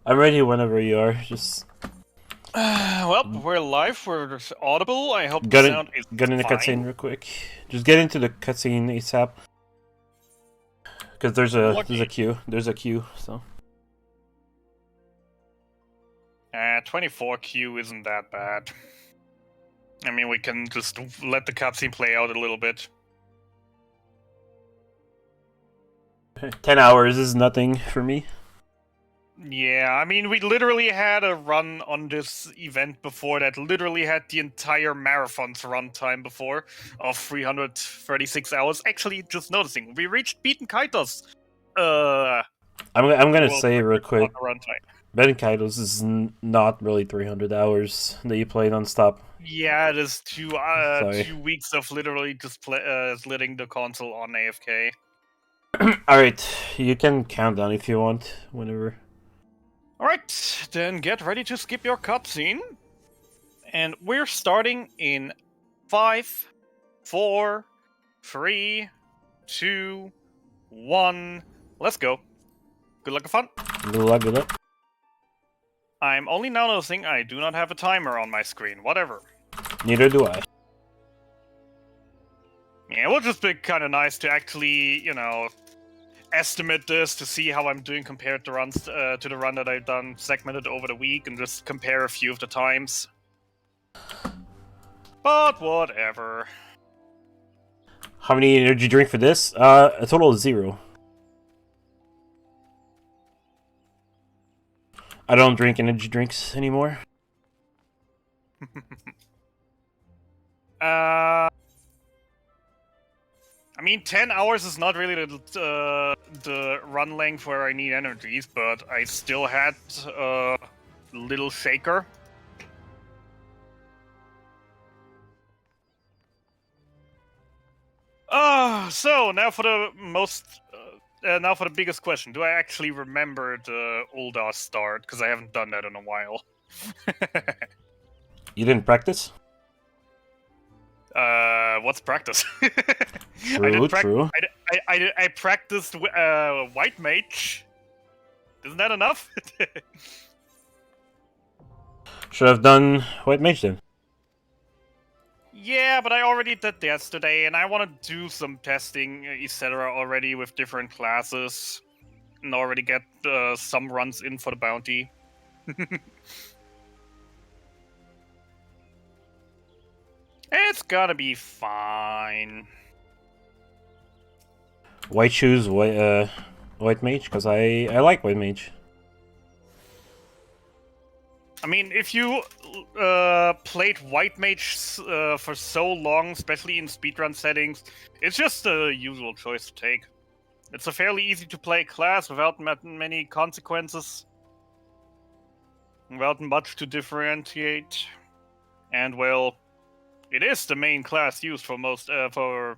I'm ready whenever you are. Just Well, we're live, we're audible. I hope the get in, sound is get in the fine. cutscene real quick. Just get into the cutscene ASAP. Because there's a Lucky. queue. There's a queue. So 24Q isn't that bad. I mean, we can just let the cutscene play out a little bit. 10 hours is nothing for me. Yeah, I mean, we literally had a run on this event before that literally had the entire marathon's runtime before of 336 hours. Actually, just noticing, we reached Beaten Kaitos. I'm gonna World say real record on quick. the runtime. Ben Kaitos is not really 300 hours that you played non-stop. Yeah, it is Sorry. 2 weeks of literally just letting the console on AFK. Alright, you can count down if you want, whenever. Alright, then get ready to skip your cutscene. And we're starting in 5, 4, 3, 2, 1. Let's go. Good luck and fun. Good luck with it. I'm only now noticing I do not have a timer on my screen. Whatever. Neither do I. Yeah, it will just be kind of nice to actually, estimate this to see how I'm doing compared to runs to the run that I've done segmented over the week and just compare a few of the times. But whatever. How many energy drink for this? A total of 0. I don't drink energy drinks anymore. I mean, 10 hours is not really the run length where I need energies, but I still had a little shaker. So now for the now for the biggest question: do I actually remember the Uldar start? Because I haven't done that in a while. You didn't practice? What's practice? True. I practiced White Mage. Isn't that enough? Should have done White Mage then. Yeah, but I already did yesterday, and I want to do some testing, etc. already with different classes, and already get some runs in for the bounty. It's gonna be fine. White shoes, White Mage, because I like White Mage. I mean, if you played White Mage for so long, especially in speedrun settings, it's just a usual choice to take. It's a fairly easy to play class without many consequences, without much to differentiate, and well, it is the main class used for most for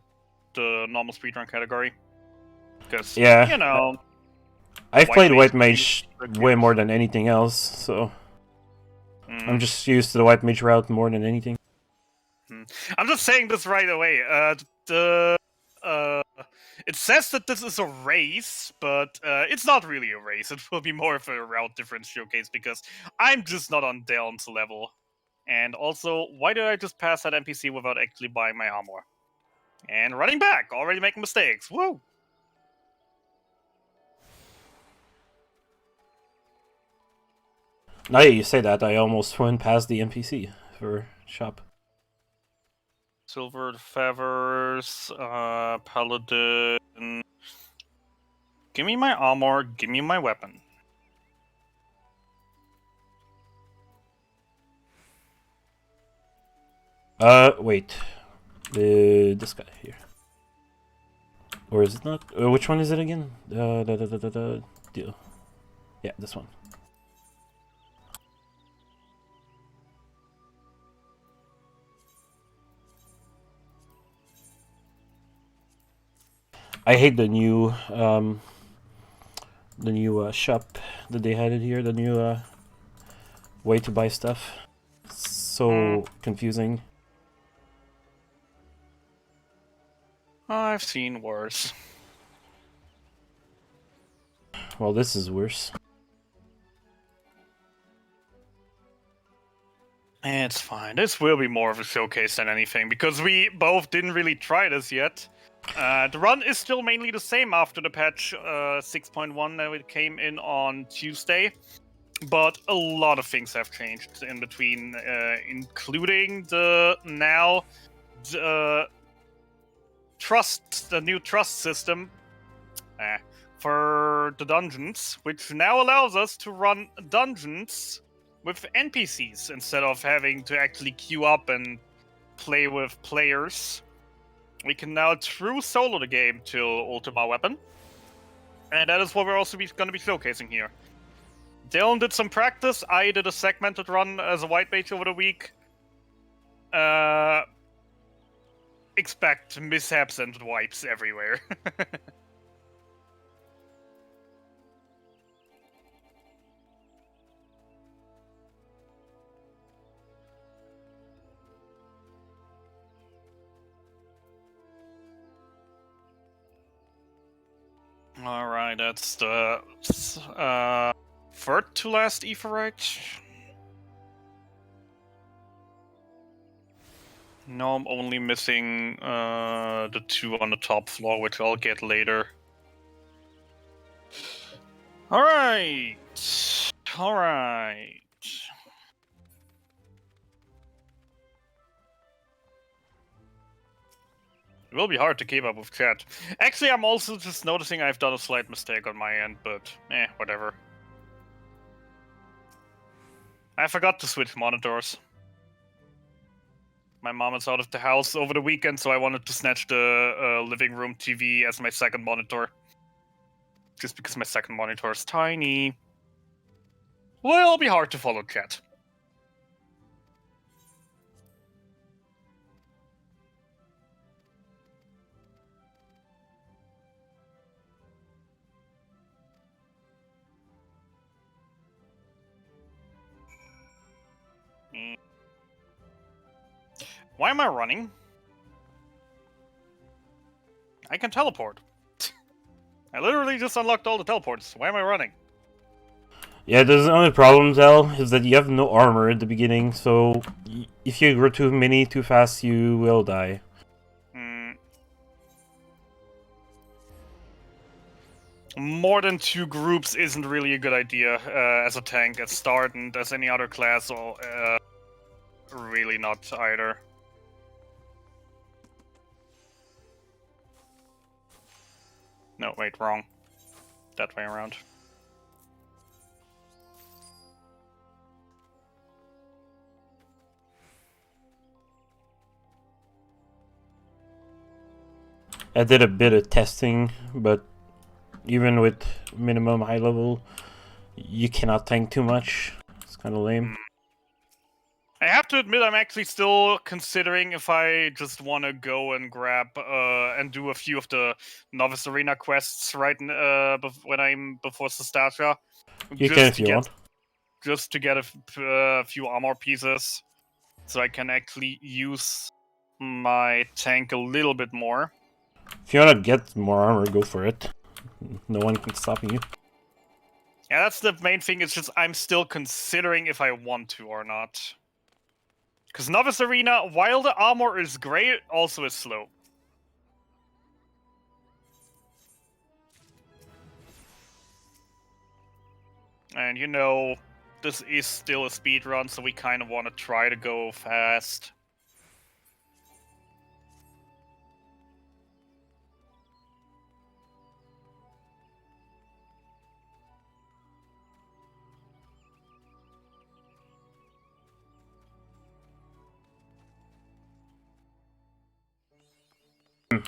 the normal speedrun category. Because Yeah, I've played White Mage way more than anything else, so I'm just used to the White Mage route more than anything. I'm just saying this right away. It says that this is a race, but it's not really a race. It will be more of a route difference showcase because I'm just not on Deln's level. And also, why did I just pass that NPC without actually buying my armor? And running back, already making mistakes. Woo! Now that you say that, I almost went past the NPC for shop. Silver feathers, paladin. Give me my armor, give me my weapon. Wait. This guy here. Or is it not? Which one is it again? Deal. Yeah, this one. I hate the new shop that they had it here. The new way to buy stuff. It's so confusing. I've seen worse. Well, this is worse. It's fine. This will be more of a showcase than anything, because we both didn't really try this yet. The run is still mainly the same after the patch 6.1 that came in on Tuesday, but a lot of things have changed in between, including the new trust system for the dungeons, which now allows us to run dungeons with NPCs instead of having to actually queue up and play with players. We can now true solo the game till Ultima Weapon, and that is what we're also going to be showcasing here. Deln did some practice. I did a segmented run as a white mage over the week. Expect mishaps and wipes everywhere. Alright, that's the third to last Aephorite. No, I'm only missing the two on the top floor, which I'll get later. Alright. Alright. It will be hard to keep up with chat. Actually, I'm also just noticing I've done a slight mistake on my end, but whatever. I forgot to switch monitors. My mom is out of the house over the weekend, so I wanted to snatch the living room TV as my second monitor. Just because my second monitor is tiny. Well, it'll be hard to follow chat. Why am I running? I can teleport. I literally just unlocked all the teleports. Why am I running? Yeah, the only problem, Del, is that you have no armor at the beginning, so if you grow too many too fast, you will die. More than two groups isn't really a good idea as a tank at start, and as any other class, or really not either. No, wait, wrong. That way around. I did a bit of testing, but even with minimum high level, you cannot tank too much. It's kind of lame. I have to admit, I'm actually still considering if I just want to go and grab and do a few of the Novice Arena quests right when I'm before Sestatia. You can if you want. Just to get a few armor pieces, so I can actually use my tank a little bit more. If you want to get more armor, go for it. No one can stop you. Yeah, that's the main thing. It's just I'm still considering if I want to or not. Because Novice Arena, while the armor is great, also is slow. And you know, this is still a speedrun, so we kind of want to try to go fast.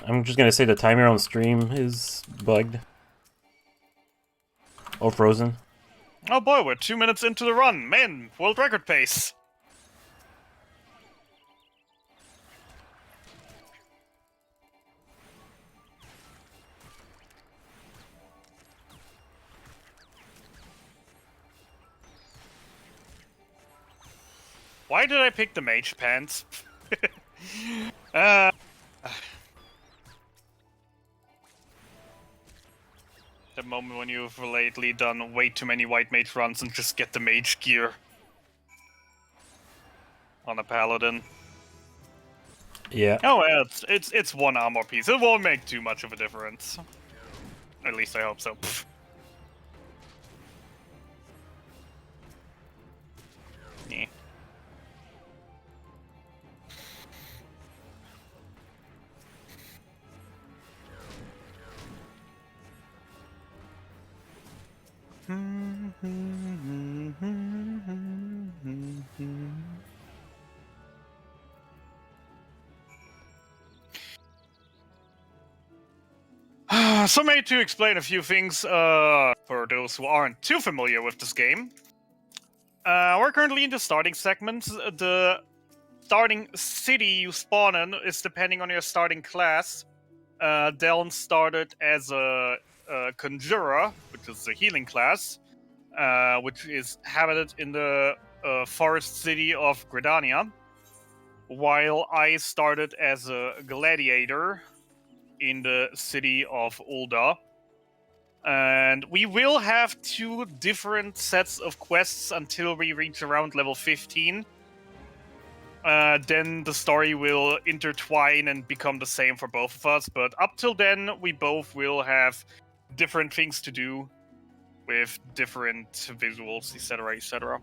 I'm just gonna say the timer on stream is bugged. Or frozen. Oh boy, we're 2 minutes into the run. Man, world record pace. Why did I pick the mage pants? The moment when you've lately done way too many white mage runs and just get the mage gear. on a paladin. Yeah. Oh, well, it's one armor piece. It won't make too much of a difference. At least I hope so. Pfft. Yeah. So maybe to explain a few things for those who aren't too familiar with this game. We're currently in the starting segment. The starting city you spawn in is depending on your starting class. Deln started as a conjurer, which is a healing class, which is habited in the forest city of Gridania, while I started as a gladiator in the city of Ulda. And we will have 2 different sets of quests until we reach around level 15. Then the story will intertwine and become the same for both of us. But up till then, we both will have different things to do with different visuals, etc., etc.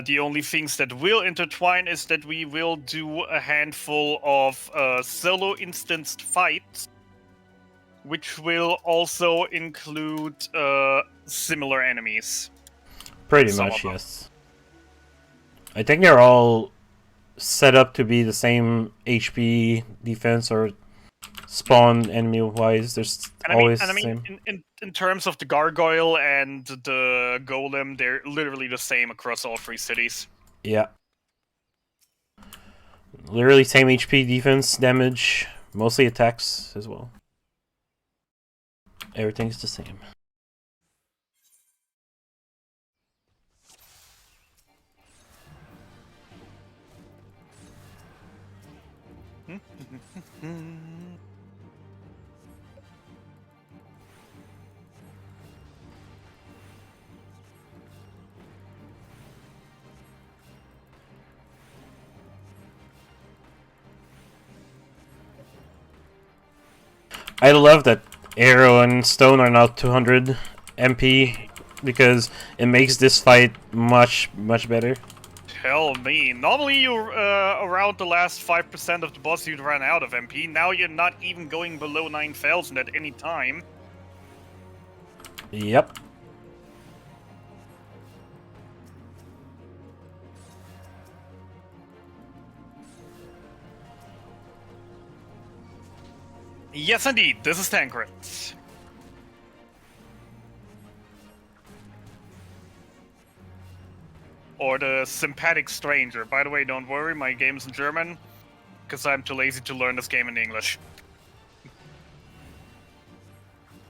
The only things that will intertwine is that we will do a handful of solo instanced fights, which will also include similar enemies. Pretty much, yes. I think they're all set up to be the same HP defense or spawn enemy-wise. There's always the same. In terms of the gargoyle and the golem, they're literally the same across all 3 cities. Yeah. Literally same HP, defense, damage, mostly attacks as well. Everything's the same. I love that arrow and stone are now 200 MP because it makes this fight much better. Tell me. Normally you're around the last 5% of the boss you'd run out of MP. Now you're not even going below 9,000 at any time. Yep. Yes, indeed. This is Tancred. Or the sympathetic stranger. By the way, don't worry, my game's in German, because I'm too lazy to learn this game in English.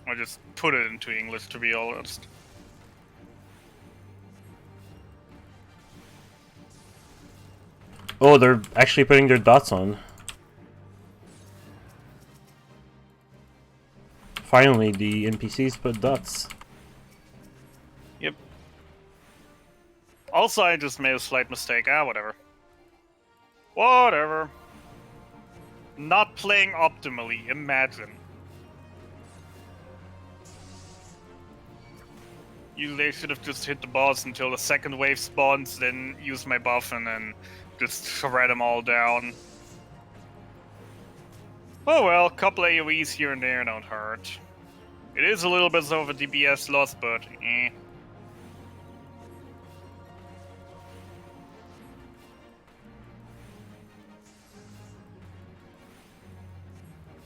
I just put it into English, to be honest. Oh, they're actually putting their dots on. Finally, the NPCs put dots. Yep. Also, I just made a slight mistake. Whatever. Whatever. Not playing optimally, imagine. Usually I should have just hit the boss until the second wave spawns, then use my buff and then just shred them all down. Oh well, a couple AoEs here and there don't hurt. It is a little bit of a DPS loss, but eh.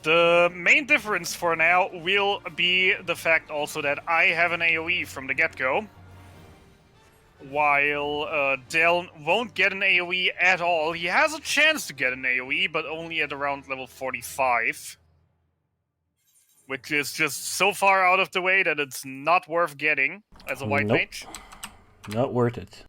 The main difference for now will be the fact also that I have an AoE from the get-go, while Deln won't get an AoE at all. He has a chance to get an AoE, but only at around level 45. Which is just so far out of the way that it's not worth getting as a white mage. Not worth it.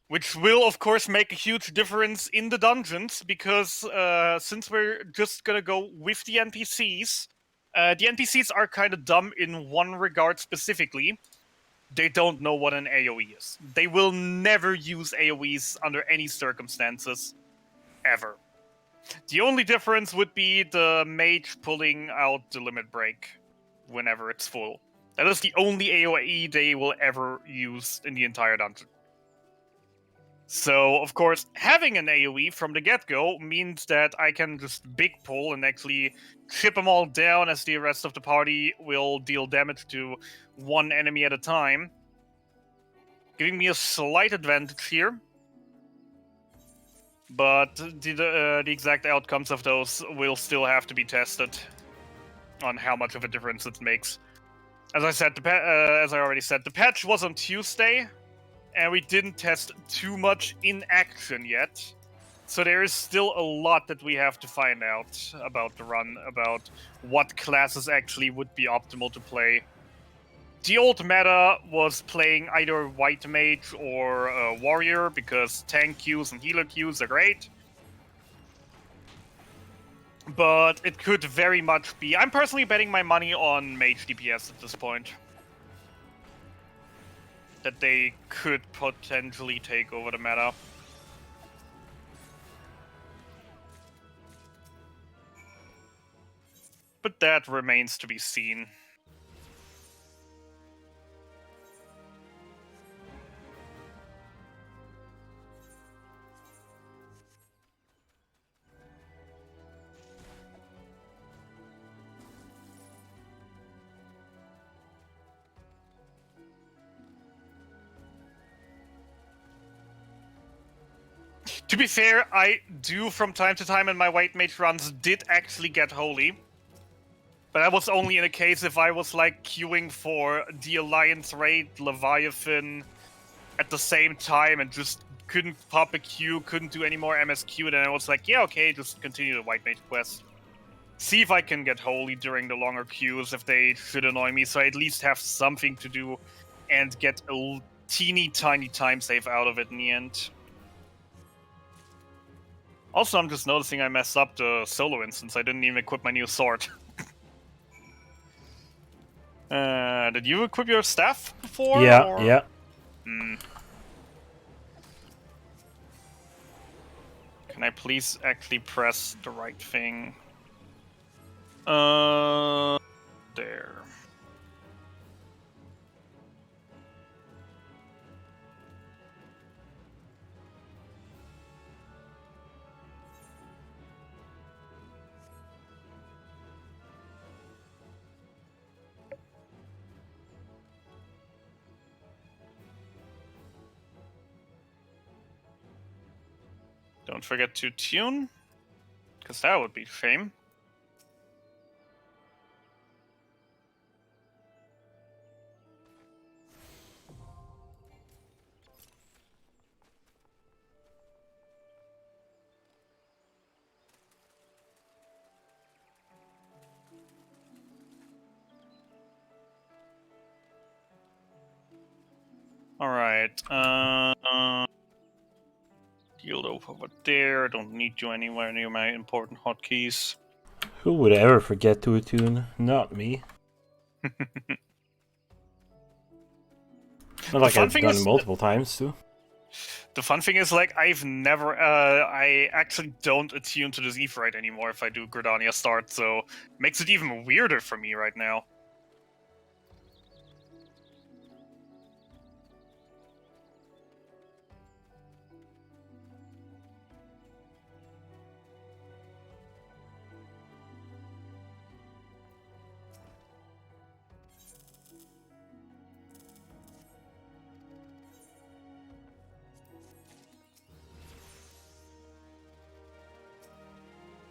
Which will, of course, make a huge difference in the dungeons, because since we're just gonna go with the NPCs are kind of dumb in one regard specifically. They don't know what an AoE is. They will never use AoEs under any circumstances, ever. The only difference would be the mage pulling out the limit break whenever it's full. That is the only AoE they will ever use in the entire dungeon. So, of course, having an AoE from the get-go means that I can just big pull and actually chip them all down, as the rest of the party will deal damage to one enemy at a time, giving me a slight advantage here. But the exact outcomes of those will still have to be tested on how much of a difference it makes. As I said, as I already said, the patch was on Tuesday, and we didn't test too much in action yet. So there is still a lot that we have to find out about the run, about what classes actually would be optimal to play. The old meta was playing either White Mage or Warrior, because tank queues and healer queues are great. But it could very much be... I'm personally betting my money on Mage DPS at this point. That they could potentially take over the meta. But that remains to be seen. To be fair, I do from time to time in my White Mage runs did actually get Holy. But that was only in a case if I was like queuing for the Alliance Raid, Leviathan at the same time and just couldn't pop a queue, couldn't do any more MSQ, then I was like, yeah, okay, just continue the White Mage quest. See if I can get Holy during the longer queues if they should annoy me, so I at least have something to do and get a teeny tiny time save out of it in the end. Also, I'm just noticing I messed up the solo instance. I didn't even equip my new sword. Did you equip your staff before? Yeah, or? yeah. Can I please actually press the right thing? There. Don't forget to tune, because that would be a shame. Alright, yield over there, don't need you anywhere near my important hotkeys. Who would ever forget to attune? Not me. Not like I've done it multiple times too. The fun thing is, like, I've never, I actually don't attune to this Aephorite anymore if I do Gridania start, so makes it even weirder for me right now.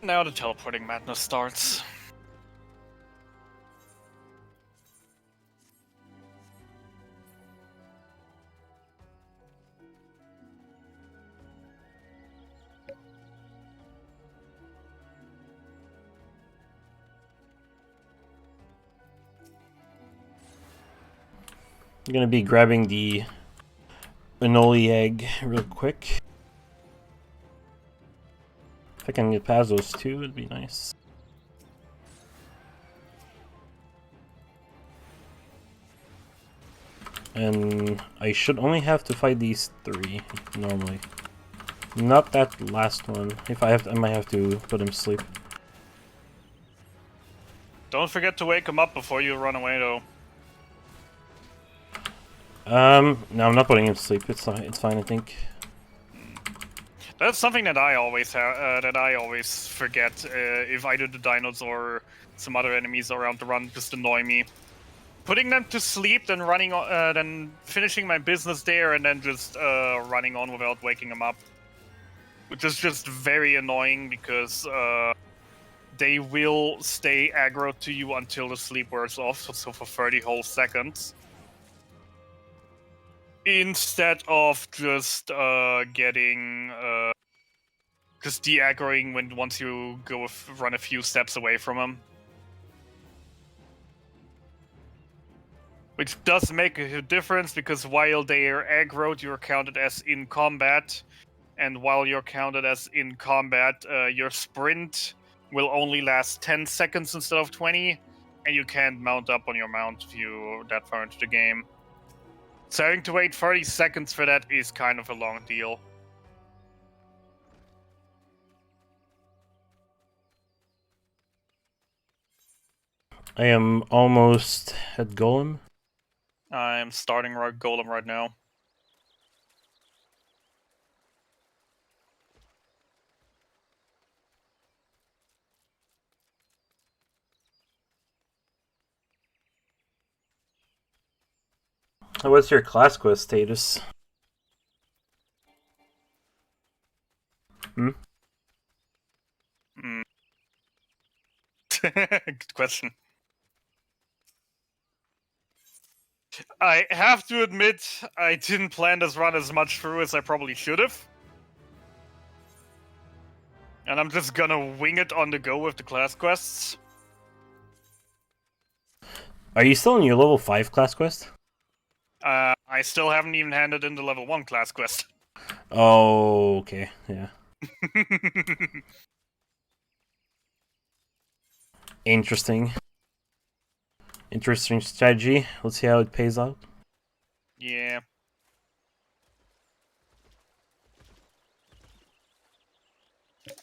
Now the teleporting madness starts. I'm gonna be grabbing the an Oli egg real quick. If I can get past those two, it'd be nice. And I should only have to fight these 3 normally. Not that last one. If I have to, I might have to put him to sleep. Don't forget to wake him up before you run away, though. No, I'm not putting him to sleep. It's fine, I think. That's something that I always have. That I always forget. If either the dinos or some other enemies around the run just annoy me. Putting them to sleep, then running, then finishing my business there, and then just running on without waking them up, which is just very annoying because they will stay aggro to you until the sleep wears off, so for 30 whole seconds. Instead of just getting just de-aggroing once you run a few steps away from them. Which does make a difference, because while they are aggroed, you're counted as in combat. And while you're counted as in combat, your sprint will only last 10 seconds instead of 20. And you can't mount up on your mount if you're that far into the game. So having to wait 30 seconds for that is kind of a long deal. I am almost at Golem. I'm starting Golem right now. What's your class quest status? Hmm? Good question. I have to admit, I didn't plan this run as much through as I probably should have. And I'm just gonna wing it on the go with the class quests. Are you still in your level 5 class quest? I still haven't even handed in the level 1 class quest. Oh, okay, yeah. Interesting. Interesting strategy. Let's see how it pays out. Yeah.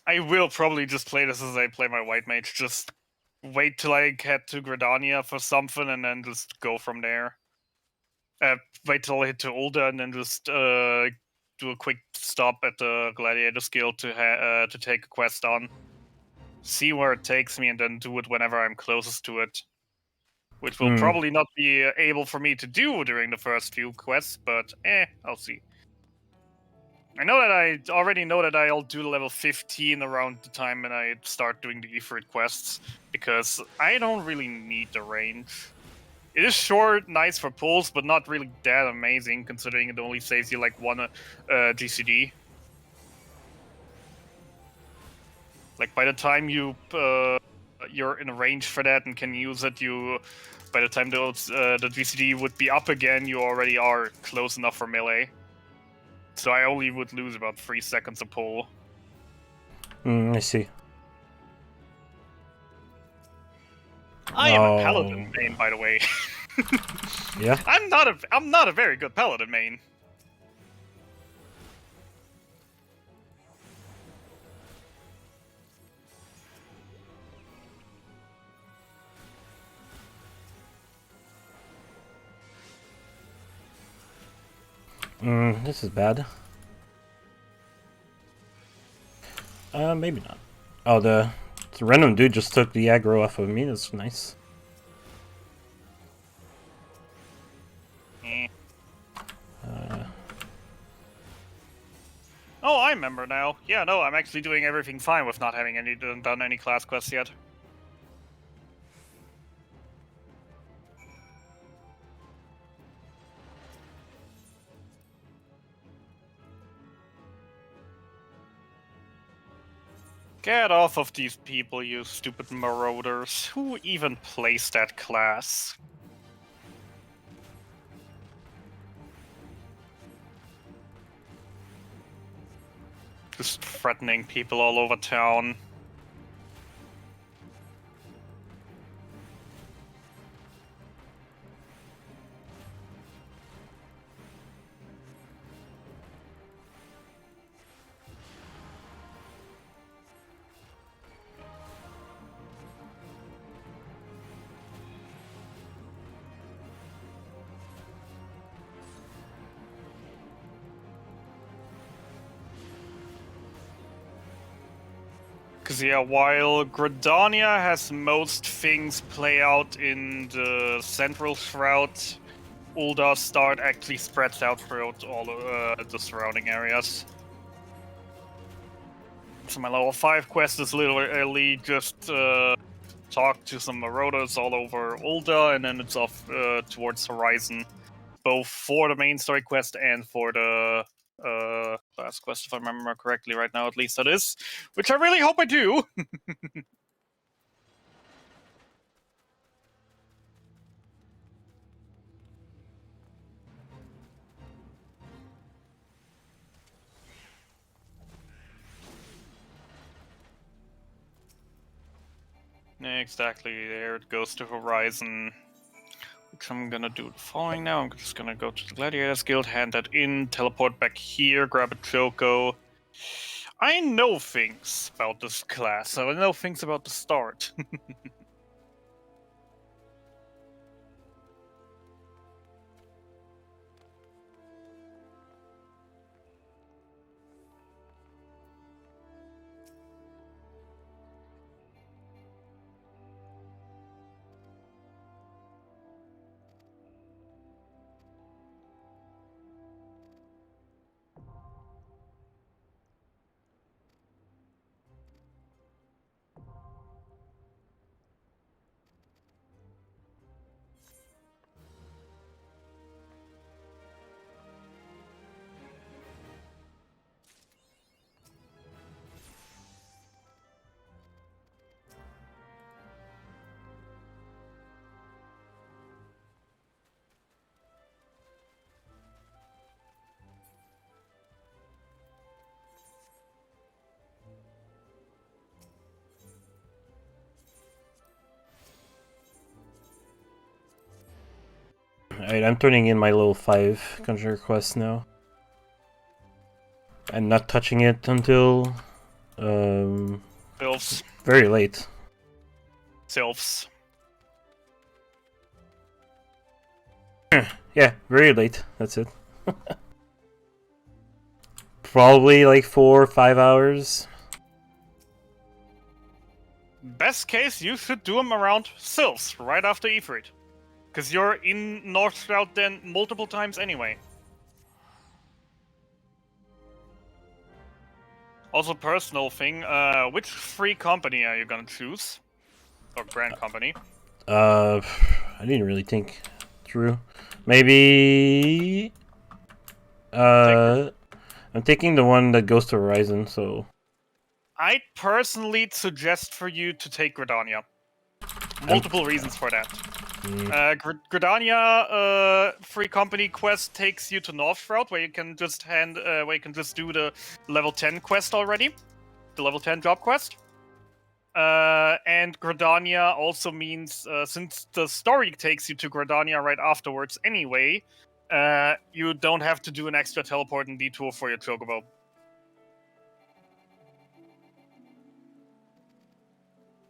I will probably just play this as I play my white mage. Just wait till I get to Gridania for something and then just go from there. Wait till I hit to Ulda and then just do a quick stop at the Gladiator's Guild to take a quest on. See where it takes me and then do it whenever I'm closest to it. Which will probably not be able for me to do during the first few quests, but I'll see. I already know that I'll do level 15 around the time when I start doing the Ifrit quests, because I don't really need the range. It is short, nice for pulls, but not really that amazing, considering it only saves you like 1 GCD. Like, by the time you're in range for that and can use it, by the time the GCD would be up again, you already are close enough for melee. So I only would lose about 3 seconds a pull. I see. I am a paladin main, by the way. Yeah? I'm not a very good paladin main. This is bad. Maybe not. Oh, the random dude just took the aggro off of me. That's nice. Oh, I remember now. Yeah, no, I'm actually doing everything fine with not having done any class quests yet. Get off of these people, you stupid marauders. Who even plays that class? threatening people all over town. Because, yeah, while Gridania has most things play out in the central shroud, Ulda's start actually spreads out throughout all the surrounding areas. So my level 5 quest is literally just talk to some marauders all over Ulda, and then it's off towards Horizon, both for the main story quest and for the last quest, if I remember correctly right now, at least that is, which I really hope I do. Exactly, there it goes to Horizon. Which I'm gonna do the following now. I'm just gonna go to the Gladiators Guild, hand that in, teleport back here, grab a Choco. I know things about this class, so I know things about the start. Alright, I'm turning in my level 5 conjurer quest now. And not touching it until Sylphs. very late. Sylphs. Yeah, very late. That's it. Probably like 4 or 5 hours. Best case, you should do them around Sylphs, right after Ifrit. Because you're in North Shroud then multiple times anyway. Also, personal thing, which free company are you gonna choose? Or Grand Company? I didn't really think through. Maybe... I'm taking the one that goes to Horizon, so... I'd personally suggest for you to take Gridania. Multiple reasons for that. Gridania free company quest takes you to North Shroud, where you can just do the level 10 quest already, the level 10 job quest. And Gridania also means, since the story takes you to Gridania right afterwards anyway, you don't have to do an extra teleport and detour for your Chocobo.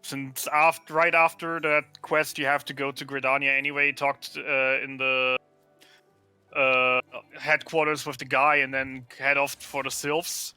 Since right after that quest, you have to go to Gridania anyway, talk in the headquarters with the guy, and then head off for the Sylphs.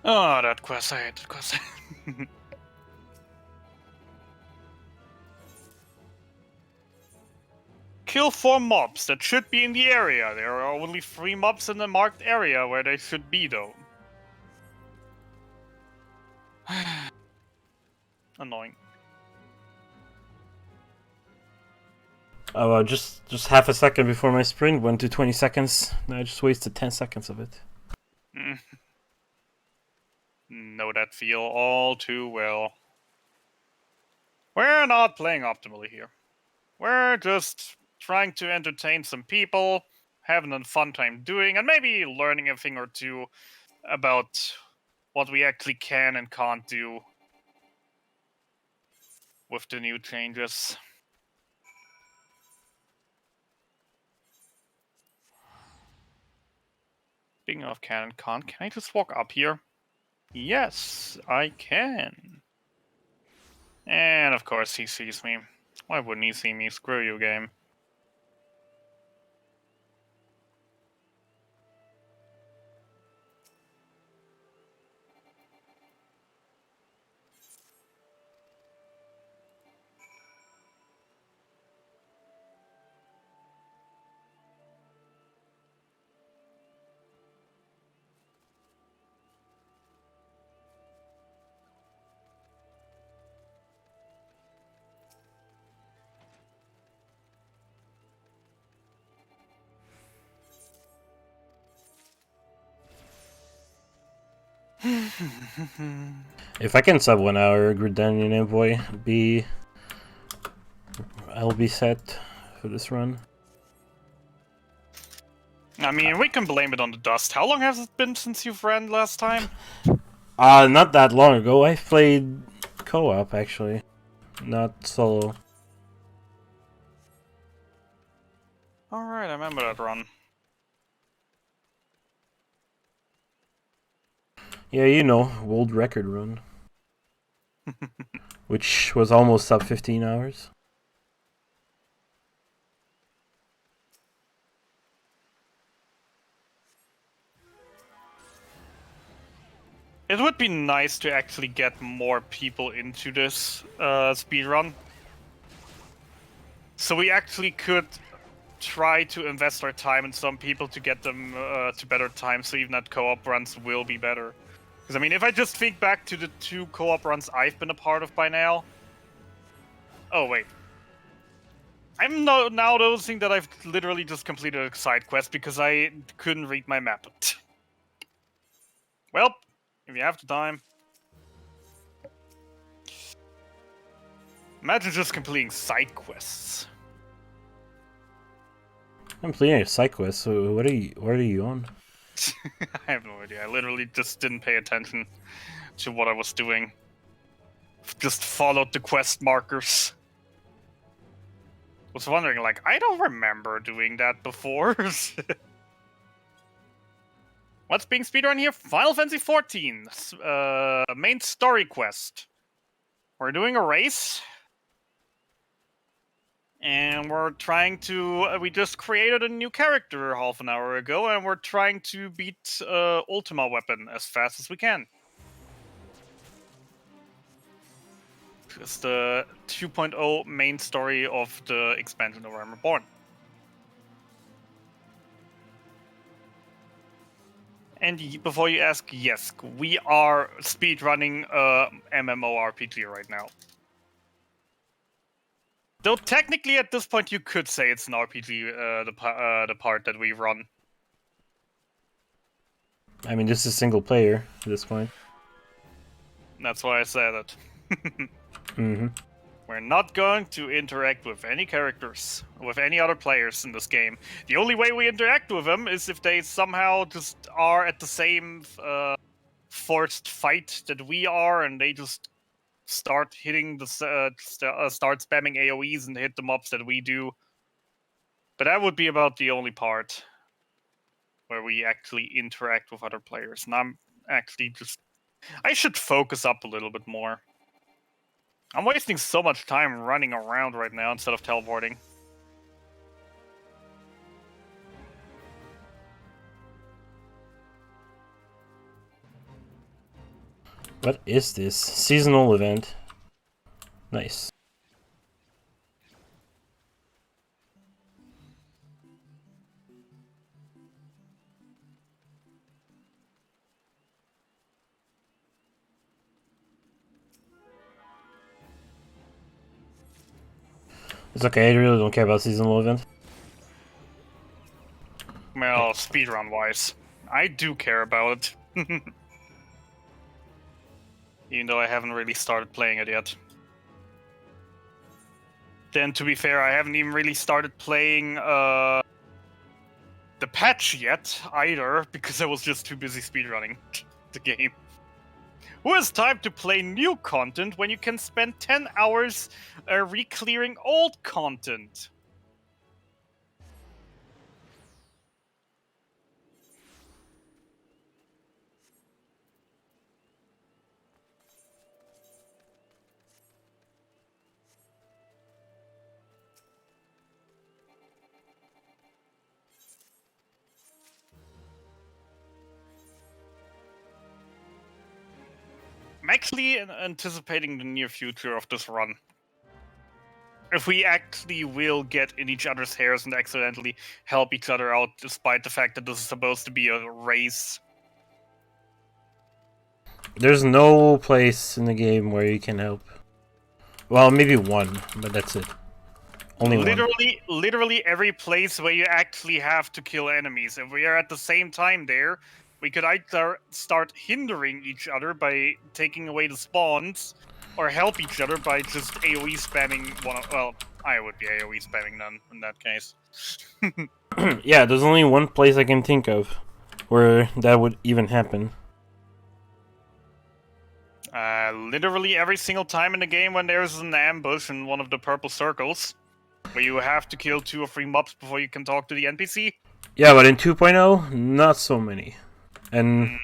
Oh, that quest, I hate that quest. Kill 4 mobs that should be in the area. There are only 3 mobs in the marked area where they should be, though. Annoying. Oh, just half a second before my sprint went to 20 seconds. I just wasted 10 seconds of it. Know that feel all too well. We're not playing optimally here. We're just trying to entertain some people, having a fun time doing, and maybe learning a thing or two about what we actually can and can't do with the new changes. Speaking of can and can't, can I just walk up here? Yes, I can. And of course he sees me. Why wouldn't he see me? Screw you, game. If I can sub 1 hour Gridanian Envoy, I'll be set for this run. I mean, we can blame it on the dust. How long has it been since you've ran last time? Not that long ago. I played co-op, actually. Not solo. Alright, I remember that run. Yeah, you know, world record run. Which was almost sub 15 hours. It would be nice to actually get more people into this speedrun. So we actually could try to invest our time in some people to get them to better times, so even that co-op runs will be better. Because, I mean, if I just think back to the 2 co-op runs I've been a part of by now... Oh, wait. I'm now noticing that I've literally just completed a side quest because I couldn't read my map. Well, if you have the time. Imagine just completing side quests. I'm playing a side quest, so what are you on? I have no idea. I literally just didn't pay attention to what I was doing. Just followed the quest markers. Was wondering, like, I don't remember doing that before. What's being speedrun here? Final Fantasy XIV, main story quest. We're doing a race. And we're trying to... we just created a new character half an hour ago, and we're trying to beat Ultima Weapon as fast as we can. It's the 2.0 main story of the expansion of Realm Reborn. And before you ask, yes, we are speedrunning MMORPG right now. Though technically at this point you could say it's an RPG, the part that we run. I mean, this is single player at this point. That's why I said it. Mm-hmm. We're not going to interact with any characters, with any other players in this game. The only way we interact with them is if they somehow just are at the same forced fight that we are, and they just start hitting the start spamming AoEs and hit the mobs that we do. But that would be about the only part where we actually interact with other players. And I'm actually just... I should focus up a little bit more. I'm wasting so much time running around right now instead of teleporting. What is this? Seasonal event. Nice. It's okay, I really don't care about seasonal event. Well, speedrun-wise, I do care about it. Even though I haven't really started playing it yet. Then, to be fair, I haven't even really started playing the patch yet, either, because I was just too busy speedrunning the game. Who has time to play new content when you can spend 10 hours re-clearing old content? I'm actually anticipating the near future of this run. If we actually will get in each other's hairs and accidentally help each other out, despite the fact that this is supposed to be a race. There's no place in the game where you can help. Well, maybe one, but that's it. Only literally every place where you actually have to kill enemies. If we are at the same time there, we could either start hindering each other by taking away the spawns, or help each other by just AoE spamming one of... Well, I would be AoE spamming none in that case. Yeah, there's only one place I can think of where that would even happen. Literally every single time in the game when there's an ambush in one of the purple circles, where you have to kill 2 or 3 mobs before you can talk to the NPC. Yeah, but in 2.0, not so many. And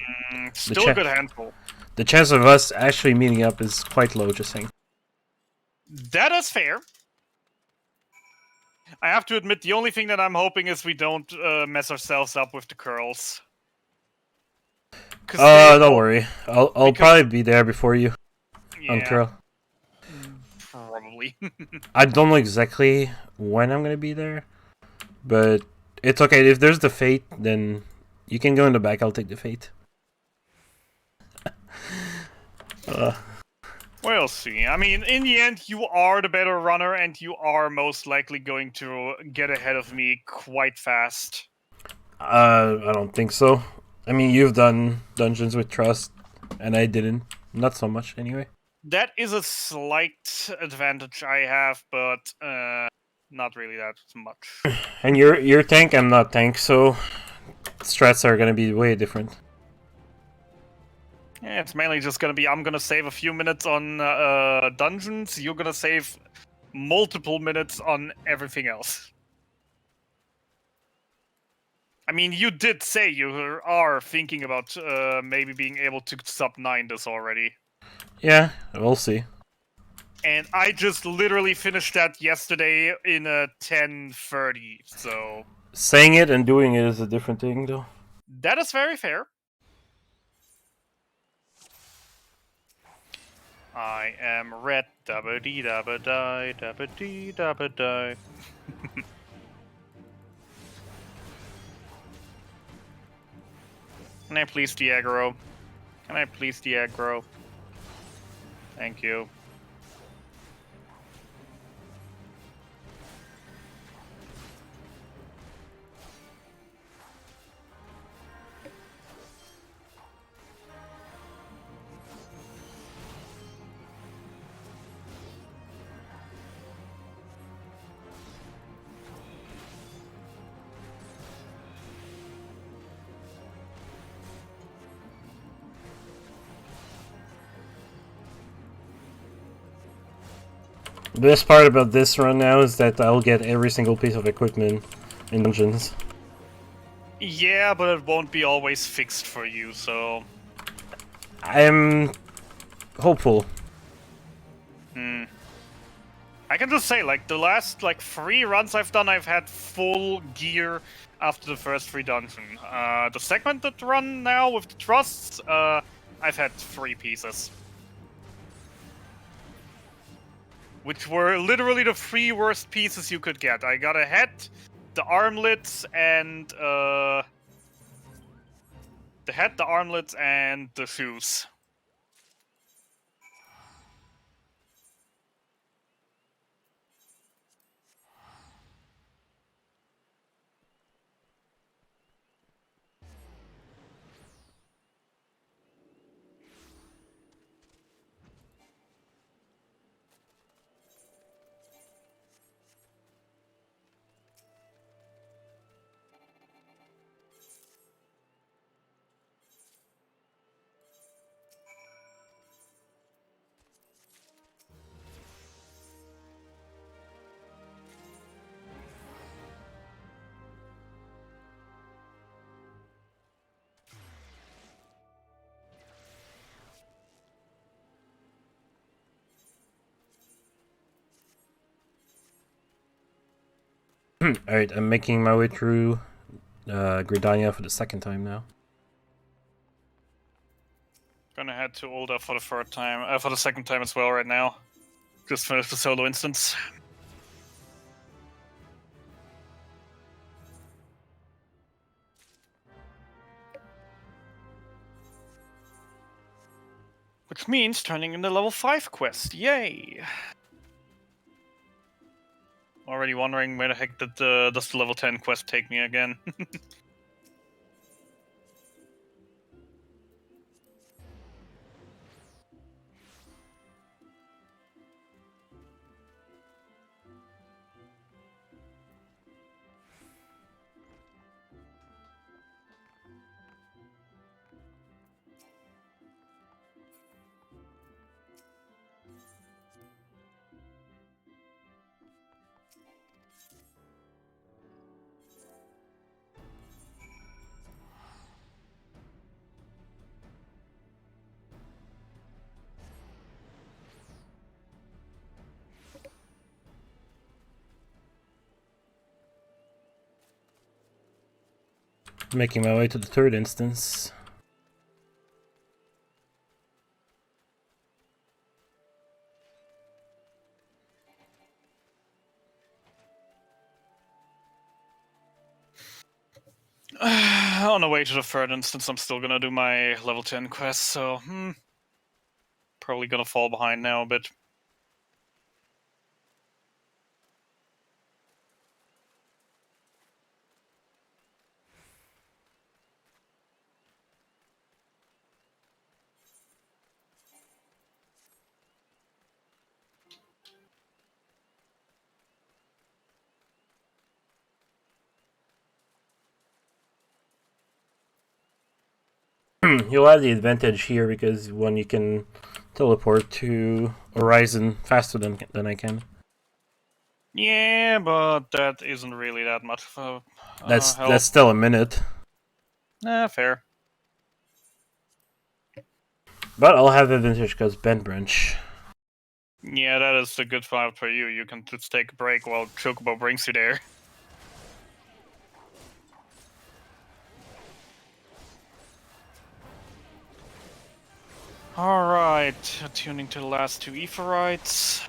still a good handful. The chance of us actually meeting up is quite low, just saying. That is fair. I have to admit, the only thing that I'm hoping is we don't mess ourselves up with the curls. Don't worry. I'll probably be there before you. Yeah, on curl. Probably. I don't know exactly when I'm gonna be there, but it's okay. If there's the fate, then you can go in the back. I'll take the fate. We'll see. I mean, in the end, you are the better runner, and you are most likely going to get ahead of me quite fast. I don't think so. I mean, you've done dungeons with trust, and I didn't. Not so much, anyway. That is a slight advantage I have, but not really that much. And you're tank, I'm not tank, so strats are gonna be way different. Yeah, it's mainly just gonna be I'm gonna save a few minutes on dungeons. You're gonna save multiple minutes on everything else. I mean, you did say you are thinking about maybe being able to sub 9 this already. Yeah, we'll see. And I just literally finished that yesterday in a 10:30, so... Saying it and doing it is a different thing, though. That is very fair. I am red, dabba-dee dabba-die, dabba-dee dabba-die. Can I please the aggro? Can I please the aggro? Thank you. The best part about this run now is that I'll get every single piece of equipment in dungeons. Yeah, but it won't be always fixed for you, so... I'm hopeful. I can just say, like, the last, 3 runs I've done, I've had full gear after the first 3 dungeons. The segmented run now with the trusts, I've had 3 pieces. Which were literally the 3 worst pieces you could get. I got a head, the armlets, and, the head, the armlets, and the shoes. Alright, I'm making my way through Gridania for the second time now. Gonna head to Ulda for the third time, for the second time as well right now. Just finished the solo instance. Which means turning in the level 5 quest. Yay! Already wondering where the heck does the level 10 quest take me again. Making my way to the third instance. On the way to the third instance, I'm still gonna do my level 10 quest, so... Probably gonna fall behind now a bit. You'll have the advantage here because one, you can teleport to Horizon faster than I can. Yeah, but that isn't really that much of That's help. still a minute. Fair. But I'll have advantage because bend branch. Yeah, that is a good fight for you. You can just take a break while Chocobo brings you there. Alright, attuning to the last two Aetherites.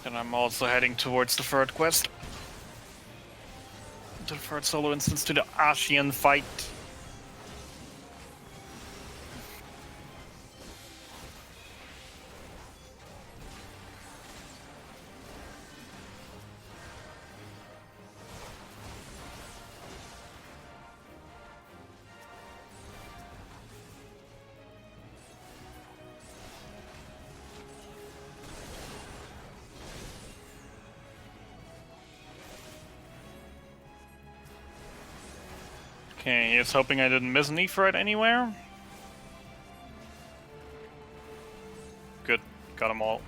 Then I'm also heading towards the third quest. To the third solo instance, to the Ashian fight. Okay, he's hoping I didn't miss an Aetherite anywhere. Good, got them all.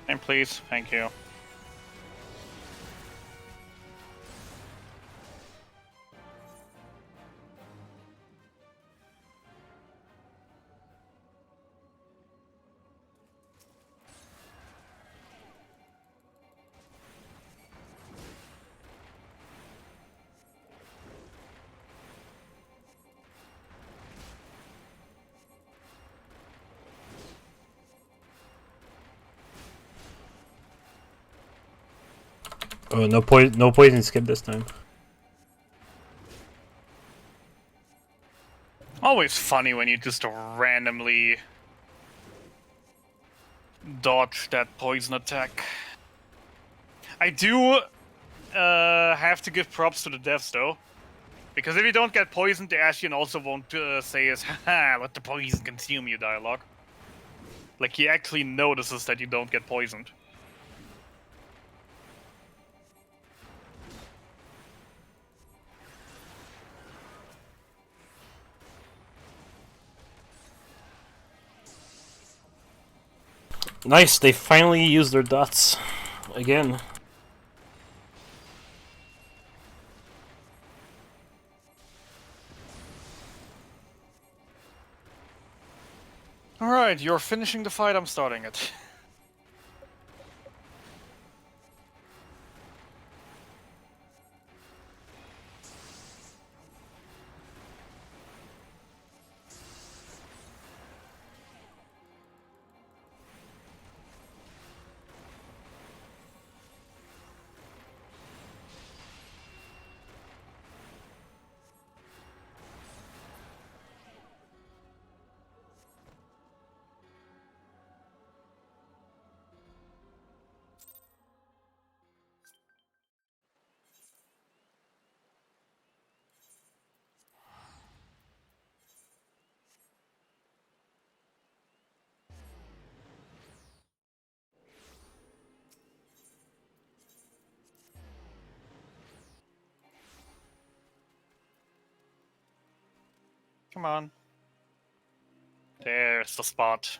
And please, thank you. Oh, no poison skip this time. Always funny when you just randomly dodge that poison attack. I do have to give props to the devs though. Because if you don't get poisoned, the Ashian also won't say his haha, let the poison consume you dialogue. Like, he actually notices that you don't get poisoned. Nice, they finally used their dots again. Alright, you're finishing the fight, I'm starting it. Come on. There's the spot.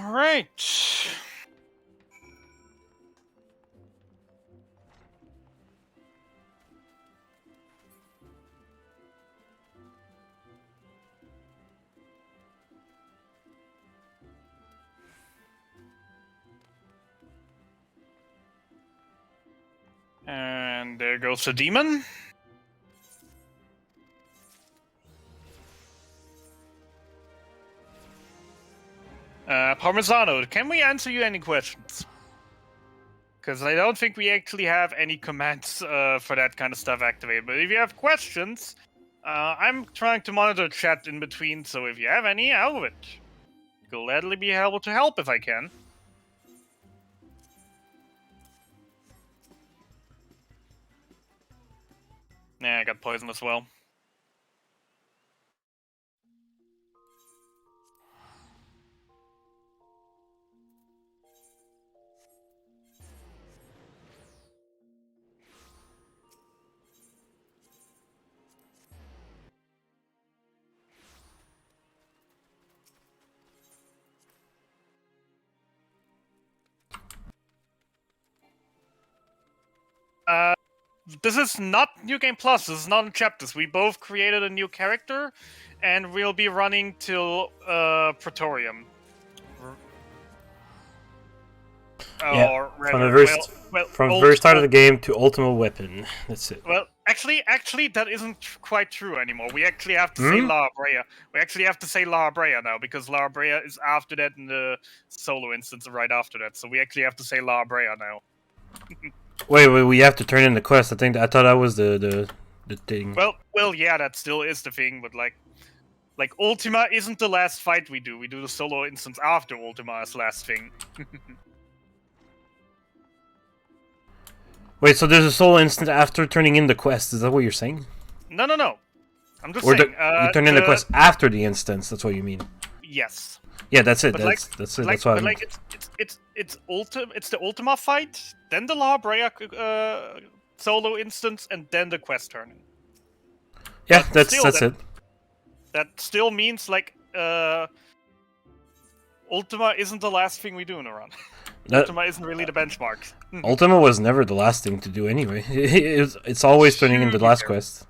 All right. And there goes the demon. Parmesano, can we answer you any questions? Because I don't think we actually have any commands for that kind of stuff activated. But if you have questions, I'm trying to monitor chat in between, so if you have any, I'll it. Gladly be able to help if I can. Nah, I got poison as well. This is not New Game Plus, this is not in chapters. We both created a new character, and we'll be running till Praetorium. Yeah, Or from the rather, very start of the game to ultimate weapon. That's it. Well, actually, that isn't quite true anymore. We actually have to say La Brea. We actually have to say La Brea now, because La Brea is after that in the solo instance, right after that. So we actually have to say La Brea now. Wait, we have to turn in the quest. I thought that was the thing. Well, yeah, that still is the thing, but like Ultima isn't the last fight we do. We do the solo instance after Ultima as last thing. Wait, so there's a solo instant after turning in the quest. Is that what you're saying? No. I'm just Or saying. you turn in the quest after the instance. That's what you mean. Yes. Yeah, that's it. But That's it. That's what I mean. It's the Ultima fight, then the La Brea solo instance, and then the quest turning. Yeah, But that's it. That still means like Ultima isn't the last thing we do in a run. Ultima isn't really the benchmark. Ultima was never the last thing to do anyway. It's always turning in the last quest.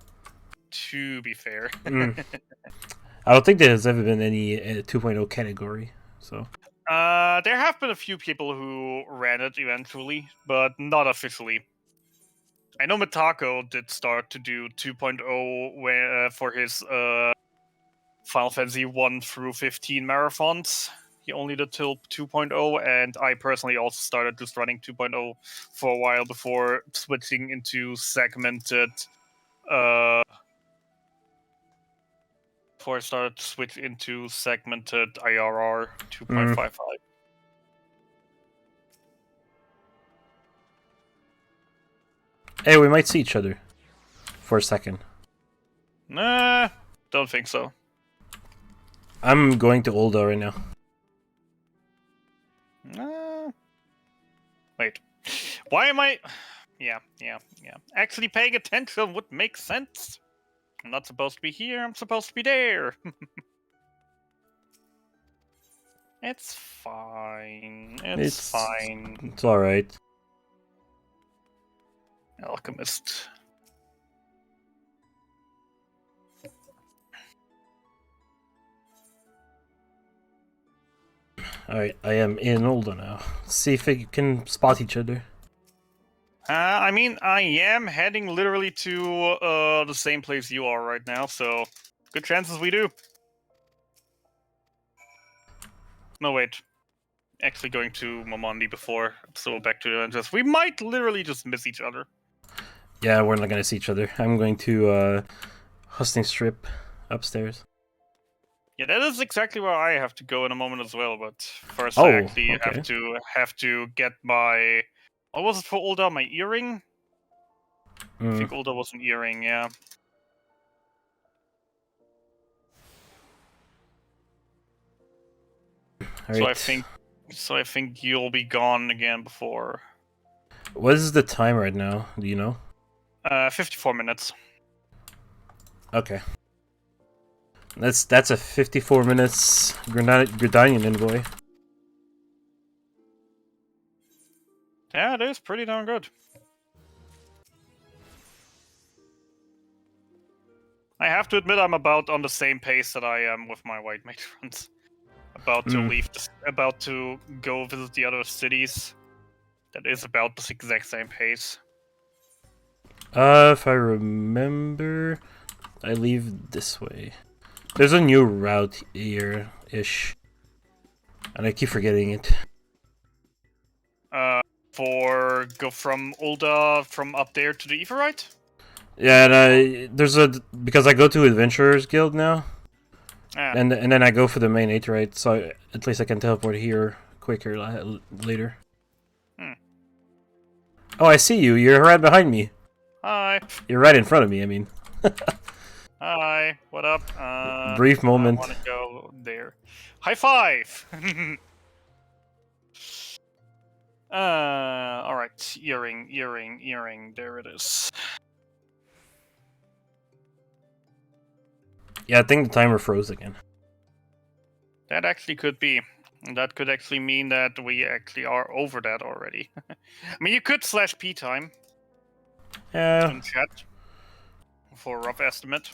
To be fair. I don't think there's ever been any 2.0 category, so... there have been a few people who ran it eventually, but not officially. I know Mitako did start to do 2.0 for his Final Fantasy 1 through 15 marathons. He only did till 2.0, and I personally also started just running 2.0 for a while before switching into segmented... before I started to switch into segmented IRR 2.55. Hey, we might see each other for a second. Nah, don't think so. I'm going to Ulda right now. Wait. Why am I... Yeah. Actually paying attention would make sense. I'm not supposed to be here, I'm supposed to be there. It's fine. It's fine. It's all right. Alchemist. Alright, I am in Olda now. Let's see if we can spot each other. I mean, I am heading literally to the same place you are right now, so good chances we do. No, wait. Actually going to Momondi before, so back to the Avengers. We might literally just miss each other. Yeah, we're not gonna see each other. I'm going to Husting Strip upstairs. Yeah, that is exactly where I have to go in a moment as well, but first I actually okay. have to get my... What was it for Ulda? My earring? I think Ulda was an earring, yeah. Alright. So I think you'll be gone again before. What is the time right now? Do you know? 54 minutes. Okay. That's a 54 minutes Gridanian envoy. Yeah, it is pretty darn good. I have to admit I'm about on the same pace that I am with my white mage friends. About to leave, about to go visit the other cities. That is about the exact same pace. If I remember, I leave this way. There's a new route here-ish. And I keep forgetting it. Go from Ulda, from up there to the Everite? Yeah, and because I go to Adventurers Guild now. Ah. And then I go for the main Aetheryte, so at least I can teleport here quicker later. Oh, I see you. You're right behind me. Hi. You're right in front of me, I mean. Hi. What up? Brief moment. I want to go there. High five! Alright. Earring. There it is. Yeah, I think the timer froze again. That actually could be. That could actually mean that we actually are over that already. I mean, you could /P time. Yeah. In chat. For a rough estimate.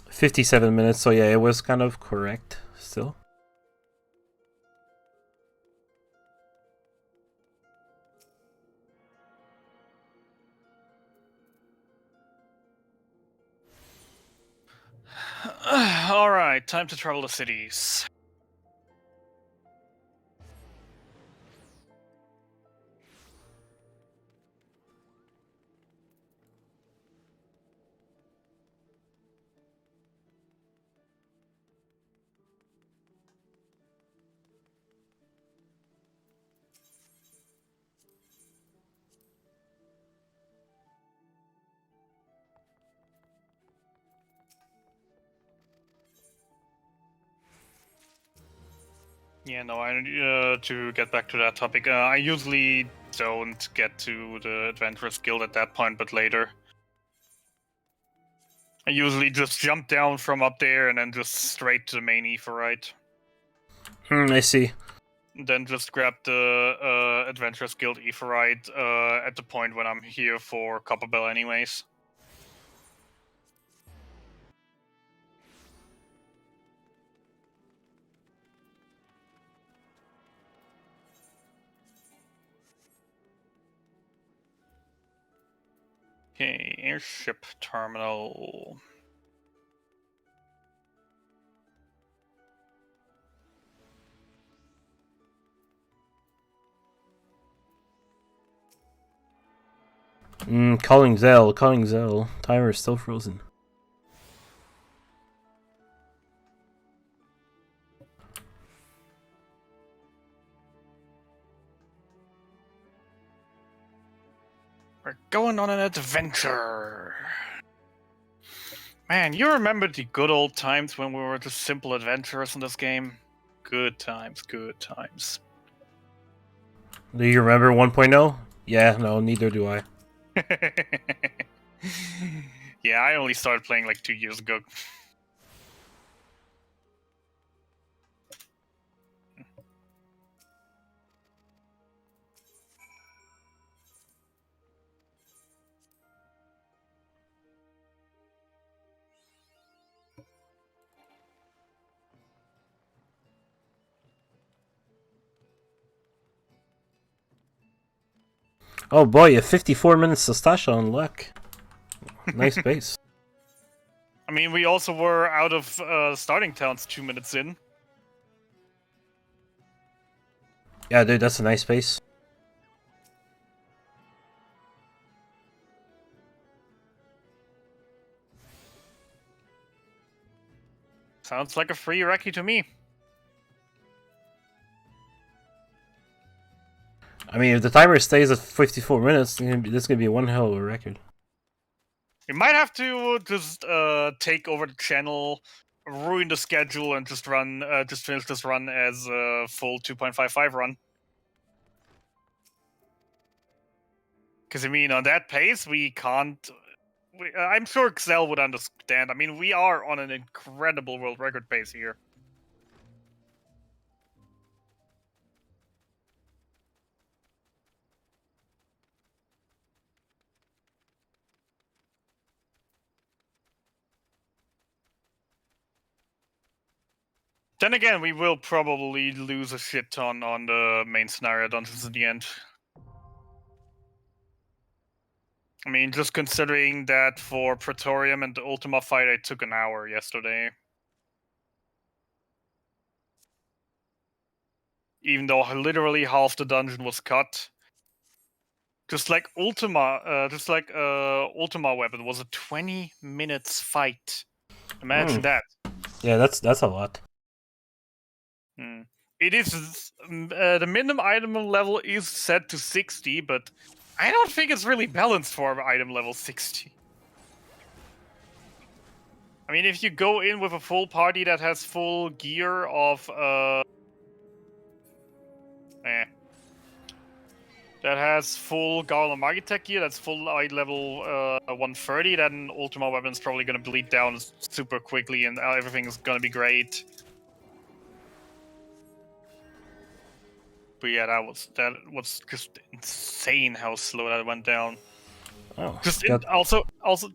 57 minutes, so yeah, it was kind of correct still. Alright, time to travel the cities. Yeah, no, to get back to that topic, I usually don't get to the Adventurous Guild at that point, but later. I usually just jump down from up there and then just straight to the main Aetheryte. I see. Then just grab the Adventurous Guild Aetheryte at the point when I'm here for Copperbell anyways. Okay, airship terminal. Calling Zell. Timer is still frozen. We're going on an adventure. Man, you remember the good old times when we were just simple adventurers in this game? Good times. Do you remember 1.0? Yeah, no, neither do I. Yeah, I only started playing like 2 years ago. Oh boy, a 54 minutes Sastasha on luck. Nice pace. I mean, we also were out of starting towns 2 minutes in. Yeah, dude, that's a nice pace. Sounds like a free recce to me. I mean, if the timer stays at 54 minutes, this could be one hell of a record. We might have to just take over the channel, ruin the schedule, and just finish this run as a full 2.55 run. Because I mean, on that pace, we can't. I'm sure Xel would understand. I mean, we are on an incredible world record pace here. Then again, we will probably lose a shit ton on the main scenario dungeons in the end. I mean, just considering that for Praetorium and the Ultima fight, I took an hour yesterday. Even though literally half the dungeon was cut. Just like Ultima weapon was a 20 minutes fight. Imagine that. Yeah, that's a lot. It is the minimum item level is set to 60, but I don't think it's really balanced for item level 60. I mean, if you go in with a full party that has full gear of that has full Garland Magitech gear, that's full eye level 130, then Ultima Weapon's probably gonna bleed down super quickly and everything is gonna be great. But yeah, that was just insane how slow that went down. Oh, Also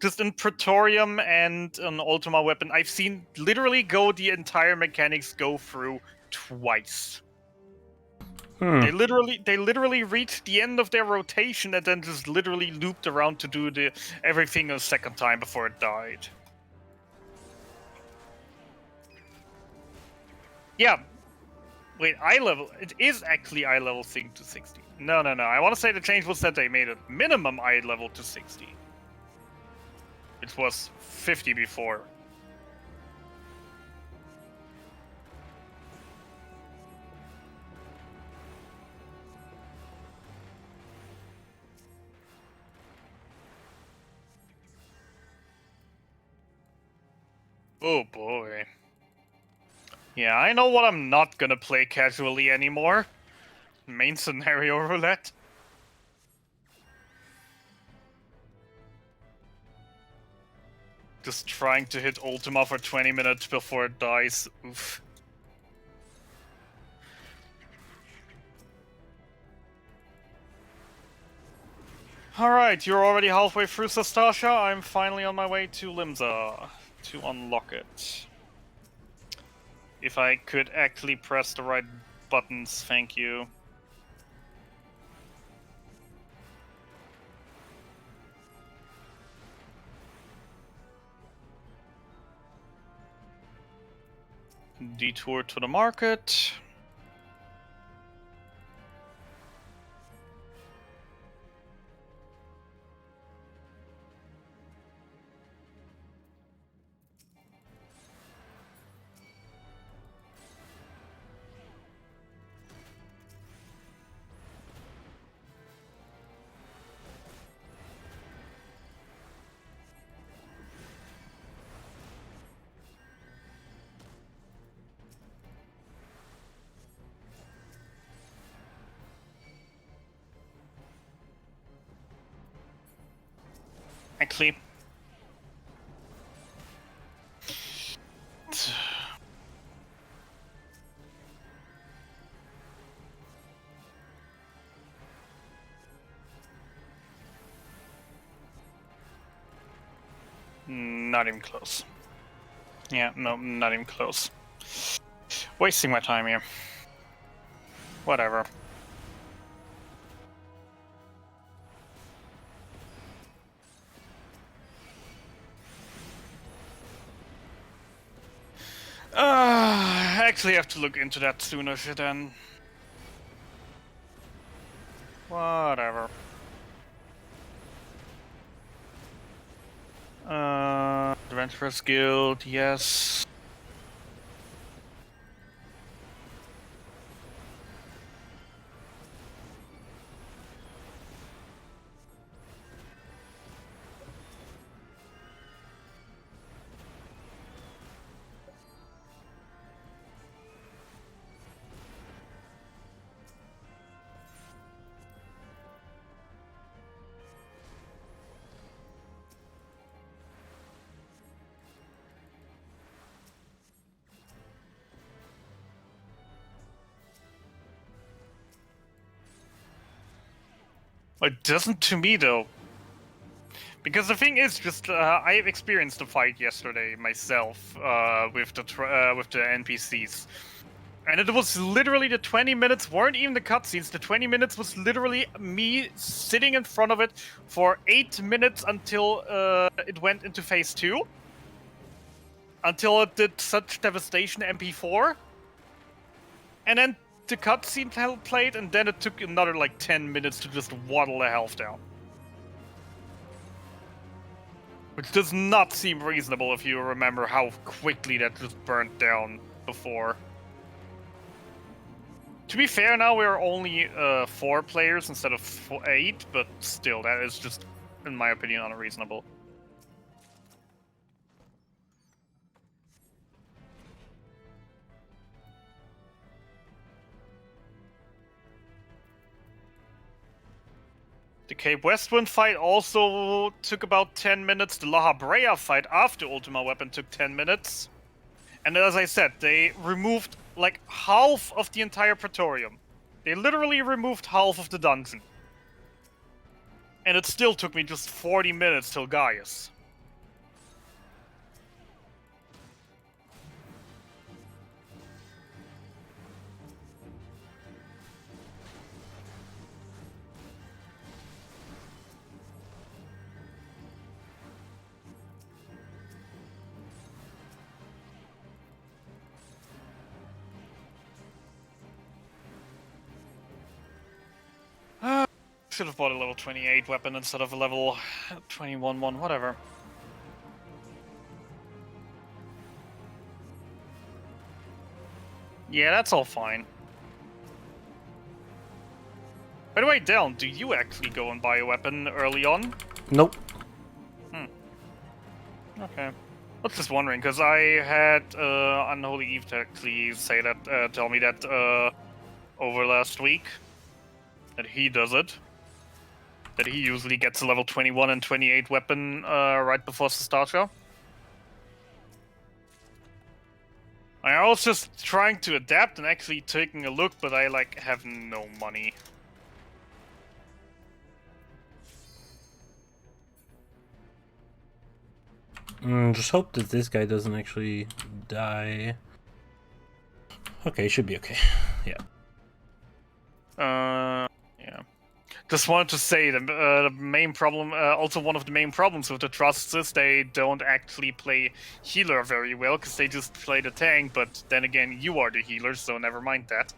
just in Praetorium and an Ultima Weapon, I've seen literally the entire mechanics go through twice. They literally reached the end of their rotation and then just literally looped around to do everything a second time before it died. Yeah. Wait, eye level. It is actually eye level thing to 60. No. I want to say the change was that they made it minimum eye level to 60. It was 50 before. Oh boy. Yeah, I know what I'm not gonna play casually anymore. Main scenario roulette. Just trying to hit Ultima for 20 minutes before it dies. Oof. Alright, you're already halfway through Sastasha. I'm finally on my way to Limsa to unlock it. If I could actually press the right buttons, thank you. Detour to the market. Actually, not even close. Yeah, no, not even close. Wasting my time here. Whatever. I actually have to look into that sooner, then. Whatever. Adventurers Guild, yes. It doesn't to me, though. Because the thing is, just I experienced the fight yesterday myself with the NPCs, and it was literally the 20 minutes weren't even the cutscenes. The 20 minutes was literally me sitting in front of it for 8 minutes until it went into phase 2, until it did such devastation MP4, and then the cutscene played, and then it took another like 10 minutes to just waddle the health down. Which does not seem reasonable if you remember how quickly that just burnt down before. To be fair, now we're only 4 players instead of 8, but still, that is just, in my opinion, unreasonable. The Cape Westwind fight also took about 10 minutes. The La Habrea fight after Ultima Weapon took 10 minutes. And as I said, they removed like half of the entire Praetorium. They literally removed half of the dungeon. And it still took me just 40 minutes till Gaius. Should have bought a level 28 weapon instead of a level 21 one, whatever. Yeah, that's all fine. By the way, Deln, do you actually go and buy a weapon early on? Nope. Okay. I was just wondering, because I had Unholy Eve actually say that, tell me that over last week, that he does it. That he usually gets a level 21 and 28 weapon right before Sestasha. I was just trying to adapt and actually taking a look, but I like have no money. Just hope that this guy doesn't actually die. Okay, should be okay. Yeah. Yeah. Just wanted to say the main problem, also one of the main problems with the trusts is they don't actually play healer very well, because they just play the tank, but then again, you are the healer, so never mind that.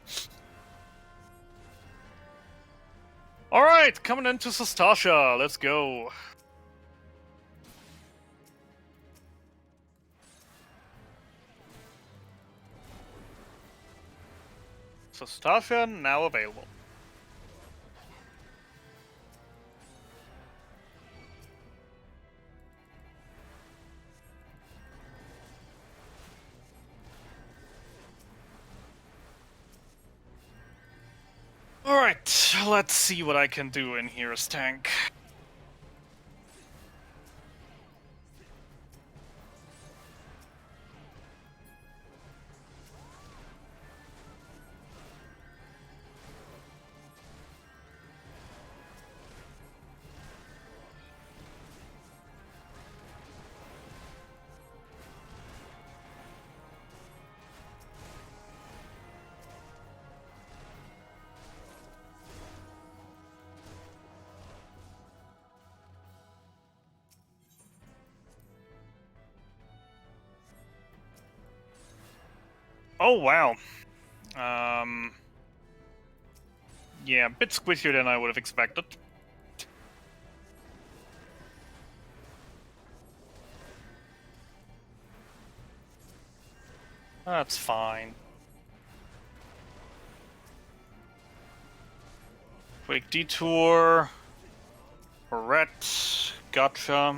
Alright, coming into Sestasha, let's go. Sestasha now available. Alright, let's see what I can do in here as tank. Oh, wow. Yeah, a bit squishier than I would have expected. That's fine. Quick detour. Ret. Gotcha.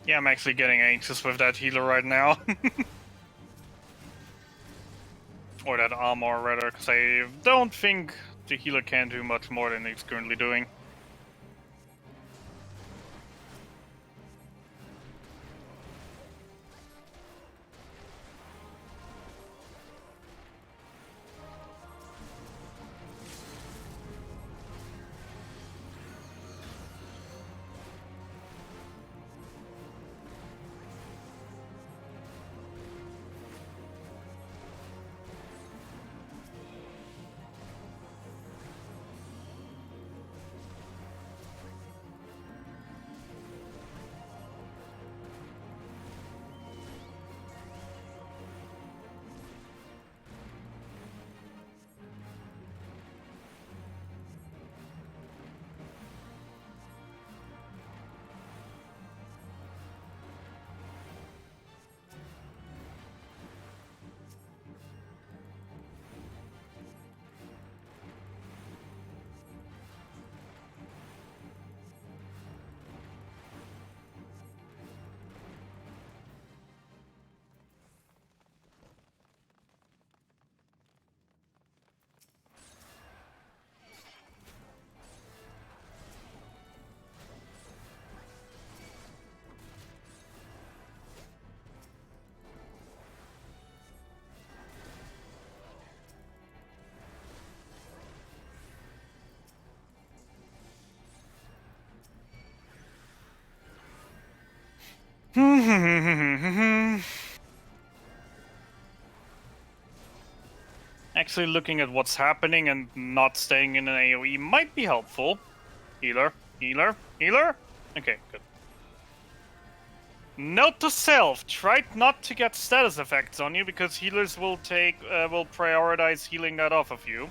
Yeah, I'm actually getting anxious with that healer right now. Or that armor, rather, because I don't think the healer can do much more than it's currently doing. Actually, looking at what's happening and not staying in an AoE might be helpful. Healer, healer, healer? Okay, good. Note to self, try not to get status effects on you, because healers will prioritize healing that off of you.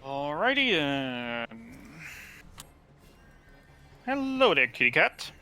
Alrighty then. Hello there, kitty cat.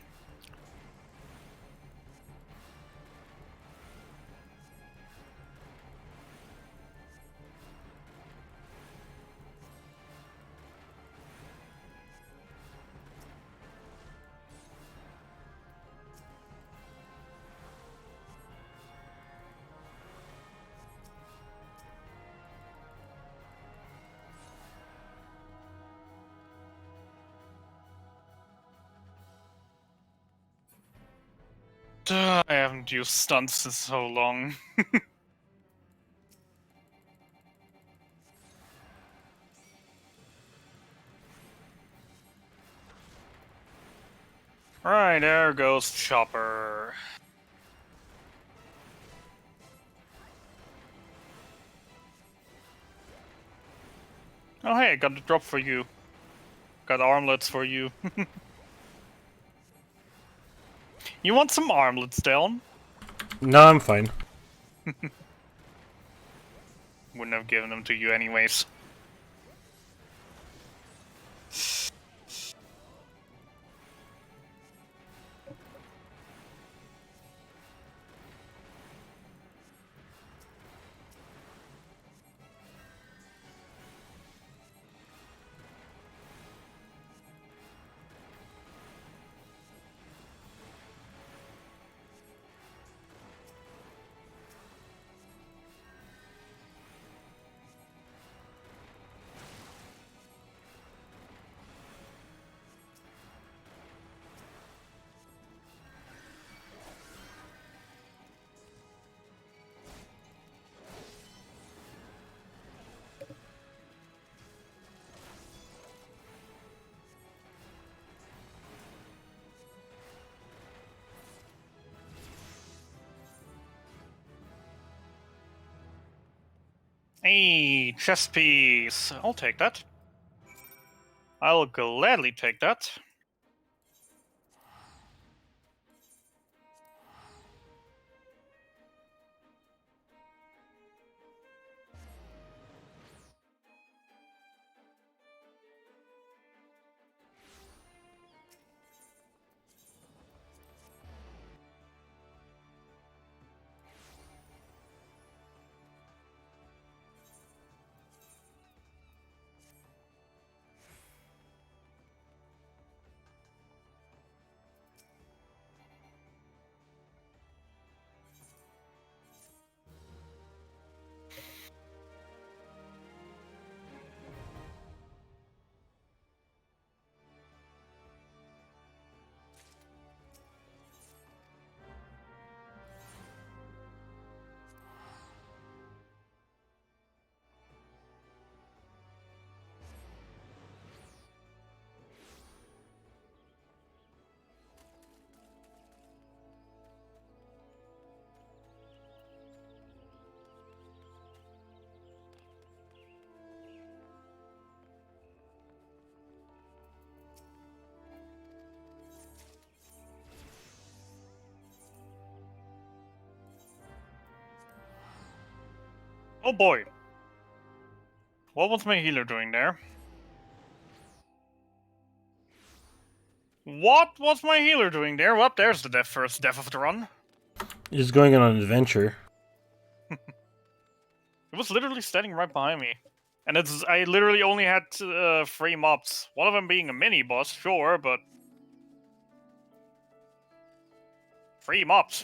I haven't used stunts in so long. Right, there goes Chopper. Oh hey, I got a drop for you. Got armlets for you. You want some armlets, Deln? No, I'm fine. Wouldn't have given them to you anyways. Hey, chess piece. I'll take that. I'll gladly take that. Oh boy. What was my healer doing there? What was my healer doing there? Well, there's the first death of the run. He's going on an adventure. It was literally standing right behind me. And I literally only had 3 mobs. One of them being a mini boss, sure, but 3 mobs.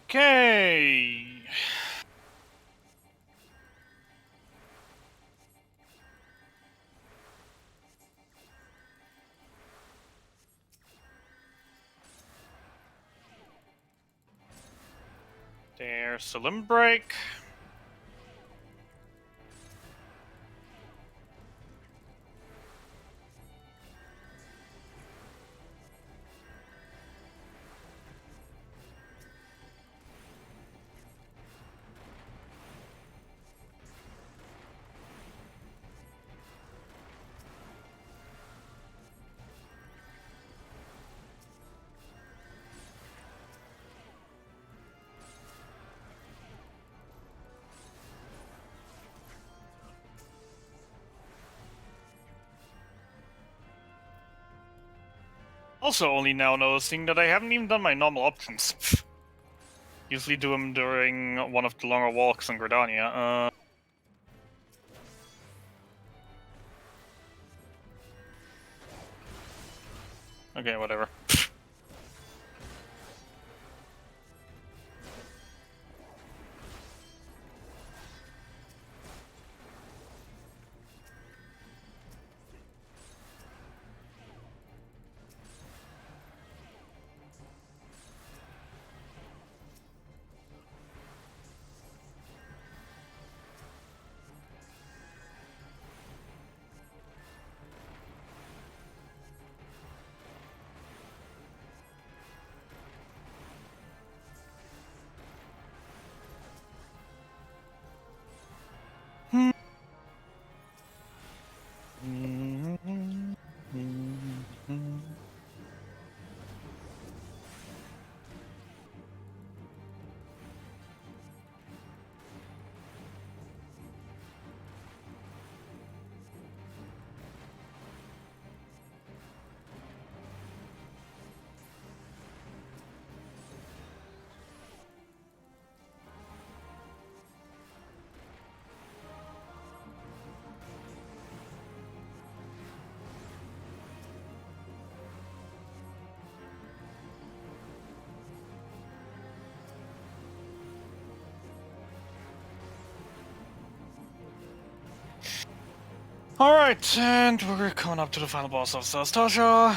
Okay. There's a limb break. Also, only now noticing that I haven't even done my normal options. Usually do them during one of the longer walks in Gridania. Okay, whatever. Alright, and we're coming up to the final boss of Sastasha.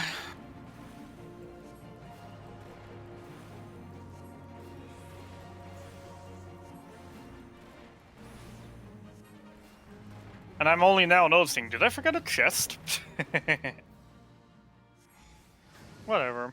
And I'm only now noticing, did I forget a chest? Whatever.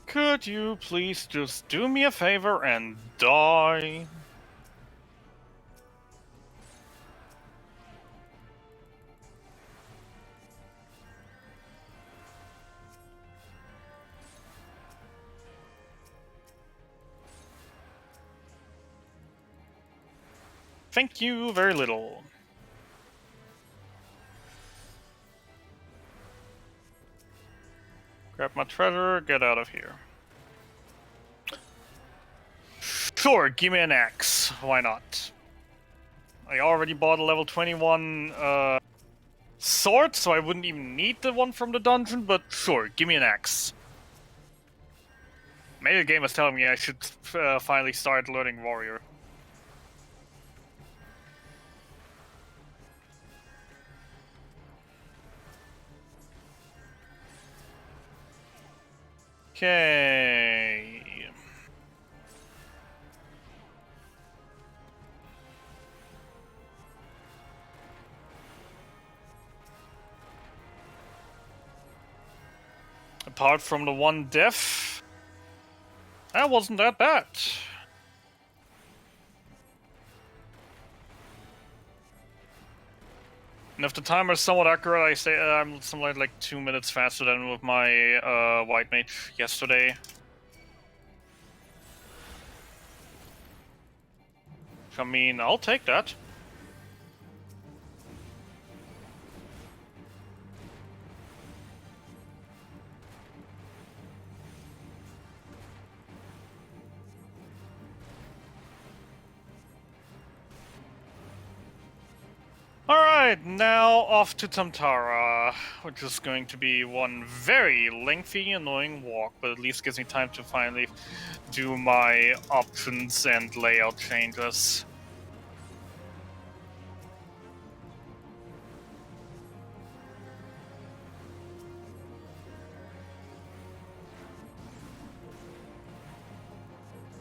Could you please just do me a favor and die? Thank you very little. Grab my treasure, get out of here. Sure, give me an axe. Why not? I already bought a level 21 sword, so I wouldn't even need the one from the dungeon, but sure, give me an axe. Maybe the game was telling me I should finally start learning warrior. Okay. Apart from the one death, that wasn't that bad. And if the timer is somewhat accurate, I say I'm something like 2 minutes faster than with my white mage yesterday. I mean, I'll take that. Alright, now off to Tamtara, which is going to be one very lengthy, annoying walk, but at least gives me time to finally do my options and layout changes.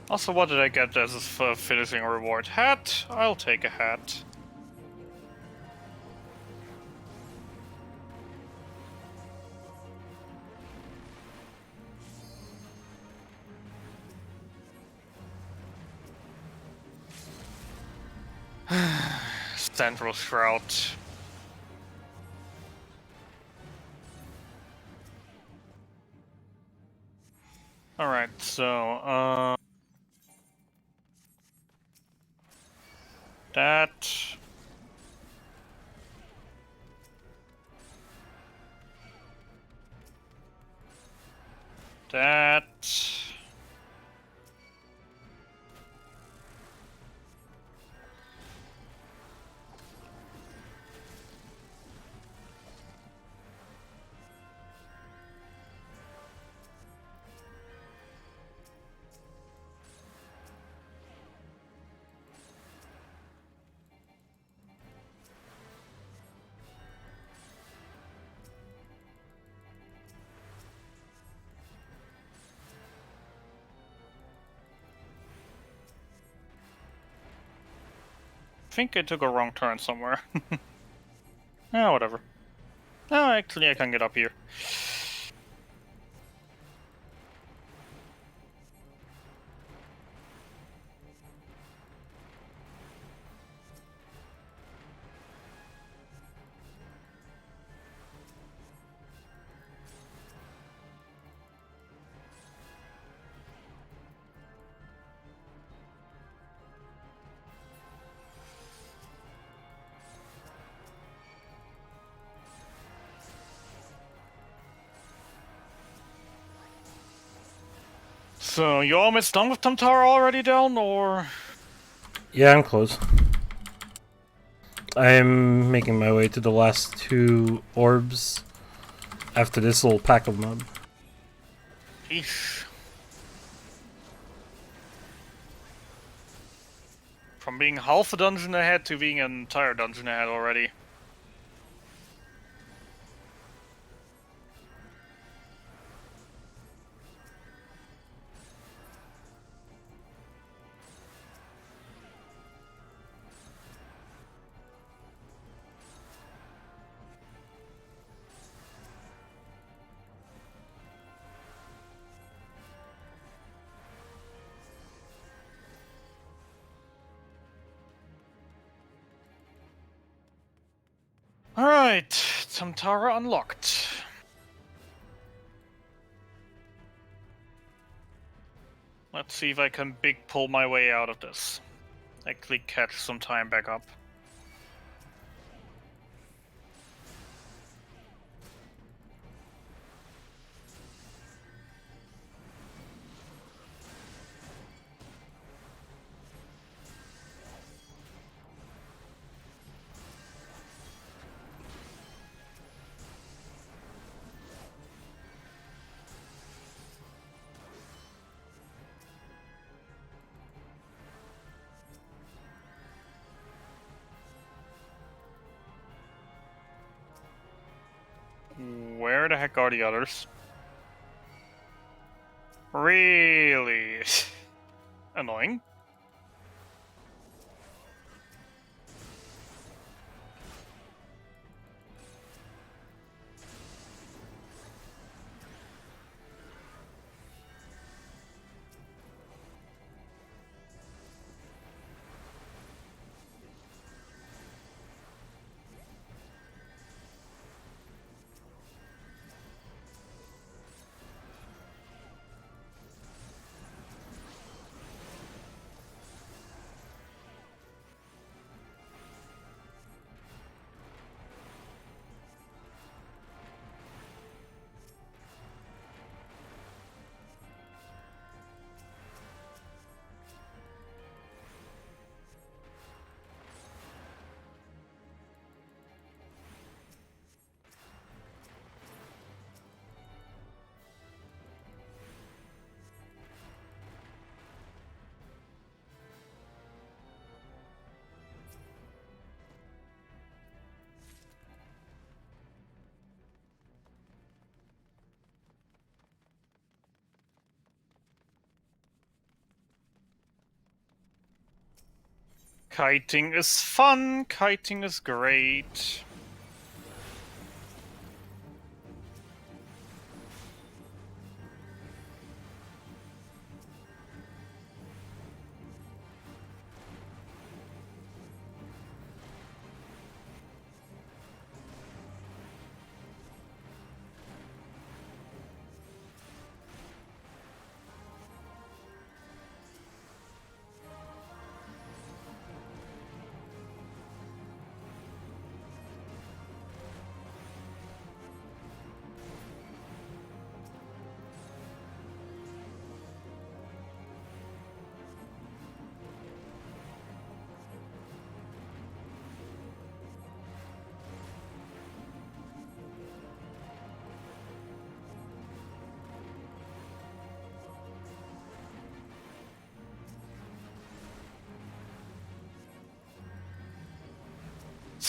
Also, what did I get as a finishing reward? Hat? I'll take a hat. Central Shroud. Alright, so, that... That... I think I took a wrong turn somewhere. Ah, whatever. Oh, actually I can get up here. So, you almost done with Tamtara already, Deln, or...? Yeah, I'm close. I'm making my way to the last 2 orbs after this little pack of mob. Eesh. From being half a dungeon ahead to being an entire dungeon ahead already. Alright, Tamtara unlocked. Let's see if I can big pull my way out of this. Actually catch some time back up. Where the heck are the others? Really? Annoying. Kiting is fun, kiting is great.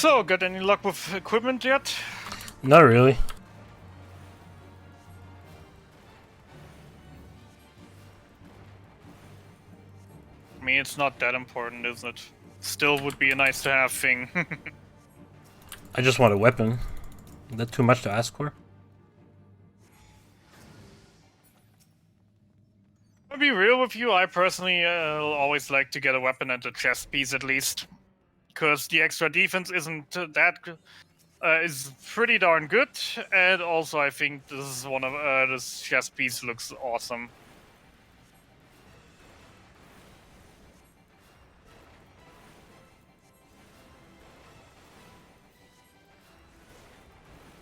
So, got any luck with equipment yet? Not really. I mean, it's not that important, is it? Still would be a nice to have thing. I just want a weapon. Is that too much to ask for? To be real with you, I personally always like to get a weapon and a chest piece at least. Because the extra defense isn't that is pretty darn good, and also I think this is one of this chest piece looks awesome.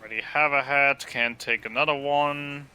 Already have a hat, can't take another one.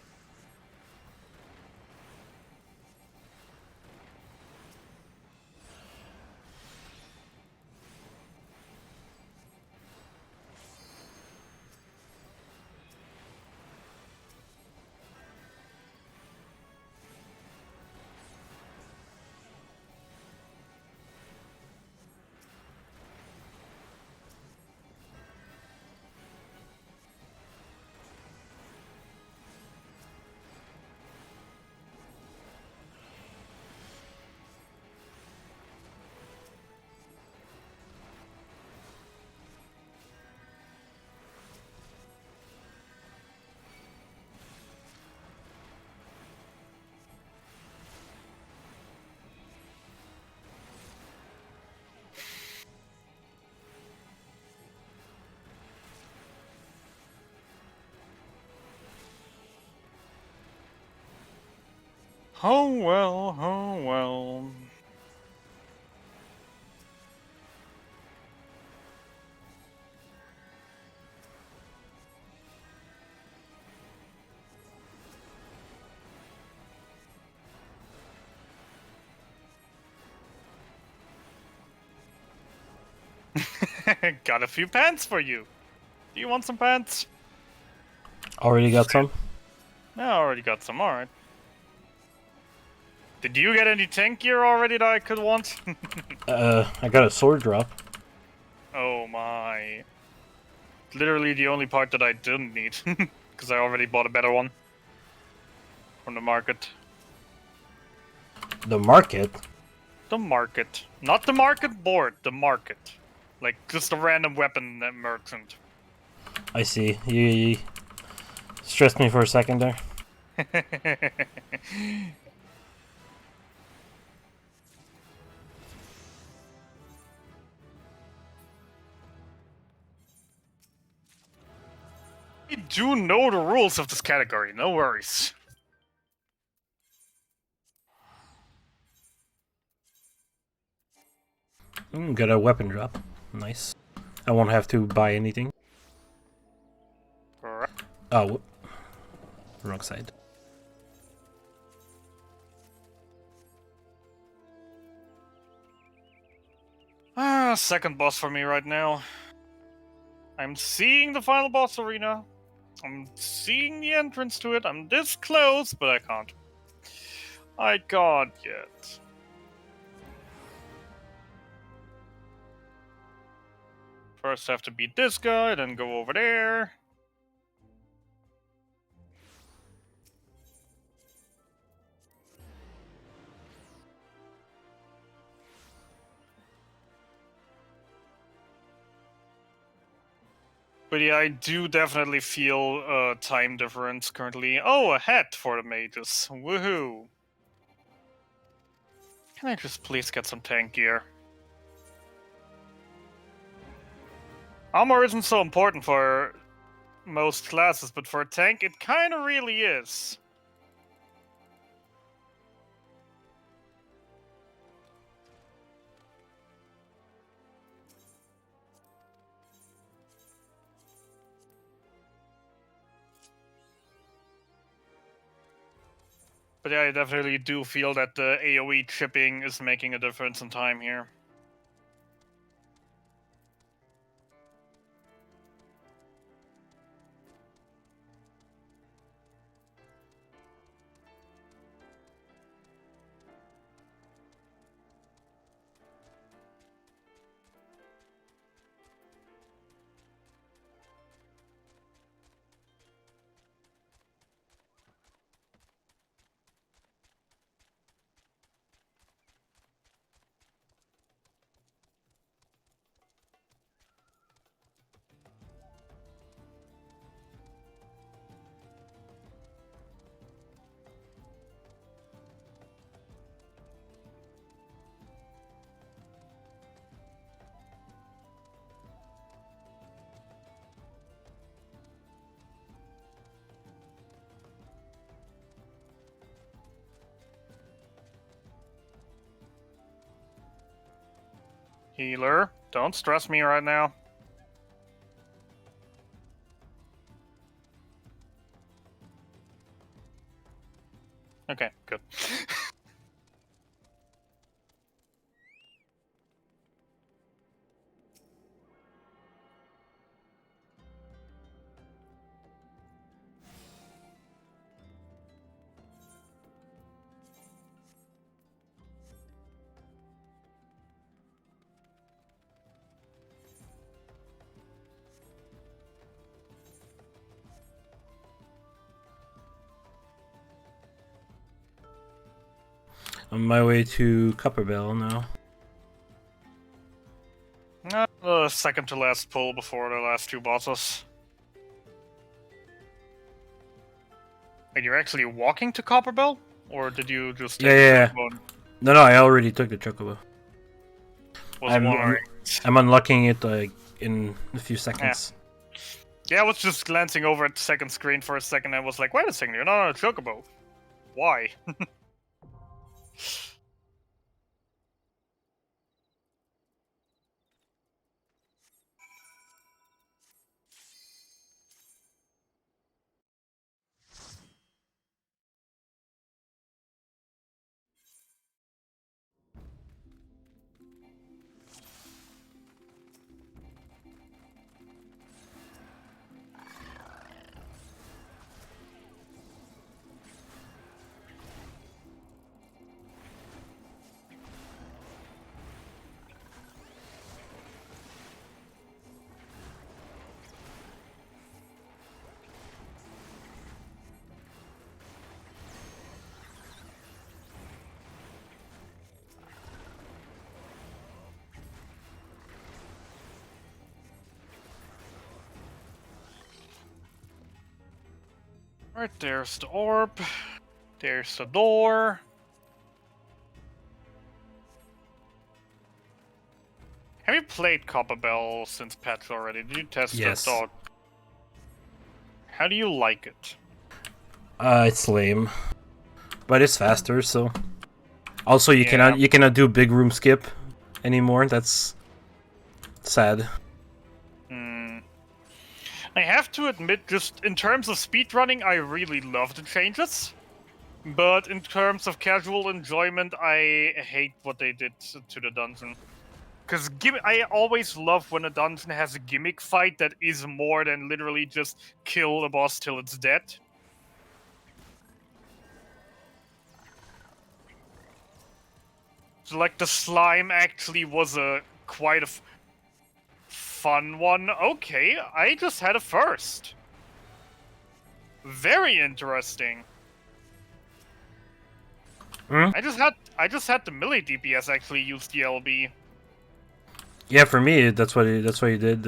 Oh well, oh well. Got a few pants for you. Do you want some pants? Already got some? I already got some, alright. Did you get any tank gear already that I could want? I got a sword drop. Oh my. Literally the only part that I didn't need. Because I already bought a better one. From the market. The market? The market. Not the market board, the market. Like, just a random weapon merchant. I see. You stressed me for a second there. I do know the rules of this category, no worries. Got a weapon drop. Nice. I won't have to buy anything. Oh, wrong side. Second boss for me right now. I'm seeing the final boss arena. I'm seeing the entrance to it. I'm this close, but I can't. I can't yet. First have to beat this guy, then go over there. But yeah, I do definitely feel a time difference currently. Oh, a hat for the mages. Woohoo! Can I just please get some tank gear? Armor isn't so important for most classes, but for a tank, it kinda really is. But yeah, I definitely do feel that the AoE chipping is making a difference in time here. Healer, don't stress me right now. Okay, good. On my way to Copperbell now. The second to last pull before the last two bosses. Wait, you're actually walking to Copperbell? Or did you just take Yeah. one? No, I already took the Chocobo. Was wondering. I'm unlocking it like in a few seconds. Yeah, I was just glancing over at the second screen for a second and was like, wait a second, you're not on a Chocobo. Why? Right, there's the orb. There's the door. Have you played Copperbell since patch already? Did you test Yes. the dog? How do you like it? It's lame, but it's faster. So, also you Yeah. cannot do big room skip anymore. That's sad. I have to admit, just in terms of speedrunning, I really love the changes. But in terms of casual enjoyment, I hate what they did to the dungeon. Because I always love when a dungeon has a gimmick fight that is more than literally just kill a boss till it's dead. So, like, the slime actually was quite a fun one. Okay, I just had a first. Very interesting. I just had the melee DPS actually use the LB. Yeah, for me that's what he did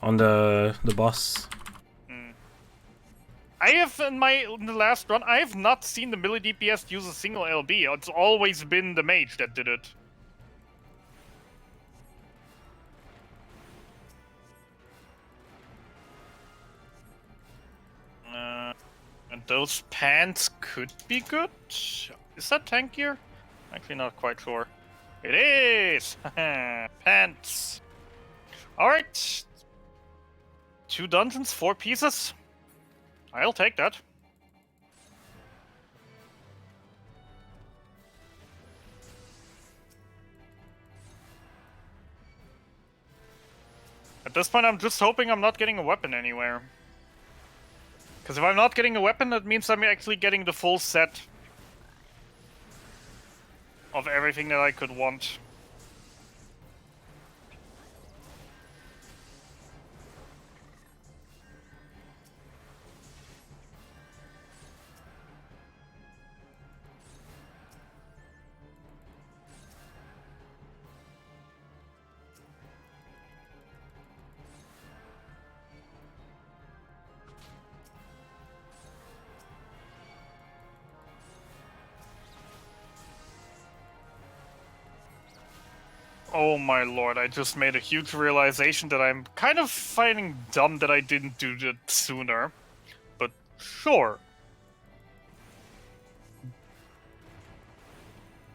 on the boss. I have in the last run, I have not seen the melee DPS use a single LB. It's always been the mage that did it. And those pants could be good. Is that tank gear? Actually, not quite sure. It is! Pants! Alright. 2 dungeons, 4 pieces. I'll take that. At this point, I'm just hoping I'm not getting a weapon anywhere. Because if I'm not getting a weapon, that means I'm actually getting the full set of everything that I could want. Oh my lord, I just made a huge realization that I'm kind of finding dumb that I didn't do that sooner. But sure.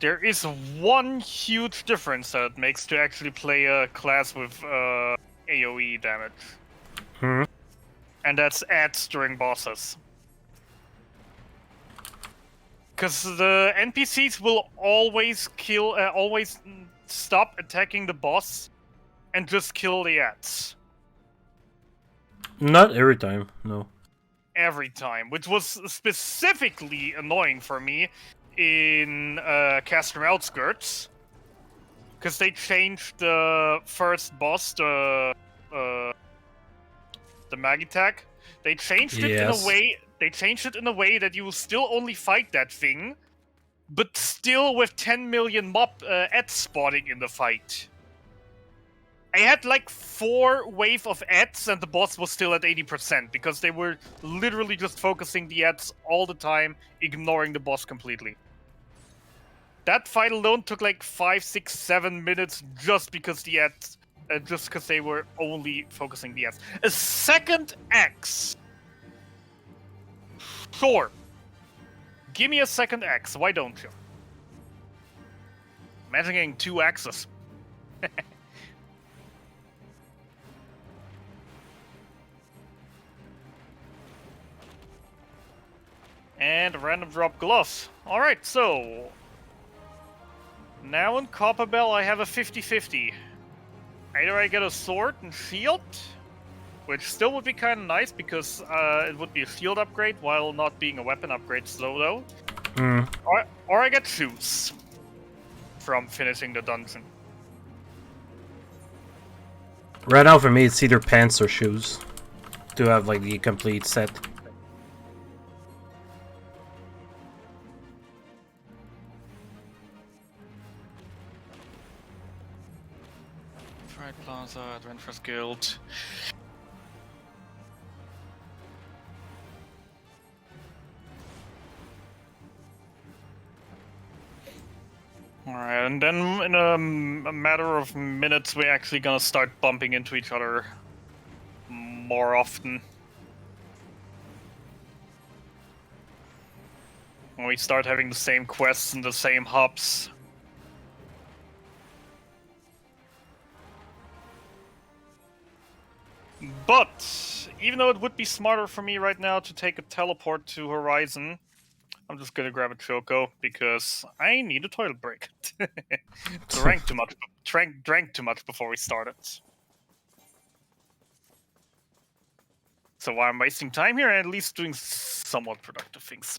There is one huge difference that it makes to actually play a class with AoE damage. Hmm. And that's ads during bosses. Because the NPCs will always always stop attacking the boss and just kill the ads. Not every time, no. Every time, which was specifically annoying for me in Castrum Outskirts. Because they changed the first boss, the mag attack. They changed it in a way. They changed it in a way that you will still only fight that thing, but still with 10 million mob ads spawning in the fight. I had like 4 wave of ads, and the boss was still at 80% because they were literally just focusing the ads all the time, ignoring the boss completely. That fight alone took like 5, 6, 7 minutes just because the ads. Just because they were only focusing the ads. A second axe! Sure. Give me a second axe, why don't you? Imagine getting 2 axes. And a random drop gloves. Alright, so... now in Copperbell I have a 50-50. Either I get a sword and shield, which still would be kind of nice because it would be a shield upgrade while not being a weapon upgrade slow though. Mm. Or I get shoes from finishing the dungeon. Right now for me it's either pants or shoes to have like the complete set. Pride Plaza, Adventurers Guild. Alright, and then in a matter of minutes we're actually gonna start bumping into each other more often. When we start having the same quests and the same hubs. But, even though it would be smarter for me right now to take a teleport to Horizon, I'm just gonna grab a Choco because I need a toilet break. Drank too much before we started. So while I'm wasting time here, I'm at least doing somewhat productive things.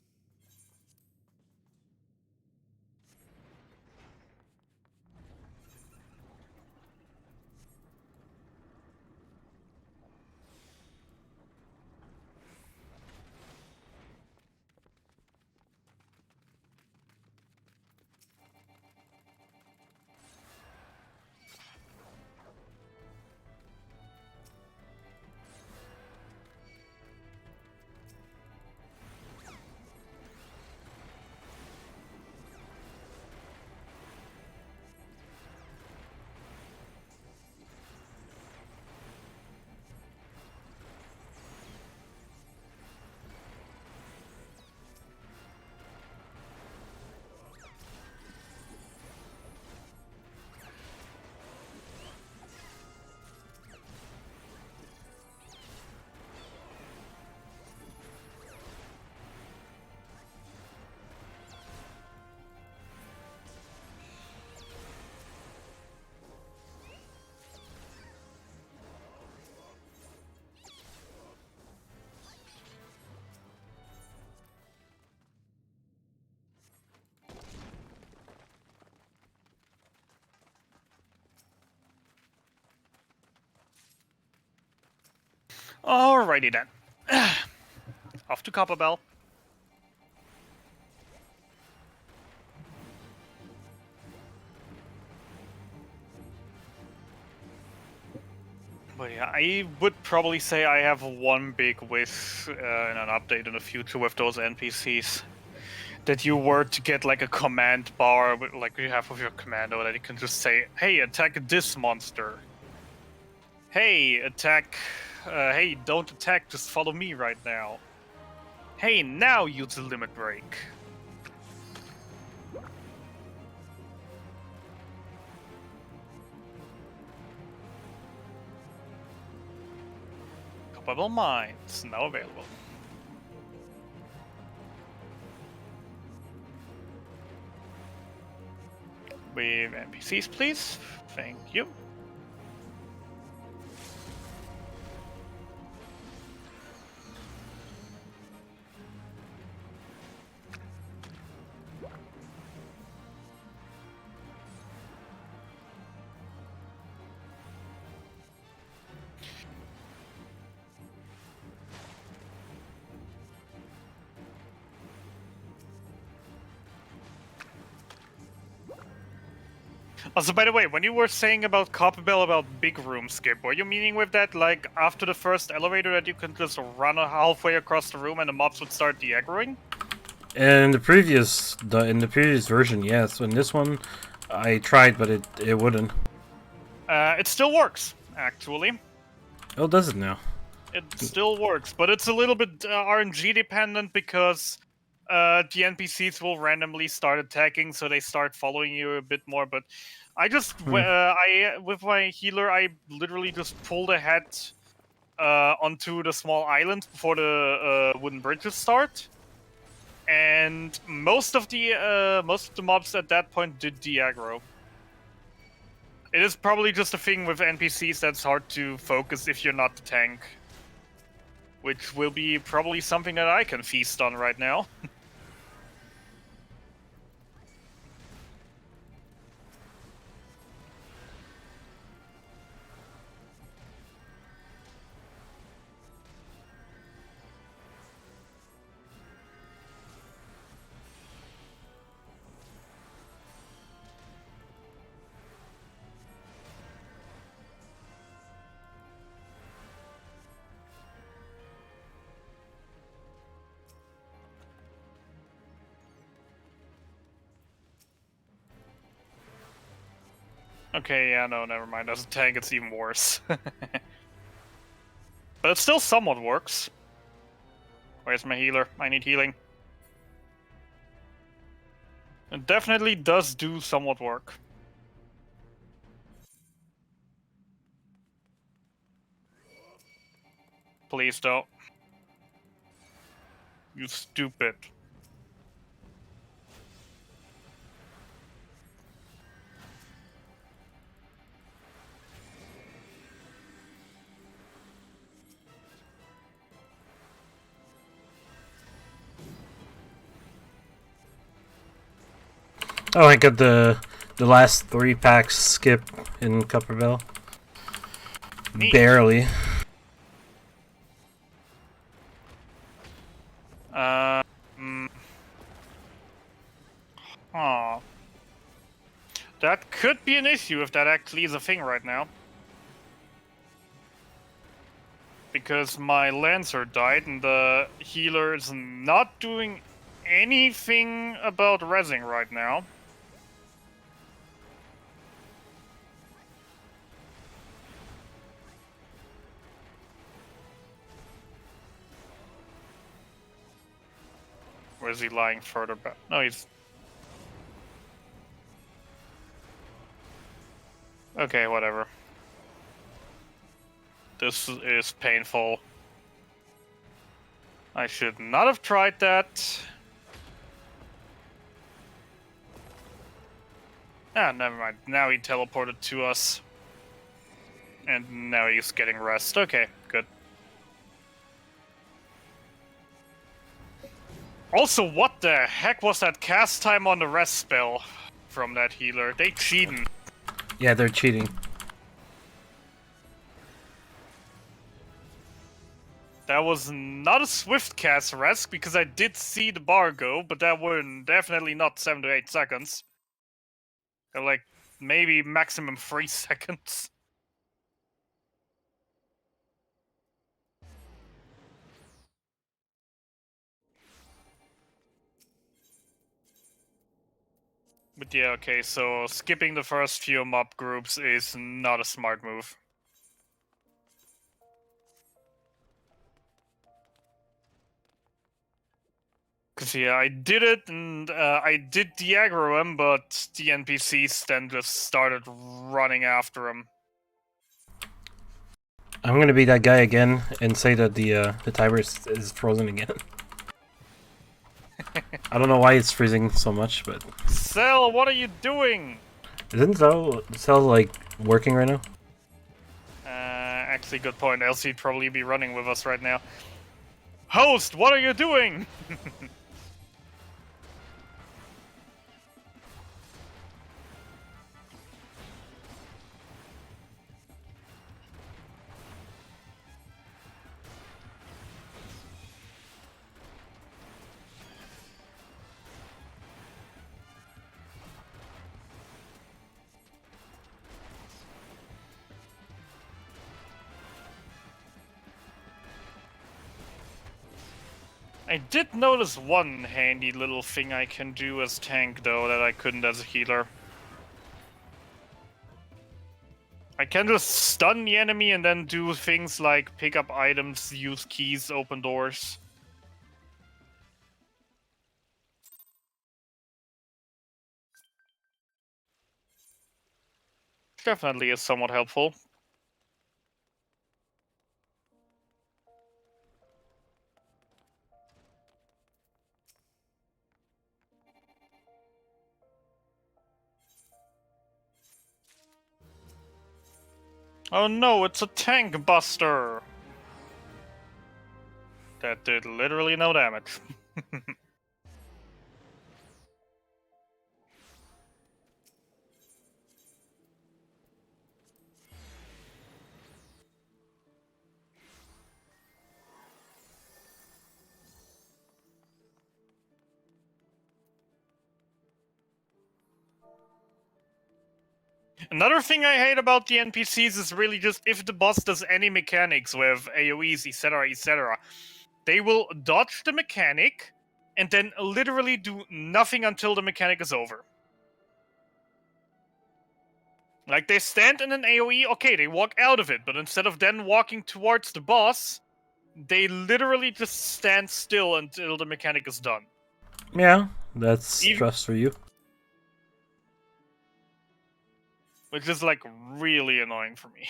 Alrighty then. Off to Copperbell. But yeah, I would probably say I have one big wish in an update in the future with those NPCs. That you were to get like a command bar, like you have with your commando, that you can just say, hey, attack this monster. Hey, attack... hey, don't attack, just follow me right now. Hey, now use the limit break. Hoppable Mines, now available. With NPCs, please. Thank you. Also, by the way, when you were saying about Copperbell about big room skip, were you meaning with that, like, after the first elevator that you can just run halfway across the room and the mobs would start de-aggroing? In the previous version, yes. In this one, I tried, but it wouldn't. It still works, actually. Oh, does it now? It still works, but it's a little bit RNG dependent because the NPCs will randomly start attacking, so they start following you a bit more. But I just, with my healer, I literally just pulled ahead onto the small island before the wooden bridges start, and most of the mobs at that point did de-aggro. It is probably just a thing with NPCs that's hard to focus if you're not the tank. Which will be probably something that I can feast on right now. Okay, yeah, no, never mind. As a tank, it's even worse. But it still somewhat works. Where's my healer? I need healing. It definitely does do somewhat work. Please don't. You stupid. Oh, I got the last 3 packs skip in Copperbell. Neat. Barely. Huh. That could be an issue if that actually is a thing right now. Because my Lancer died and the healer is not doing anything about rezzing right now. Or is he lying further back? No, he's... Okay, whatever. This is painful. I should not have tried that. Ah, never mind. Now he teleported to us. And now he's getting rest. Okay, good. Also, what the heck was that cast time on the rest spell from that healer? They cheating. Yeah, they're cheating. That was not a swift cast rest because I did see the bar go, but that were definitely not 7 to 8 seconds. They're like maybe maximum 3 seconds. But yeah, okay, so skipping the first few mob groups is not a smart move. Cause yeah, I did it, and I did de-aggro him, but the NPCs then just started running after him. I'm gonna be that guy again and say that the timer is frozen again. I don't know why it's freezing so much, but Cell, what are you doing? isn't Cell like working right now? Actually, good point. Else he'd probably be running with us right now. Host, what are you doing? I did notice one handy little thing I can do as tank, though, that I couldn't as a healer. I can just stun the enemy and then do things like pick up items, use keys, open doors. Definitely is somewhat helpful. Oh no, it's a tank buster! That did literally no damage. Another thing I hate about the NPCs is really just if the boss does any mechanics with AoEs, etc., etc., they will dodge the mechanic and then literally do nothing until the mechanic is over. Like, they stand in an AoE, okay, they walk out of it, but instead of then walking towards the boss, they literally just stand still until the mechanic is done. Yeah, that's trust for you. Which is, like, really annoying for me.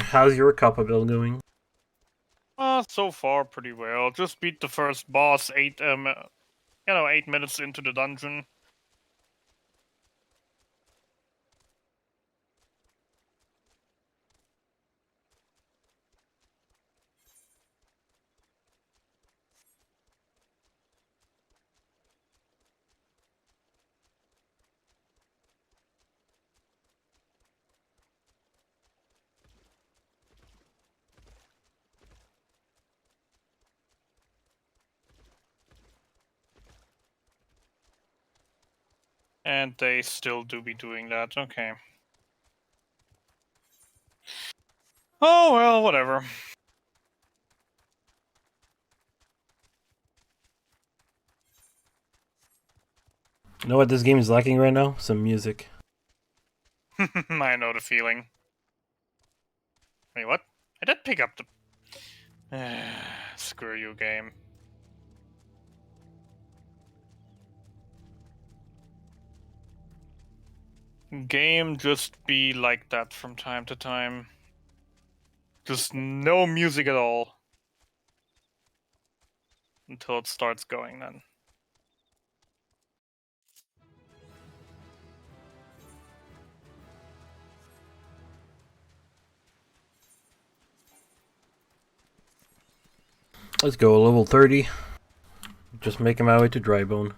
How's your Kappa build going? So far, pretty well. Just beat the first boss 8 minutes into the dungeon. And they still do be doing that, okay. Oh, well, whatever. You know what this game is lacking right now? Some music. I know the feeling. Wait, what? I did pick up the... Screw you, game. Game just be like that from time to time. Just no music at all. Until it starts going then. Let's go, level 30. Just making my way to Drybone.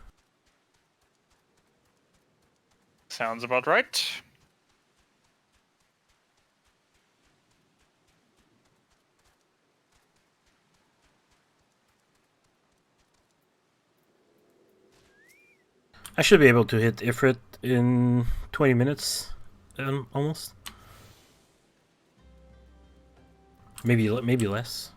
Sounds about right. I should be able to hit Ifrit in 20 minutes, almost. Maybe less.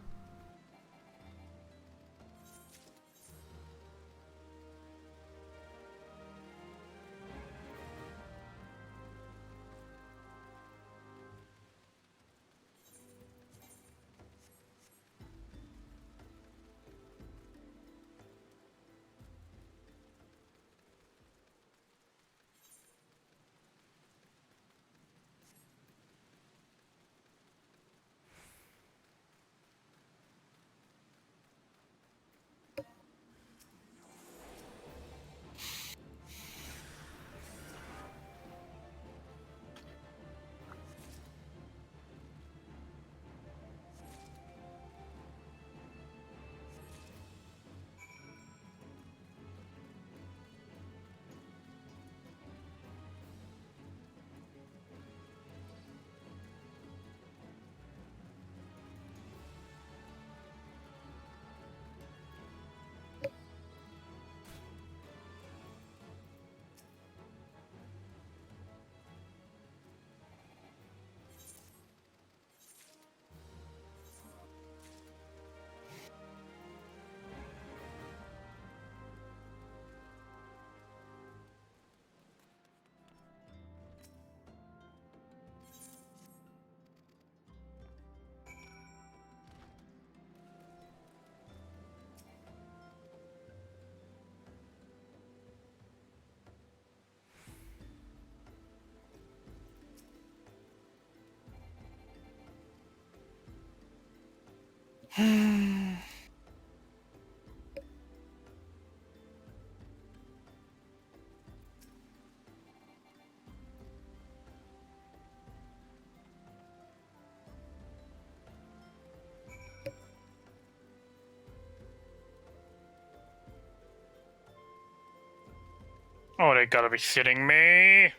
Oh, they gotta be shitting me.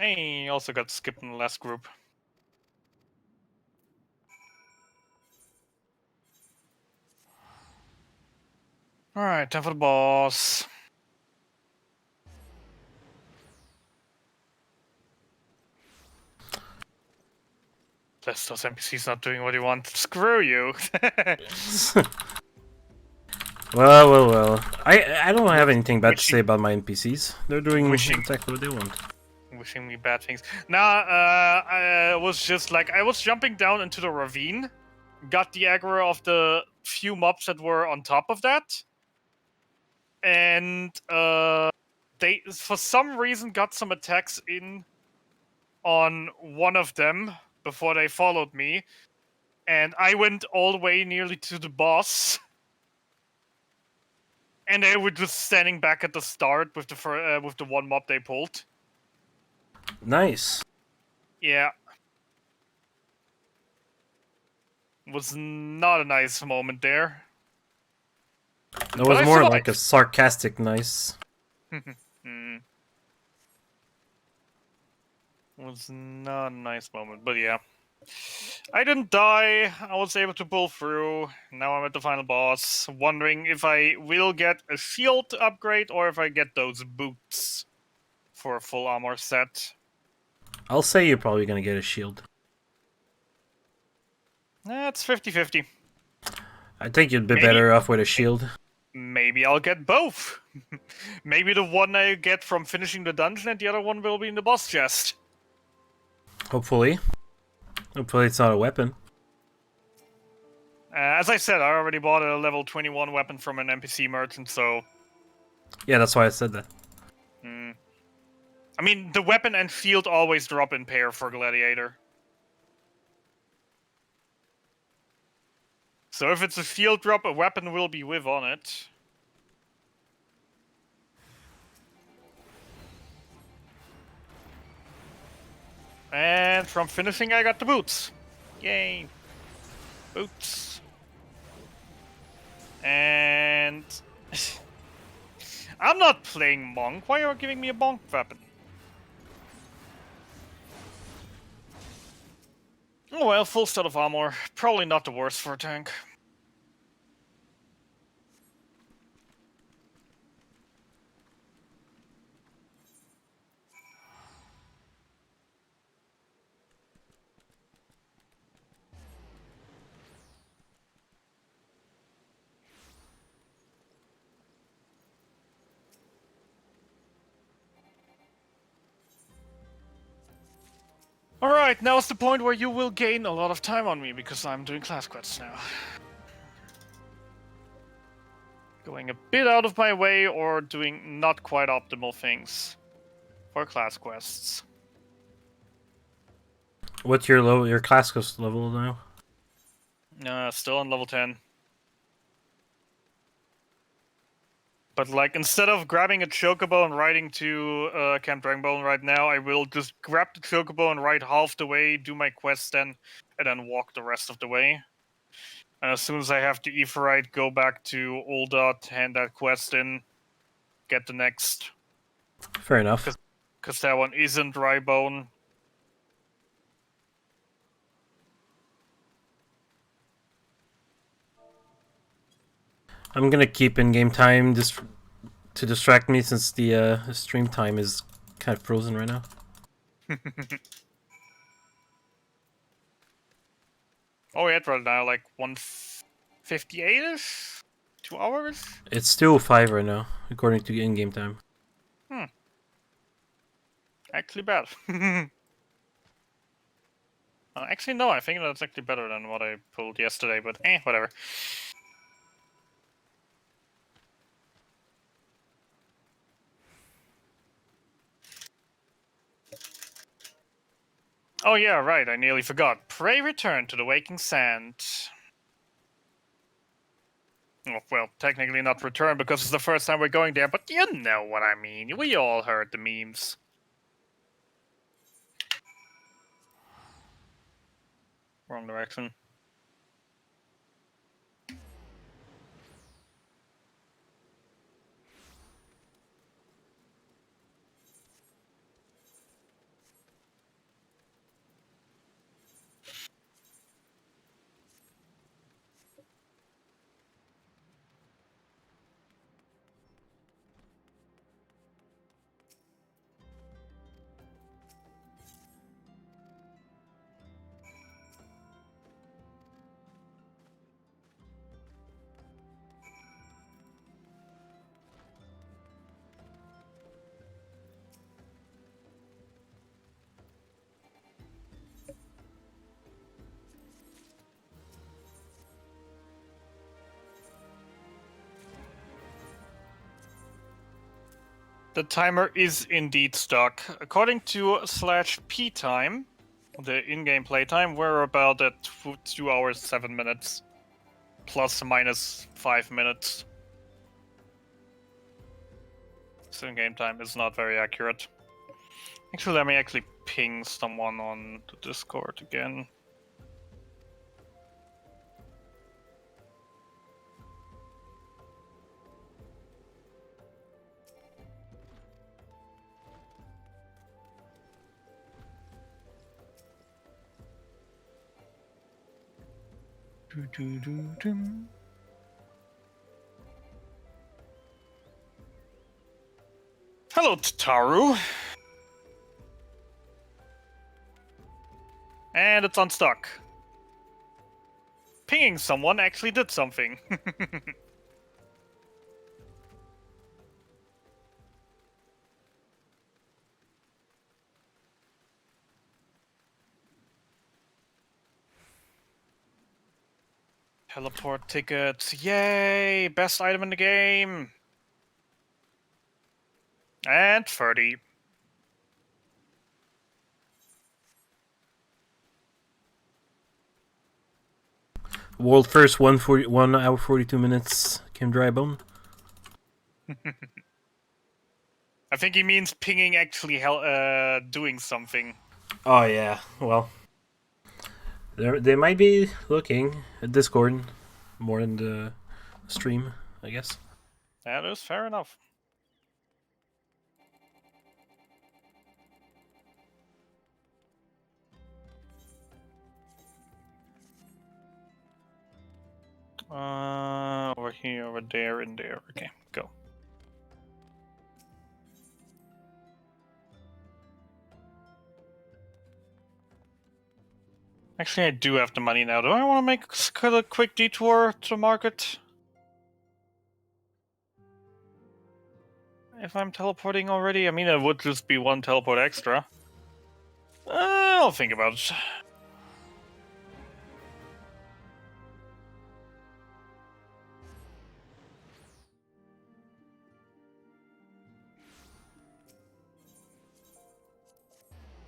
Hey, also got skipped in the last group. Alright, time for the boss. Bless those NPCs not doing what you want. Screw you! Well. I don't have anything bad to Wishing- say about my NPCs. They're doing Wishing. exactly what they want. Wishing me bad things. Nah, I was just like, I was jumping down into the ravine, got the aggro of the few mobs that were on top of that, and they, for some reason, got some attacks in on one of them before they followed me, and I went all the way nearly to the boss, and they were just standing back at the start with the one mob they pulled. Nice. Yeah. Was not a nice moment there. That was I more like a survived. sarcastic nice. Was not a nice moment, but yeah. I didn't die. I was able to pull through. Now I'm at the final boss, wondering if I will get a shield upgrade or if I get those boots for a full armor set. I'll say you're probably gonna get a shield. That's 50-50. I think you'd be Maybe- better off with a shield. Maybe I'll get both. Maybe the one I get from finishing the dungeon and the other one will be in the boss chest. Hopefully. Hopefully it's not a weapon. As I said, I already bought a level 21 weapon from an NPC merchant, so... Yeah, that's why I said that. I mean, the weapon and shield always drop in pair for Gladiator. So if it's a shield drop, a weapon will be with on it. And from finishing, I got the boots. Yay. Boots. And... I'm not playing Monk. Why are you giving me a Monk weapon? Oh well, full set of armor. Probably not the worst for a tank. Alright, now's the point where you will gain a lot of time on me, because I'm doing class quests now. Going a bit out of my way, or doing not quite optimal things for class quests. What's your class cost level now? Still on level 10. But like, instead of grabbing a chocobo and riding to Camp Dragonbone right now, I will just grab the chocobo and ride half the way, do my quest then, and then walk the rest of the way. And as soon as I have the Aephorite, go back to Oldot, hand that quest in, get the next. Fair enough. Because that one isn't Drybone. I'm gonna keep in-game time just to distract me since the stream time is kind of frozen right now. Oh, yeah, right now, like 1:58ish? 2 hours? It's still 5 right now, according to in-game time. Actually bad. Actually, no, I think that's actually better than what I pulled yesterday, but whatever. Oh yeah, right, I nearly forgot. Pray return to the waking sand. Oh, well, technically not return because it's the first time we're going there, but you know what I mean. We all heard the memes. Wrong direction. The timer is indeed stuck. According to /p_time, the in-game playtime, we're about at 2 hours 7 minutes, plus minus 5 minutes. So in-game time is not very accurate. Actually, let me actually ping someone on the Discord again. Hello, Tataru. And it's unstuck. Pinging someone actually did something. Teleport tickets. Yay! Best item in the game. And 30. World first 1 hour 42 minutes. Came dry bone. I think he means pinging actually doing something. Oh yeah, well, they might be looking at Discord more than the stream, I guess. That is fair enough. Over here, over there, and there. Okay, go. Actually, I do have the money now. Do I want to make a quick detour to the market? If I'm teleporting already? I mean, it would just be one teleport extra. I'll think about it.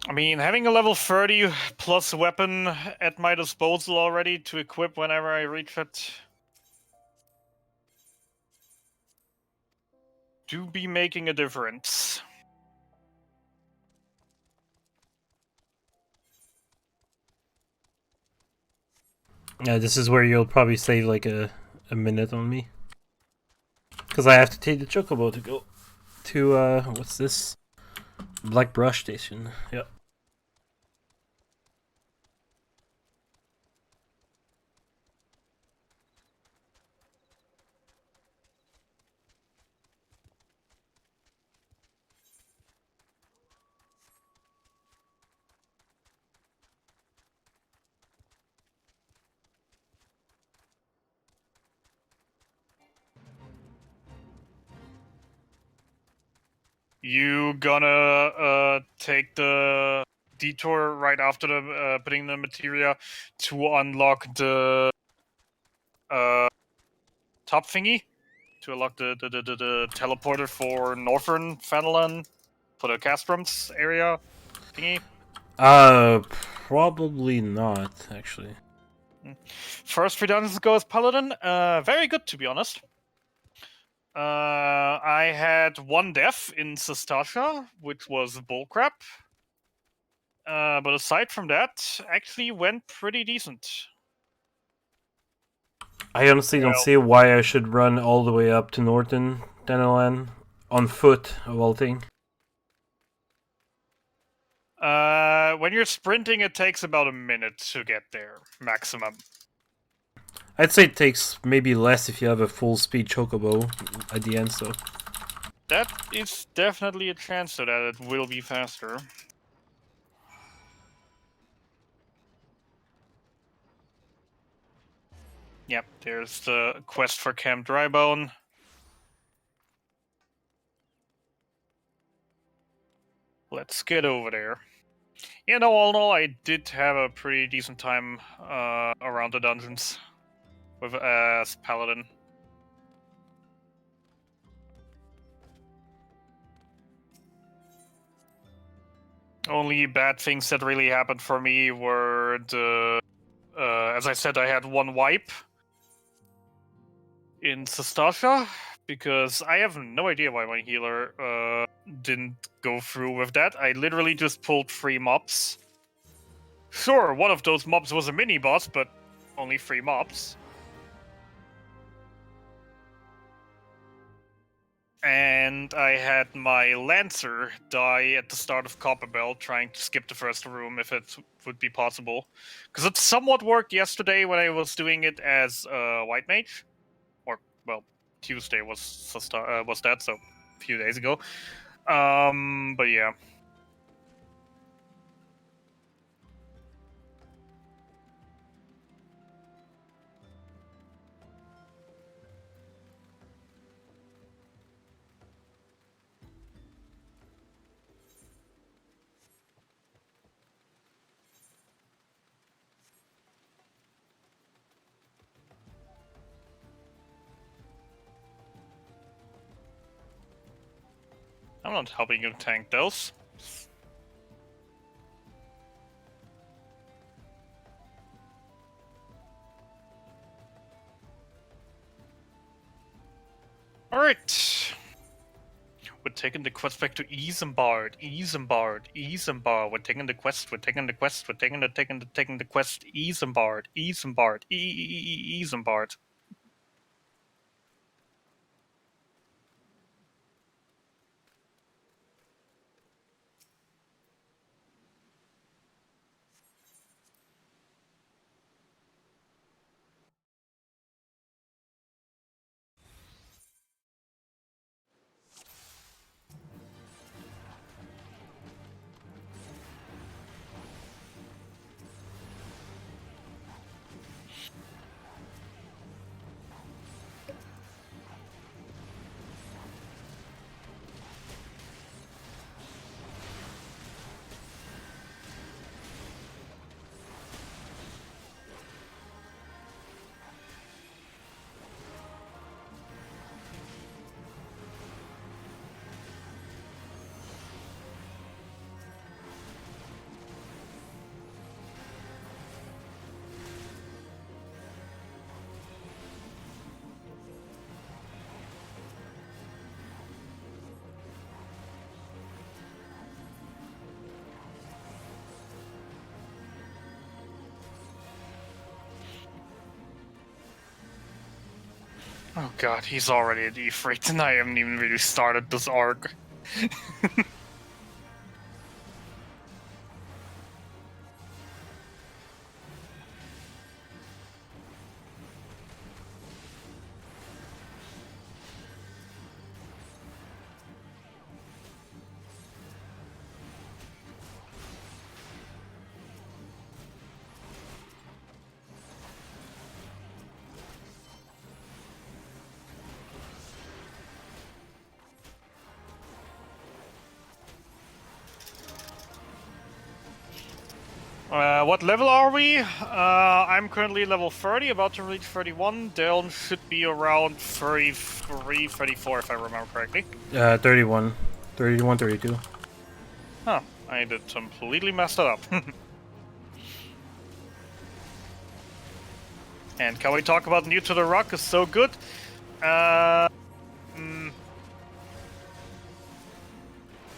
I mean, having a level 30 plus weapon at my disposal already to equip whenever I reach it do be making a difference. Yeah, this is where you'll probably save like a minute on me. Because I have to take the chocobo to go to, what's this? Black Brush Station. Yep. You gonna take the detour right after the putting the materia to unlock the top thingy? To unlock the teleporter for Northern Fenelon for the Castrums area thingy? Probably not, actually. First 3 dungeons go as Paladin. Very good, to be honest. I had 1 death in Sestasha, which was bullcrap. But aside from that, actually went pretty decent. I honestly don't see why I should run all the way up to Norton Denelan on foot, of all things. When you're sprinting, it takes about a minute to get there, maximum. I'd say it takes maybe less if you have a full speed chocobo at the end, so. That is definitely a chance so that it will be faster. Yep, there's the quest for Camp Drybone. Let's get over there. Yeah, no, all in all, I did have a pretty decent time around the dungeons with as Paladin. Only bad things that really happened for me were the... as I said, I had one wipe in Sastasha, because I have no idea why my healer didn't go through with that. I literally just pulled 3 mobs. Sure, one of those mobs was a mini-boss, but only 3 mobs. And I had my Lancer die at the start of Copperbell, trying to skip the first room if it would be possible. Because it somewhat worked yesterday when I was doing it as White Mage. Or, well, Tuesday was that, so a few days ago. But yeah. I'm not helping you tank those. Alright. We're taking the quest back to Isambard. We're taking the quest. We're taking the quest. We're taking the quest. Isambard. Isambard. Oh god, he's already at E3 and I haven't even really started this arc. What level are we? I'm currently level 30, about to reach 31. Deln should be around 33, 34 if I remember correctly. 31. 31, 32. Huh, I did completely messed it up. And can we talk about New to the Rock is so good?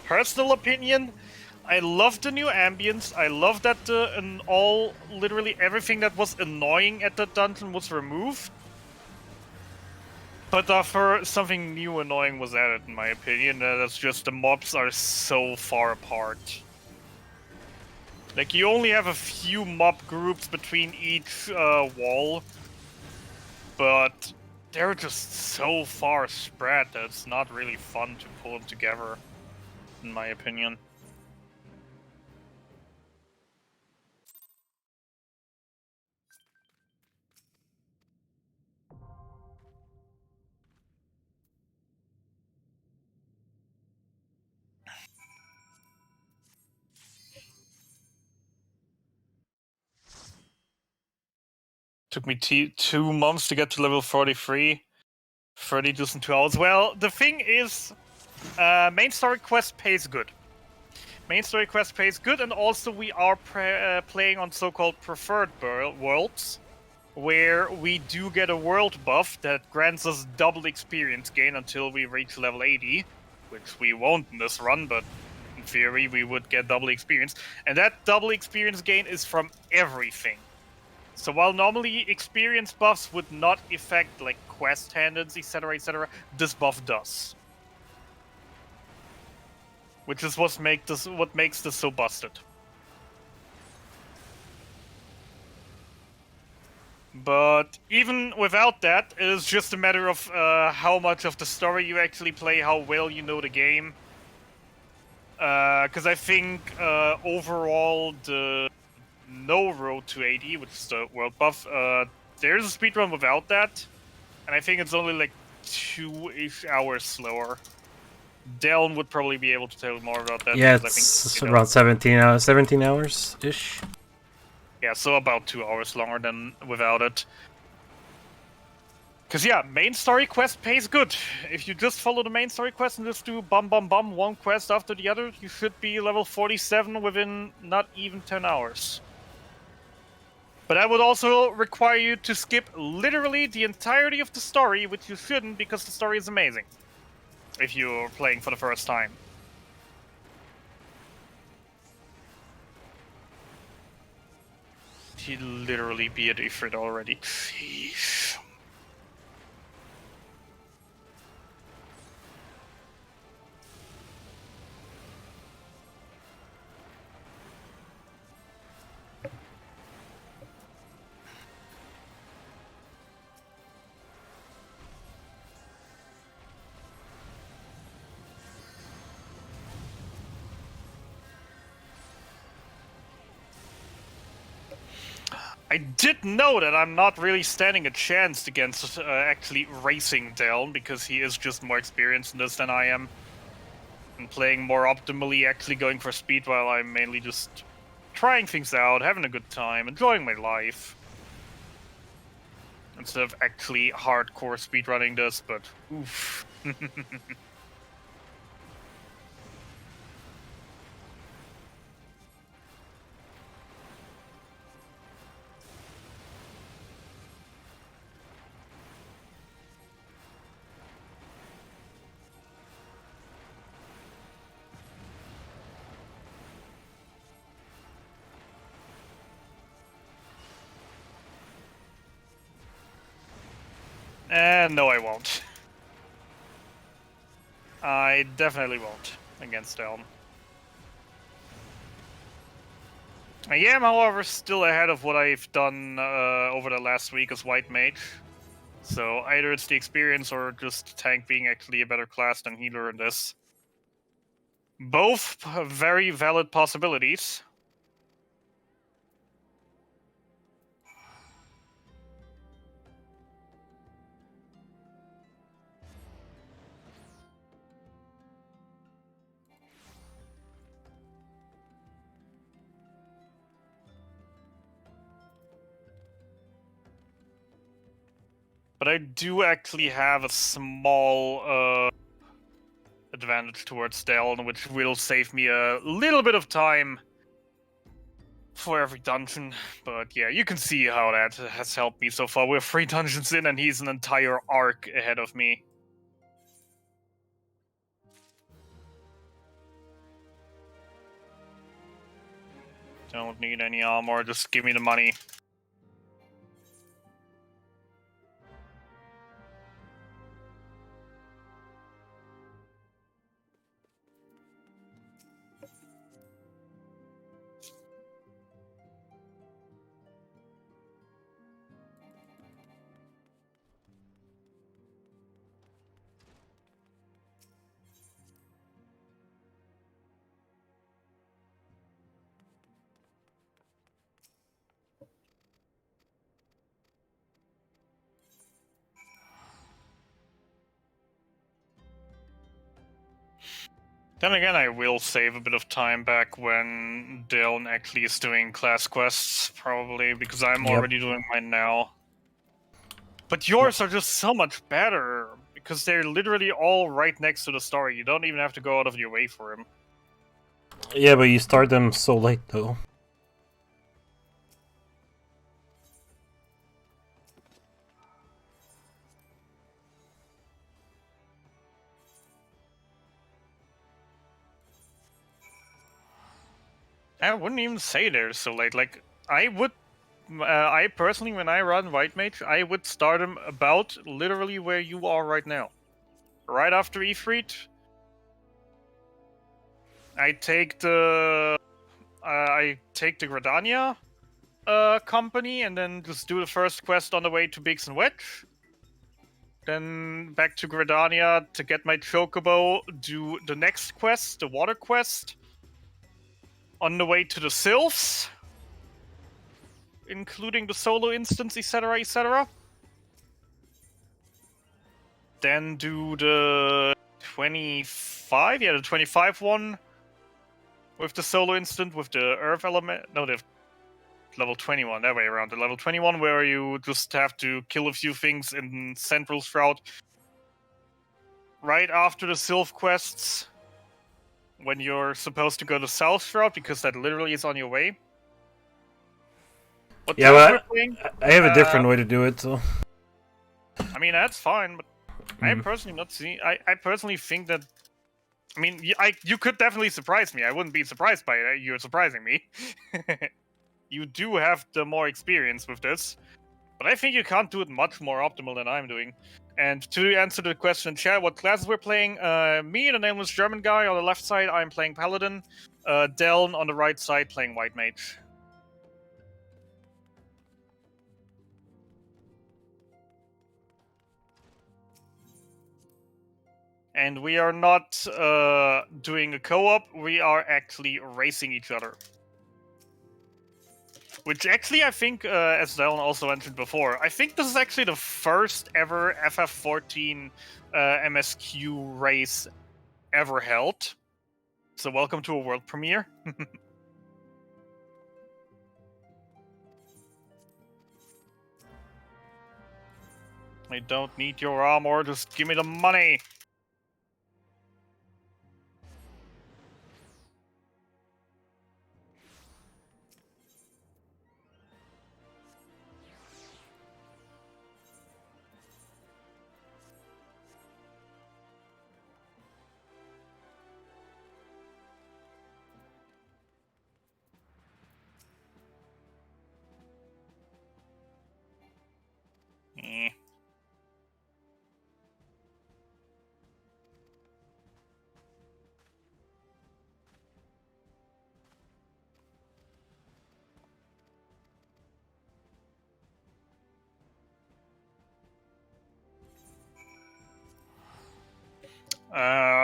Personal opinion, I love the new ambience. I love that literally everything that was annoying at the dungeon was removed. But something new annoying was added, in my opinion. That's just the mobs are so far apart. Like, you only have a few mob groups between each wall, but they're just so far spread that it's not really fun to pull them together, in my opinion. Took me 2 months to get to level 43. 30 just in 2 hours. Well, the thing is, main story quest pays good. Main story quest pays good, and also we are playing on so-called preferred worlds, where we do get a world buff that grants us double experience gain until we reach level 80, which we won't in this run, but in theory we would get double experience. And that double experience gain is from everything. So while normally experience buffs would not affect like quest handles, etc., this buff does. Which is what makes this so busted. But even without that, it is just a matter of how much of the story you actually play, how well you know the game. Because I think overall the no road to 80, which is the world buff, there's a speedrun without that. And I think it's only like 2-ish hours slower. Deln would probably be able to tell more about that. Yeah, it's around 17 hours-ish. Yeah, so about 2 hours longer than without it. Because, yeah, main story quest pays good. If you just follow the main story quest and just do bum bum bum, one quest after the other, you should be level 47 within not even 10 hours. But that would also require you to skip literally the entirety of the story, which you shouldn't because the story is amazing. If you're playing for the first time. He'd literally be at Ifrit already. Jeez. I did know that I'm not really standing a chance against actually racing Deln, because he is just more experienced in this than I am. And playing more optimally, actually going for speed while I'm mainly just trying things out, having a good time, enjoying my life. Instead of actually hardcore speedrunning this, but oof. No, I won't. I definitely won't against Deln. I am, however, still ahead of what I've done over the last week as White Mage. So either it's the experience or just tank being actually a better class than healer in this. Both very valid possibilities. But I do actually have a small advantage towards Deln, which will save me a little bit of time for every dungeon. But yeah, you can see how that has helped me so far. We're 3 dungeons in and he's an entire arc ahead of me. Don't need any armor, just give me the money. Then again, I will save a bit of time back when Deln actually is doing class quests, probably, because I'm already doing mine now. But yours are just so much better, because they're literally all right next to the story. You don't even have to go out of your way for them. Yeah, but you start them so late though. I wouldn't even say they're so late. Like, I personally, when I run White Mage, I would start them about literally where you are right now. Right after Ifrit, I take the Gradania company, and then just do the first quest on the way to Biggs and Wedge. Then back to Gradania to get my Chocobo, do the next quest, the water quest. On the way to the Sylphs, including the solo instance, etc., etc. Then do the 25, the 25 one with the solo instant, with the Earth element. No, the level 21, that way around. The level 21 where you just have to kill a few things in Central Shroud. Right after the Sylph quests, when you're supposed to go to South Shroud, because that literally is on your way. What Yeah, we're but playing? I have a different way to do it. So. I mean, that's fine, but I personally not see. I personally think that. I mean, you could definitely surprise me. I wouldn't be surprised by it. You're surprising me. You do have the more experience with this, but I think you can't do it much more optimal than I'm doing. And to answer the question in chat, what classes we're playing, me, the nameless German guy, on the left side, I'm playing Paladin. Deln on the right side, playing White Mage. And we are not doing a co-op, we are actually racing each other. Which actually, I think, as Deln also mentioned before, I think this is actually the first ever FF14 MSQ race ever held. So welcome to a world premiere. I don't need your armor, just give me the money. Eh.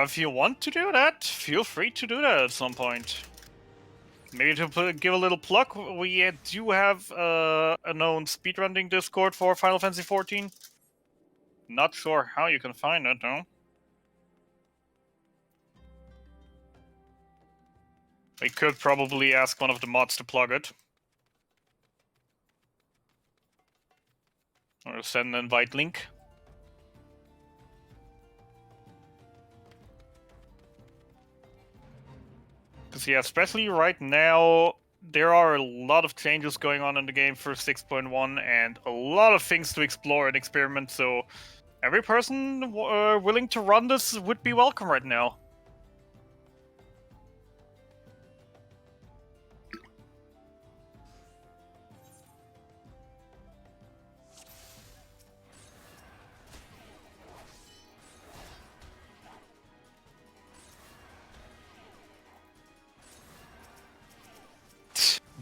If you want to do that, feel free to do that at some point. Maybe to give a little plug, we do have a known speedrunning Discord for Final Fantasy XIV. Not sure how you can find it, though. We could probably ask one of the mods to plug it. Or send an invite link. Because, yeah, especially right now, there are a lot of changes going on in the game for 6.1 and a lot of things to explore and experiment, so every person willing to run this would be welcome right now.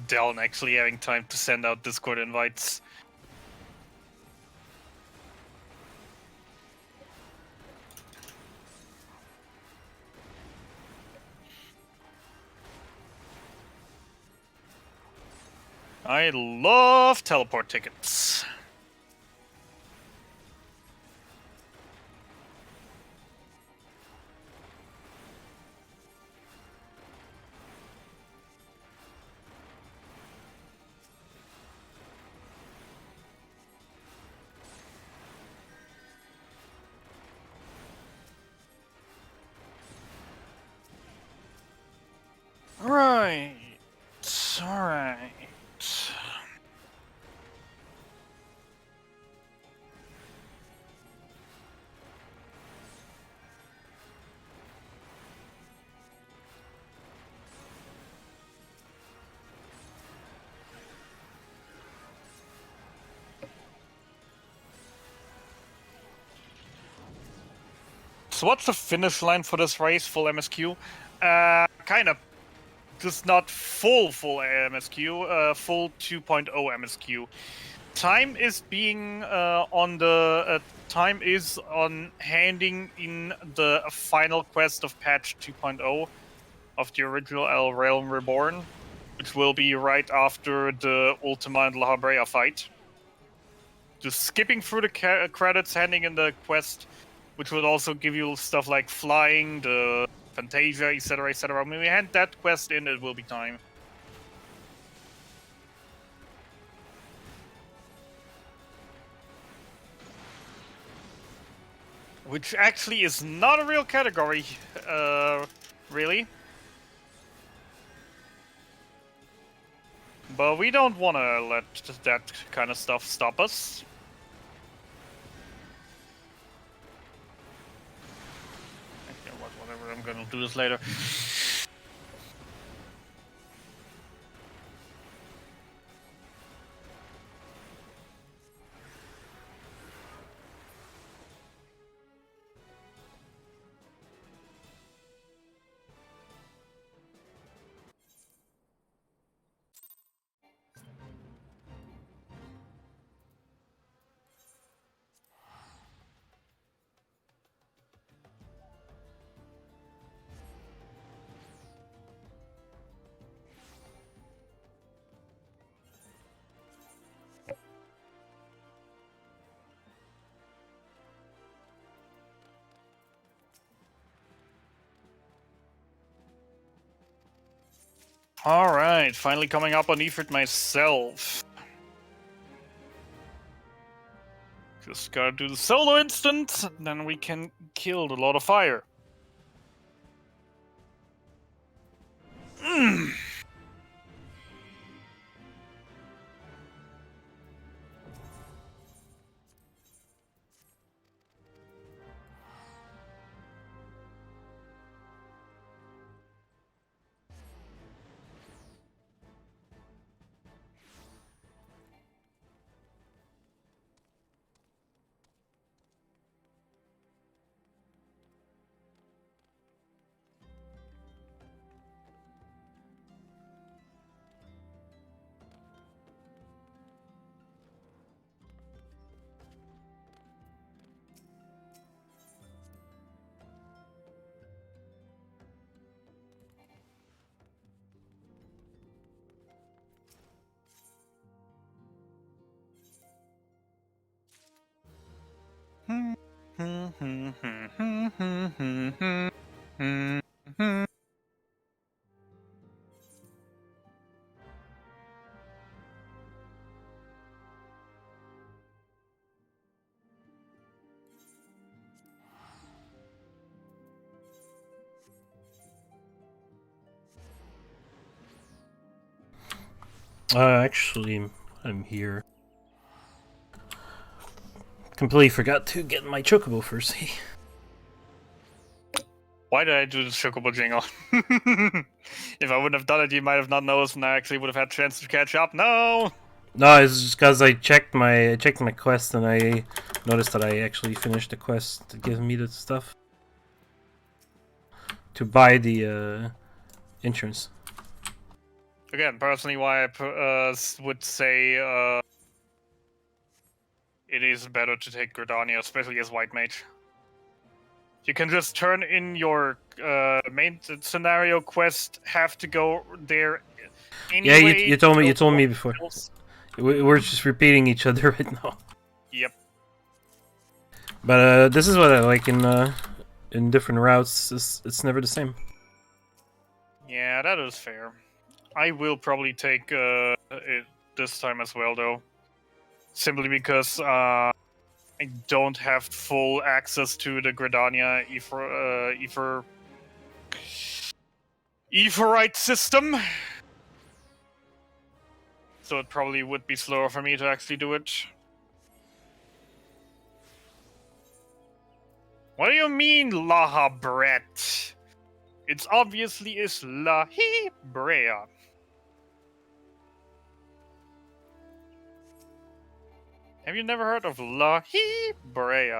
Deln actually having time to send out Discord invites. I love teleport tickets. So what's the finish line for this race? Full MSQ? Kind of. Just not full MSQ. Full 2.0 MSQ. Time is being time is on handing in the final quest of patch 2.0 of the original Realm Reborn, which will be right after the Ultima and La Brea fight. Just skipping through the credits, handing in the quest, which would also give you stuff like flying, the Fantasia, etc., etc. When we hand that quest in, it will be time. Which actually is not a real category, really. But we don't want to let that kind of stuff stop us. Okay, whatever, I'm gonna do this later. Alright, finally coming up on Ifrit myself. Just gotta do the solo instant, then we can kill the Lord of Fire. Actually, I'm here. Completely forgot to get my chocobo first. Why did I do the Chocobo jingle? If I wouldn't have done it, you might have not noticed, and I actually would have had a chance to catch up. No! No, it's just because I checked my quest and I noticed that I actually finished the quest to give me the stuff to buy the insurance. Again, personally, why I would say it is better to take Gridania, especially as White Mage. You can just turn in your main scenario quest, have to go there anyway. Yeah, you told me before. We're just repeating each other right now. Yep. But this is what I like in different routes. It's never the same. Yeah, that is fair. I will probably take it this time as well, though. Simply because I don't have full access to the Gridania Etherite system. So it probably would be slower for me to actually do it. What do you mean, Laha Brett? It's obviously is Lahi Brea. Have you never heard of Lahi Brea?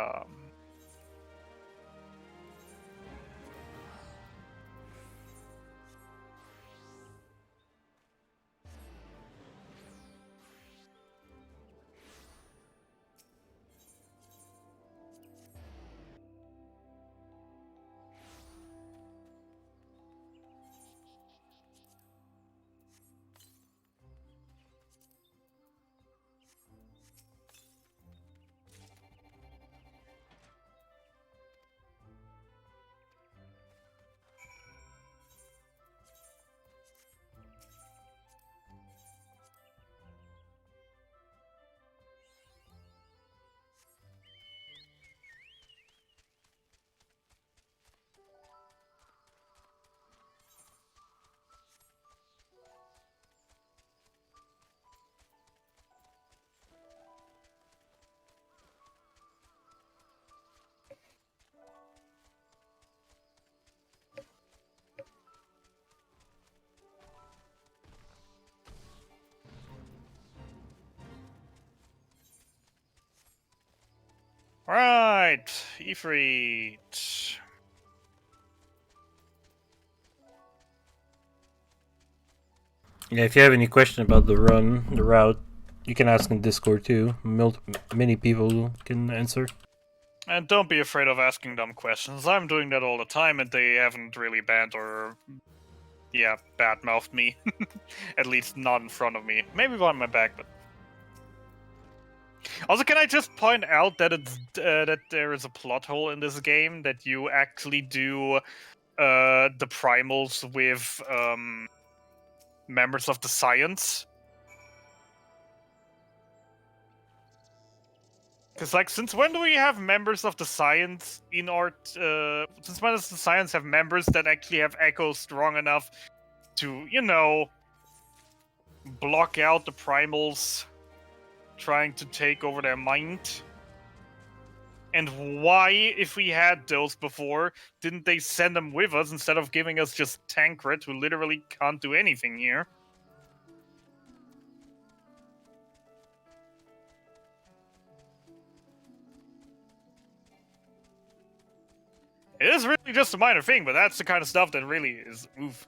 Right, Ifrit. Yeah, if you have any question about the route, you can ask in Discord too. Many people can answer. And don't be afraid of asking dumb questions. I'm doing that all the time, and they haven't really banned or, yeah, badmouthed me. At least not in front of me. Maybe behind my back, but. Also, can I just point out that that there is a plot hole in this game that you actually do the primals with members of the Science? Because, like, since when do we have members of the Science in our... since when does the Science have members that actually have echo strong enough to, you know, block out the primals trying to take over their mind? And why, if we had those before, didn't they send them with us instead of giving us just Tancred, who literally can't do anything here? It is really just a minor thing, but that's the kind of stuff that really is oof.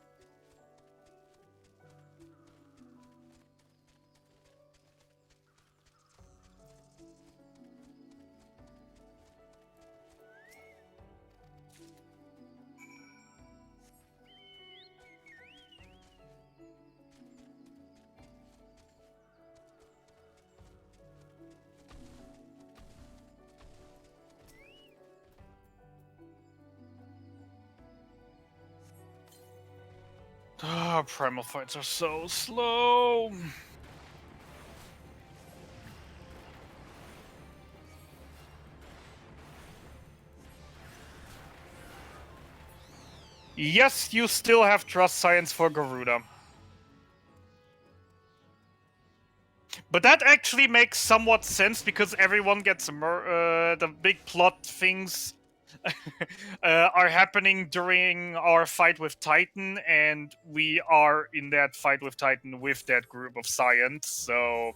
Ah, primal fights are so slow. Yes, you still have Trust Science for Garuda. But that actually makes somewhat sense because everyone gets the big plot things are happening during our fight with Titan, and we are in that fight with Titan with that group of Science, so...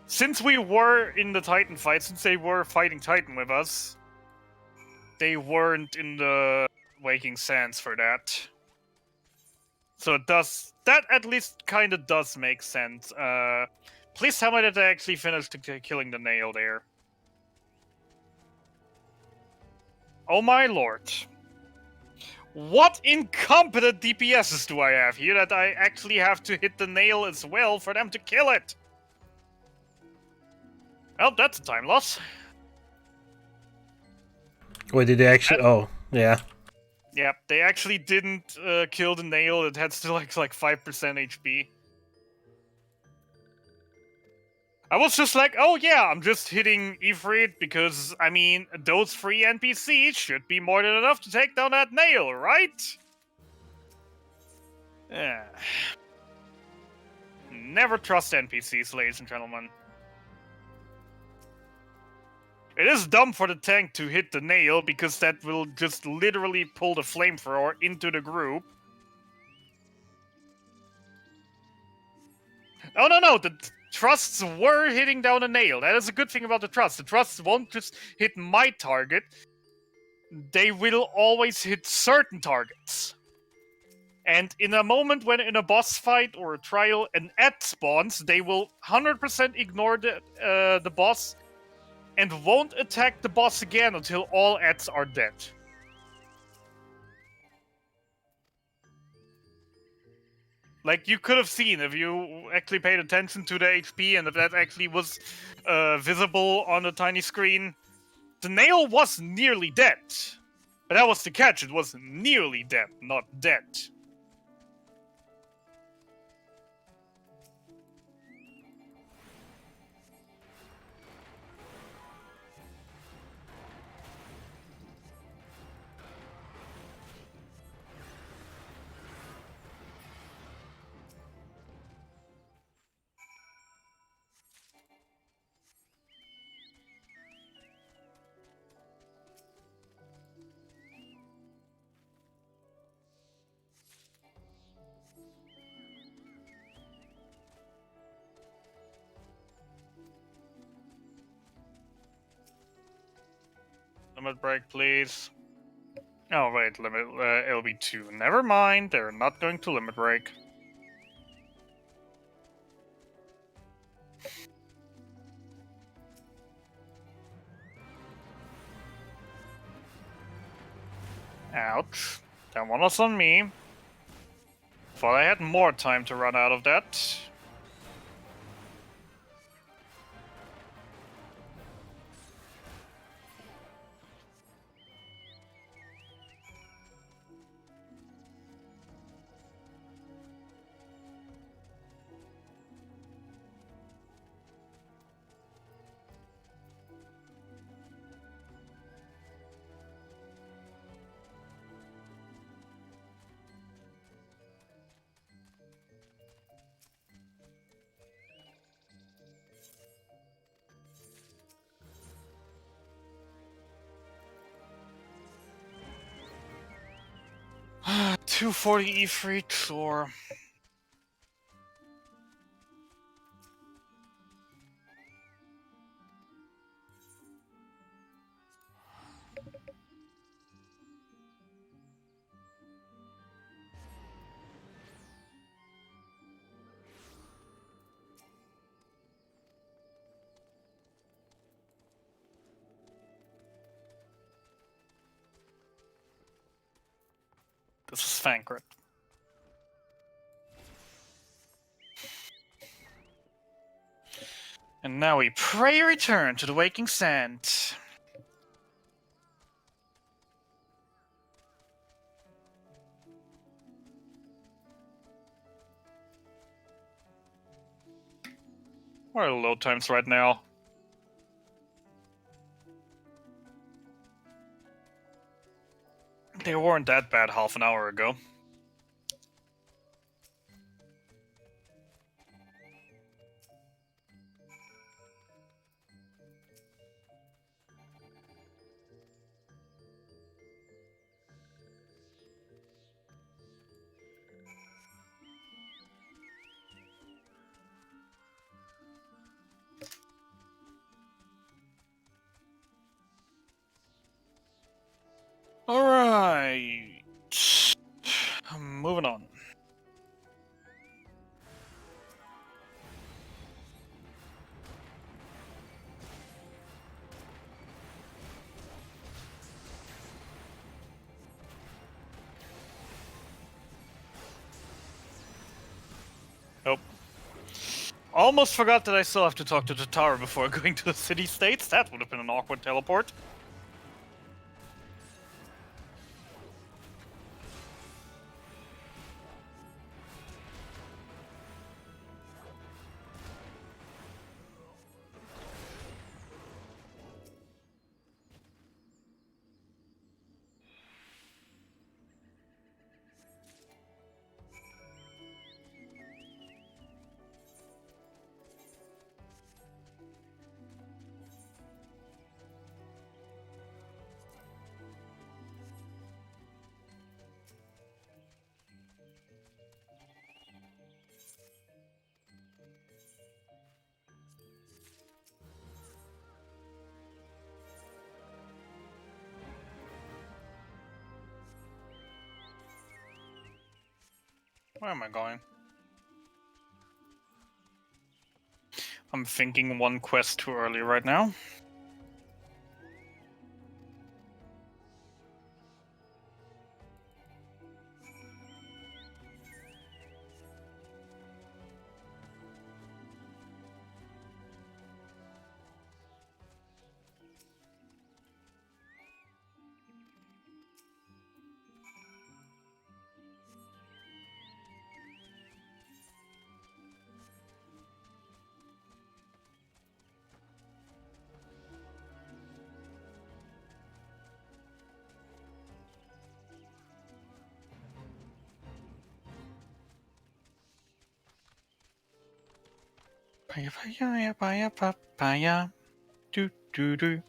Since we were in the Titan fight, since they were fighting Titan with us, they weren't in the Waking Sands for that. So it does... That at least kind of does make sense. Please tell me that they actually finished killing the nail there. Oh my lord. What incompetent DPSs do I have here that I actually have to hit the nail as well for them to kill it? Well, that's a time loss. Wait, did they actually? Oh, yeah. Yep, they actually didn't kill the nail. It had still like 5% HP. I was just like, oh yeah, I'm just hitting Ifrit because, I mean, those 3 NPCs should be more than enough to take down that nail, right? Yeah. Never trust NPCs, ladies and gentlemen. It is dumb for the tank to hit the nail because that will just literally pull the flamethrower into the group. Oh, no, the trusts were hitting down a nail. That is a good thing about the trusts. The trusts won't just hit my target. They will always hit certain targets. And in a moment when in a boss fight or a trial an AT spawns, they will 100% ignore the boss and won't attack the boss again until all ATs are dead. Like, you could have seen if you actually paid attention to the HP and if that actually was visible on the tiny screen. The nail was nearly dead. But that was the catch, it was nearly dead, not dead. Limit break, please. Oh, wait, it'll be 2. Never mind, they're not going to limit break. Ouch. That one was on me. Thought I had more time to run out of that. $240 E3, sure. This is Fankrit. And now we pray return to the waking sand. What are the load times right now? They weren't that bad half an hour ago. Alright. Moving on. Nope. Almost forgot that I still have to talk to Tatara before going to the city-states. That would have been an awkward teleport. Where am I going? I'm thinking one quest too early right now. Paya. Do do do.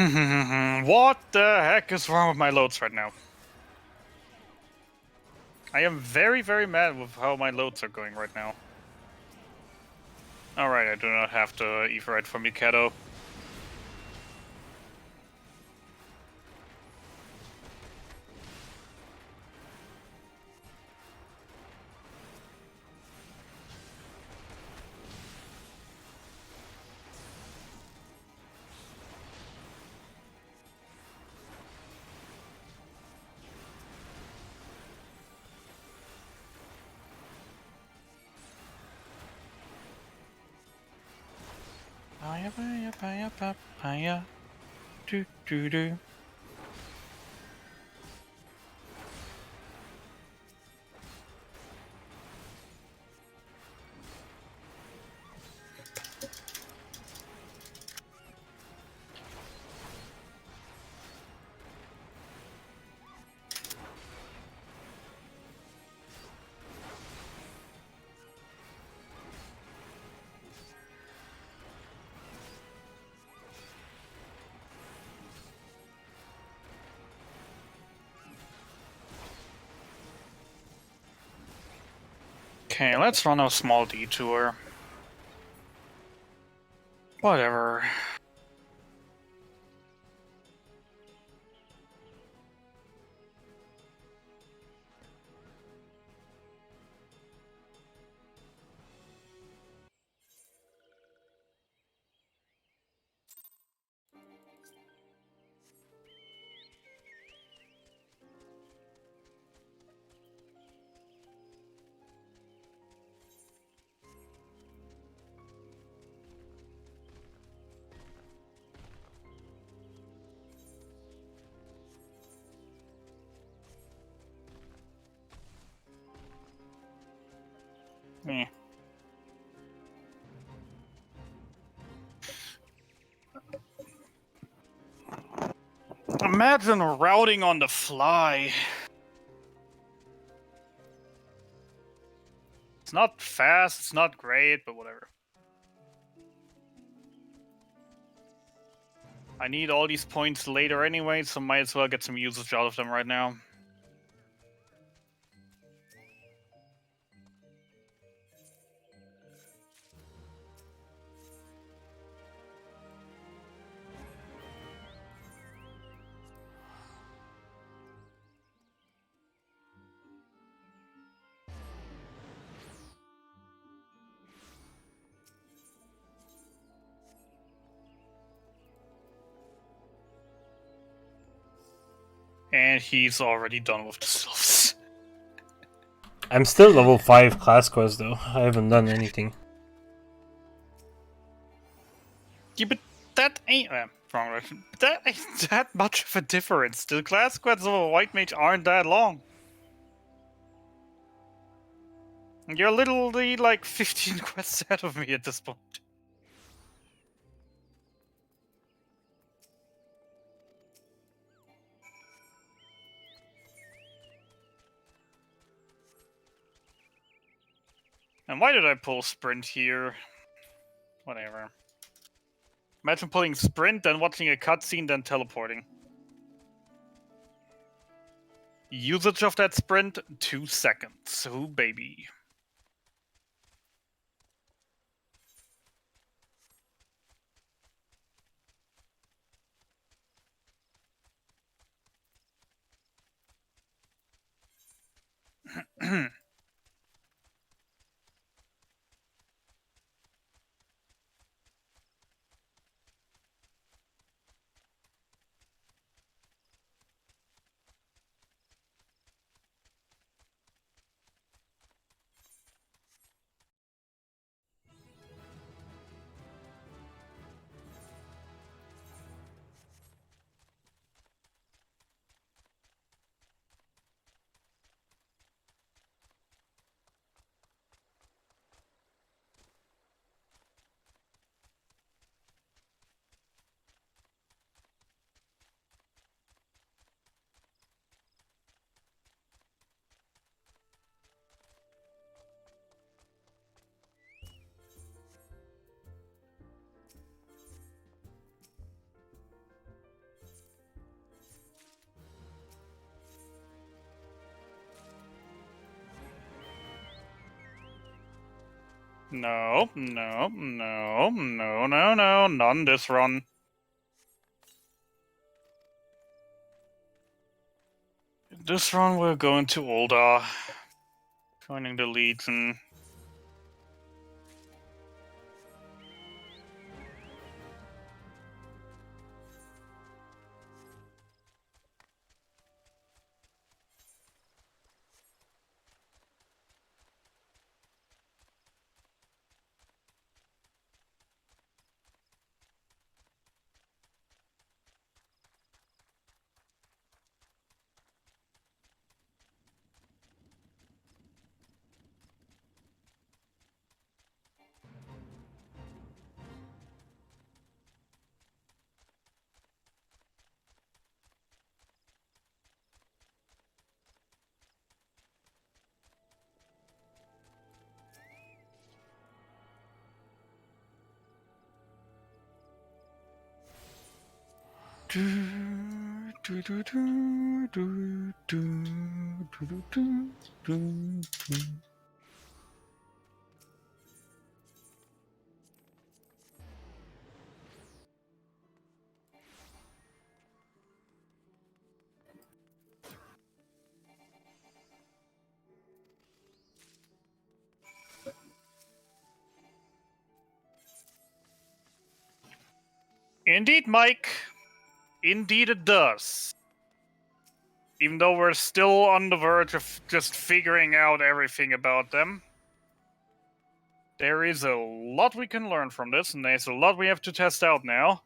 What the heck is wrong with my loads right now? I am very, very mad with how my loads are going right now. Alright, I do not have to Everite for Mikado. Paya, do do do. Okay, let's run a small detour. Whatever. Eh. Imagine routing on the fly. It's not fast, it's not great, but whatever. I need all these points later anyway, so might as well get some usage out of them right now. And he's already done with the sylphs. I'm still level 5 class quest though. I haven't done anything. Yeah, but that ain't wrong direction. That ain't that much of a difference. The class quests of a white mage aren't that long. You're literally like 15 quests ahead of me at this point. And why did I pull sprint here? Whatever. Imagine pulling sprint, then watching a cutscene, then teleporting. Usage of that sprint, 2 seconds. Oh, baby. No, no, no, no, no, no, not on this run. This run we're going to Ul'dah, joining the Legion. Indeed, Mike. Indeed it does. Even though we're still on the verge of just figuring out everything about them, there is a lot we can learn from this, and there's a lot we have to test out now.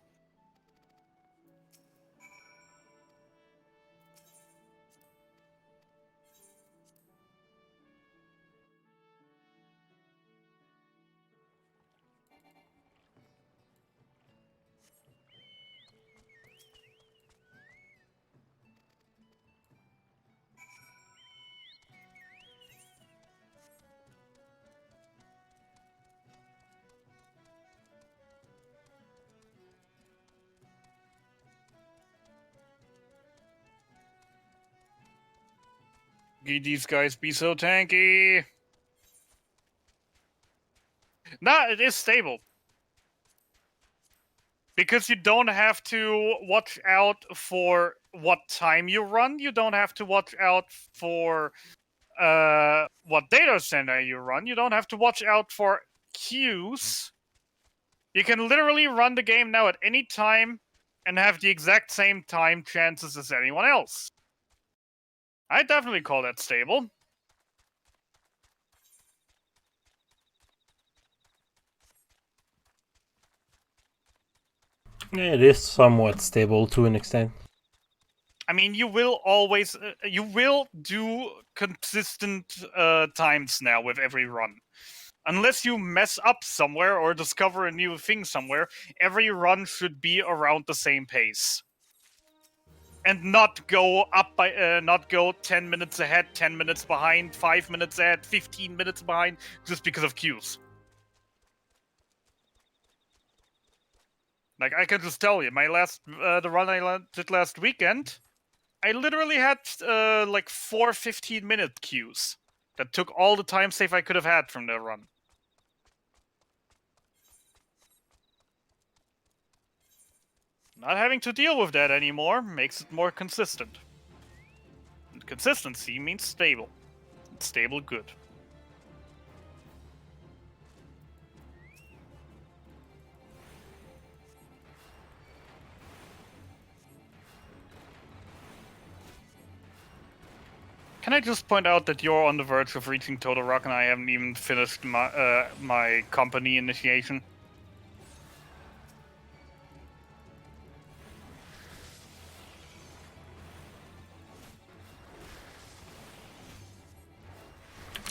These guys be so tanky. Nah, it is stable. Because you don't have to watch out for what time you run. You don't have to watch out for what data center you run. You don't have to watch out for queues. You can literally run the game now at any time and have the exact same time chances as anyone else. I definitely call that stable. It is somewhat stable to an extent. I mean, you will always, you will do consistent times now with every run. Unless you mess up somewhere or discover a new thing somewhere, every run should be around the same pace. And not go up by, not go 10 minutes ahead, 10 minutes behind, 5 minutes ahead, 15 minutes behind, just because of queues. Like, I can just tell you, my last, the run I did last weekend, I literally had, like 4 15-minute queues. That took all the time save I could have had from that run. Not having to deal with that anymore makes it more consistent. And consistency means stable. And stable good. Can I just point out that you're on the verge of reaching Total Rock and I haven't even finished my, my company initiation?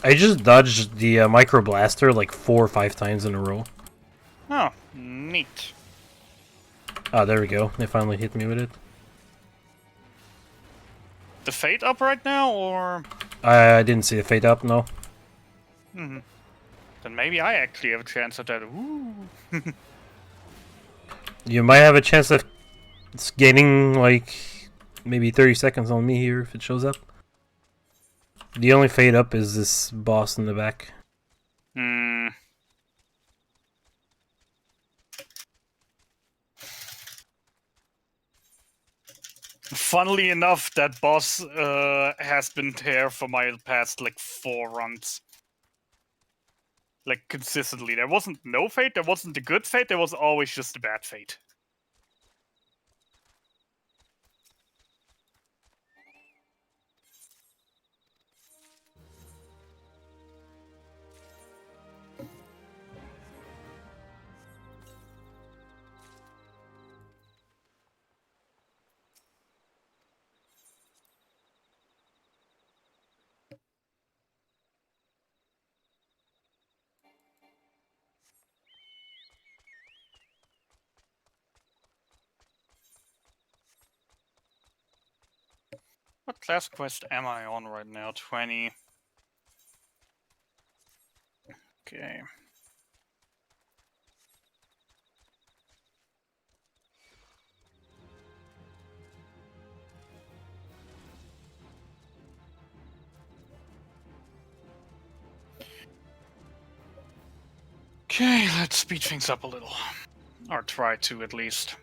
I just dodged the micro blaster like 4 or 5 times in a row. Oh, neat. Ah, there we go. They finally hit me with it. The fate up right now, or? I didn't see the fade up, no. Mm-hmm. Then maybe I actually have a chance at that. Ooh. You might have a chance of gaining like maybe 30 seconds on me here if it shows up. The only fade up is this boss in the back. Hmm. Funnily enough, that boss has been there for my past like 4 runs. Like consistently. There wasn't no fate, there wasn't a good fate, there was always just a bad fate. What class quest am I on right now? 20. Okay. Okay, let's speed things up a little. Or try to, at least.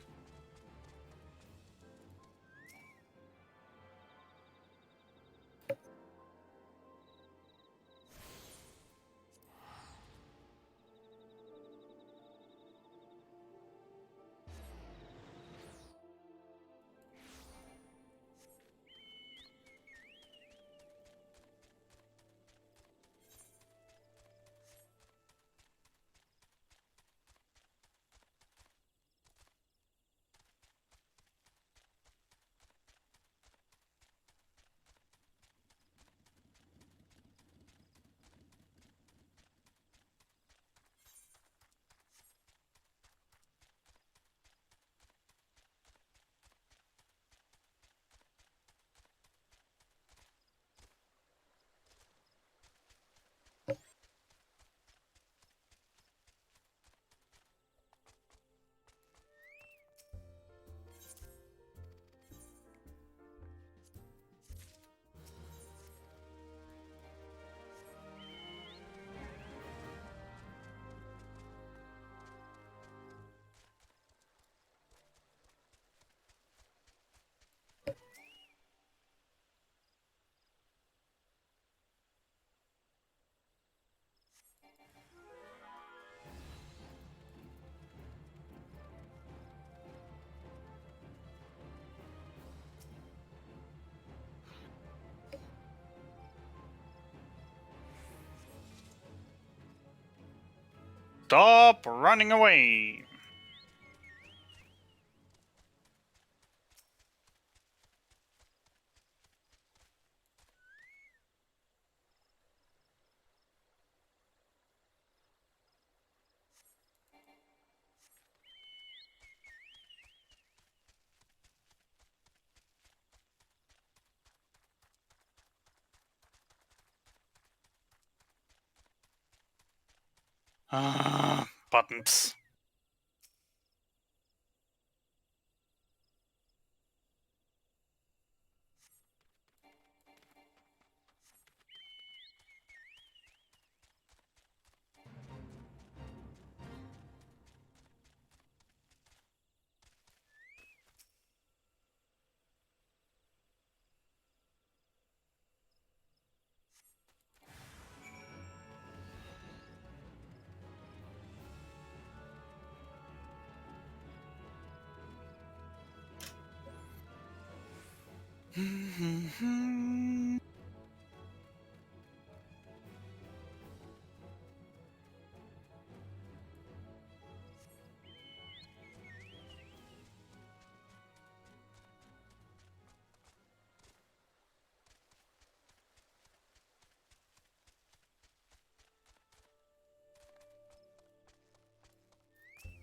Stop running away! Buttons.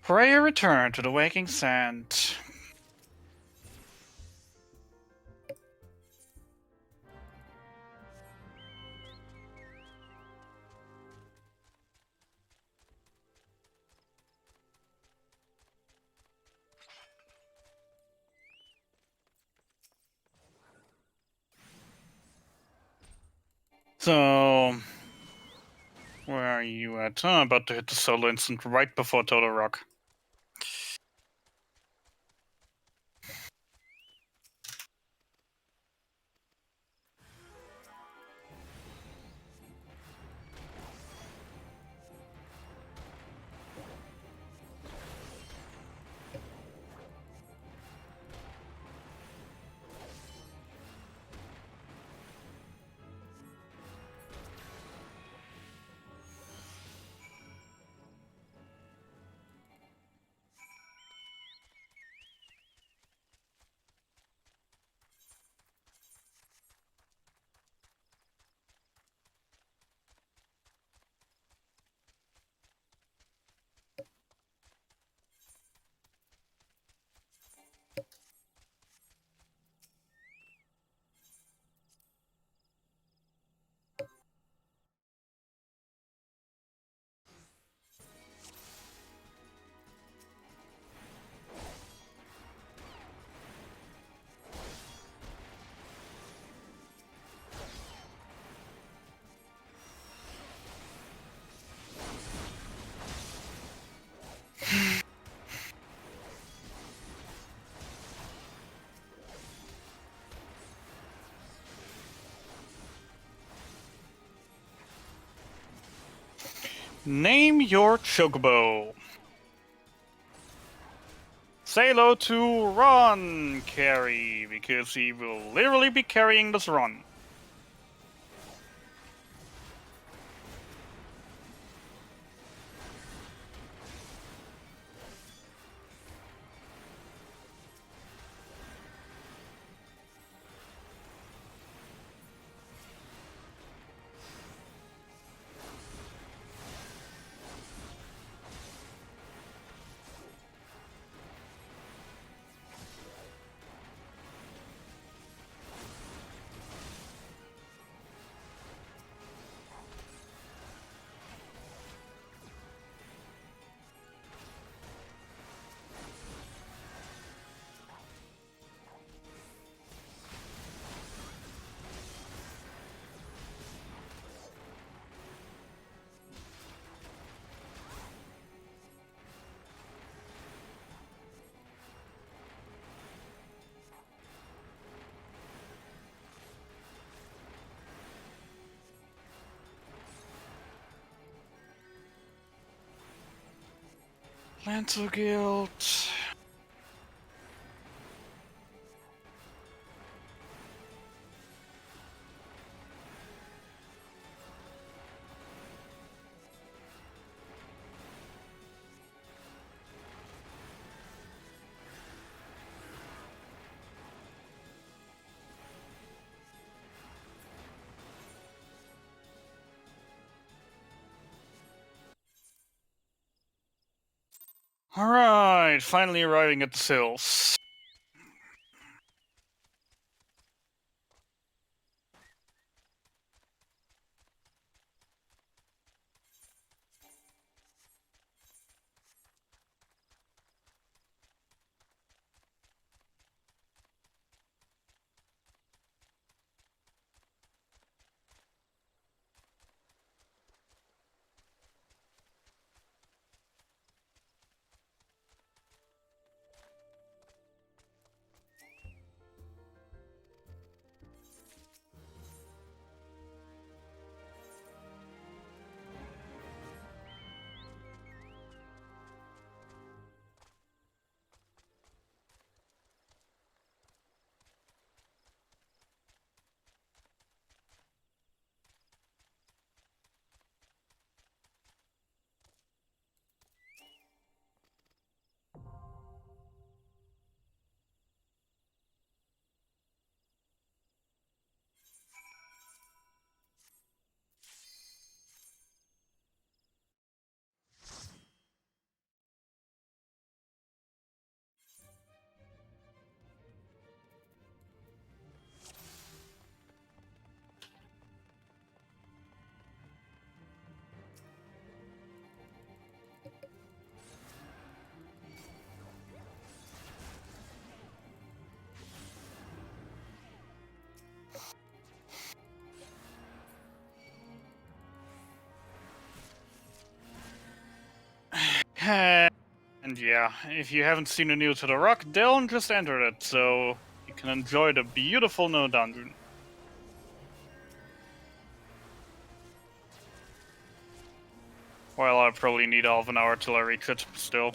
Pray a return to the waking sand. So, where are you at? Oh, I'm about to hit the solo instant right before Total Rock. Name your chocobo. Say hello to Ron Carry, because he will literally be carrying this run. Lancer Guild. Alright, finally arriving at the sills. And yeah, if you haven't seen a New to the Rock, Deln just entered it, so you can enjoy the beautiful No Dungeon. Well, I probably need half an hour till I reach it, still.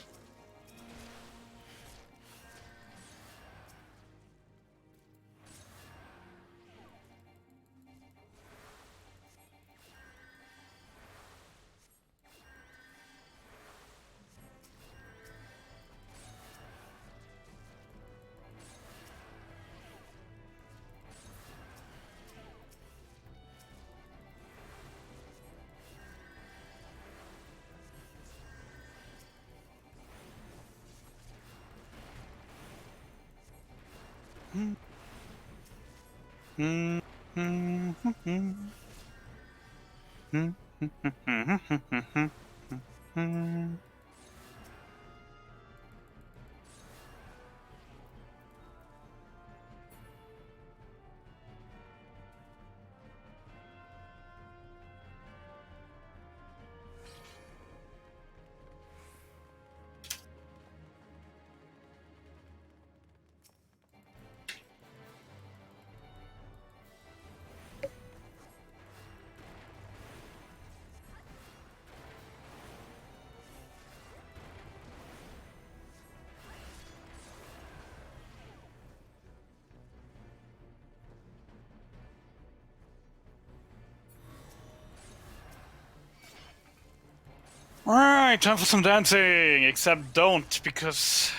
Alright, time for some dancing! Except don't, because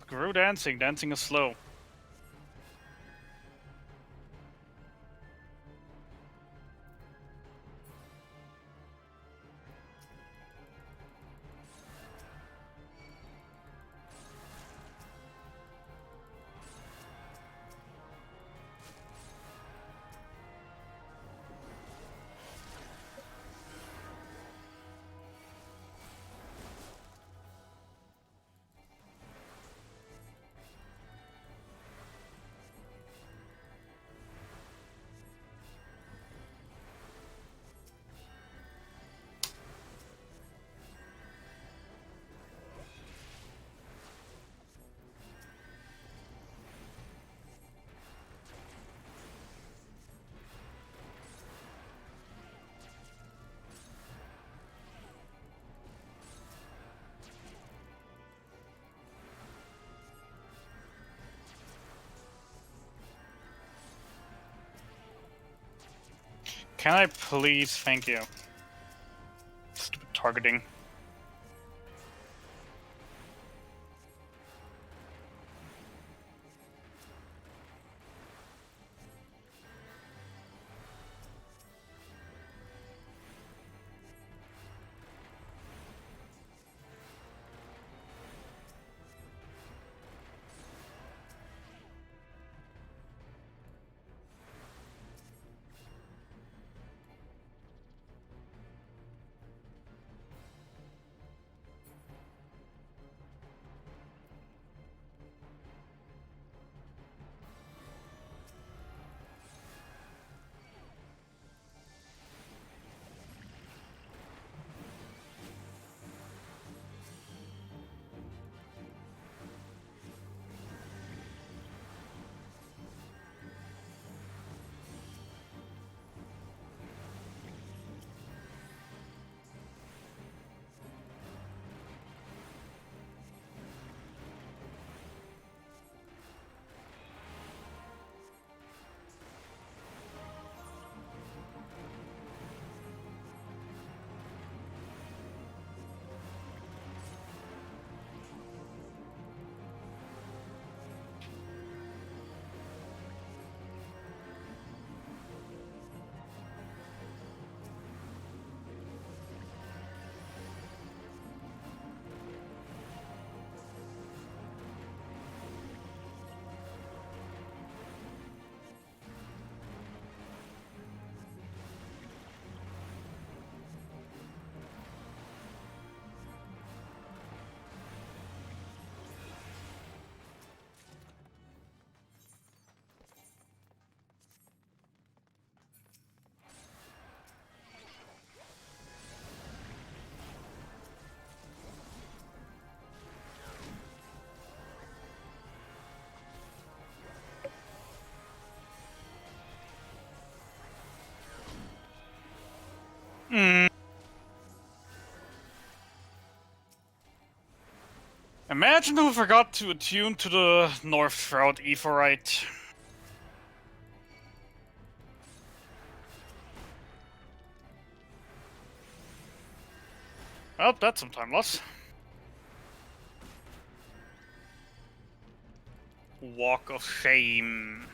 screw dancing. Dancing is slow. Can I please? Thank you. Stupid targeting. Imagine who forgot to attune to the North Shroud Aephorite. Well, that's some time loss. Walk of Shame.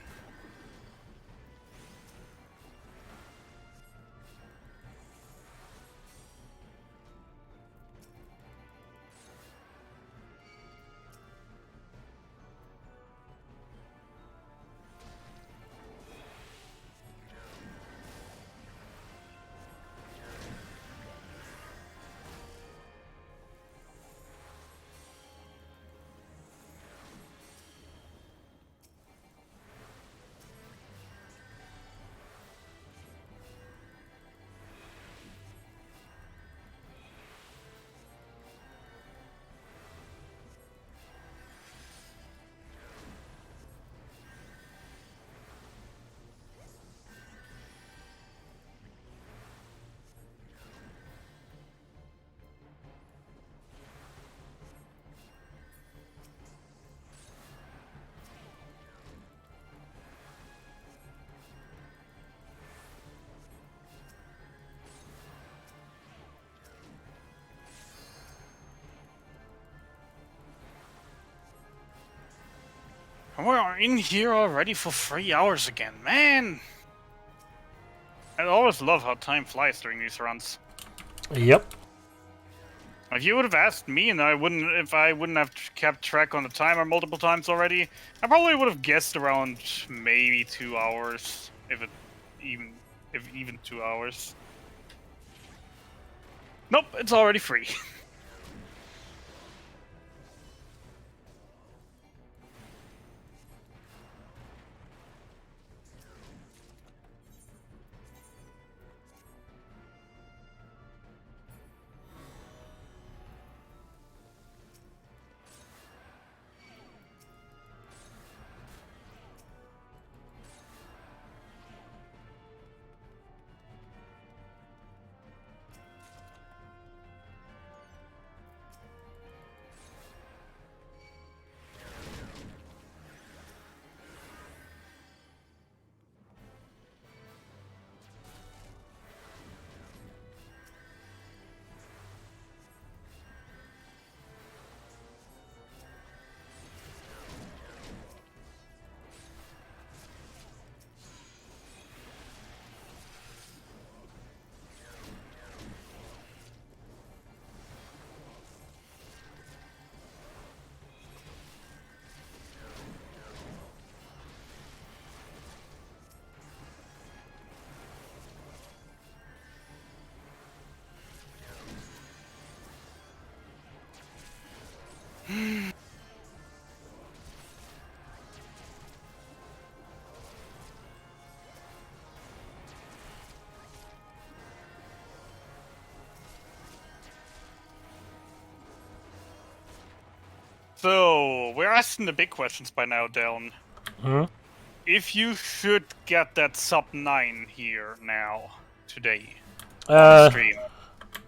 We're in here already for 3 hours again, man! I always love how time flies during these runs. Yep. If you would have asked me and I wouldn't have kept track on the timer multiple times already, I probably would have guessed around maybe 2 hours, if even 2 hours. Nope, it's already free. So, we're asking the big questions by now, Deln. Hmm? If you should get that sub 9 here now, today, on Uh, stream.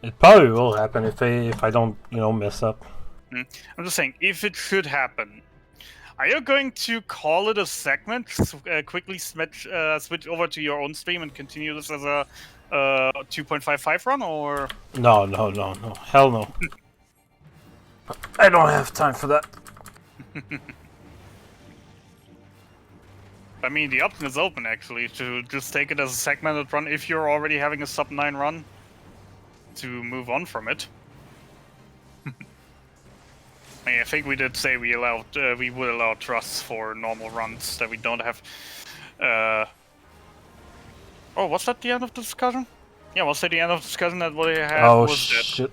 it probably will happen if I don't, mess up. I'm just saying, if it should happen, are you going to call it a segment, quickly switch over to your own stream and continue this as a 2.55 run, or? No. Hell no. I don't have time for that. I mean, the option is open, actually, to just take it as a segmented run if you're already having a sub 9 run, to move on from it. I mean, I think we did say we would allow trusts for normal runs that we don't have. Oh, was that the end of the discussion? Yeah, was that the end of the discussion that what we had was shit.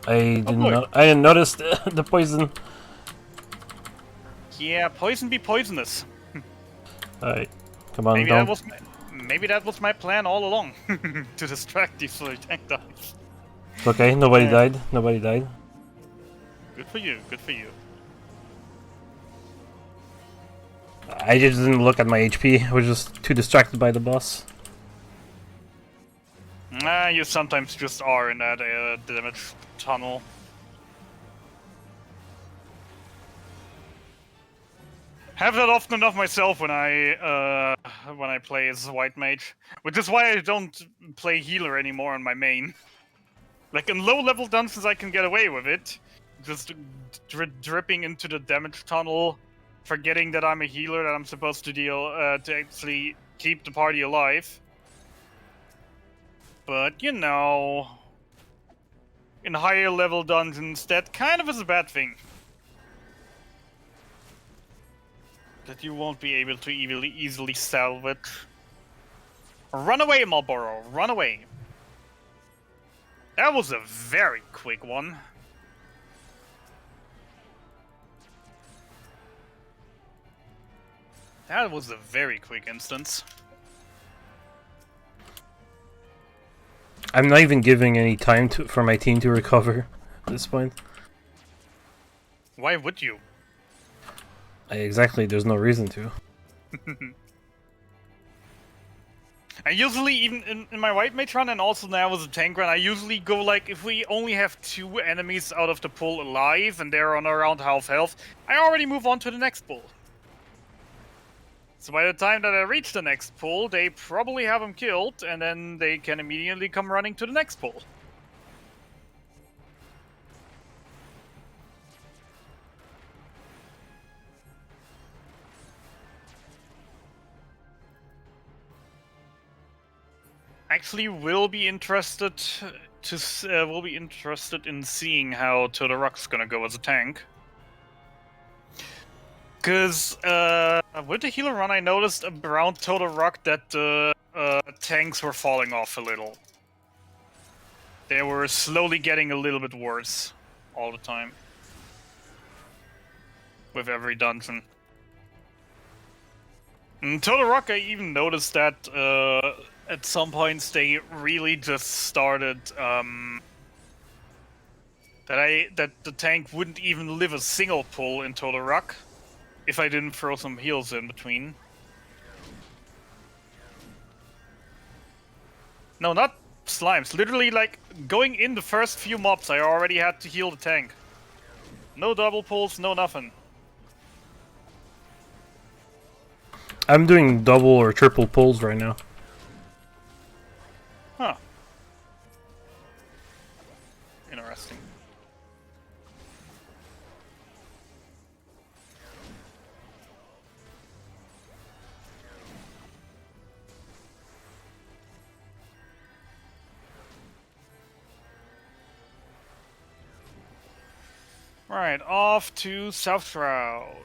I didn't notice the poison. Yeah, poison be poisonous. Alright, come on, Maybe that was my plan all along, to distract these little tank dives. It's okay, nobody died. Nobody died. Good for you, good for you. I just didn't look at my HP. I was just too distracted by the boss. You sometimes just are in that damage tunnel. Have that often enough myself when I play as white mage, which is why I don't play healer anymore on my main. Like in low level dungeons, I can get away with it, just dripping into the damage tunnel, forgetting that I'm a healer, that I'm supposed to deal to actually keep the party alive. But you know, in higher level dungeons, that kind of is a bad thing. That you won't be able to easily salvage. Run away, Marlboro, run away. That was a very quick one. That was a very quick instance. I'm not even giving any time for my team to recover at this point. Why would you? Exactly, there's no reason to. I usually, even in my white mage run and also now as a tank run, I usually go like, if we only have 2 enemies out of the pool alive and they're on around half health, I already move on to the next pool. So by the time that I reach the next pool, they probably have them killed, and then they can immediately come running to the next pool. actually will be interested in seeing how Todorok's gonna go as a tank. Because with the healer run, I noticed around Todorok that the tanks were falling off a little. They were slowly getting a little bit worse all the time with every dungeon. In Todorok, I even noticed that at some points they really just started that the tank wouldn't even live a single pull in Todorok if I didn't throw some heals in between. No, not slimes. Literally, like, going in the first few mobs, I already had to heal the tank. No double pulls, no nothing. I'm doing double or triple pulls right now. Huh. Interesting. Right, off to South Shroud.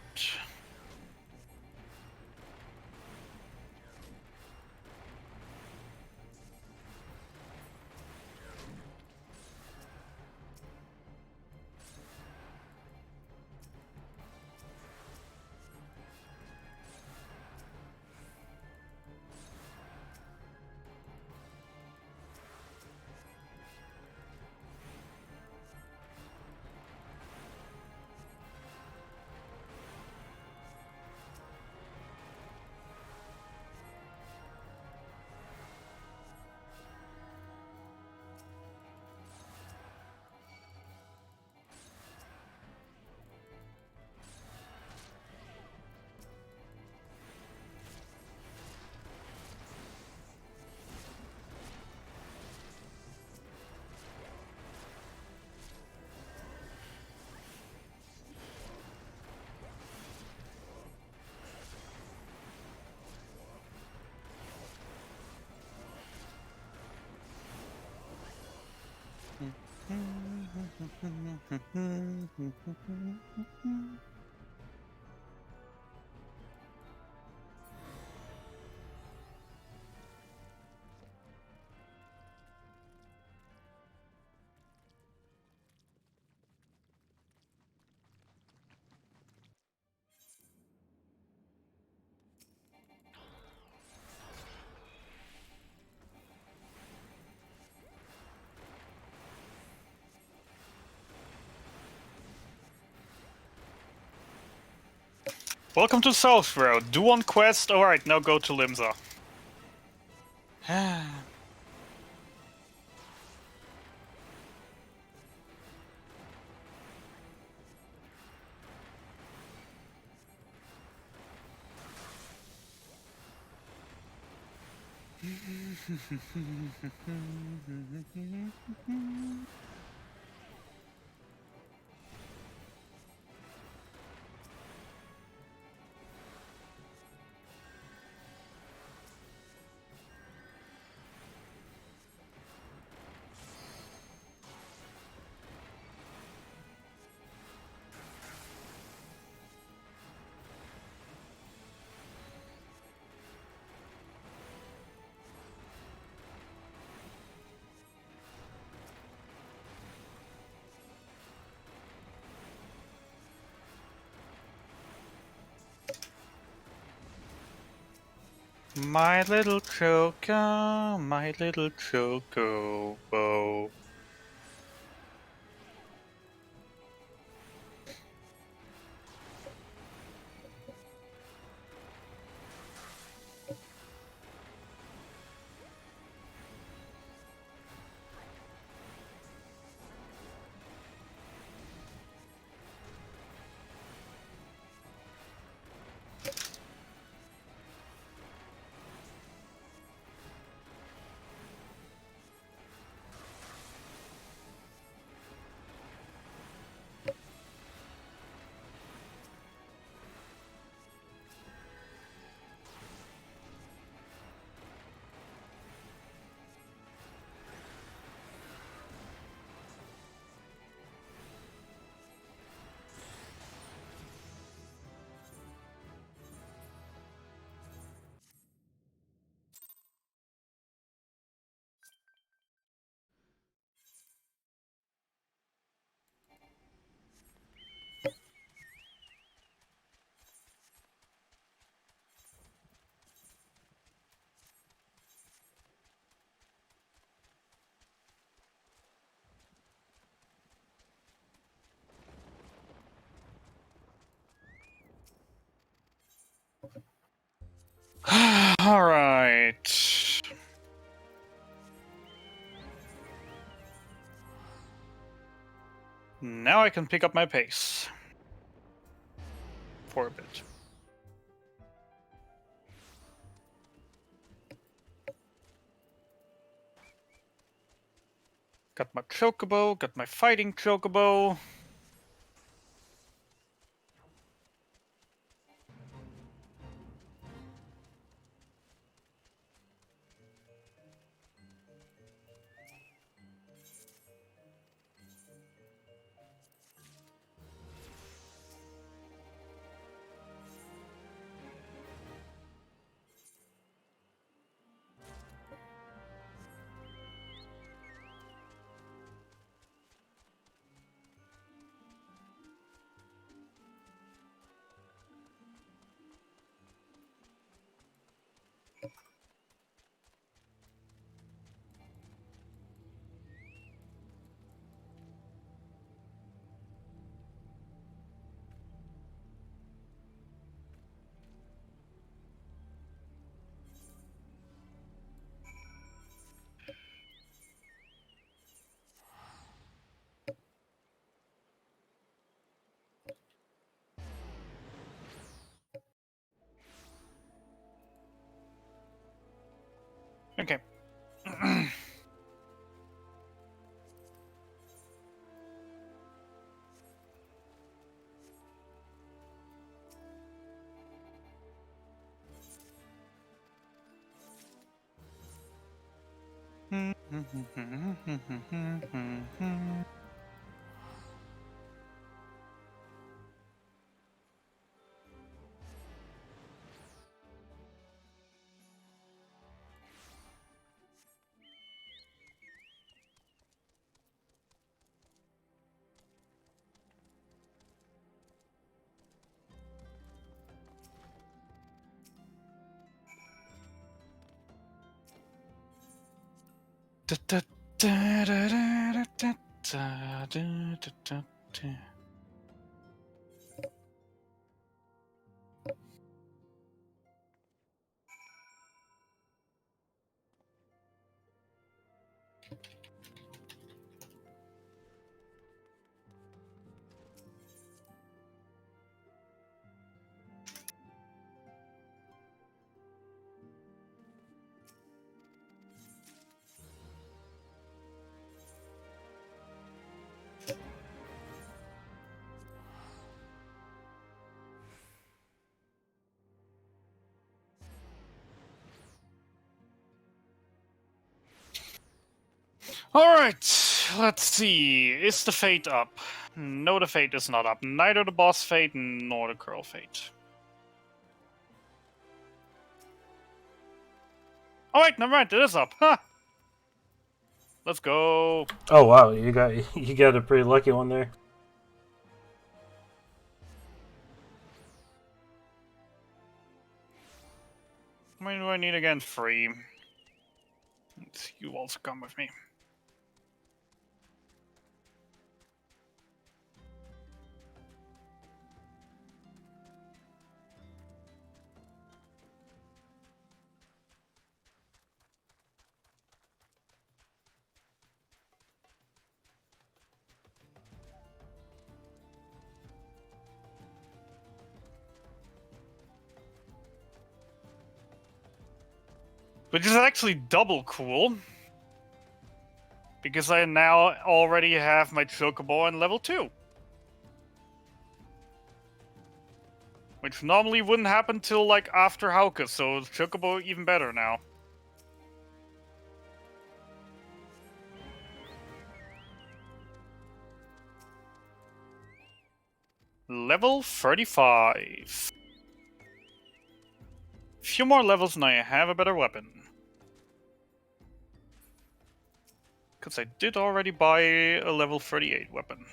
Welcome to South Shroud. Do one quest. Alright, now go to Limsa. My little choco, my little chocobo. Alright. Now I can pick up my pace. For a bit. Got my chocobo, got my fighting chocobo. Okay. Alright, let's see. Is the fate up? No, the fate is not up. Neither the boss fate nor the curl fate. Oh wait, never mind, it is up. Huh. Let's go. Oh wow, you got a pretty lucky one there. How many do I need again? 3. You also come with me. Which is actually double cool. Because I now already have my chocobo on level 2. Which normally wouldn't happen till like after Hauke, so chocobo even better now. Level 35. Few more levels and I have a better weapon. Because I did already buy a level 38 weapon.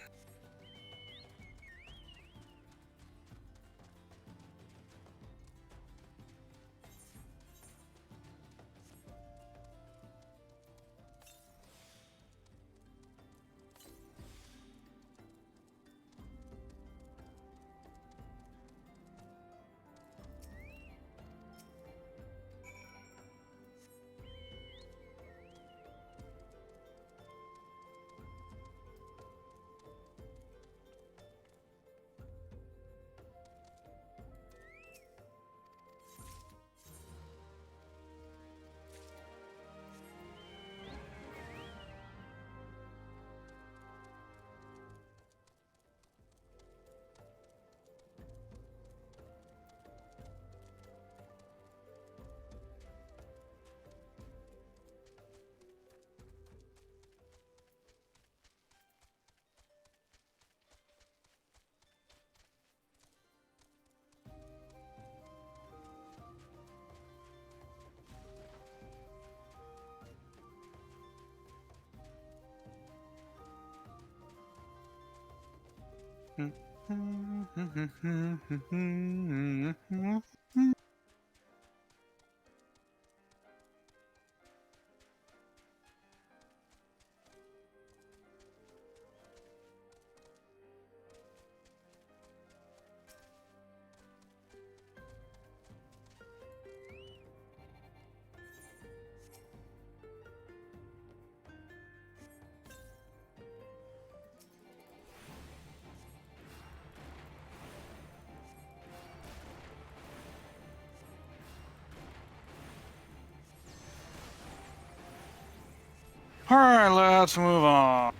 Alright, let's move on.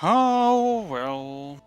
Oh, well.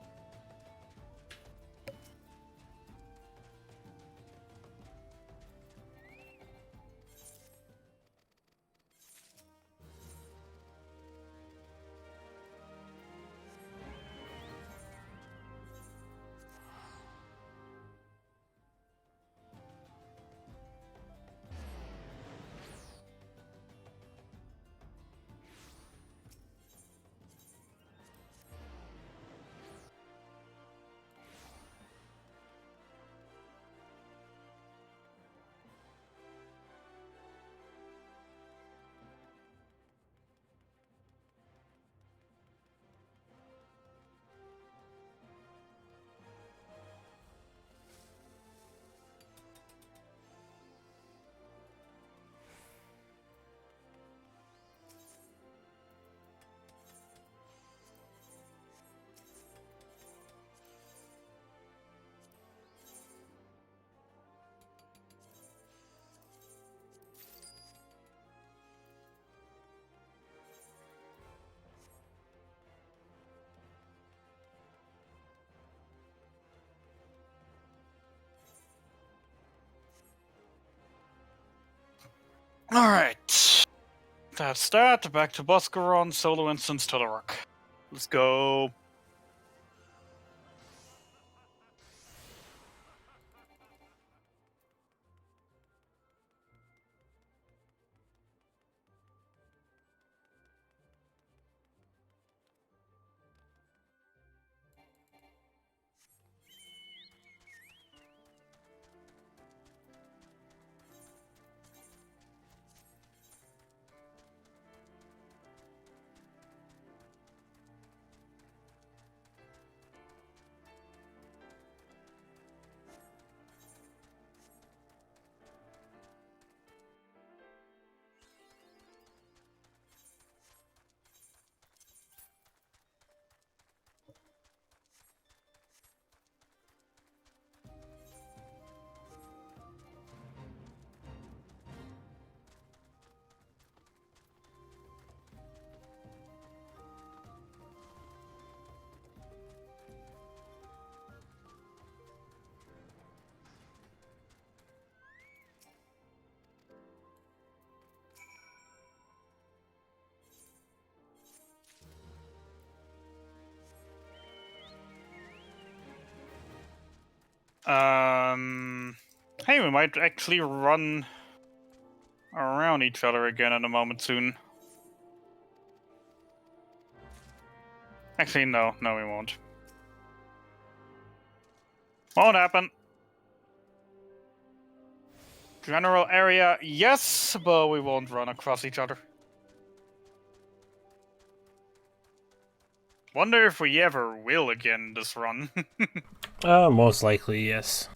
Alright. That's that. Back to Boscaron, solo instance to the rock. Let's go. Hey, we might actually run around each other again in a moment soon. Actually, no, we won't. Won't happen. General area, yes, but we won't run across each other. Wonder if we ever will again this run. Most likely, yes.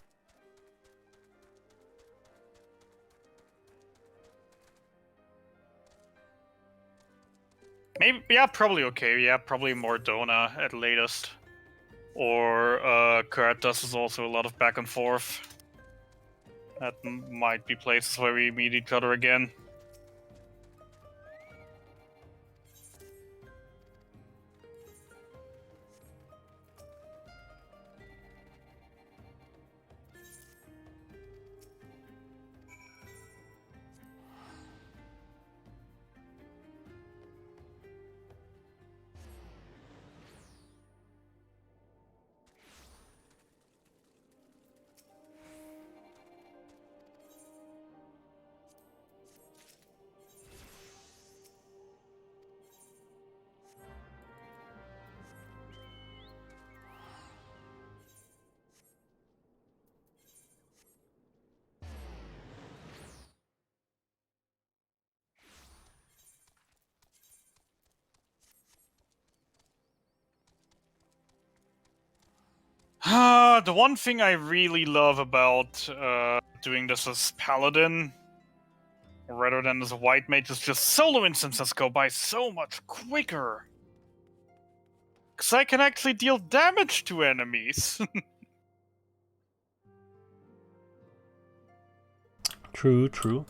Maybe, yeah, probably okay. Yeah, probably more Dona at latest. Or Kurt does also a lot of back and forth. That might be places where we meet each other again. The one thing I really love about doing this as Paladin, rather than as a White Mage, is just solo instances go by so much quicker. Because I can actually deal damage to enemies. True, true.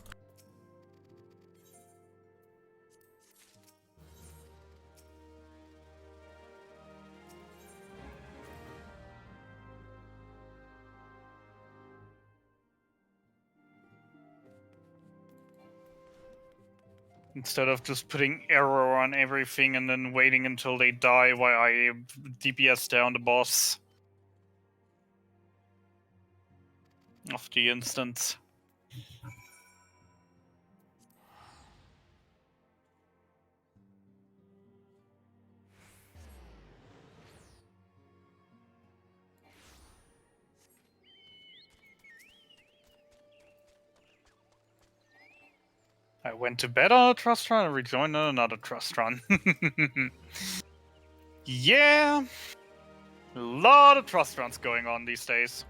Instead of just putting arrow on everything and then waiting until they die while I DPS down the boss of the instance. I went to bed on a trust run and rejoined on another trust run. Yeah, a lot of trust runs going on these days.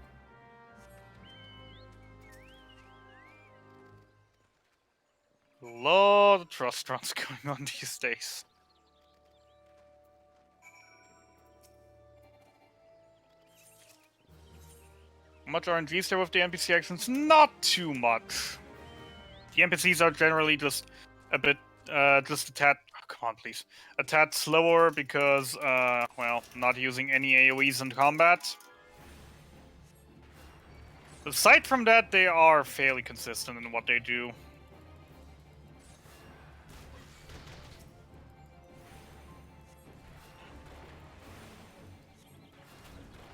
A lot of trust runs going on these days. How much RNG is there with the NPC actions? Not too much. The NPCs are generally just a bit, just a tad, oh, come on please, a tad slower because, well, not using any AoEs in combat. Aside from that, they are fairly consistent in what they do.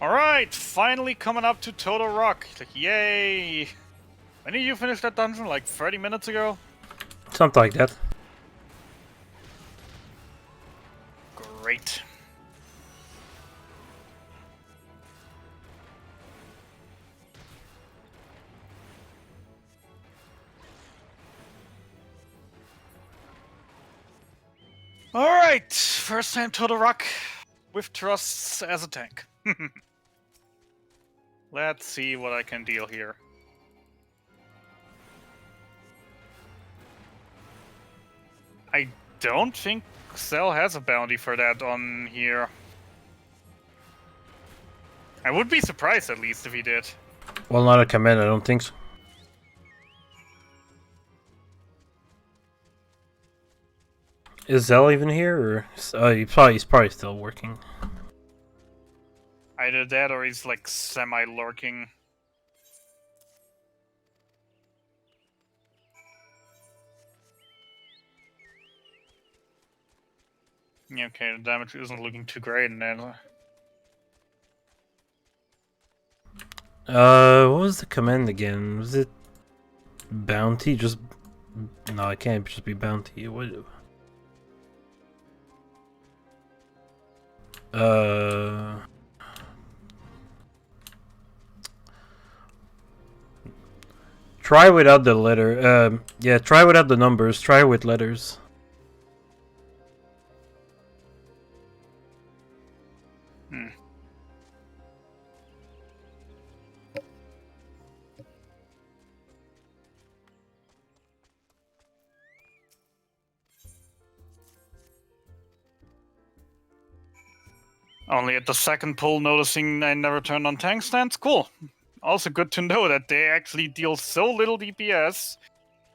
Alright, finally coming up to Total Rock. Yay! When did you finish that dungeon? Like 30 minutes ago? Something like that. Great. Alright, first time Total Rock with trusts as a tank. Let's see what I can deal here. I don't think Cell has a bounty for that on here. I would be surprised at least if he did. Well, not a command, I don't think so. Is Zell even here, or he's probably still working. Either that or he's like semi-lurking. Yeah, okay, the damage isn't looking too great in that. What was the command again? Was it bounty? Just no, it can't just be bounty. What? Try without the letter. Yeah, try without the numbers. Try with letters. Only at the second pull noticing I never turned on tank stance. Cool. Also good to know that they actually deal so little DPS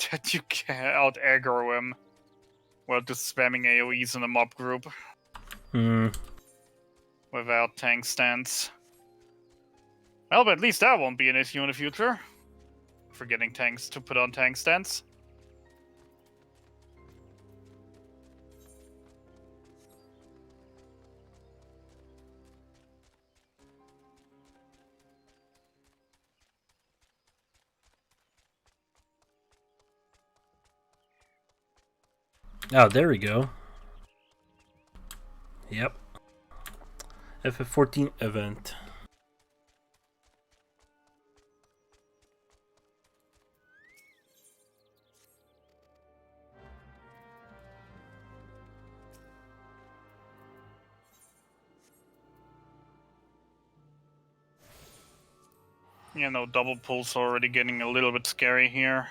that you can out aggro him while just spamming AoEs in a mob group without tank stance. Well, but at least that won't be an issue in the future. For getting tanks to put on tank stance. Oh, there we go. Yep. FF14 event. You know, double pulls already getting a little bit scary here.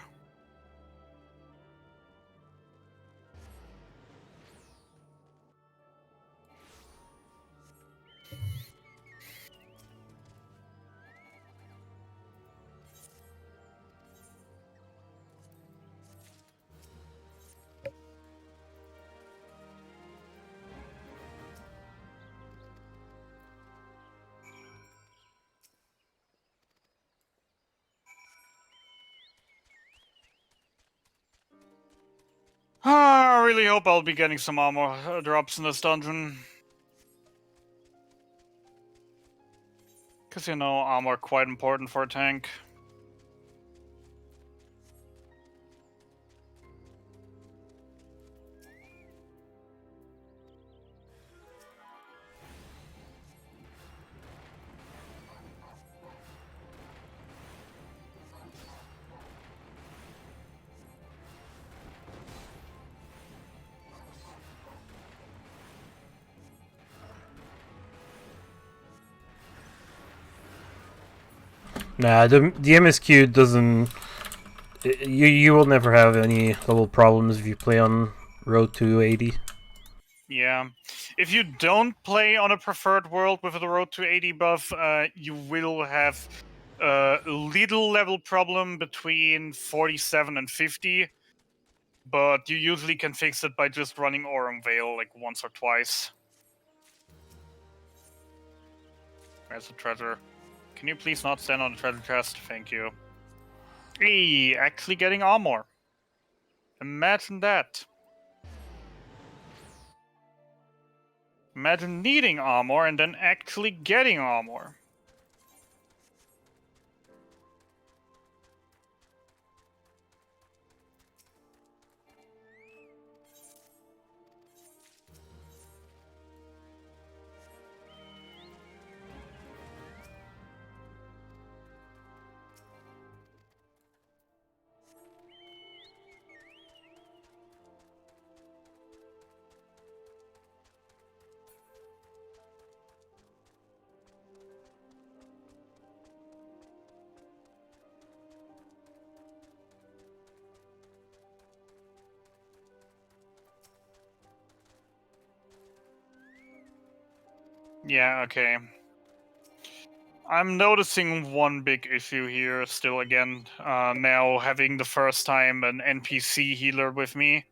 I really hope I'll be getting some armor drops in this dungeon. Because, you know, armor quite important for a tank. Nah, the MSQ doesn't. You will never have any level problems if you play on Road to 80. Yeah. If you don't play on a preferred world with the Road to 80 buff, you will have a little level problem between 47 and 50. But you usually can fix it by just running Aurum Veil like once or twice. Where's the treasure? Can you please not stand on the treasure chest? Thank you. Hey, actually getting armor. Imagine that. Imagine needing armor and then actually getting armor. Yeah, okay. I'm noticing one big issue here still again. Now having the first time an NPC healer with me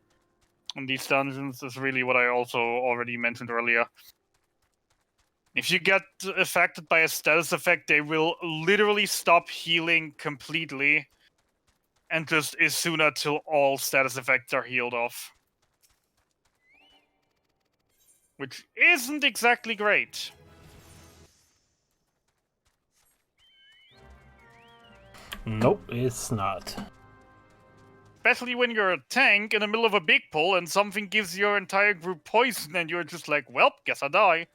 in these dungeons is really what I also already mentioned earlier. If you get affected by a status effect, they will literally stop healing completely and just Isuna till all status effects are healed off. Which isn't exactly great. Nope, it's not. Especially when you're a tank in the middle of a big pull and something gives your entire group poison and you're just like, well, guess I die.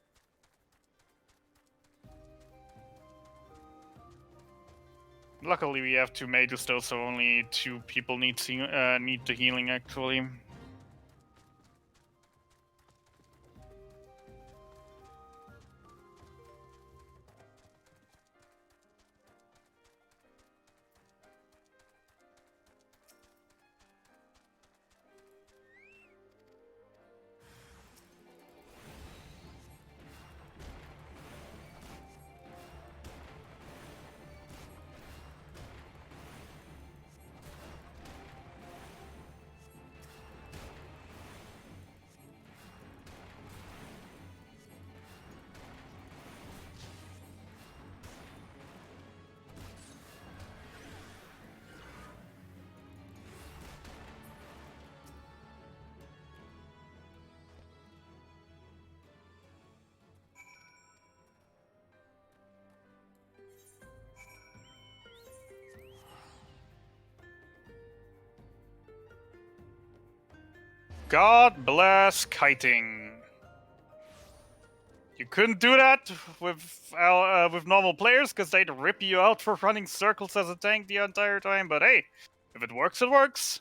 Luckily we have 2 mages though, so only 2 people need the healing actually. God bless kiting. You couldn't do that with normal players because they'd rip you out for running circles as a tank the entire time. But hey, if it works, it works.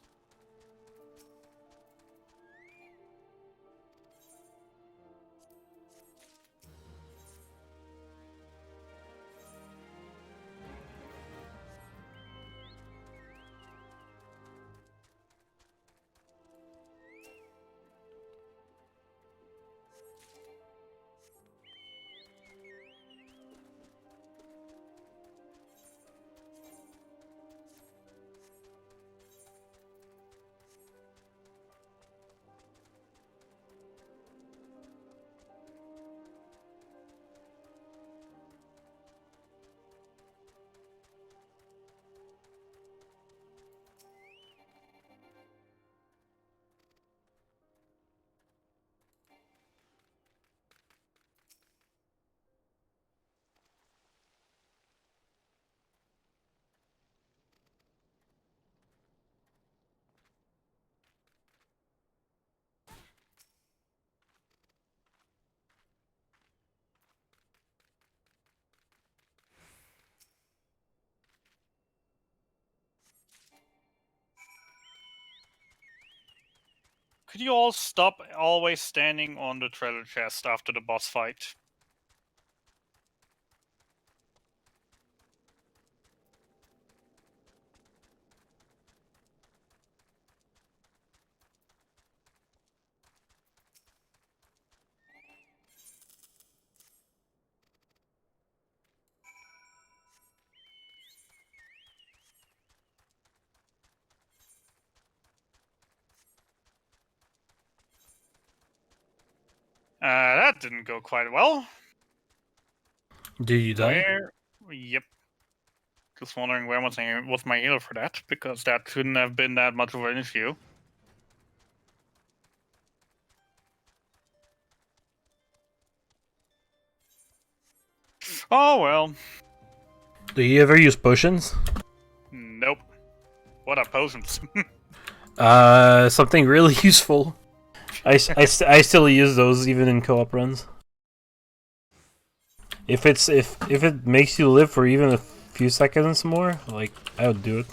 Could you all stop always standing on the treasure chest after the boss fight? That didn't go quite well. Do you die? Where? Yep. Just wondering where was my healer for that, because that shouldn't have been that much of an issue. Oh well. Do you ever use potions? Nope. What are potions? Something really useful. I still use those even in co-op runs. If it makes you live for even a few seconds more, like, I would do it.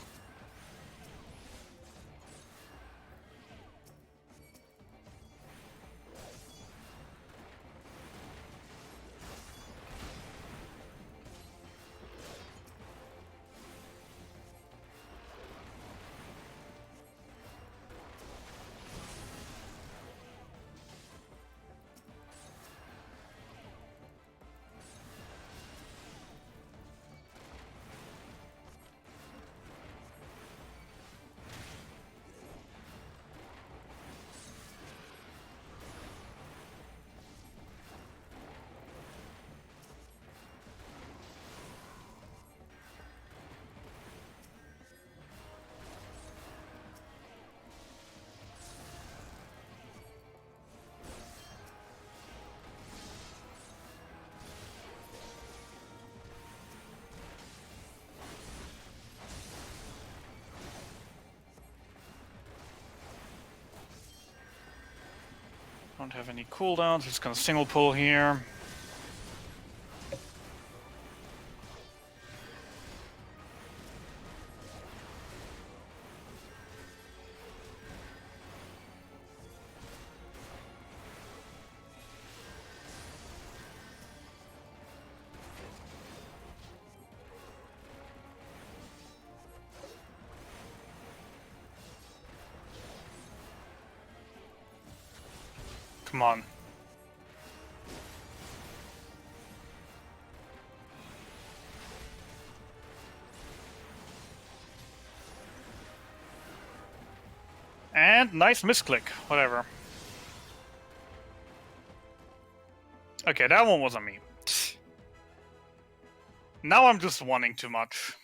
Don't have any cooldowns, just gonna single pull here. Come on. And nice misclick, whatever. Okay, that one wasn't me. Now I'm just wanting too much.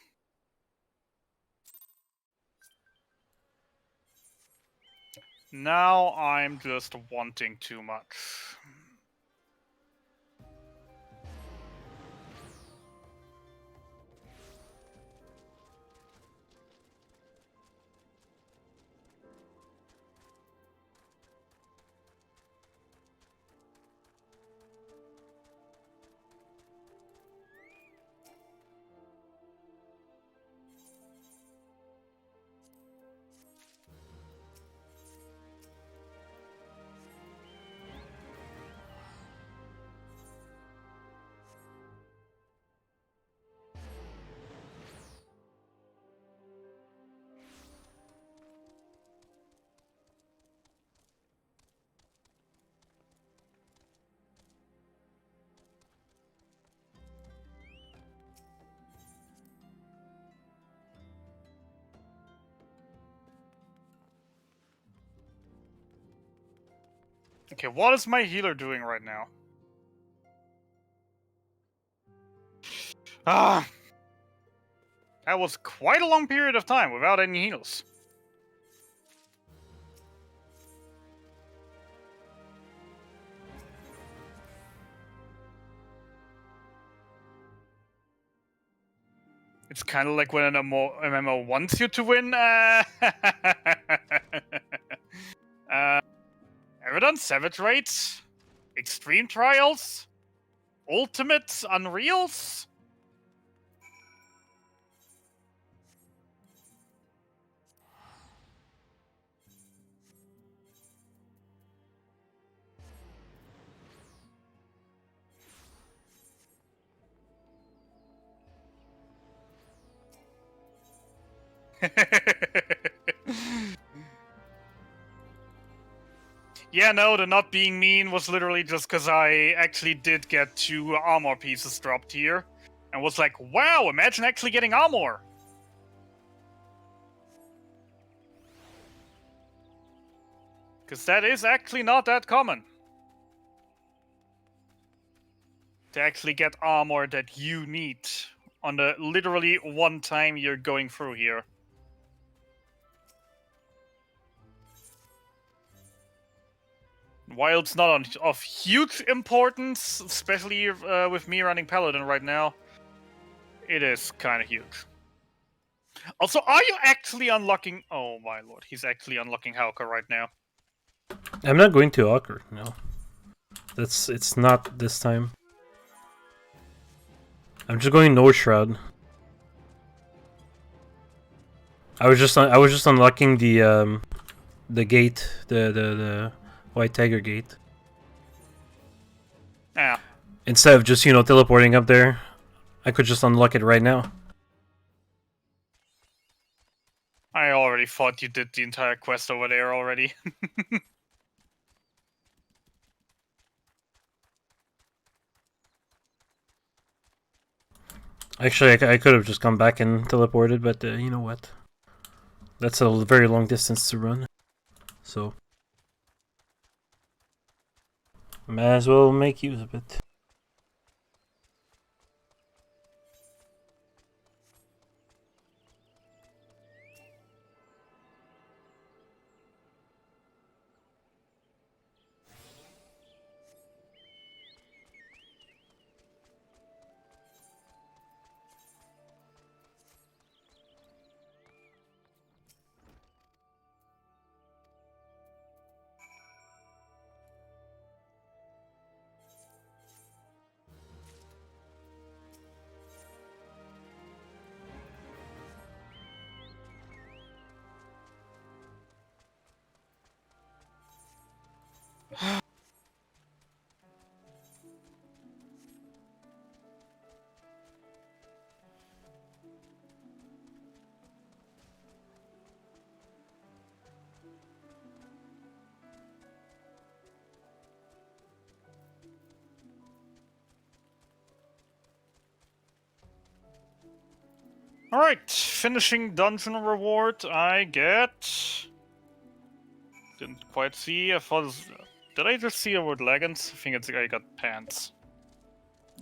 Now I'm just wanting too much. Okay, what is my healer doing right now? Ah, that was quite a long period of time without any heals. It's kind of like when an MMO wants you to win. Ever done Savage Raids? Extreme Trials? Ultimates? Unreals? Yeah, no, the not being mean was literally just because I actually did get 2 armor pieces dropped here. And was like, wow, imagine actually getting armor! Because that is actually not that common. To actually get armor that you need on the literally one time you're going through here. While it's not of huge importance, especially with me running Paladin right now, it is kind of huge. Also, are you actually unlocking... Oh my lord, he's actually unlocking Hauka right now. I'm not going to Ocker, no. It's not this time. I'm just going North Shroud. I was just unlocking the gate, the White Tiger gate. Yeah. Instead of just, teleporting up there, I could just unlock it right now. I already thought you did the entire quest over there already. Actually, I could have just come back and teleported, but you know what? That's a very long distance to run. So, might as well make use of it. Alright, finishing dungeon reward, I get... Didn't quite see, I thought... Did I just see a word leggings? I think I got pants.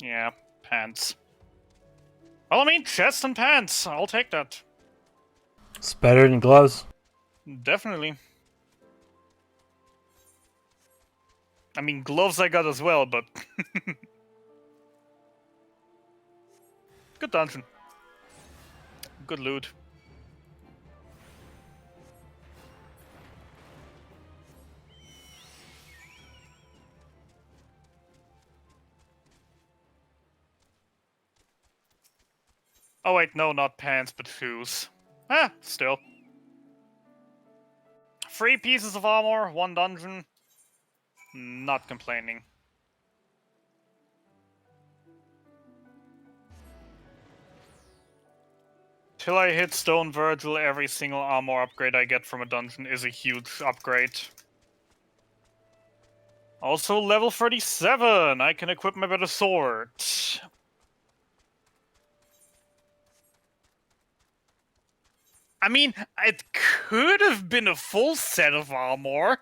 Yeah, pants. Well, I mean, chest and pants, I'll take that. It's better than gloves. Definitely. I mean, gloves I got as well, but... Good dungeon. Good loot. Oh wait, no, not pants, but shoes. Ah, still. 3 pieces of armor, 1 dungeon. Not complaining. Till I hit Stone Virgil, every single armor upgrade I get from a dungeon is a huge upgrade. Also, level 37! I can equip my better sword. I mean, it could have been a full set of armor.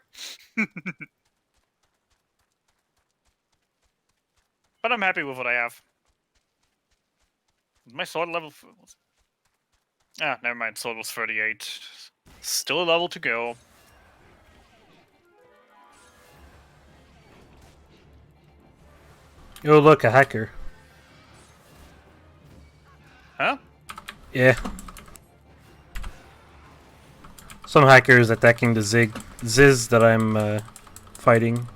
But I'm happy with what I have. My sword level... Ah, never mind. Sword was 38. Still a level to go. Oh, look, a hacker. Huh? Yeah. Some hackers attacking the Ziz that I'm fighting.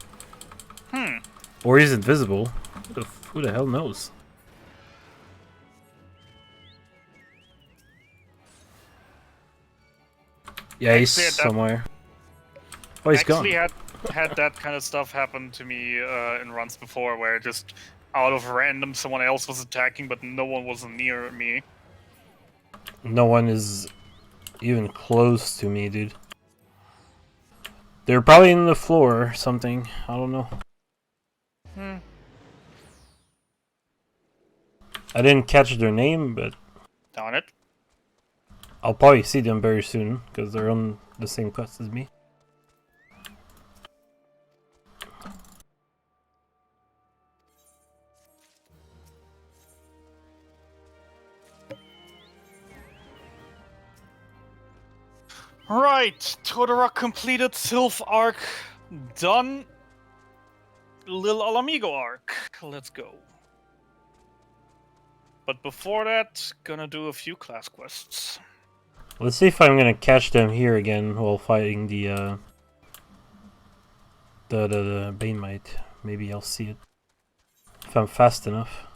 Or he's invisible. Who the hell knows? Yeah, he's somewhere. Oh, he's gone. Actually had that kind of stuff happen to me in runs before, where just out of random someone else was attacking, but no one was near me. No one is even close to me, dude. They're probably in the floor or something. I don't know. I didn't catch their name, but Darn it. I'll probably see them very soon because they're on the same quest as me. Right, Todorok completed Sylph arc, done. Lil Alamigo arc. Let's go. But before that, gonna do a few class quests. Let's see if I'm gonna catch them here again while fighting the Banemite. Maybe I'll see it if I'm fast enough.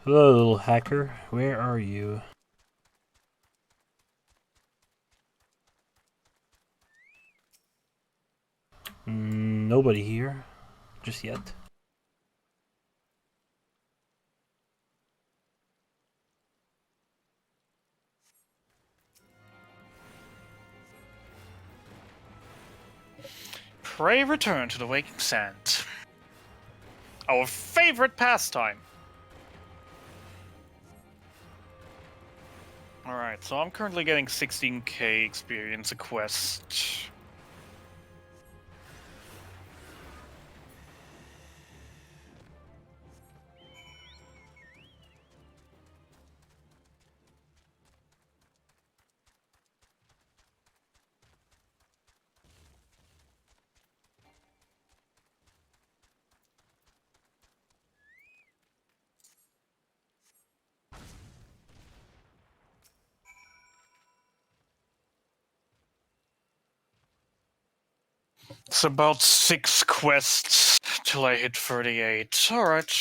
Hello, little hacker. Where are you? Nobody here. Just yet. Pray return to the Waking Sand. Our favorite pastime. Alright, so I'm currently getting 16k experience a quest. It's about 6 quests till I hit 38. Alright.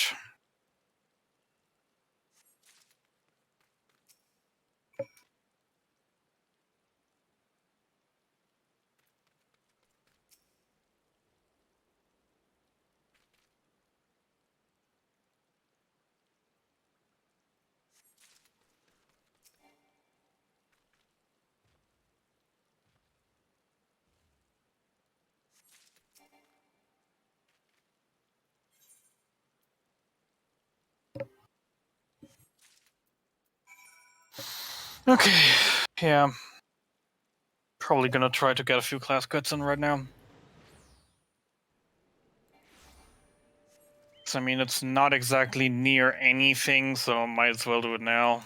Okay, yeah. Probably gonna try to get a few class cuts in right now. I mean, it's not exactly near anything, so might as well do it now.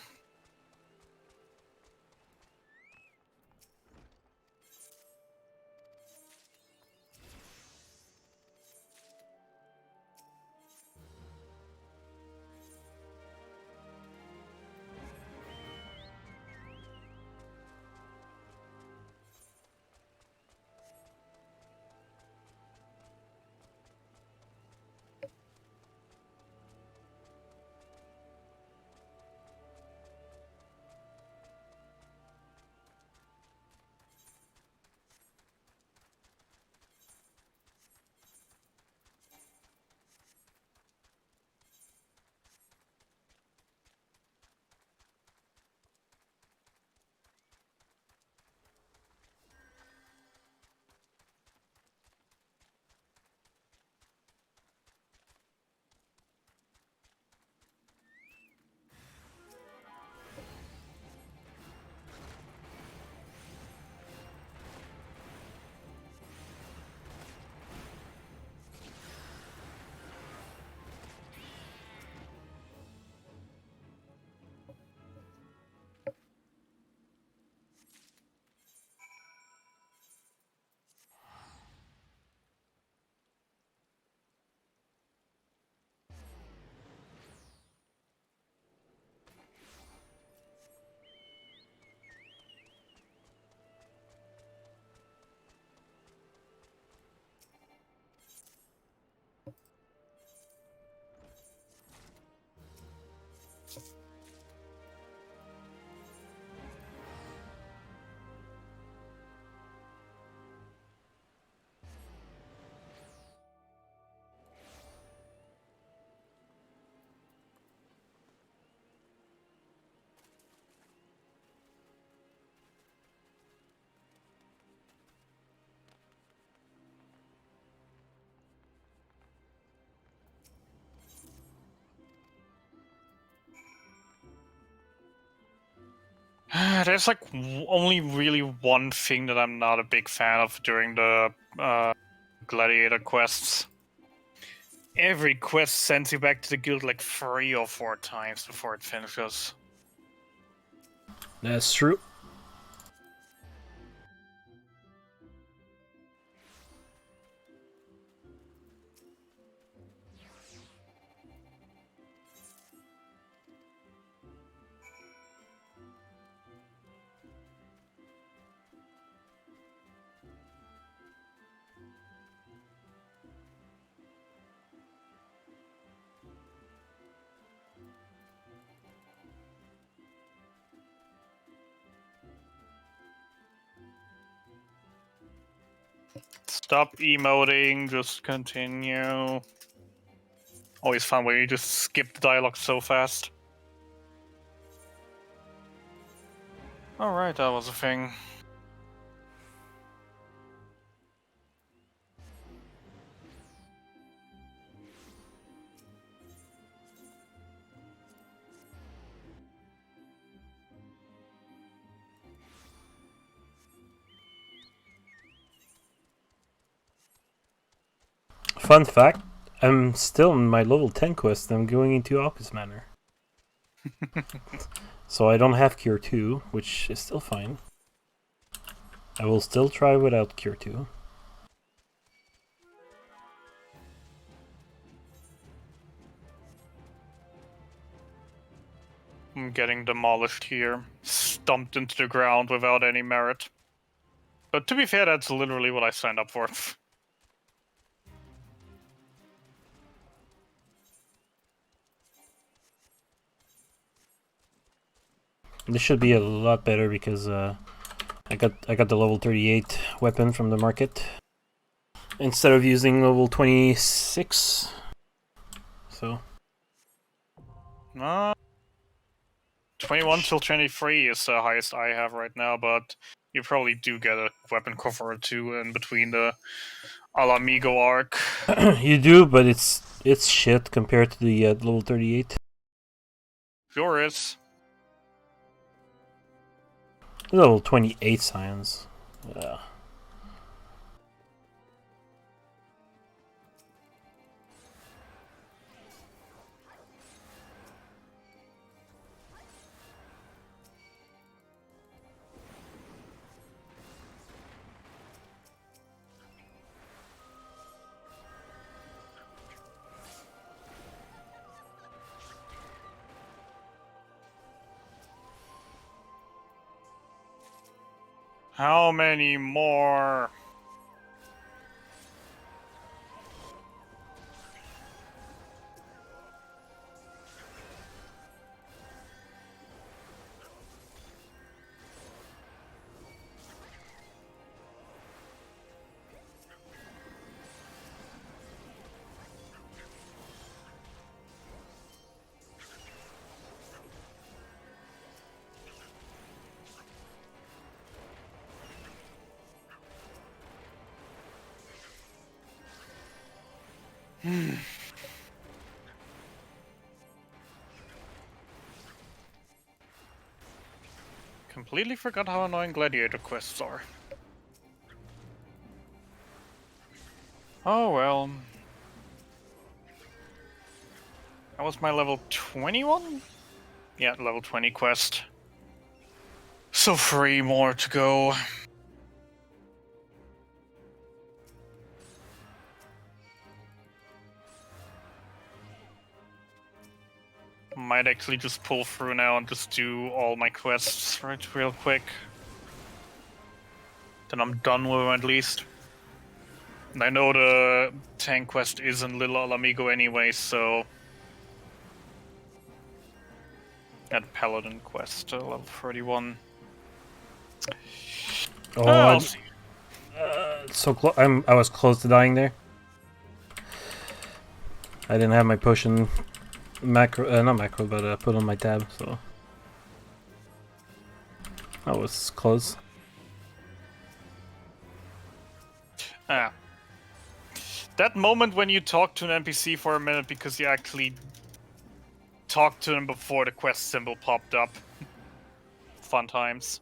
There's like only really one thing that I'm not a big fan of during the gladiator quests. Every quest sends you back to the guild like 3 or 4 times before it finishes. That's true. Stop emoting, just continue. Always fun when you just skip the dialogue so fast. Alright, that was a thing. Fun fact, I'm still in my level 10 quest. I'm going into Office Manor. So I don't have Cure 2, which is still fine. I will still try without Cure 2. I'm getting demolished here. Stumped into the ground without any merit. But to be fair, that's literally what I signed up for. This should be a lot better because I got the level 38 weapon from the market instead of using level 26. So 21 till 23 is the highest I have right now, but you probably do get a weapon cover or 2 in between the Alamigo arc. you do, but it's shit compared to the level 38. Sure is. Level 28 science. How many more? Completely forgot how annoying gladiator quests are. Oh well. That was my level 21? Yeah, level 20 quest. So 3 more to go. Might actually just pull through now and just do all my quests real quick. Then I'm done with them at least. And I know the tank quest is in Little Alamigo anyway, so... That Paladin quest, level 31. Oh, I'll see. so close. I was close to dying there. I didn't have my potion macro, not macro, but put on my tab, so that was close. Ah. That moment when you talk to an NPC for a minute because you actually talked to him before the quest symbol popped up. fun times.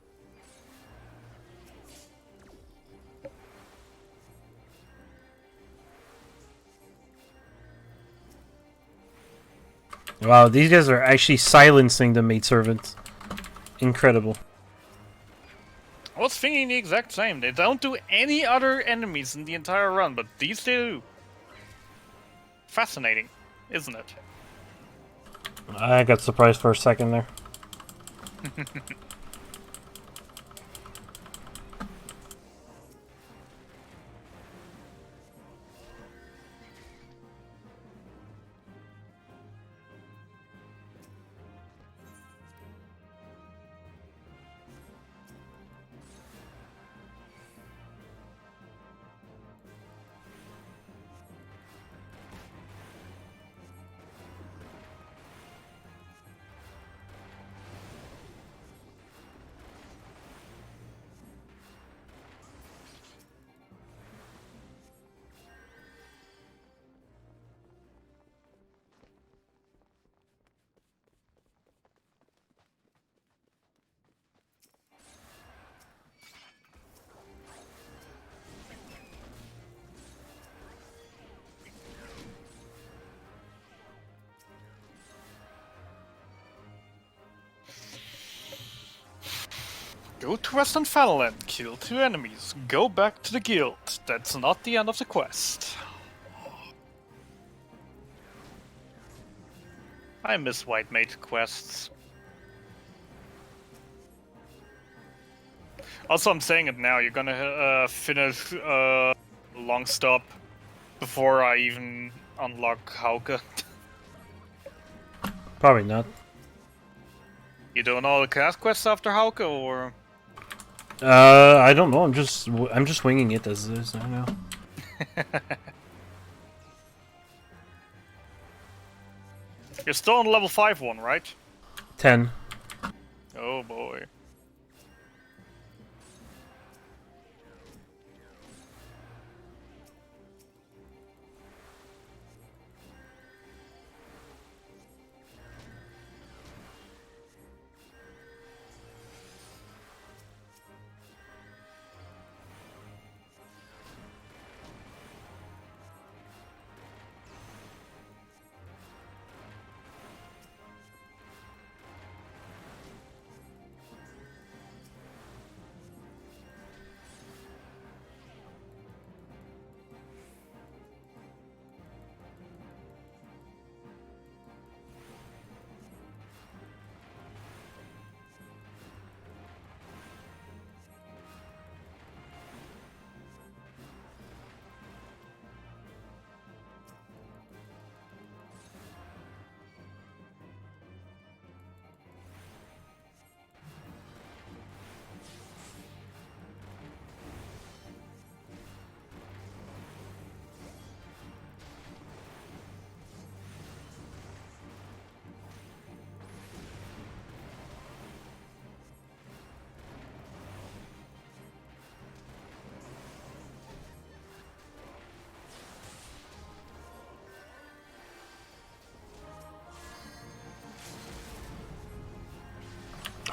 Wow, these guys are actually silencing the maidservant. Incredible. I was thinking the exact same. They don't do any other enemies in the entire run, but these do. Fascinating, isn't it? I got surprised for a second there. Go to Western Fanaland, kill 2 enemies, go back to the guild. That's not the end of the quest. I miss white mage quests. Also, I'm saying it now, you're gonna finish Long Stop before I even unlock Hauke. Probably not. You doing all the cast quests after Hauke, or...? I don't know. I'm just winging it as is. I don't know. You're still on level 5 one, right? 10. Oh boy.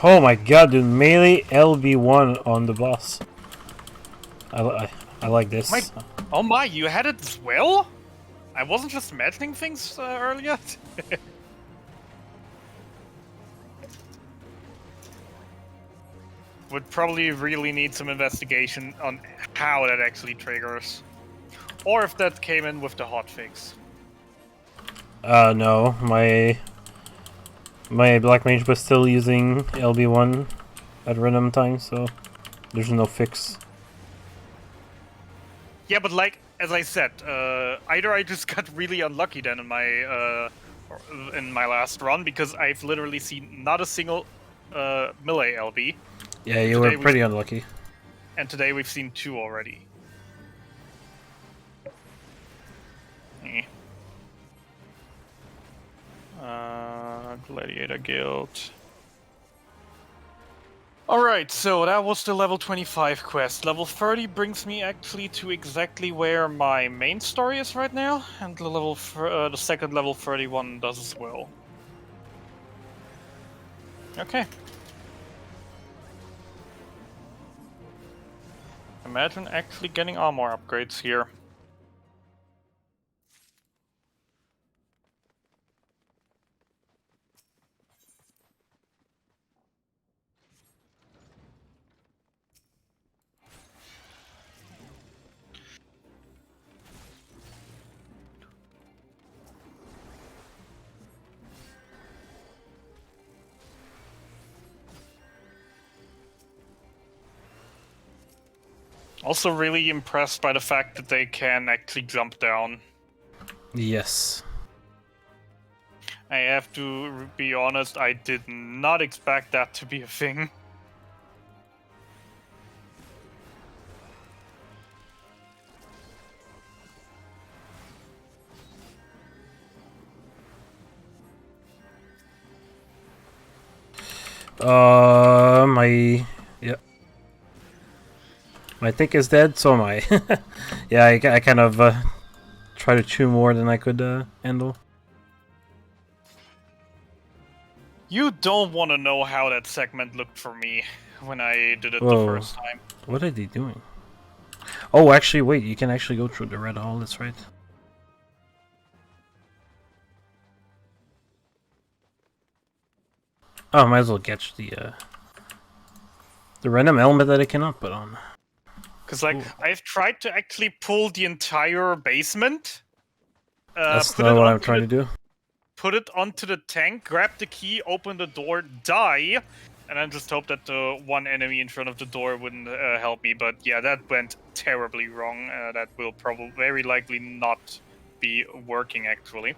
Oh my god, dude. Melee LB1 on the boss. I like this. Oh my, you had it as well? I wasn't just imagining things earlier. Would probably really need some investigation on how that actually triggers. Or if that came in with the hotfix. No. My Black Mage was still using LB1 at random times, so there's no fix. Yeah, but like, as I said, either I just got really unlucky then in my last run, because I've literally seen not a single melee LB. Yeah, you were pretty unlucky. And today we've seen 2 already. Gladiator Guild. Alright, so that was the level 25 quest. Level 30 brings me actually to exactly where my main story is right now, and the second level 31 does as well. Okay. Imagine actually getting armor upgrades here. Also really impressed by the fact that they can actually jump down. Yes. I have to be honest, I did not expect that to be a thing. My thick is dead, so am I. Yeah, I kind of try to chew more than I could handle. You don't want to know how that segment looked for me when I did it Whoa. the first time. What are they doing? Oh, actually, wait, you can actually go through the red hall, that's right. Oh, might as well catch the random element that I cannot put on. Because, like, Ooh. I've tried to actually pull the entire basement. That's not what I'm trying to do. Put it onto the tank, grab the key, open the door, die, and then just hope that the one enemy in front of the door wouldn't help me. But yeah, that went terribly wrong. That will probably very likely not be working, actually.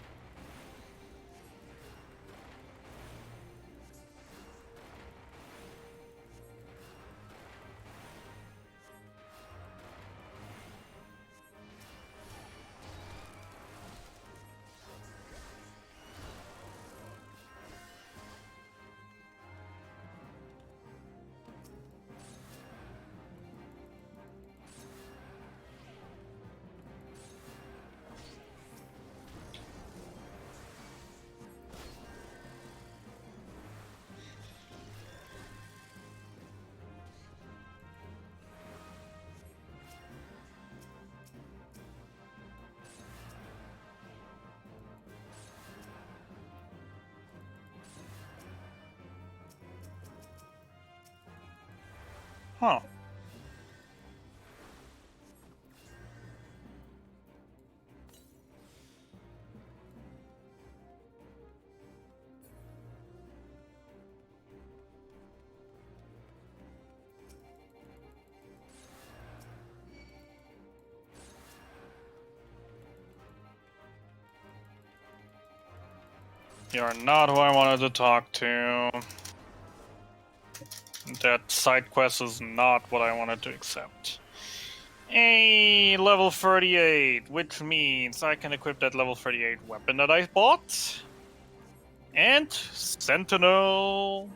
Huh. You're not who I wanted to talk to. That side quest is not what I wanted to accept. A level 38, which means I can equip that level 38 weapon that I bought. And Sentinel.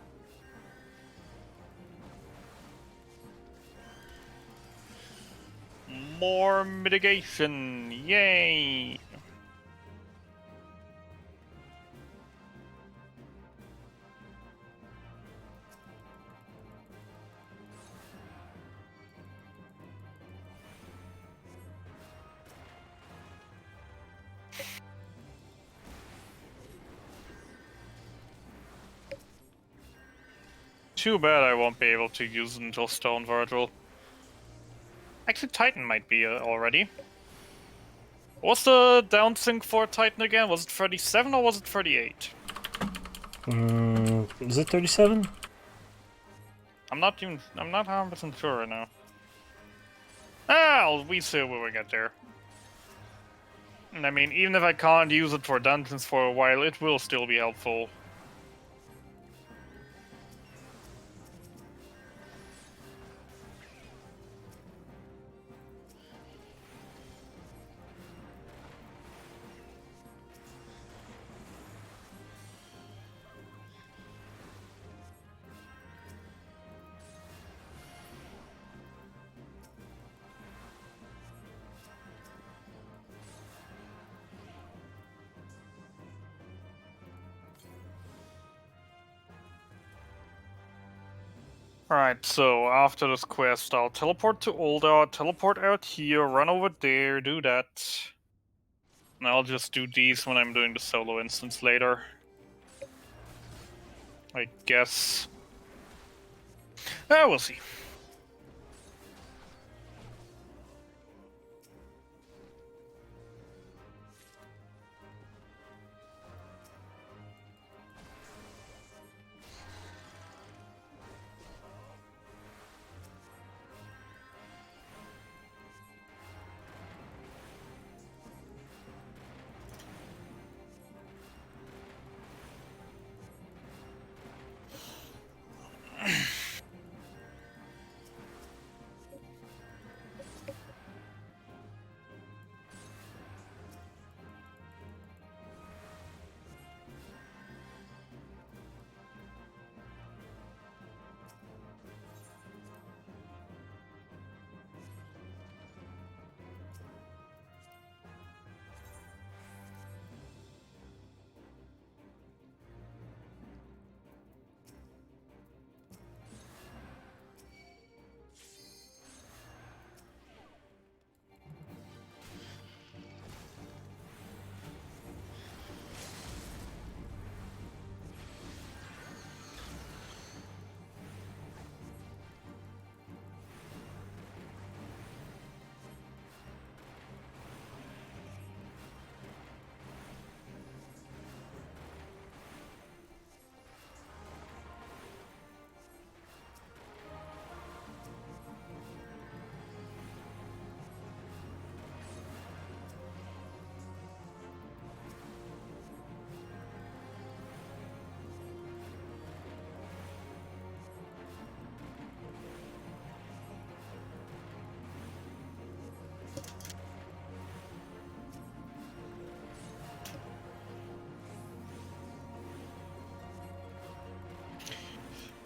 More mitigation. Yay. Too bad I won't be able to use it until Stone Virgil. Actually, Titan might be already. What's the down sync for Titan again? Was it 37 or was it 38? Is it 37? I'm not 100% sure right now. Ah, we see when we get there. And I mean, even if I can't use it for dungeons for a while, it will still be helpful. Alright, so after this quest, I'll teleport to Ulda, teleport out here, run over there, do that. And I'll just do these when I'm doing the solo instance later. I guess. We'll see.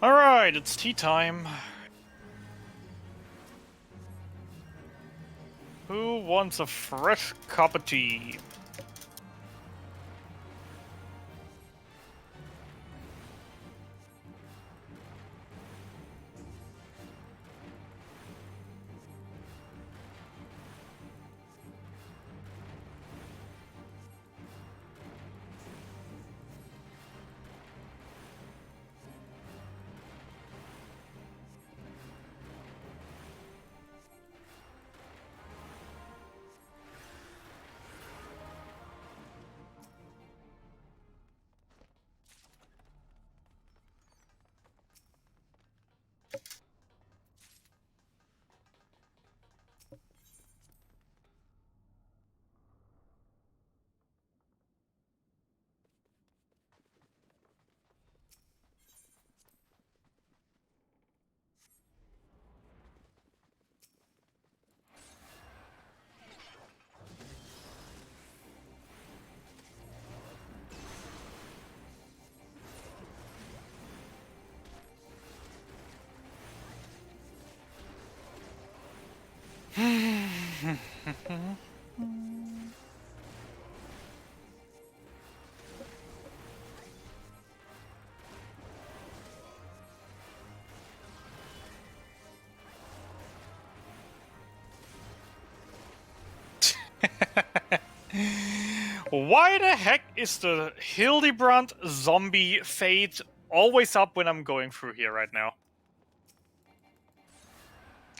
Alright, it's tea time. Who wants a fresh cup of tea? Why the heck is the Hildebrand zombie fate always up when I'm going through here right now?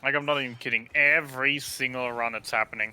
Like, I'm not even kidding. Every single run it's happening.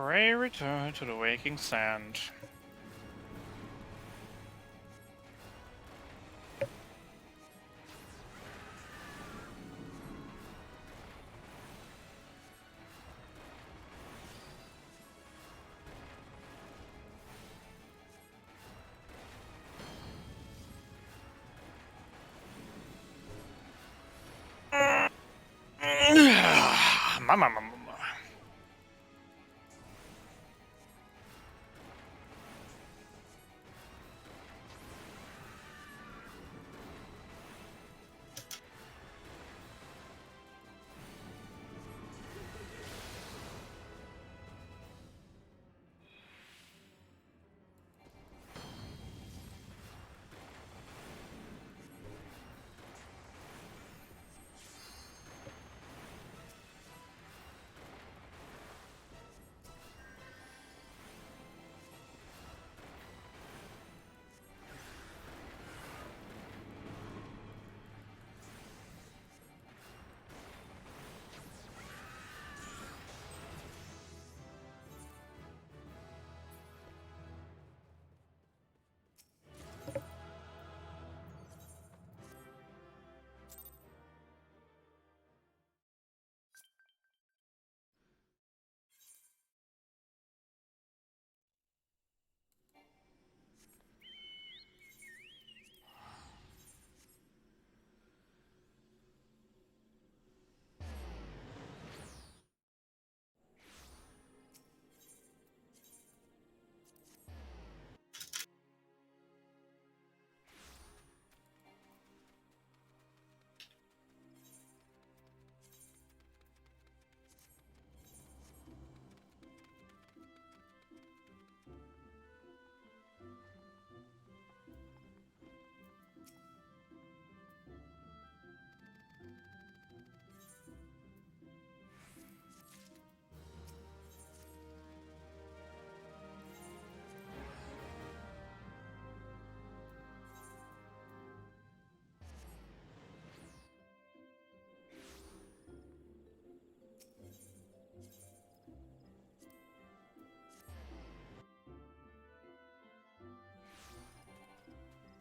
Pray return to the waking sand. Mama.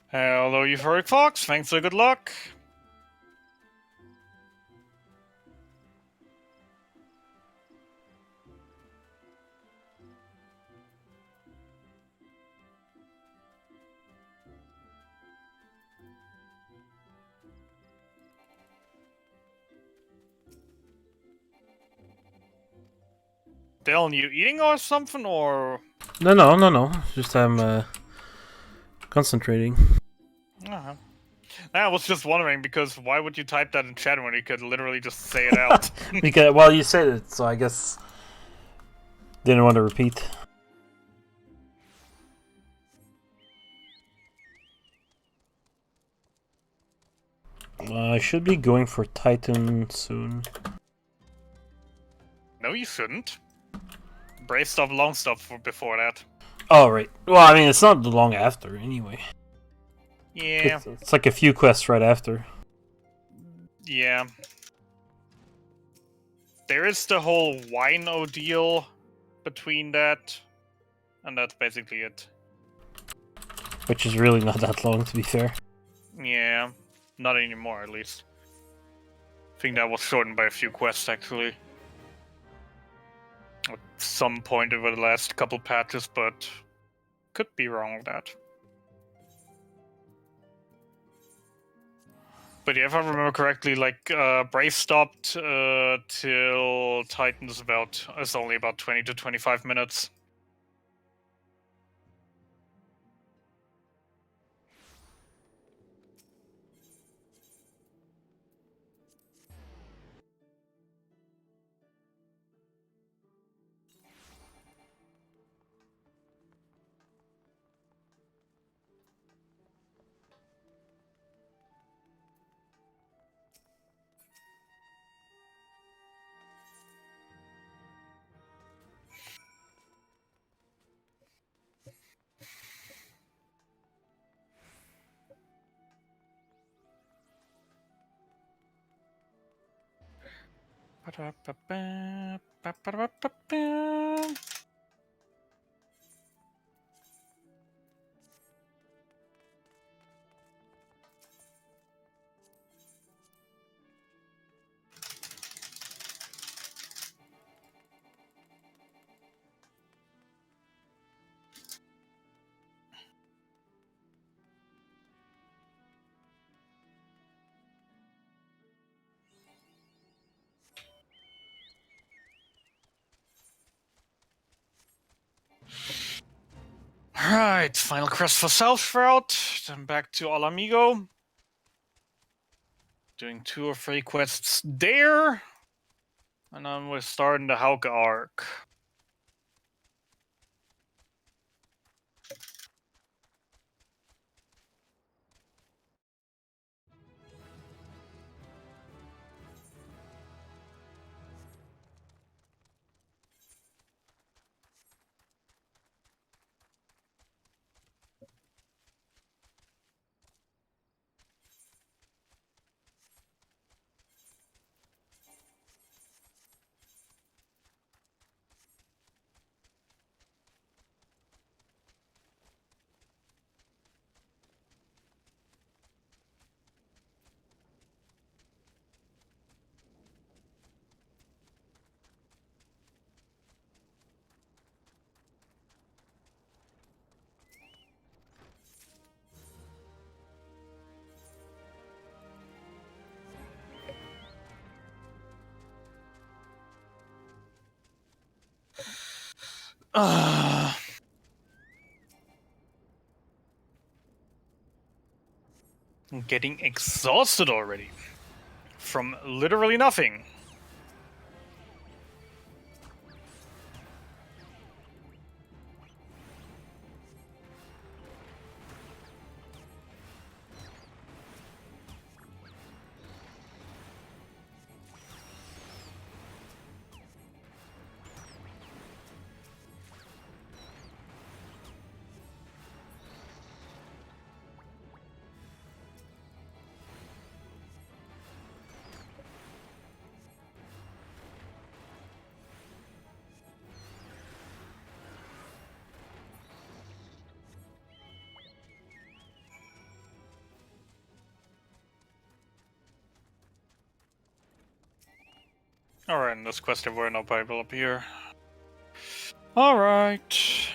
Hello, Euphoric Fox. Thanks for good luck. Deln, you eating or something, or? No. Just I'm concentrating. Uh-huh. I was just wondering, because why would you type that in chat when you could literally just say it out? Because well, you said it, so I guess didn't want to repeat. I should be going for Titan soon. No, you shouldn't. Brave stuff, long stuff before that. Oh right. Well, I mean it's not long after anyway. Yeah. It's like a few quests right after. Yeah. There is the whole wino deal between that, and that's basically it. Which is really not that long, to be fair. Yeah. Not anymore, at least. I think that was shortened by a few quests, actually. At some point over the last couple patches, but could be wrong with that. But yeah, if I remember correctly, like Brave stopped till Titan's is only about 20 to 25 minutes. Ba-da-ba-ba, ba-ba-da-ba-ba-ba. Right, final quest for South Shroud, then back to Alamigo. Doing 2 or 3 quests there. And then we're starting the Hauke arc. I'm getting exhausted already. From literally nothing. Alright, in this quest there were no people up here. Alright.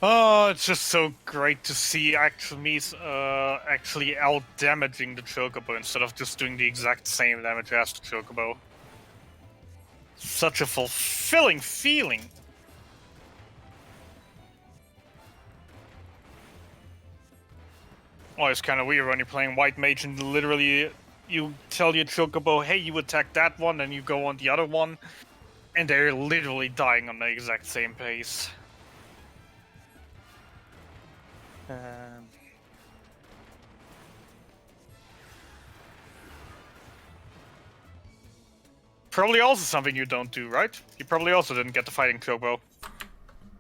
Oh, it's just so great to see actually out-damaging the Chocobo instead of just doing the exact same damage as the Chocobo. Such a fulfilling feeling! Oh, it's kind of weird when you're playing White Mage and literally you tell your Chocobo, hey, you attack that one, and you go on the other one, and they're literally dying on the exact same pace. Probably also something you don't do, right? You probably also didn't get the fighting Chocobo.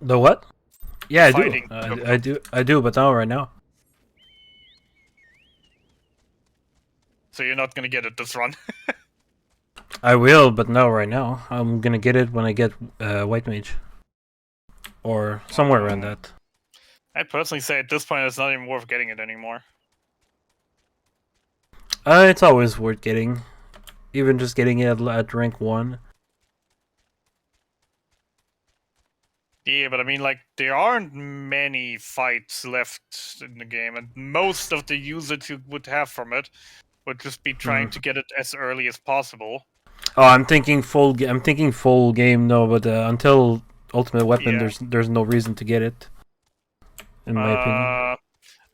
The what? Yeah, I do. Fighting Chocobo. I do, but not right now. So you're not gonna get it this run. I will, but not right now. I'm gonna get it when I get White Mage. Or somewhere around that. I personally say at this point it's not even worth getting it anymore. It's always worth getting. Even just getting it at rank 1. Yeah, but I mean, like, there aren't many fights left in the game, and most of the usage you would have from it would just be trying to get it as early as possible. Oh, I'm thinking full. I'm thinking full game. No, but until Ultimate Weapon, Yeah. there's no reason to get it, in my opinion.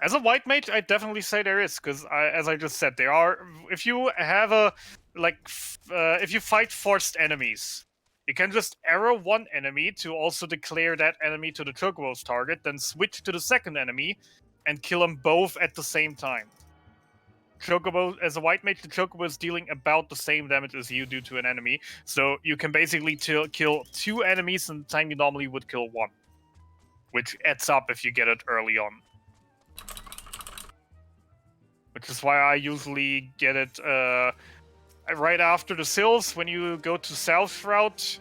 As a white mage, I definitely say there is, because as I just said, there are. If you have if you fight forced enemies, you can just arrow one enemy to also declare that enemy to the Chocobo's target, then switch to the second enemy, and kill them both at the same time. Chocobo, as a white mage, the Chocobo is dealing about the same damage as you do to an enemy, so you can basically kill two enemies in the time you normally would kill one, which adds up if you get it early on. Which is why I usually get it right after the Sills, when you go to South Route,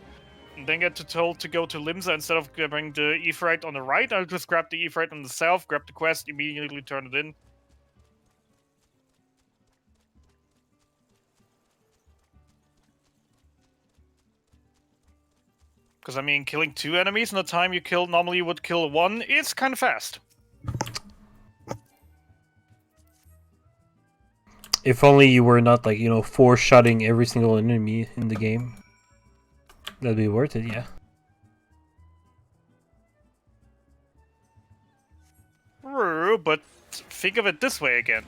and then get told to go to Limsa instead of grabbing the Ephraite on the right. I'll just grab the Ephraite on the south, grab the quest, immediately turn it in. Because, I mean, killing two enemies in the time you normally would kill one is kind of fast. If only you were not like, four-shotting every single enemy in the game. That'd be worth it, yeah. But think of it this way again.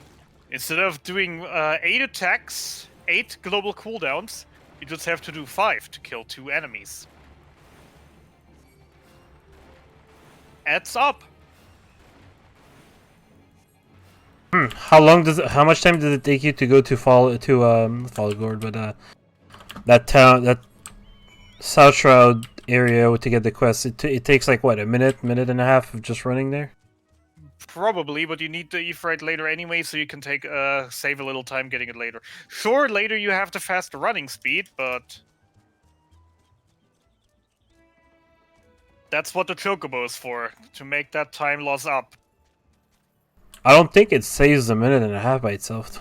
Instead of doing 8 attacks, 8 global cooldowns, you just have to do 5 to kill 2 enemies. Adds up. How much time did it take you to go to Fall Gord, but that South Shroud area to get the quest? It takes like what, a minute and a half of just running there? Probably, but you need the Ephraite later anyway, so you can save a little time getting it later. Sure, later you have the faster running speed, but that's what the Chocobo is for, to make that time loss up. I don't think it saves a minute and a half by itself.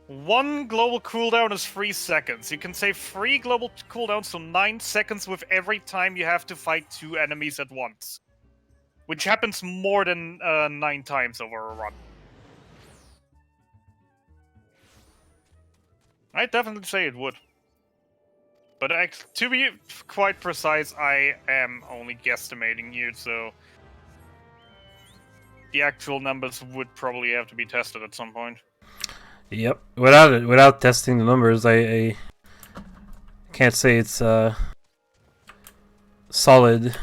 One global cooldown is 3 seconds. You can save 3 global cooldowns, so 9 seconds with every time you have to fight 2 enemies at once. Which happens more than 9 times over a run. I'd definitely say it would. But to be quite precise, I am only guesstimating here, so the actual numbers would probably have to be tested at some point. Yep. Without testing the numbers, I can't say it's solid,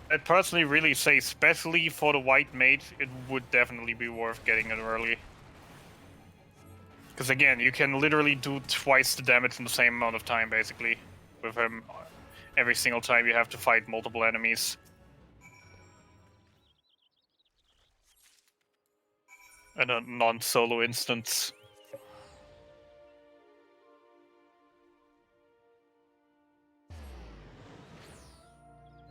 I'd personally really say, especially for the white mage, it would definitely be worth getting it early. Because again, you can literally do twice the damage in the same amount of time, basically, with him every single time you have to fight multiple enemies. In a non-solo instance.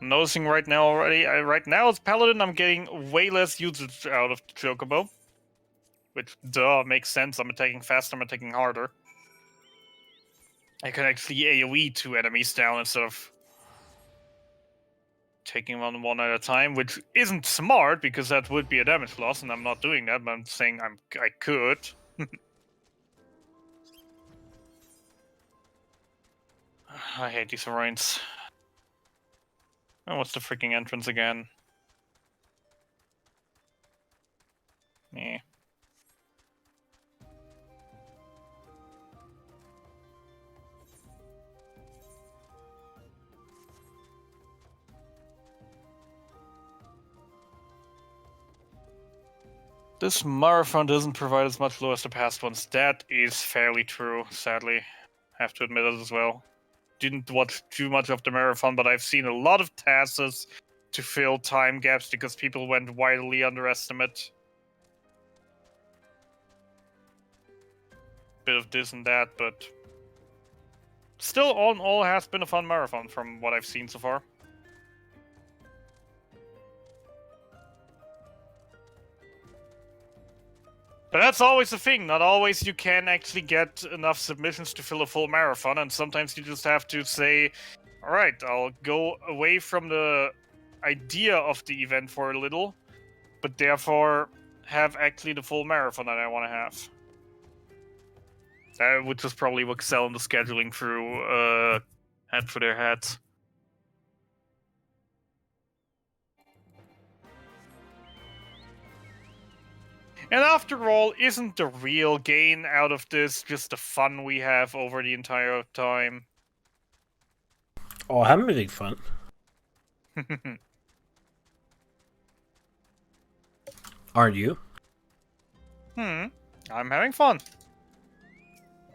Noticing right now already, right now as Paladin, I'm getting way less usage out of the Chocobo. Which, duh, makes sense. I'm attacking faster, I'm attacking harder. I can actually AoE 2 enemies down instead of taking them on one at a time, which isn't smart, because that would be a damage loss, and I'm not doing that, but I'm saying I could. I hate these ruins. Oh, what's the freaking entrance again? Yeah. This marathon doesn't provide as much lore as the past ones. That is fairly true, sadly. Have to admit it as well. Didn't watch too much of the marathon, but I've seen a lot of tasks to fill time gaps because people went wildly underestimate. Bit of this and that, but Still, all in all, has been a fun marathon from what I've seen so far. But that's always the thing. Not always you can actually get enough submissions to fill a full marathon, and sometimes you just have to say, alright, I'll go away from the idea of the event for a little, but therefore have actually the full marathon that I want to have. That would just probably excel in the scheduling through head for their heads. And after all, isn't the real gain out of this just the fun we have over the entire time? Oh, I'm having fun. Aren't you? I'm having fun.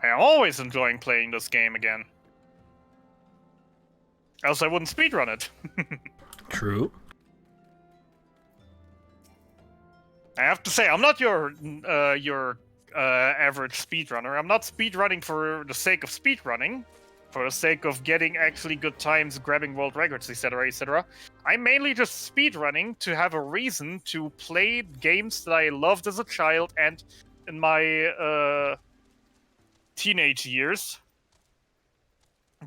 I am always enjoying playing this game again. Else I wouldn't speedrun it. True. I have to say, I'm not your average speedrunner. I'm not speedrunning for the sake of speedrunning, for the sake of getting actually good times, grabbing world records, etc., etc. I'm mainly just speedrunning to have a reason to play games that I loved as a child and in my teenage years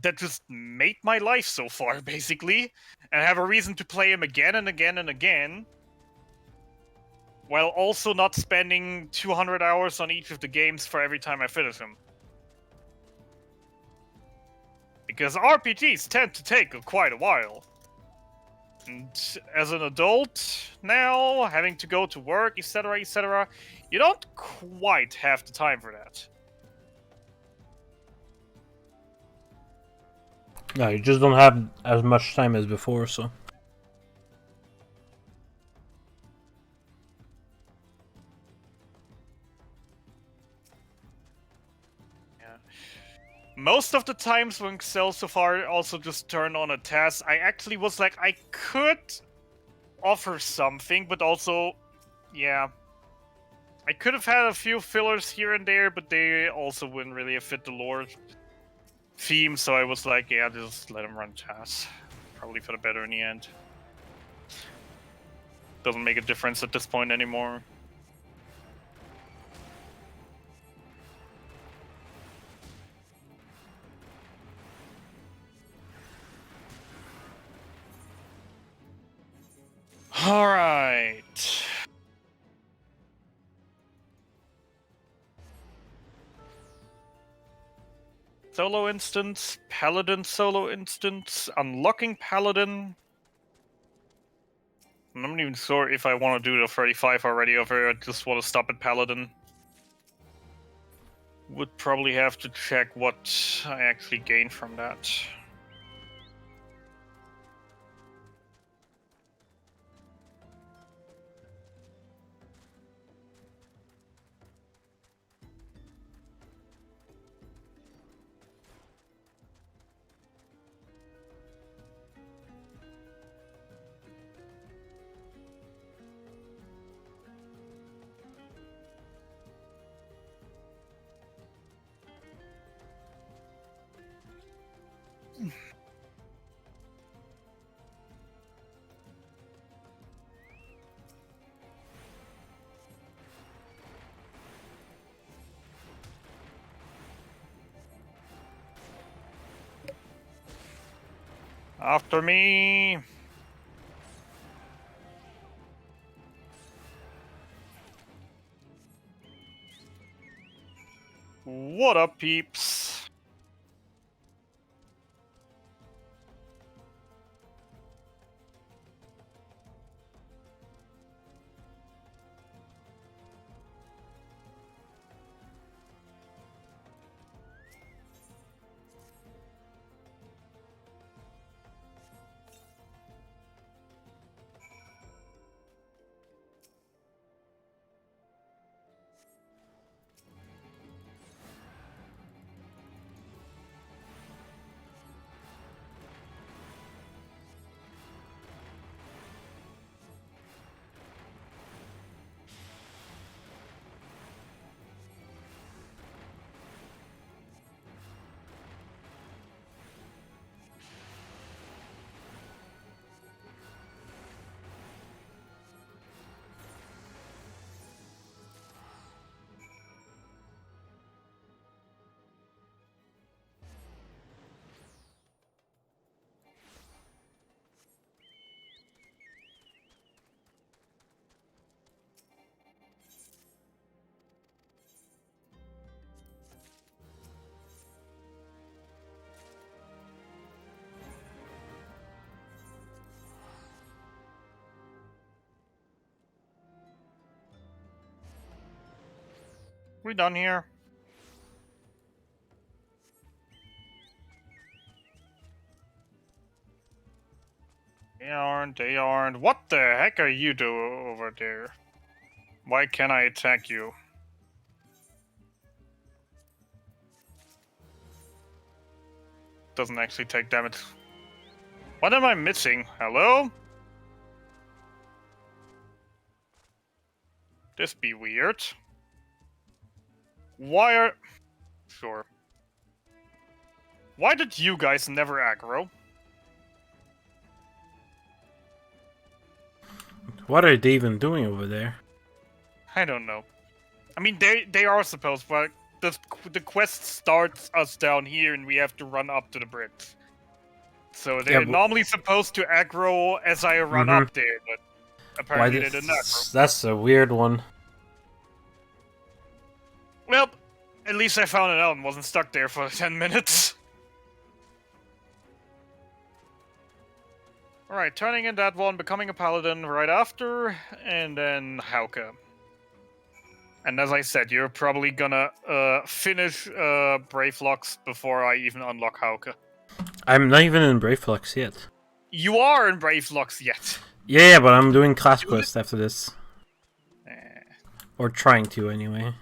that just made my life so far, basically, and have a reason to play them again and again and again, while also not spending 200 hours on each of the games for every time I finish them. Because RPGs tend to take quite a while. And as an adult now, having to go to work, etc., etc., you don't quite have the time for that. No, you just don't have as much time as before, so. Most of the times when Excel so far also just turned on a task, I actually was like, I could offer something, but also, yeah. I could have had a few fillers here and there, but they also wouldn't really have fit the lore theme, so I was like, yeah, just let him run tasks. Probably for the better in the end. Doesn't make a difference at this point anymore. Alright. Solo instance, Paladin solo instance, unlocking Paladin. I'm not even sure if I want to do the 35 already, or if I just want to stop at Paladin. Would probably have to check what I actually gain from that. After me! What up, peeps? We done here? They aren't, they aren't. What the heck are you doing over there? Why can't I attack you? Doesn't actually take damage. What am I missing? Hello? This be weird. Why are... Sure. Why did you guys never aggro? What are they even doing over there? I don't know. I mean, they are supposed, but the quest starts us down here and we have to run up to the bridge. So they're normally supposed to aggro as I run up there, but apparently they didn't aggro. That's a weird one. Well, at least I found it out and wasn't stuck there for 10 minutes. Alright, turning in that one, becoming a paladin right after, and then Hauke. And as I said, you're probably gonna finish Brave Locks before I even unlock Hauke. I'm not even in Brave Locks yet. You are in Brave Locks yet. Yeah, but I'm doing class quest after this. Or trying to, anyway.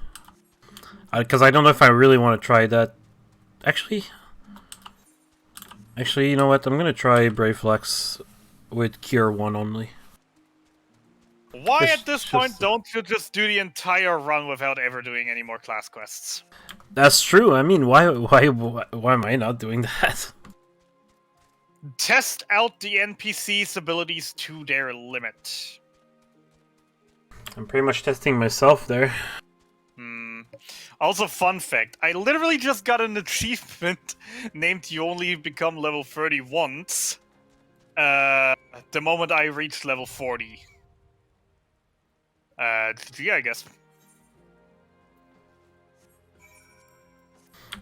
Because I don't know if I really want to try that. Actually, you know what? I'm gonna try Brave Locks with Cure 1 only. Why at this point don't you just do the entire run without ever doing any more class quests? That's true. I mean, why am I not doing that? Test out the NPC's abilities to their limit. I'm pretty much testing myself there. Also, fun fact, I literally just got an achievement named You Only Become Level 30 once. The moment I reached level 40. GG, I guess.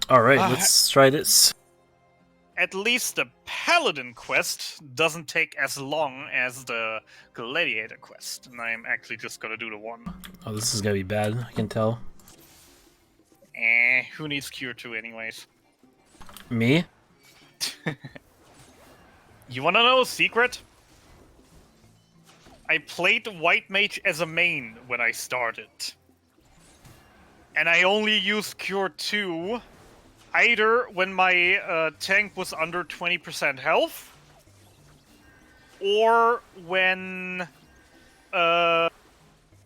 Alright, let's try this. At least the Paladin quest doesn't take as long as the Gladiator quest, and I'm actually just gonna do the one. Oh, this is gonna be bad, I can tell. Who needs Cure 2 anyways? Me? You wanna know a secret? I played White Mage as a main when I started. And I only used Cure 2 either when my tank was under 20% health, or when I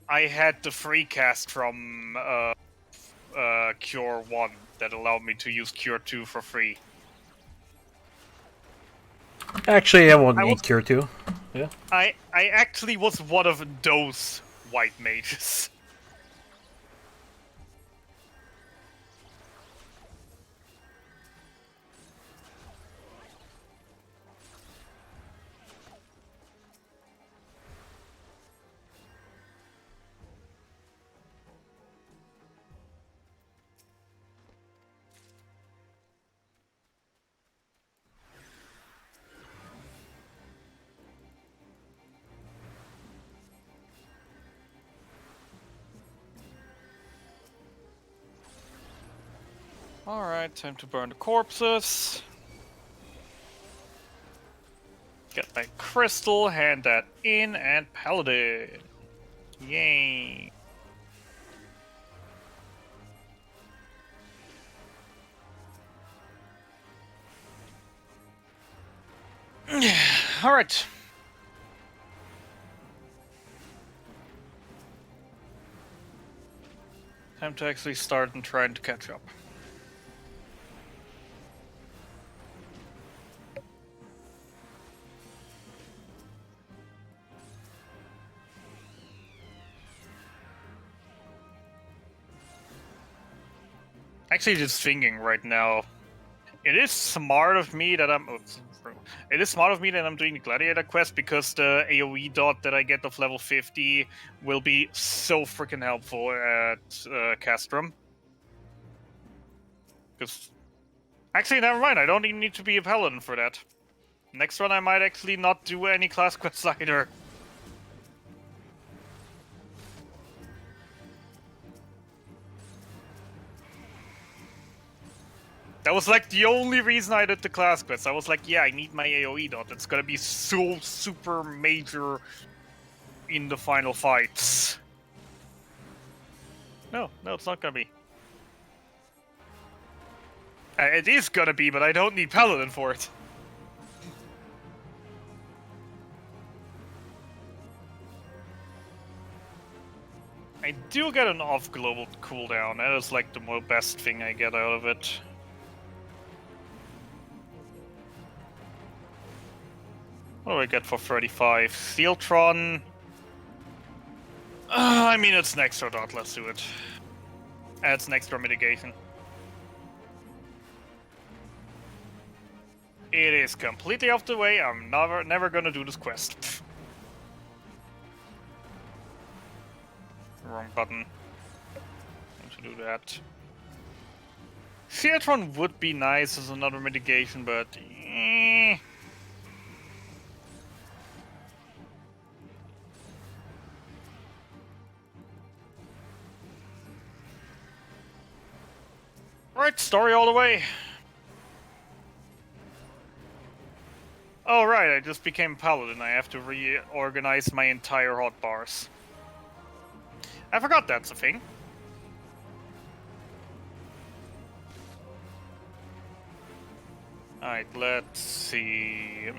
had the free cast from Cure 1 that allowed me to use Cure 2 for free. Actually, I won't need Cure 2. Yeah. I actually was one of those white mages. Alright, time to burn the corpses. Get my crystal, hand that in, and Paladin. Yay. Alright. Time to actually start and trying to catch up. Actually, just thinking right now, it is smart of me that I'm doing the Gladiator quest, because the AoE dot that I get of level 50 will be so freaking helpful at Castrum. Because actually, never mind. I don't even need to be a paladin for that. Next one, I might actually not do any class quests either. That was like the only reason I did the class quest. I was like, yeah, I need my AoE dot. It's gonna be so super major in the final fights. No, it's not gonna be. It is gonna be, but I don't need Paladin for it. I do get an off-global cooldown. That is like the best thing I get out of it. What do I get for 35? Sealtron. I mean, it's an extra dot. Let's do it. It's an extra mitigation. It is completely off the way. I'm never gonna do this quest. Pfft. Wrong button. To do that. Sealtron would be nice as another mitigation, but right, story all the way. Oh right, I just became Paladin. I have to reorganize my entire hotbars. I forgot that's a thing. Alright, let's see.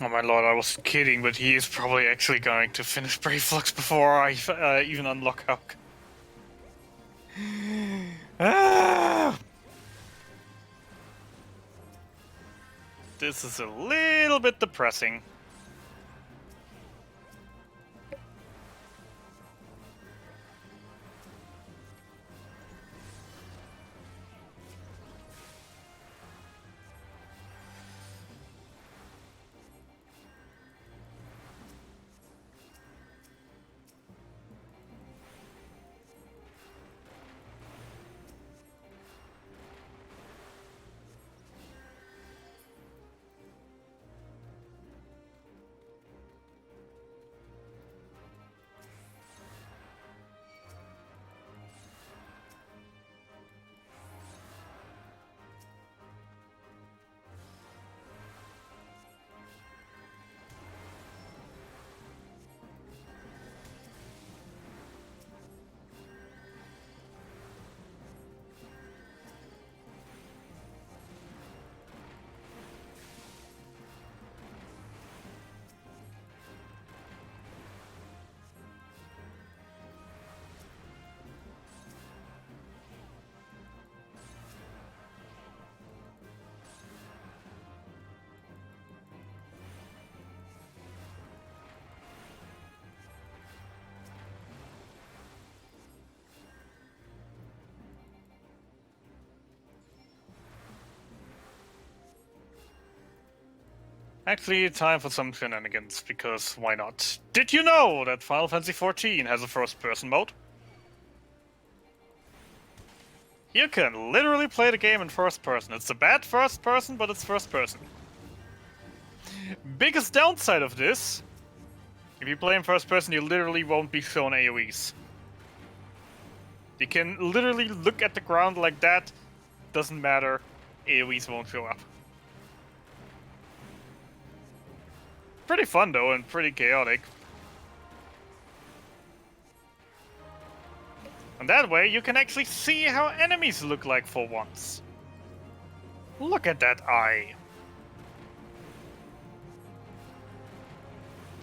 Oh my lord, I was kidding, but he is probably actually going to finish Brave Flux before I even unlock Hulk. Ah! This is a little bit depressing. Actually, time for some shenanigans, because why not? Did you know that Final Fantasy XIV has a first-person mode? You can literally play the game in first person. It's a bad first person, but it's first person. Biggest downside of this, if you play in first person, you literally won't be shown AoEs. You can literally look at the ground like that, doesn't matter, AoEs won't show up. Pretty fun though, and pretty chaotic. And that way you can actually see how enemies look like for once. Look at that eye.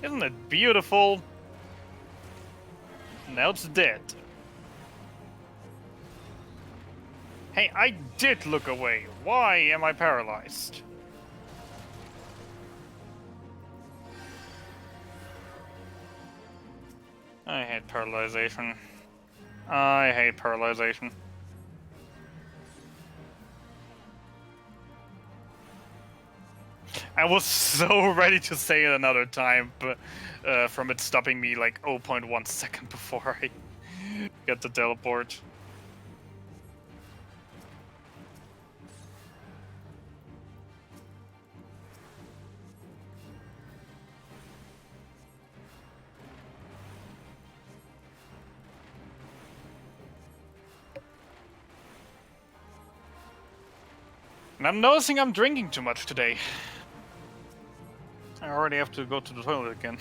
Isn't it beautiful? Now it's dead. Hey, I did look away. Why am I paralyzed? I hate paralyzation. I hate paralyzation. I was so ready to say it another time, but from it stopping me like 0.1 second before I get the teleport. And I'm noticing I'm drinking too much today. I already have to go to the toilet again.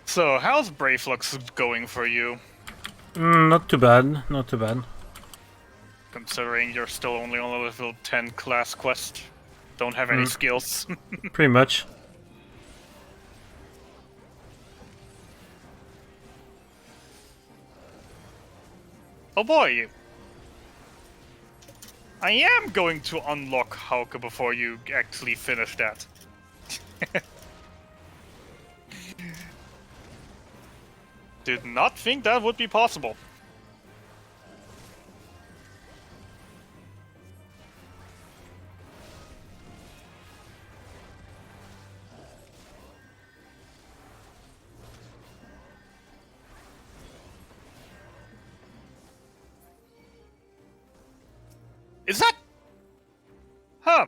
So, how's Brave Flux going for you? Not too bad, not too bad. Considering you're still only on a level 10 class quest. Don't have any skills. Pretty much. Oh boy! I am going to unlock Hauke before you actually finish that. Did not think that would be possible. Is that... Huh.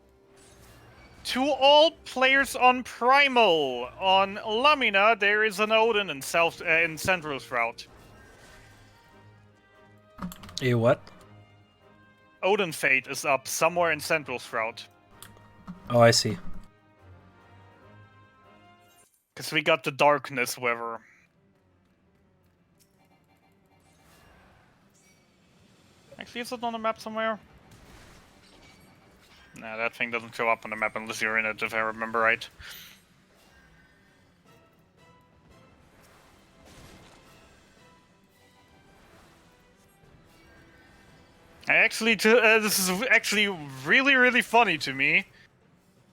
To all players on Primal, on Lamina there is an Odin in Central's route. A what? Odin Fate is up somewhere in Central's route. Oh, I see. Because we got the Darkness Weather. Actually, is it on the map somewhere? Nah, that thing doesn't show up on the map unless you're in it, if I remember right. This is actually really funny to me,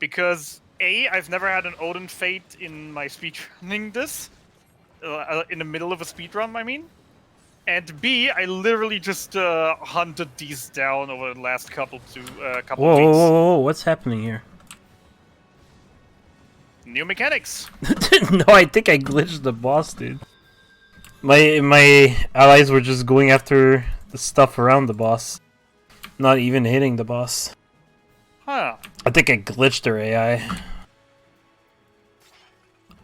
because A, I've never had an Odin Fate in my speedrunning this, in the middle of a speedrun, I mean. And B, I literally just hunted these down over the last couple weeks. Whoa, what's happening here? New mechanics. No, I think I glitched the boss, dude. My allies were just going after the stuff around the boss, not even hitting the boss. Huh. I think I glitched their AI.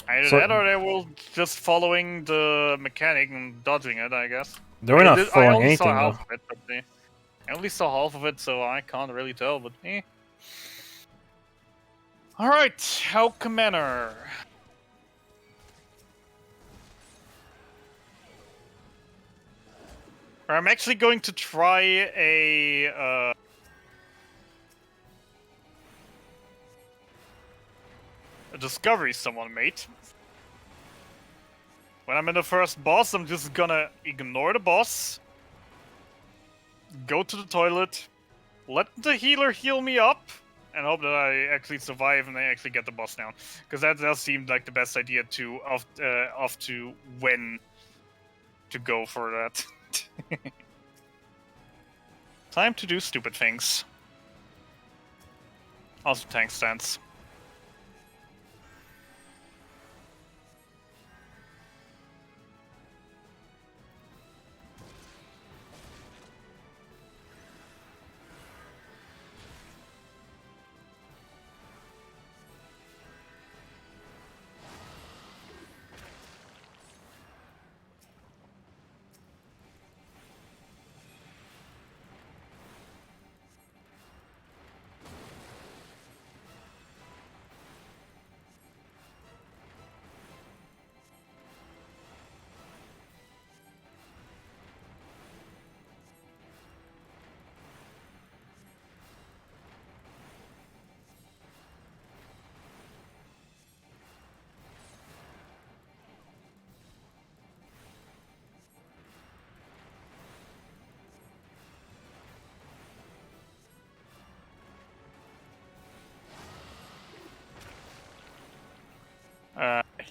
Either that or they were just following the mechanic and dodging it, I guess. They were not following anything, I only saw though. half of it, but I only saw half of it, so I can't really tell, but eh. Alright, HabKeineName. I'm actually going to try a discovery someone made. When I'm in the first boss, I'm just gonna ignore the boss, go to the toilet, let the healer heal me up, and hope that I actually survive and I actually get the boss down. Because that does seem like the best idea of when to go for that. Time to do stupid things. Also tank stance.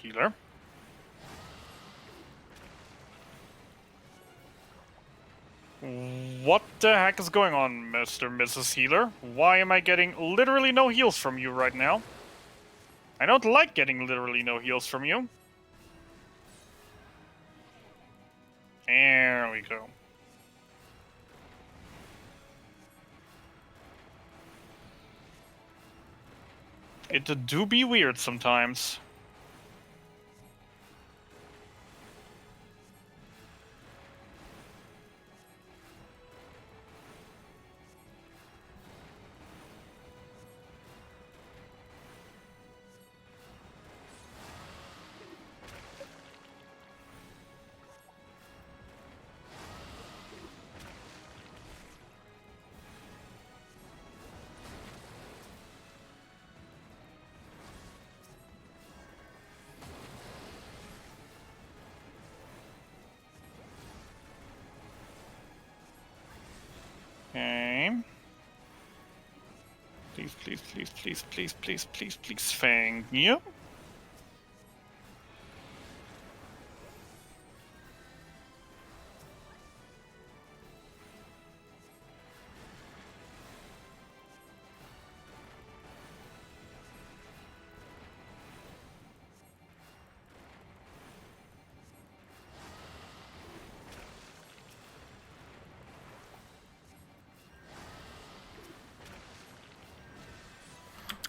Healer. What the heck is going on, Mr. and Mrs. Healer? Why am I getting literally no heals from you right now? I don't like getting literally no heals from you. There we go. It do be weird sometimes. Okay. Please, please, please, please, please, please, please, please, thank you.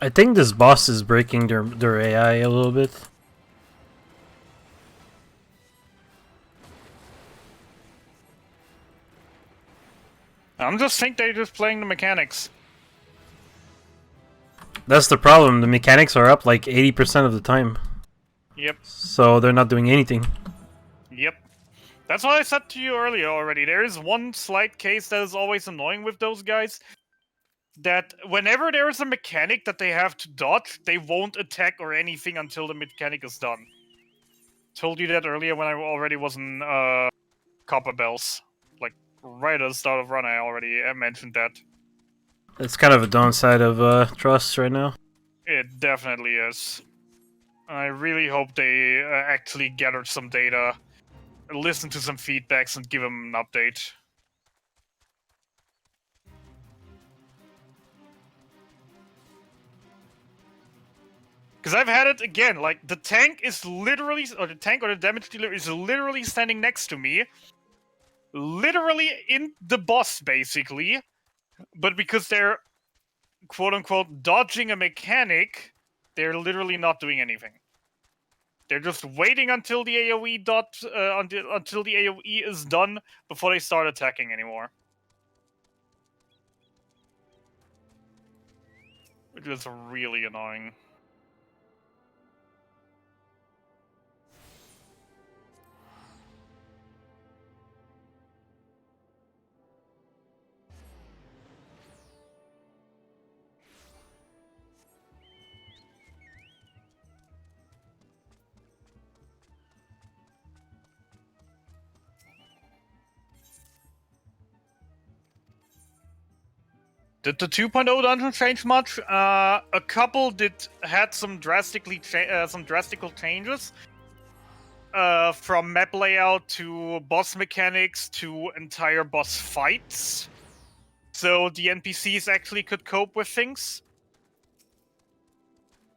I think this boss is breaking their AI a little bit. I'm just think they're just playing the mechanics. That's the problem. The mechanics are up like 80% of the time. Yep. So they're not doing anything. Yep. That's what I said to you earlier already. There is one slight case that is always annoying with those guys. That whenever there is a mechanic that they have to dodge, they won't attack or anything until the mechanic is done. Told you that earlier when I already was in Copper Bells. Like, right at the start of run, I already mentioned that. It's kind of a downside of trust right now. It definitely is. I really hope they actually gather some data, listen to some feedbacks, and give them an update. Because I've had it again, like, the tank is literally, or the tank or the damage dealer is literally standing next to me. Literally in the boss, basically. But because they're, quote-unquote, dodging a mechanic, they're literally not doing anything. They're just waiting until the AoE until the AoE is done before they start attacking anymore. Which is really annoying. Did the 2.0 dungeon change much? A couple had some drastical changes. From map layout to boss mechanics to entire boss fights. So the NPCs actually could cope with things.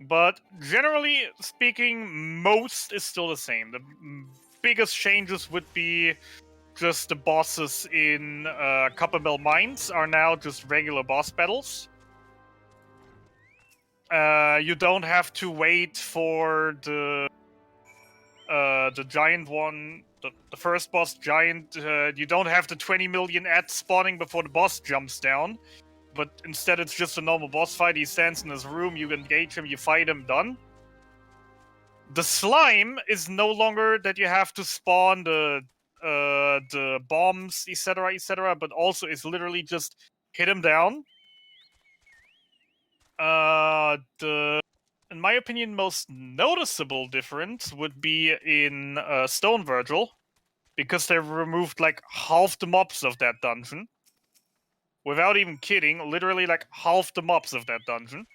But generally speaking, most is still the same. The biggest changes would be just the bosses in Copperbell Mines are now just regular boss battles. You don't have to wait for the giant one, the first boss giant. You don't have the 20 million ads spawning before the boss jumps down. But instead it's just a normal boss fight. He stands in his room, you engage him, you fight him, done. The slime is no longer that you have to spawn the bombs, etc., but also is literally just hit him down. The, in my opinion, most noticeable difference would be in Stone Virgil, because they removed like half the mobs of that dungeon. Without even kidding, literally like half the mobs of that dungeon.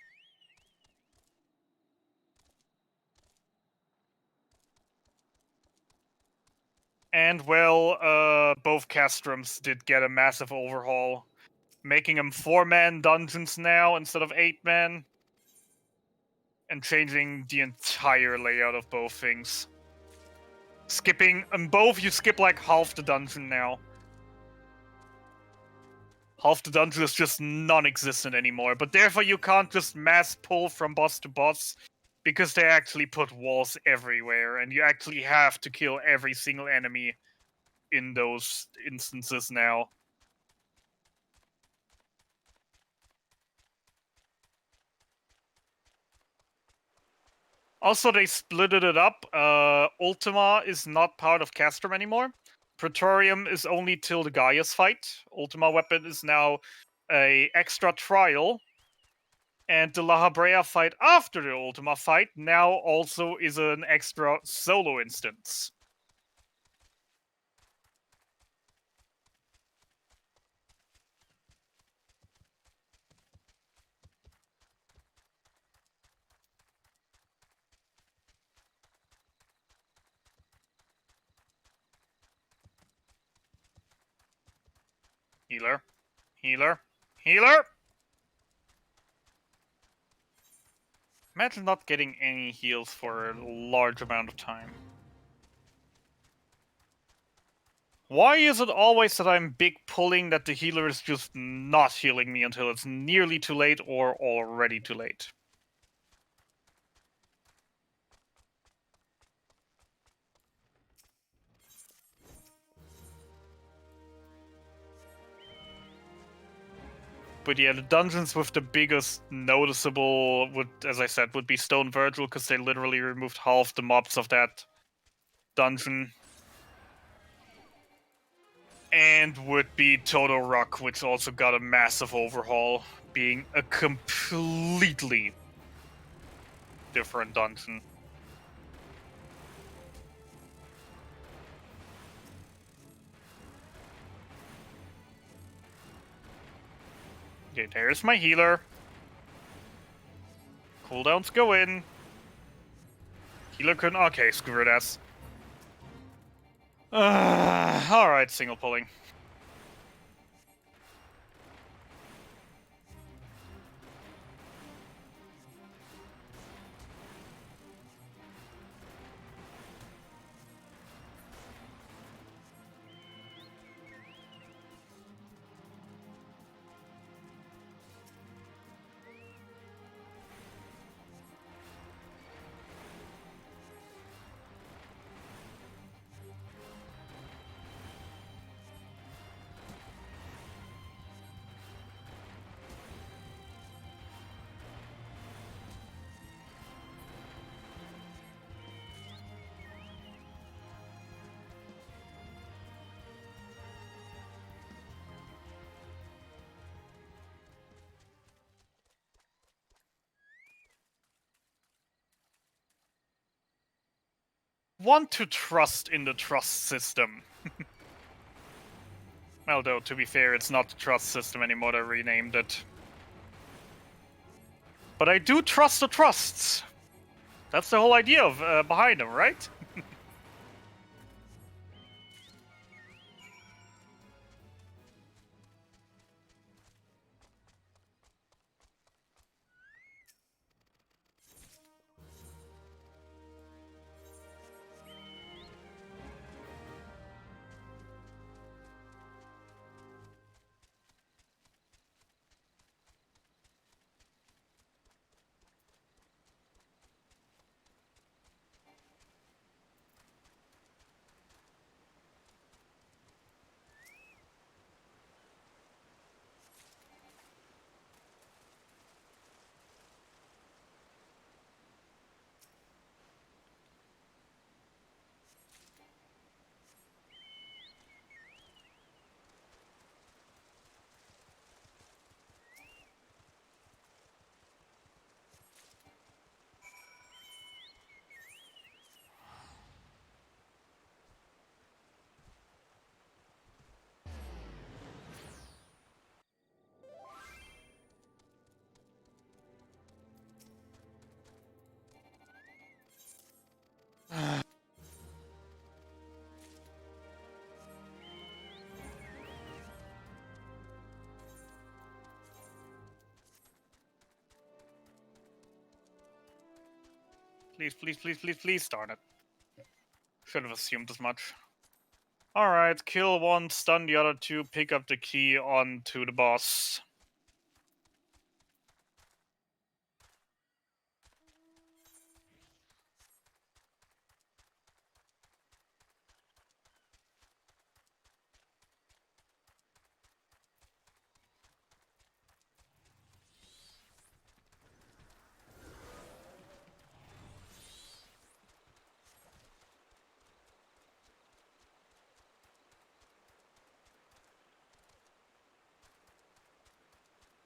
And well, both castrums did get a massive overhaul, making them 4-man dungeons now instead of 8-man, and changing the entire layout of both things. Skipping, in both you skip like half the dungeon now. Half the dungeon is just non-existent anymore, but therefore you can't just mass pull from boss to boss, because they actually put walls everywhere, and you actually have to kill every single enemy in those instances now. Also, they splitted it up. Ultima is not part of Castrum anymore. Praetorium is only till the Gaius fight. Ultima weapon is now a extra trial. And the La Habrea fight after the Ultima fight now also is an extra solo instance. Healer. Healer. Healer! Imagine not getting any heals for a large amount of time. Why is it always that I'm big pulling that the healer is just not healing me until it's nearly too late or already too late? But yeah, the dungeons with the biggest noticeable would, as I said, would be Stone Virgil, because they literally removed half the mobs of that dungeon. And would be Total Rock, which also got a massive overhaul, being a completely different dungeon. Okay, there's my healer. Cooldowns go in. Healer couldn't. Okay, screw that. Alright, single pulling. Want to trust in the trust system. Although, to be fair, it's not the trust system anymore, they renamed it. But I do trust the trusts. That's the whole idea of behind them, right? Please, please, please, please, please, darn it. Should have assumed as much. Alright, kill one, stun the other two, pick up the key onto the boss.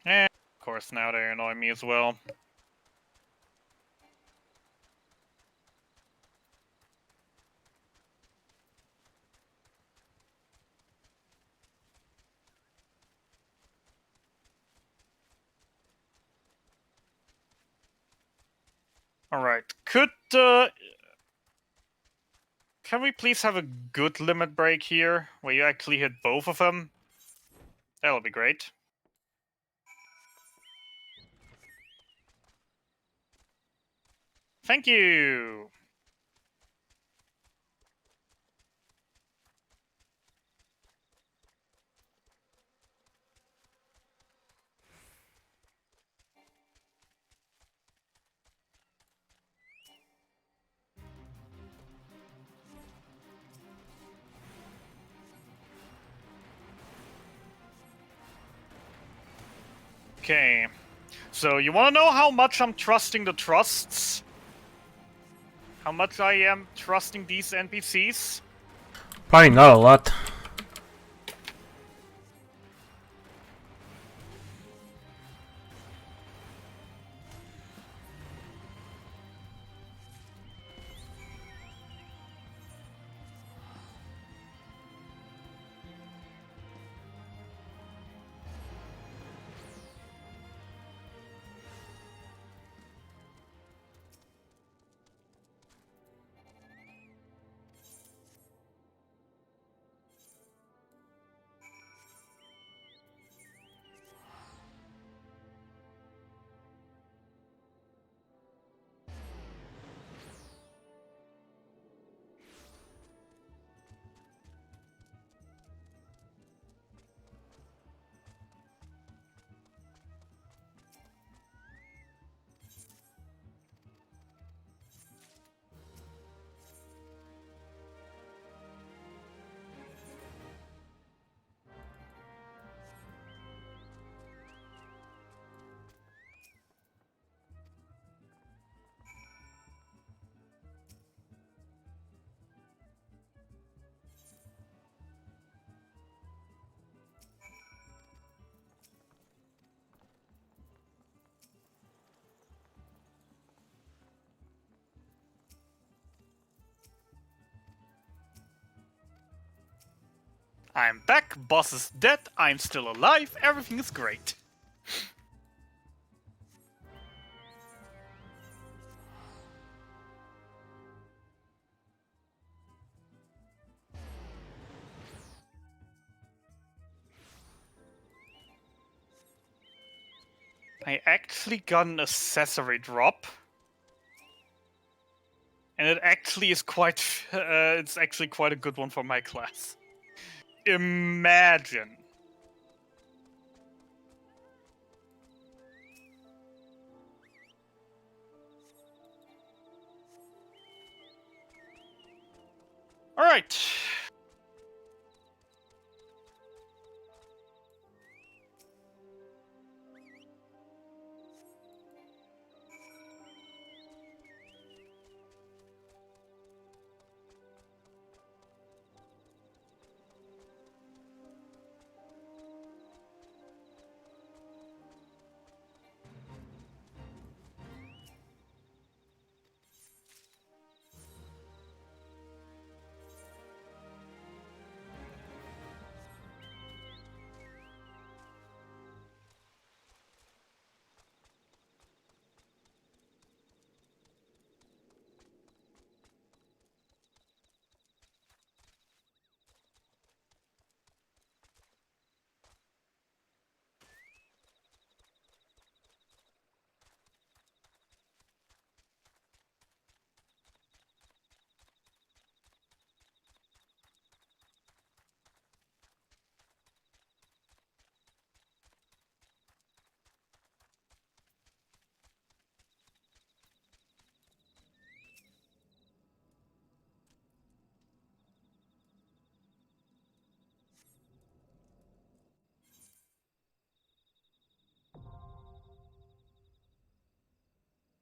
And, of course, now they annoy me as well. Alright, can we please have a good limit break here, where you actually hit both of them? That'll be great. Thank you! Okay. So, you wanna know how much I'm trusting the trusts? How much I am trusting these NPCs? Probably not a lot. I'm back, boss is dead, I'm still alive, everything is great. I actually got an accessory drop. And it actually is quite... it's actually quite a good one for my class. Imagine. Alright.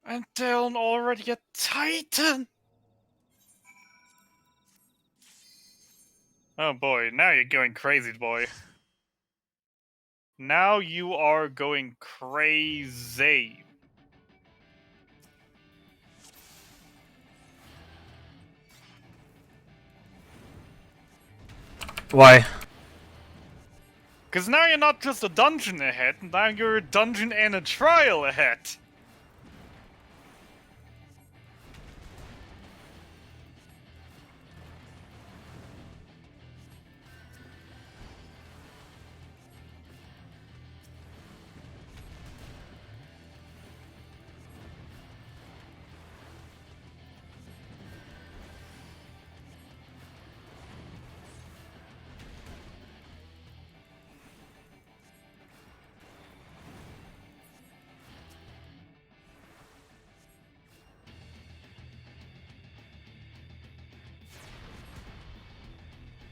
And Deln already a Titan! Oh boy, now you're going crazy, boy. Now you are going crazy. Why? Because now you're not just a dungeon ahead, now you're a dungeon and a trial ahead.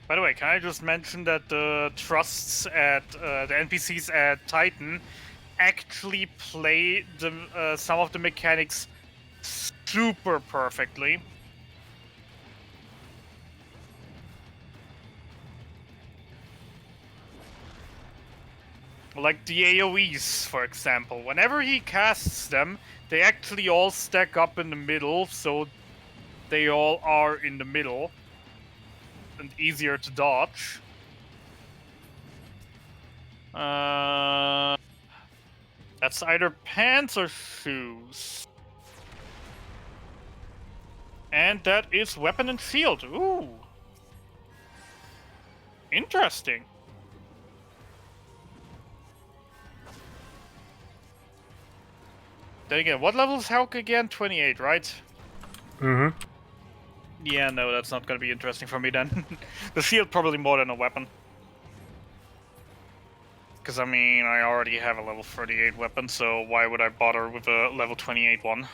By the way, can I just mention that the trusts at the NPCs at Titan actually play the some of the mechanics super perfectly. Like the AoEs, for example. Whenever he casts them, they actually all stack up in the middle, so they all are in the middle and easier to dodge. That's either pants or shoes. And that is weapon and shield. Ooh. Interesting. Then again, what level is Hulk again? 28, right? Mm-hmm. Yeah, no, that's not gonna be interesting for me then. The shield probably more than a weapon. Because, I mean, I already have a level 38 weapon, so why would I bother with a level 28 one?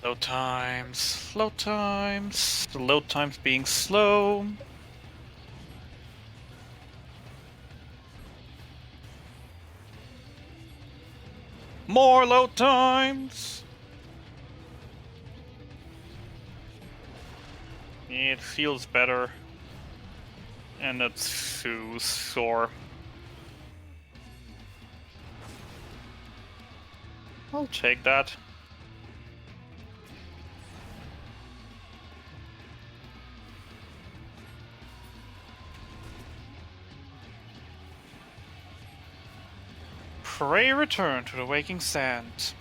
Load times, load times, the load times being slow. More load times! It feels better. And it's too sore. I'll take that. Pray return to the waking sand.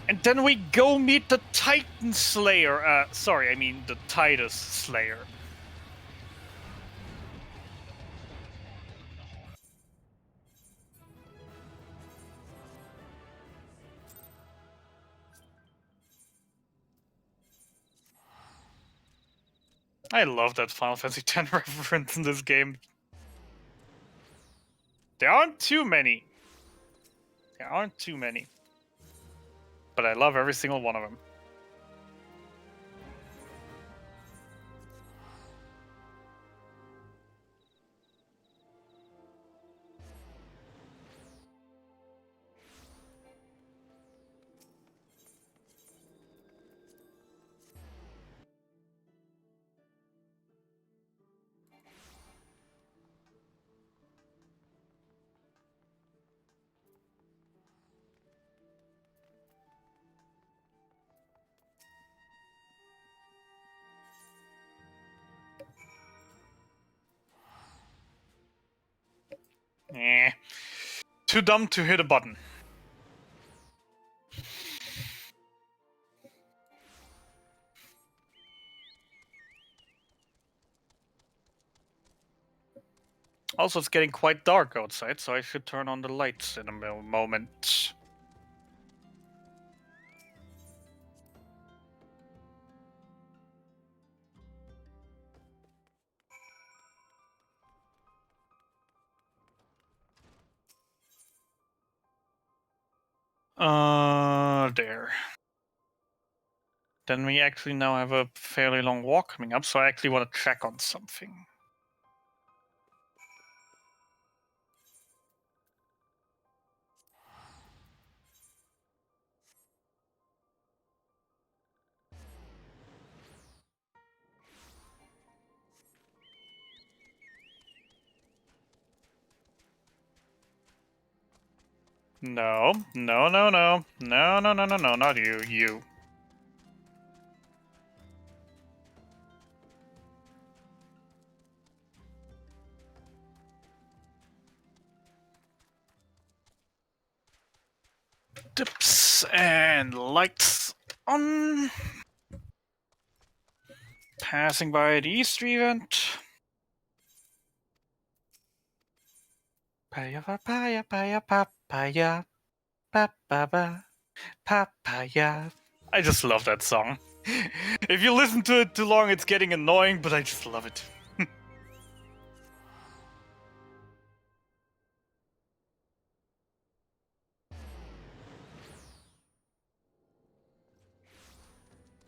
And then we go meet the Titan Slayer. Sorry, I mean the Titus Slayer. I love that Final Fantasy X reference in this game. There aren't too many. There aren't too many. But I love every single one of them. Eh. Too dumb to hit a button. Also, it's getting quite dark outside, so I should turn on the lights in a moment. There. Then we actually now have a fairly long walk coming up, so I actually want to check on something. No, no, no, no, no, no, no, no, no, not you, you. Dips and lights on. Passing by the Easter event. Papaya, papaya, papaya, papaya. Ba-ba-ba, papaya. I just love that song. If you listen to it too long, it's getting annoying, but I just love it.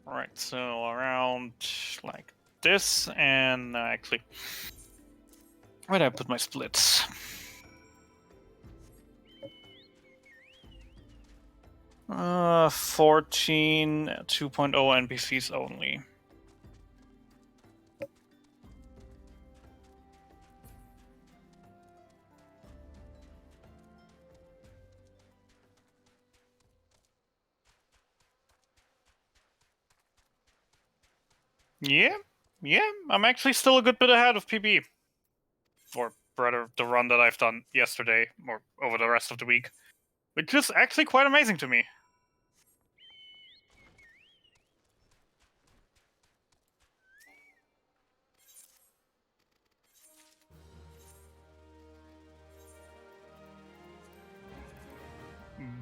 Alright, so around like this, and actually, where did I put my splits? 14, 2.0 NPCs only. Yeah, I'm actually still a good bit ahead of PB. Or rather, the run that I've done yesterday, or over the rest of the week. Which is actually quite amazing to me.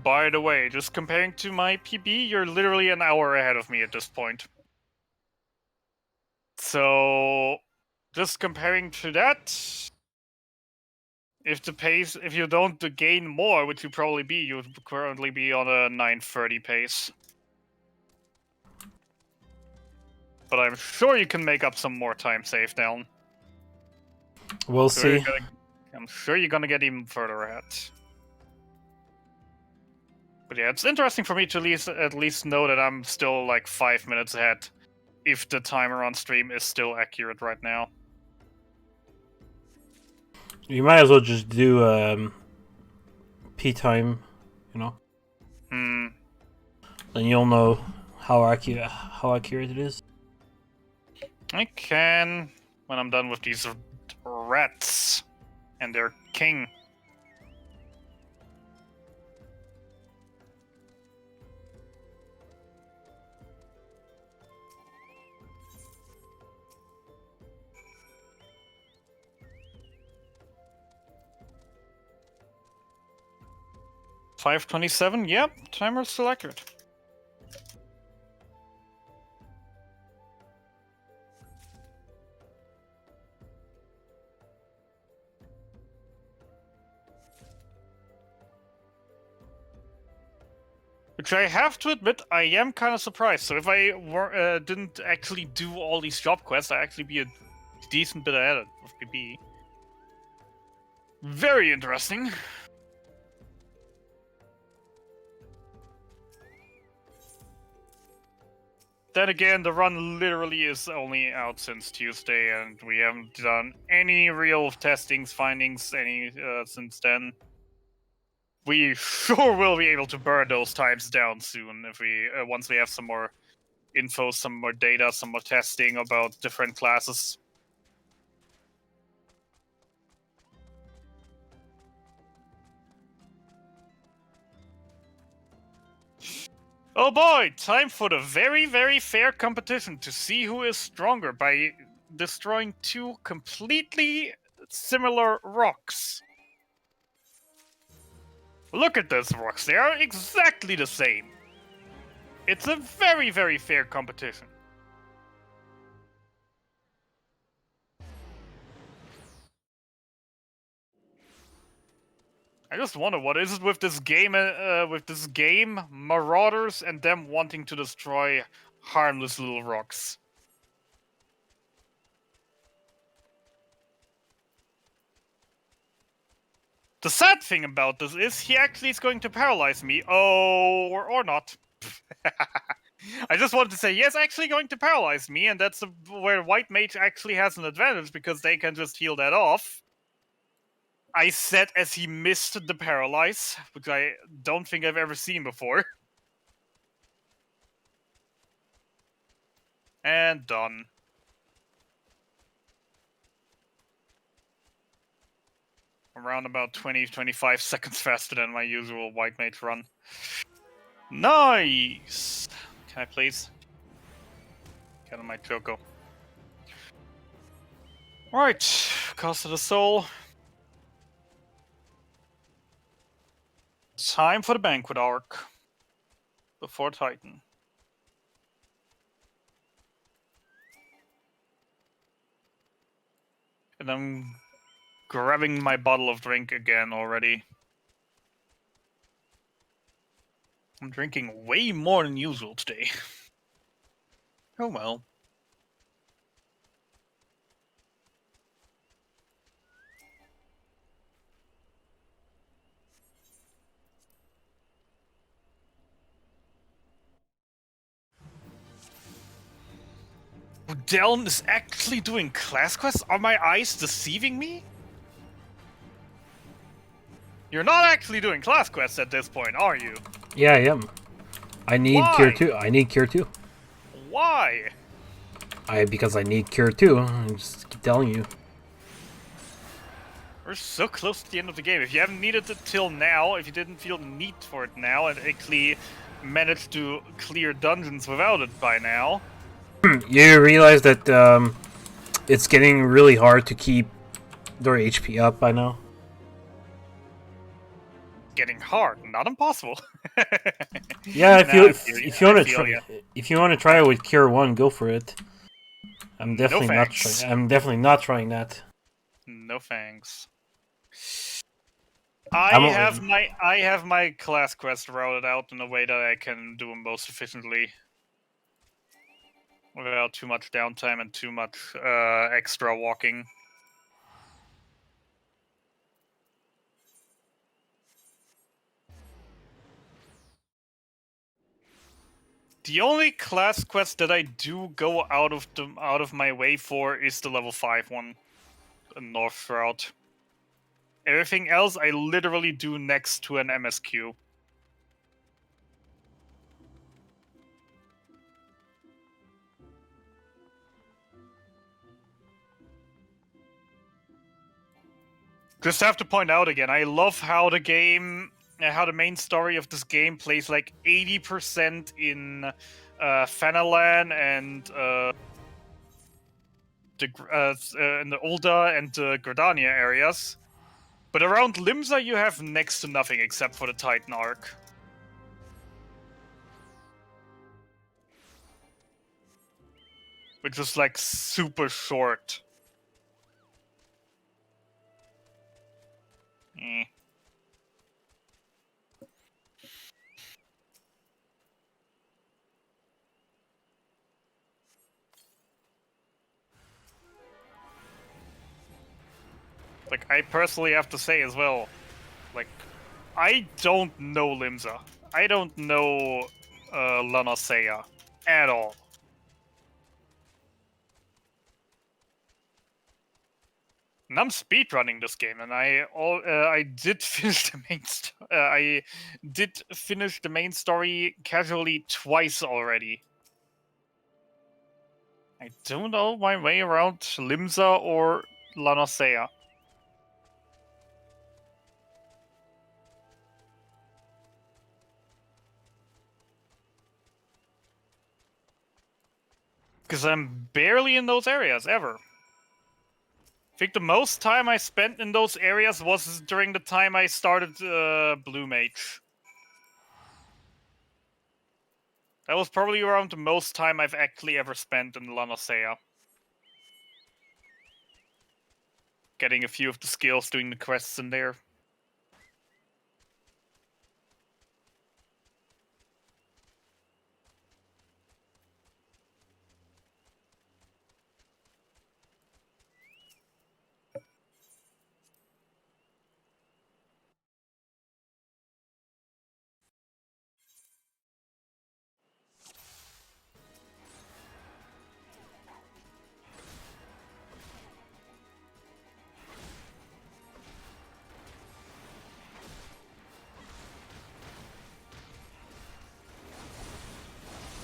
By the way, just comparing to my PB, you're literally an hour ahead of me at this point. So, just comparing to that, if you don't gain more, which you probably be, you would currently be on a 9:30 pace. But I'm sure you can make up some more time save down. We'll see. I'm sure you're gonna get even further ahead. But yeah, it's interesting for me to at least know that I'm still like 5 minutes ahead, if the timer on stream is still accurate right now. You might as well just do P time, you know. Then you'll know how accurate it is. I can when I'm done with these rats and their king. $5:27. Yep, timer's still accurate. Which I have to admit, I am kind of surprised. So if I didn't actually do all these job quests, I'd actually be a decent bit ahead of PB. Very interesting. Then again, the run literally is only out since Tuesday, and we haven't done any real testings, findings, since then. We sure will be able to burn those times down soon if we once we have some more info, some more data, some more testing about different classes. Oh boy, time for the very, very fair competition to see who is stronger by destroying two completely similar rocks. Look at those rocks, they are exactly the same. It's a very, very fair competition. I just wonder what is it with this game, marauders, and them wanting to destroy harmless little rocks. The sad thing about this is he actually is going to paralyze me. Oh, or not. I just wanted to say, yes, actually going to paralyze me, and that's where White Mage actually has an advantage, because they can just heal that off. I said as he missed the paralyze, which I don't think I've ever seen before. And done. Around about 20-25 seconds faster than my usual White Mage run. Nice! Can I please? Get on my Choco. Right, Cost of the Soul. Time for the Banquet arc. Before Titan. And I'm grabbing my bottle of drink again already. I'm drinking way more than usual today. Oh well. Deln is actually doing class quests? Are my eyes deceiving me? You're not actually doing class quests at this point, are you? Yeah, I am. I need Why? Cure 2. I need Cure 2. Why? Because I need Cure 2. I just keep telling you. We're so close to the end of the game. If you haven't needed it till now, if you didn't feel the need for it now, and actually managed to clear dungeons without it by now... You realize that it's getting really hard to keep their HP up by now? Getting hard, not impossible. Yeah, if you want to try, if you want to try it with Cure 1, go for it. I'm definitely no not thanks. trying. I'm definitely not trying that. No thanks. I have my class quest routed out in a way that I can do them most efficiently, without too much downtime and too much extra walking. The only class quest that I do go out of my way for is the level 5 one, the North Route. Everything else I literally do next to an MSQ. Just have to point out again, I love how the main story of this game plays like 80% in Fanalan and in the Ulda and the Gridania areas. But around Limsa you have next to nothing except for the Titan arc. Which is like super short. Eh. Like, I personally have to say as well, like, I don't know Limsa. I don't know Lanasea at all. And I'm speedrunning this game, and I did finish the main story casually twice already. I don't know my way around Limsa or Lanasea. Because I'm barely in those areas, ever. I think the most time I spent in those areas was during the time I started Blue Mage. That was probably around the most time I've actually ever spent in Lanasea. Getting a few of the skills, doing the quests in there.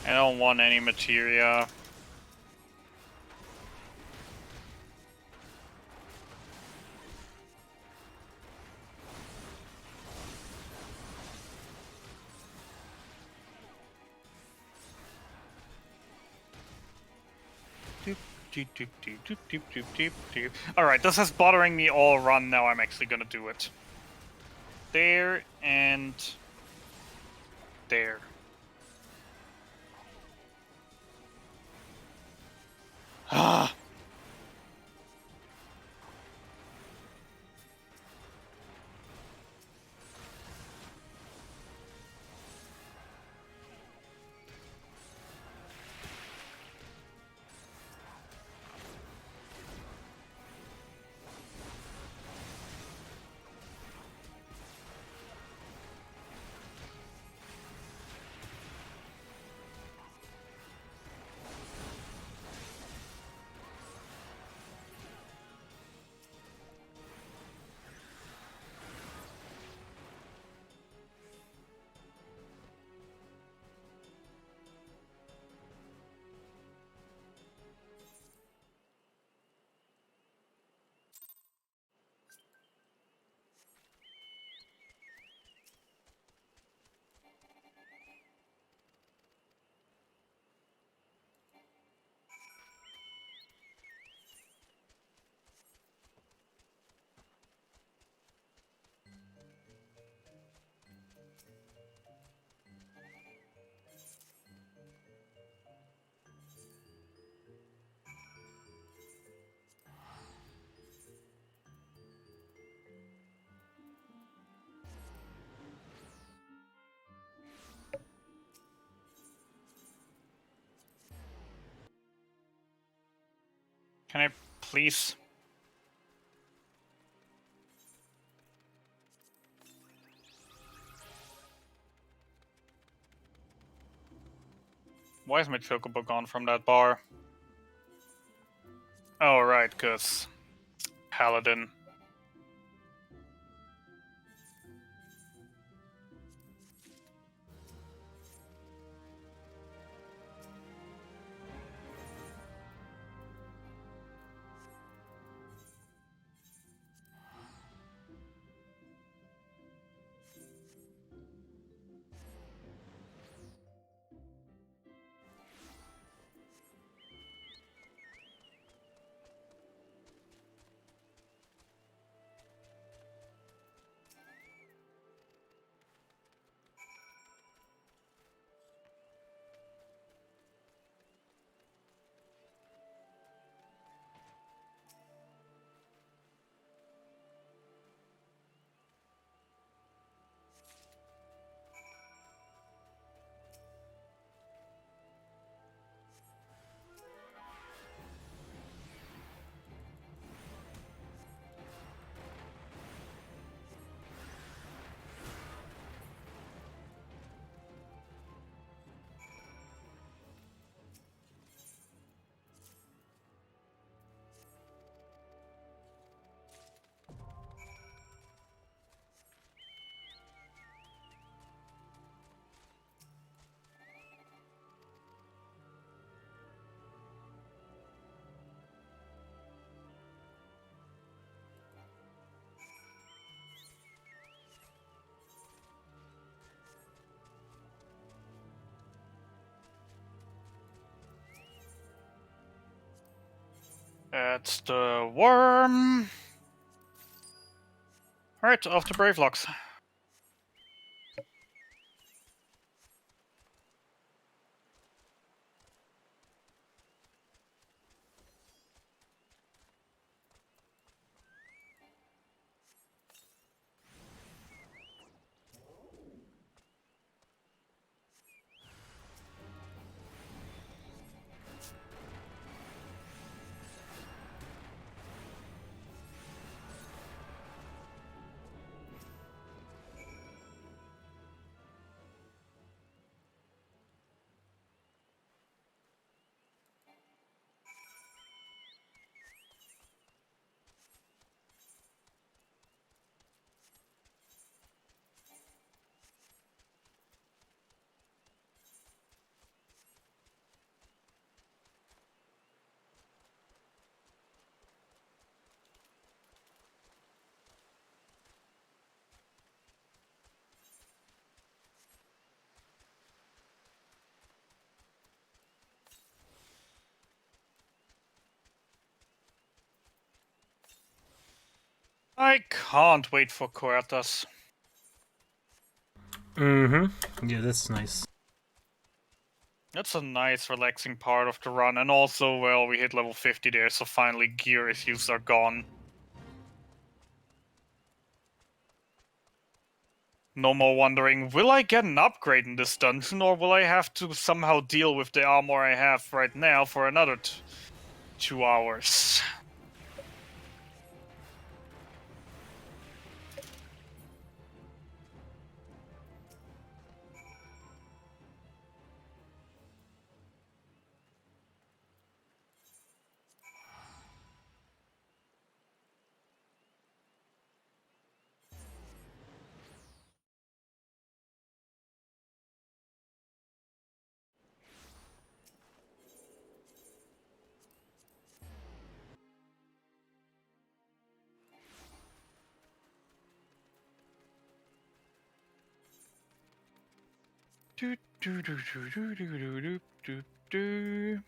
I don't want any materia. Alright, this is bothering me all run, now I'm actually gonna do it. there, and there. Ah. Can I please? Why is my chocobo gone from that bar? Oh, right, because Paladin. That's the worm. Alright, off to Bravelocks. I can't wait for Coertas. Mm-hmm. Yeah, that's nice. That's a nice, relaxing part of the run, and also, well, we hit level 50 there, so finally gear issues are gone. No more wondering, will I get an upgrade in this dungeon, or will I have to somehow deal with the armor I have right now for another 2 hours? Do, do, do, do, do, do, do, do, do.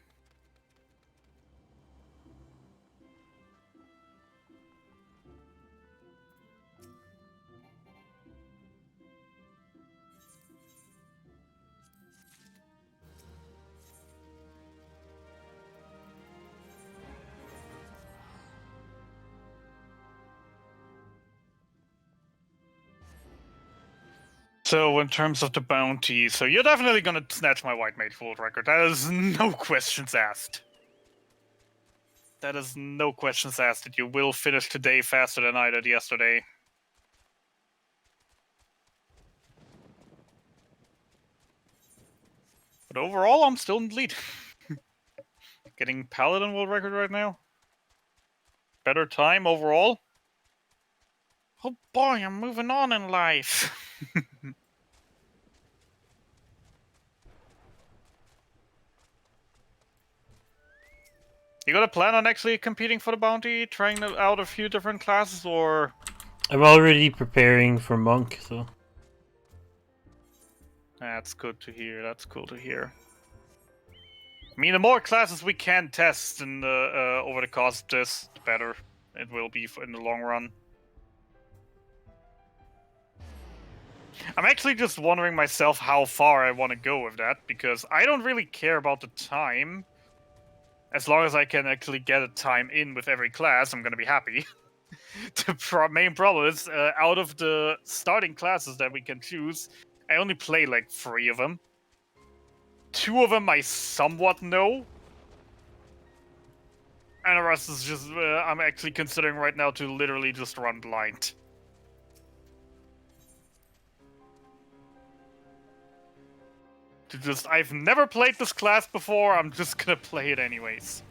So, in terms of the bounty, so you're definitely gonna snatch my White Mage World record. That is no questions asked. That is no questions asked that you will finish today faster than I did yesterday. But overall, I'm still in the lead. Getting Paladin world record right now. Better time overall. Oh boy, I'm moving on in life. You got a plan on actually competing for the bounty, trying out a few different classes, or? I'm already preparing for monk, so. That's good to hear. That's cool to hear. I mean, the more classes we can test in the over the course of this, the better it will be in the long run. I'm actually just wondering myself how far I want to go with that, because I don't really care about the time. As long as I can actually get a time in with every class, I'm gonna be happy. The main problem is, out of the starting classes that we can choose, I only play like 3 of them. 2 of them I somewhat know. And the rest is just, I'm actually considering right now to literally just run blind. I've never played this class before, I'm just gonna play it anyways.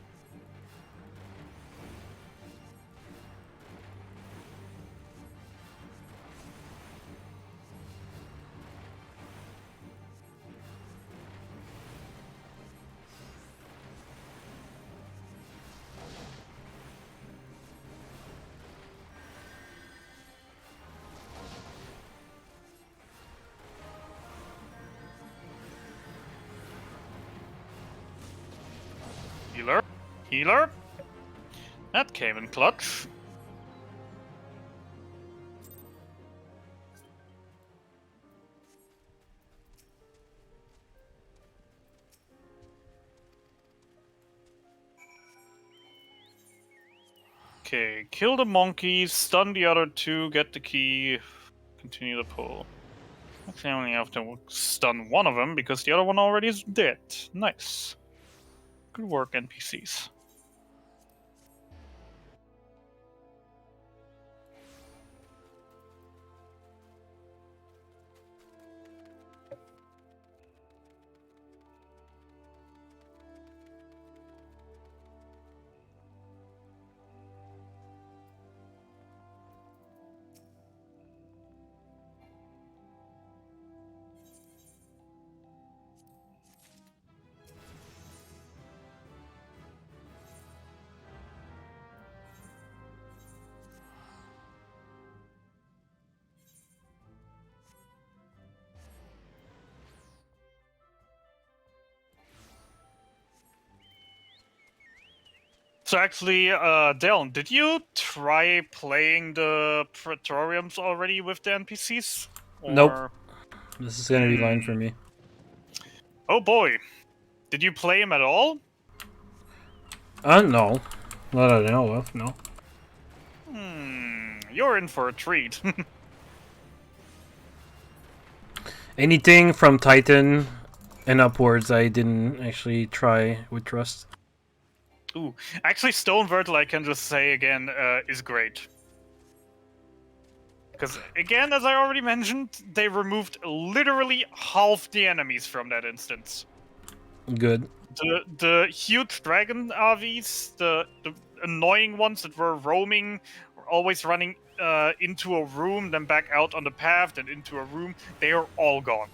Healer? Healer? That came in clutch. Okay, kill the monkeys, stun the other 2, get the key, continue the pull. Actually, I only have to stun one of them because the other one already is dead. Nice. Good work, NPCs. So actually, Deln, did you try playing the Praetoriums already with the NPCs? Or... Nope. This is gonna be line for me. Oh boy. Did you play him at all? No. Not that I know of, no. You're in for a treat. Anything from Titan and upwards I didn't actually try with Trust. Ooh, actually Stone Virtual, I can just say again, is great. Because, again, as I already mentioned, they removed literally half the enemies from that instance. Good. The huge dragon RVs, the annoying ones that were roaming, always running into a room, then back out on the path, then into a room, they are all gone.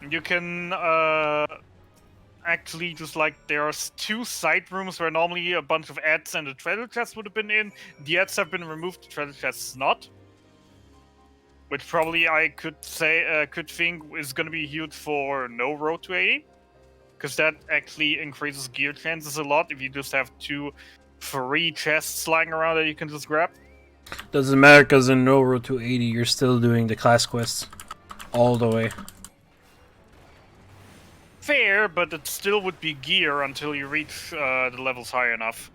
You can actually just like there's 2 side rooms where normally a bunch of ads and a treasure chest would have been in. The ads have been removed, the treasure chest is not. Which probably I could think is going to be huge for no road to AE. Because that actually increases gear chances a lot if you just have 2 free chests lying around that you can just grab. Doesn't matter because in No Road to 80 you're still doing the class quests all the way. Fair, but it still would be gear until you reach the levels high enough.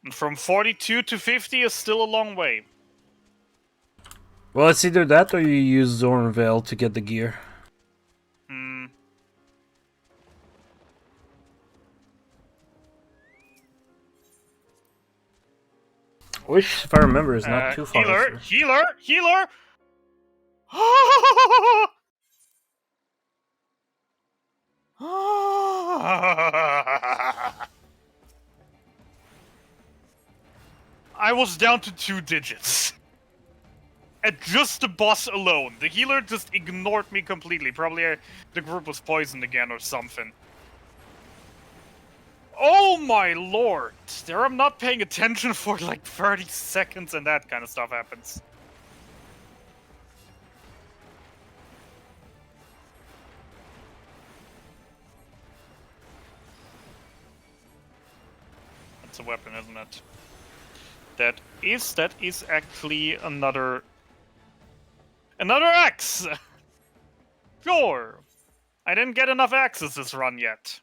And from 42 to 50 is still a long way. Well, it's either that or you use Zornvale to get the gear. Which, if I remember, is not too far. Healer! I was down to 2 digits. At just the boss alone. The healer just ignored me completely. Probably the group was poisoned again or something. Oh my lord! There I'm not paying attention for like 30 seconds and that kind of stuff happens. That's a weapon, isn't it? That is actually another axe! Sure! I didn't get enough axes this run yet.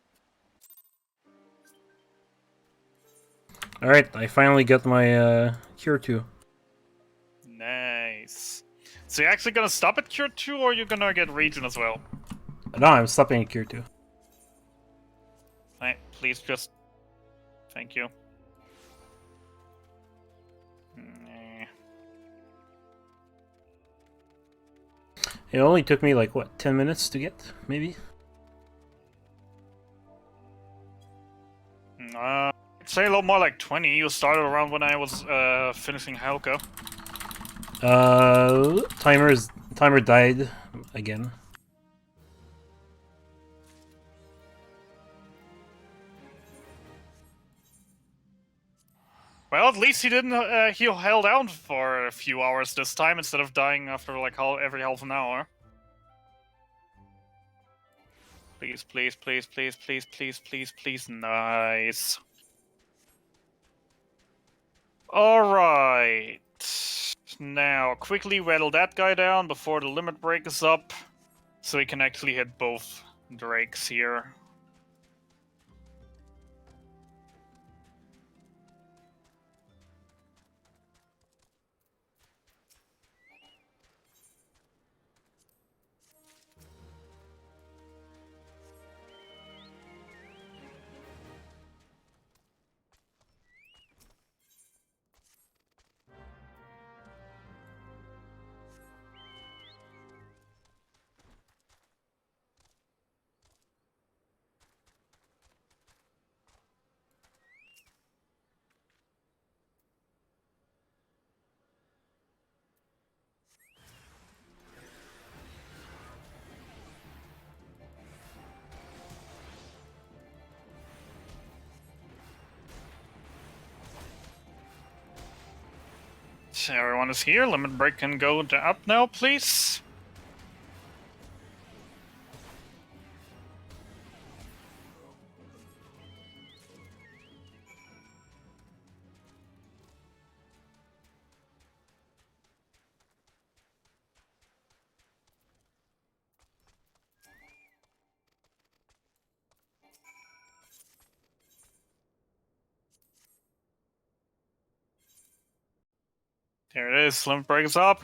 Alright, I finally got my Cure 2. Nice. So you're actually gonna stop at Cure 2 or you're gonna get Region as well? No, I'm stopping at Cure 2. Alright, please just... Thank you. It only took me like, what, 10 minutes to get, maybe? I'd say a lot more like 20. You started around when I was finishing Halka. Timer died again. Well, at least he didn't. He held out for a few hours this time instead of dying after like every half an hour. Please, please, please, please, please, please, please, please. Nice. Alright. Now, quickly rattle that guy down before the limit break is up. So we can actually hit both drakes here. Everyone is here. Limit break can go up now, please. There it is. Limit break is up.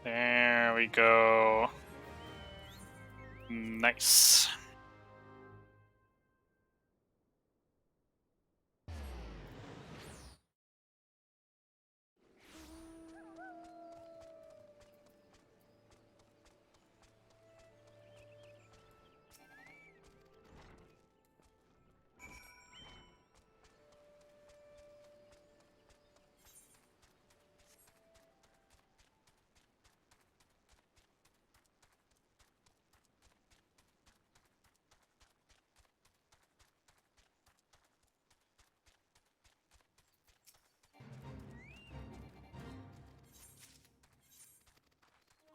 There we go. Nice.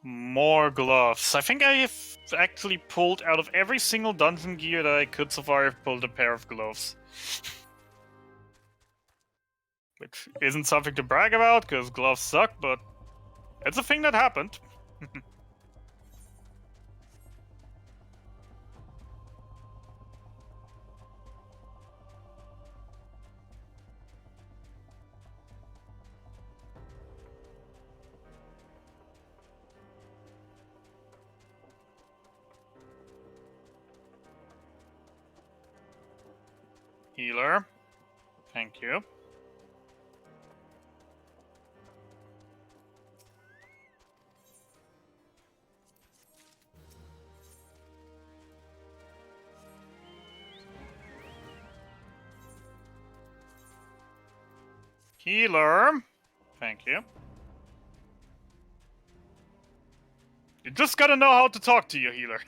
More gloves. I think I have actually pulled out of every single dungeon gear that I could so far. I've pulled a pair of gloves. Which isn't something to brag about, because gloves suck, but it's a thing that happened. Healer. Thank you. Healer. Thank you. You just gotta know how to talk to your healer.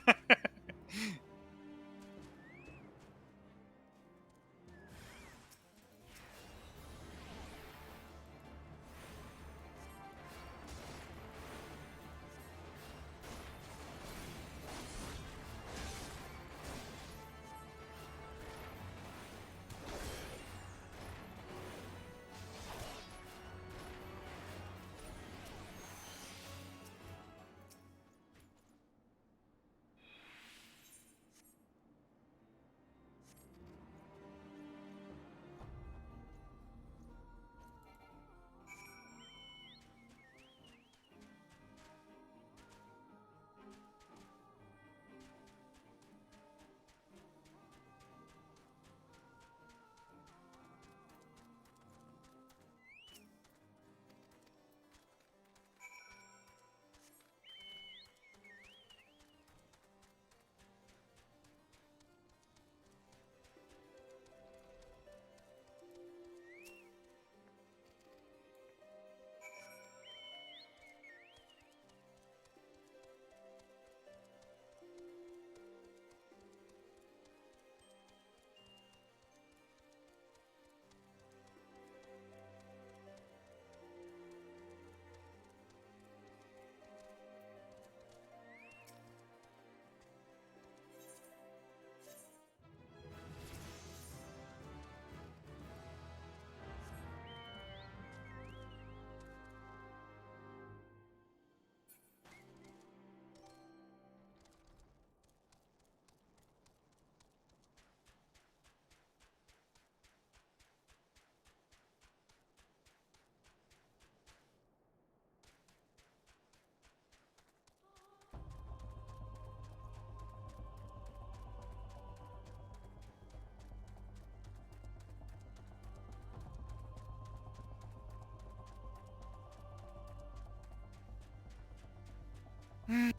Mm.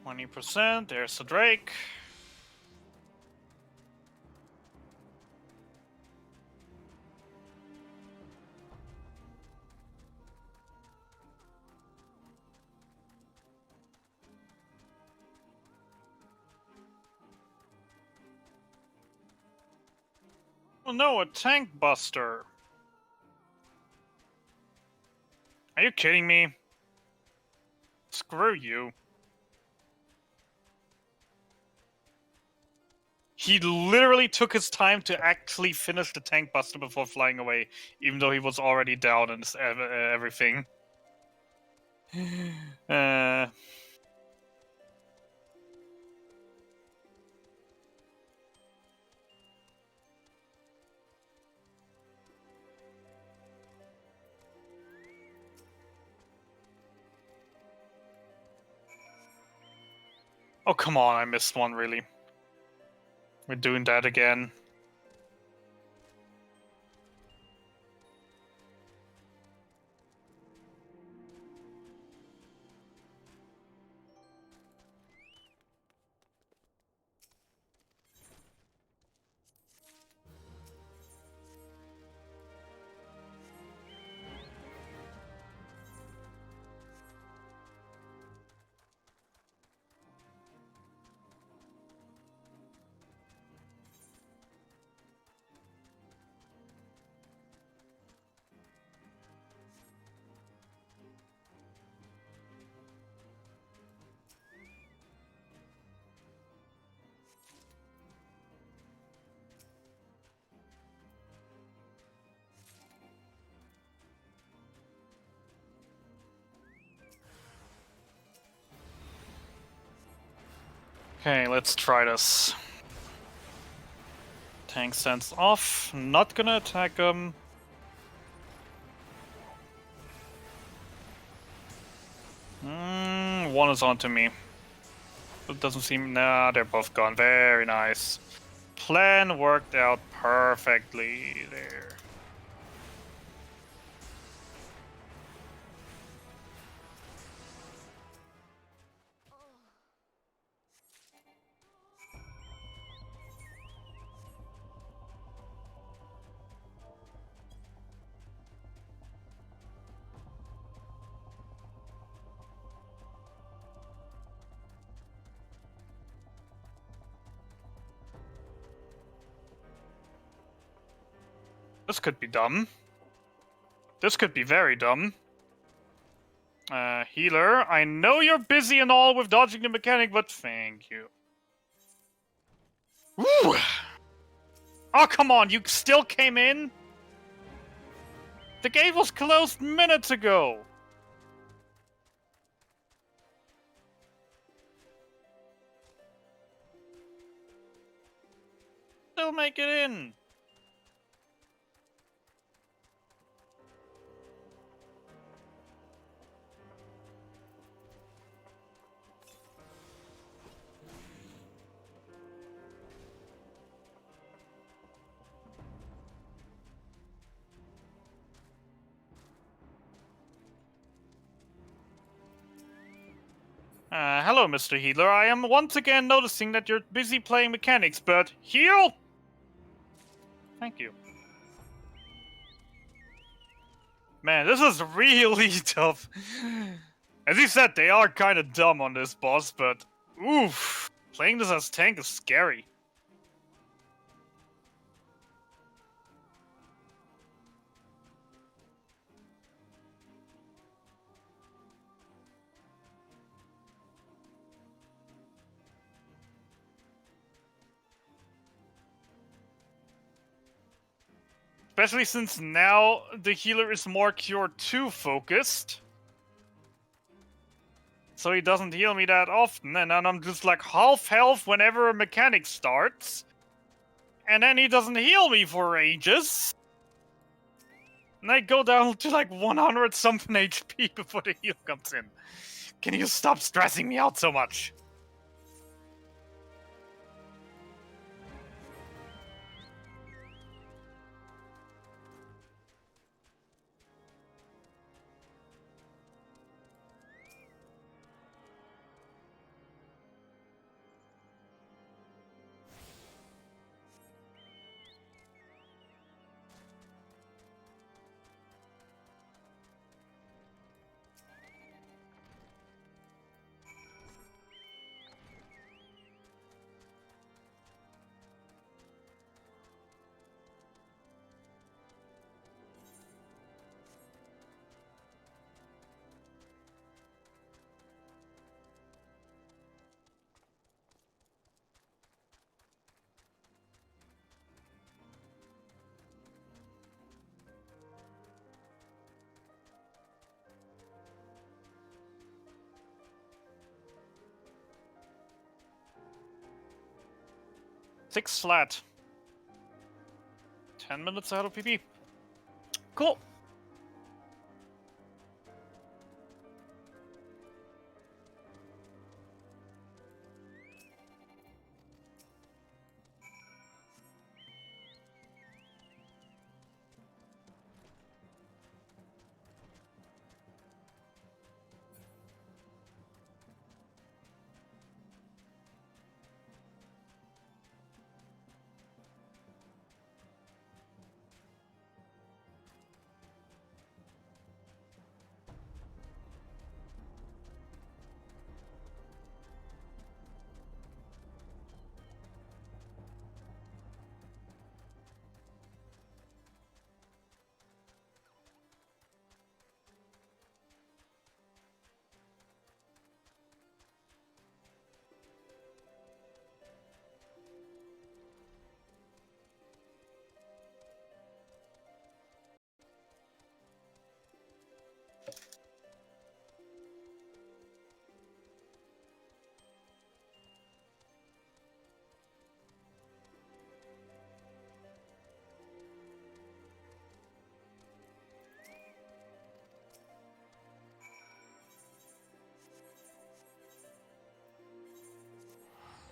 20%, there's the Drake. Oh no, a tank buster. Are you kidding me? Screw you. He literally took his time to actually finish the tank buster before flying away, even though he was already down and everything. Oh, come on, I missed one, really. We're doing that again. Okay, let's try this. Tank sense off. Not gonna attack him. One is onto me. It doesn't seem... Nah, they're both gone. Very nice. Plan worked out perfectly there. This could be dumb. This could be very dumb. Healer, I know you're busy and all with dodging the mechanic, but thank you. Woo! Oh, come on, you still came in? The gate was closed minutes ago! Still make it in. Hello, Mr. Healer. I am once again noticing that you're busy playing mechanics, but heal! Thank you. Man, this is really tough. As you said, they are kind of dumb on this boss, but oof, playing this as tank is scary. Especially since now the healer is more Cure 2 focused. So he doesn't heal me that often, and then I'm just like half health whenever a mechanic starts. And then he doesn't heal me for ages. And I go down to like 100 something HP before the heal comes in. Can you stop stressing me out so much? 6 flat. 10 minutes ahead of PP. Cool.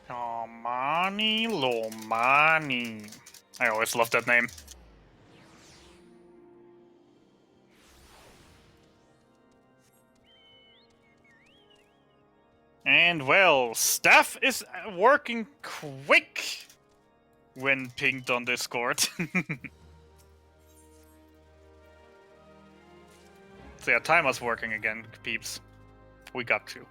Lomani Lomani. I always loved that name. And well, staff is working quick when pinged on Discord. So yeah, timer's working again, peeps. We got to.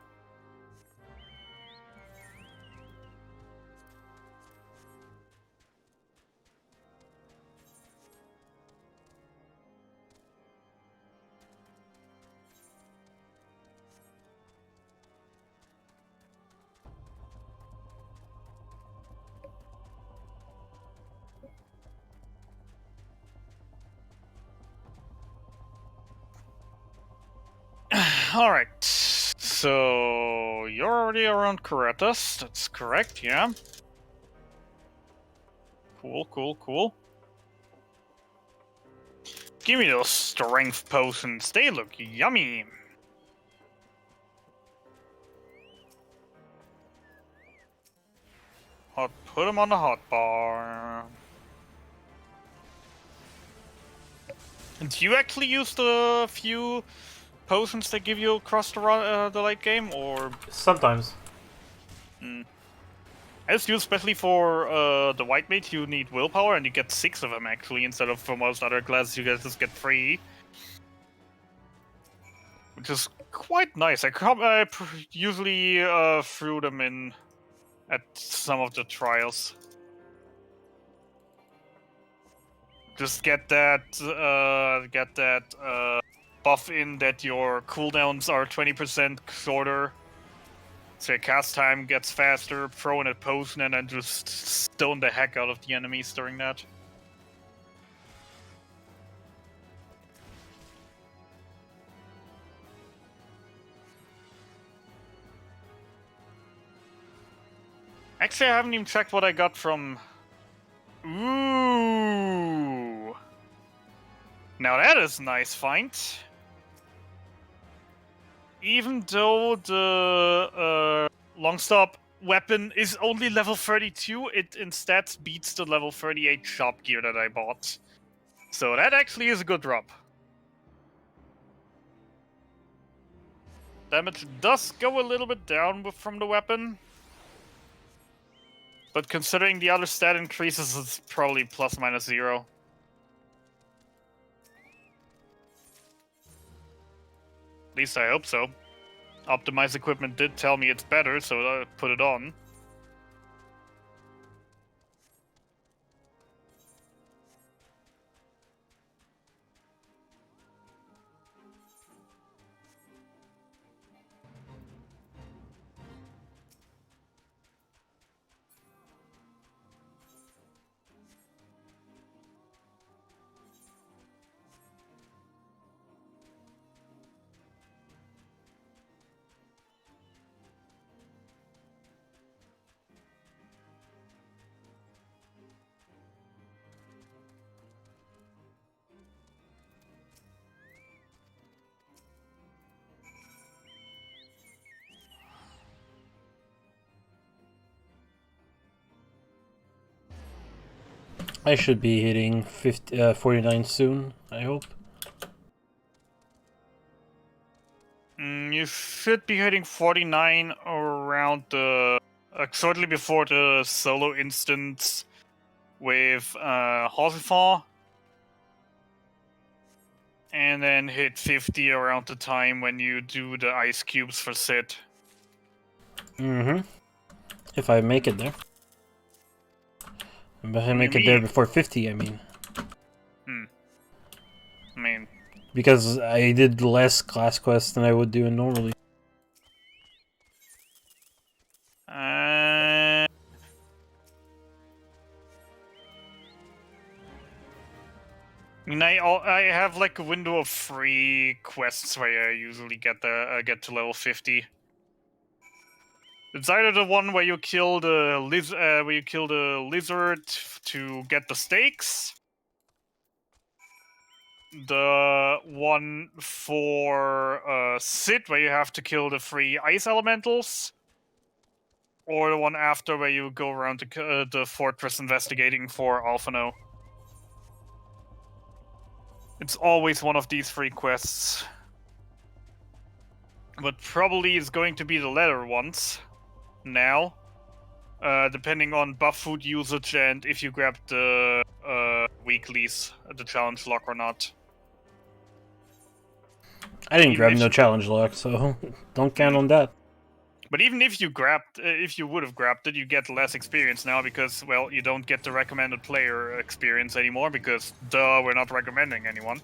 Alright, so you're already around Coretas, that's correct, yeah. Cool. Give me those strength potions, they look yummy. Put them on the hot bar. Do you actually use the few potions they give you across the late game, or...? Sometimes. As you, especially for the white mage, you need willpower, and you get 6 of them actually, instead of for most other classes you guys just get 3. Which is quite nice. I usually threw them in at some of the trials. Just get that buff in that your cooldowns are 20% shorter. So your cast time gets faster, throw in a potion, and then just stone the heck out of the enemies during that. Actually, I haven't even checked what I got from... Ooh! Now that is a nice find. Even though the Longstop weapon is only level 32, it instead beats the level 38 shop gear that I bought. So that actually is a good drop. Damage does go a little bit down from the weapon. But considering the other stat increases, it's probably plus minus 0. At least I hope so. Optimized equipment did tell me it's better, so I put it on. I should be hitting 49 soon, I hope. You should be hitting 49 around the... shortly before the solo instance with Horsefall. And then hit 50 around the time when you do the ice cubes for Sid. Mm-hmm. If I make it there. If I make it mean? there before 50, I mean. I mean... Because I did less class quests than I would do normally. I have like a window of free quests where I usually get to level 50. It's either the one where you kill the lizard to get the stakes, the one for Sid where you have to kill the 3 ice elementals, or the one after where you go around the fortress investigating for Alphano. It's always one of these 3 quests. But probably is going to be the latter ones now. Depending on buff food usage and if you grab the weeklies, the challenge lock or not. I didn't grab no challenge lock, so don't count on that. But even if you would have grabbed it, you get less experience now because, well, you don't get the recommended player experience anymore because, duh, we're not recommending anyone.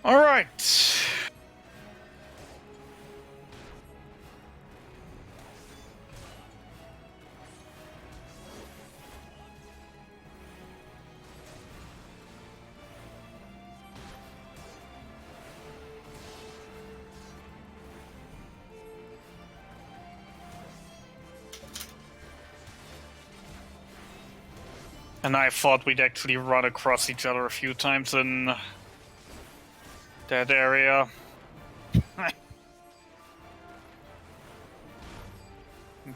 All right. And I thought we'd actually run across each other a few times in that area.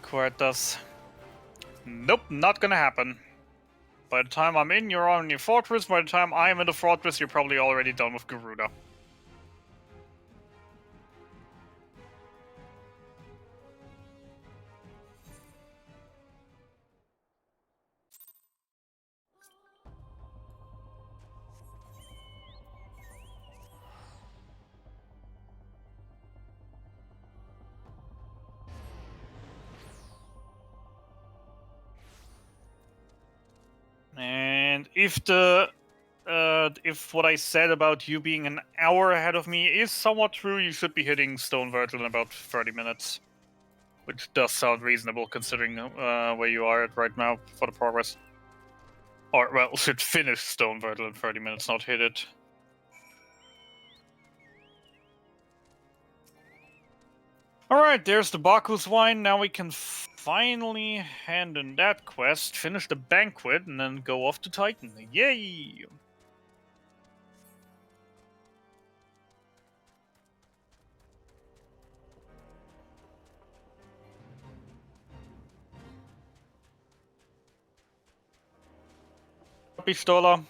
Quartas. Nope, not gonna happen. By the time I'm in, you're on your fortress. By the time I'm in the fortress, you're probably already done with Garuda. And if what I said about you being an hour ahead of me is somewhat true, you should be hitting Stone Virgil in about 30 minutes. Which does sound reasonable considering where you are at right now for the progress. Or, well, should finish Stone Virgil in 30 minutes, not hit it. Alright, there's the Baku's wine. Now we can finally hand in that quest, finish the banquet, and then go off to Titan. Yay! Pistola.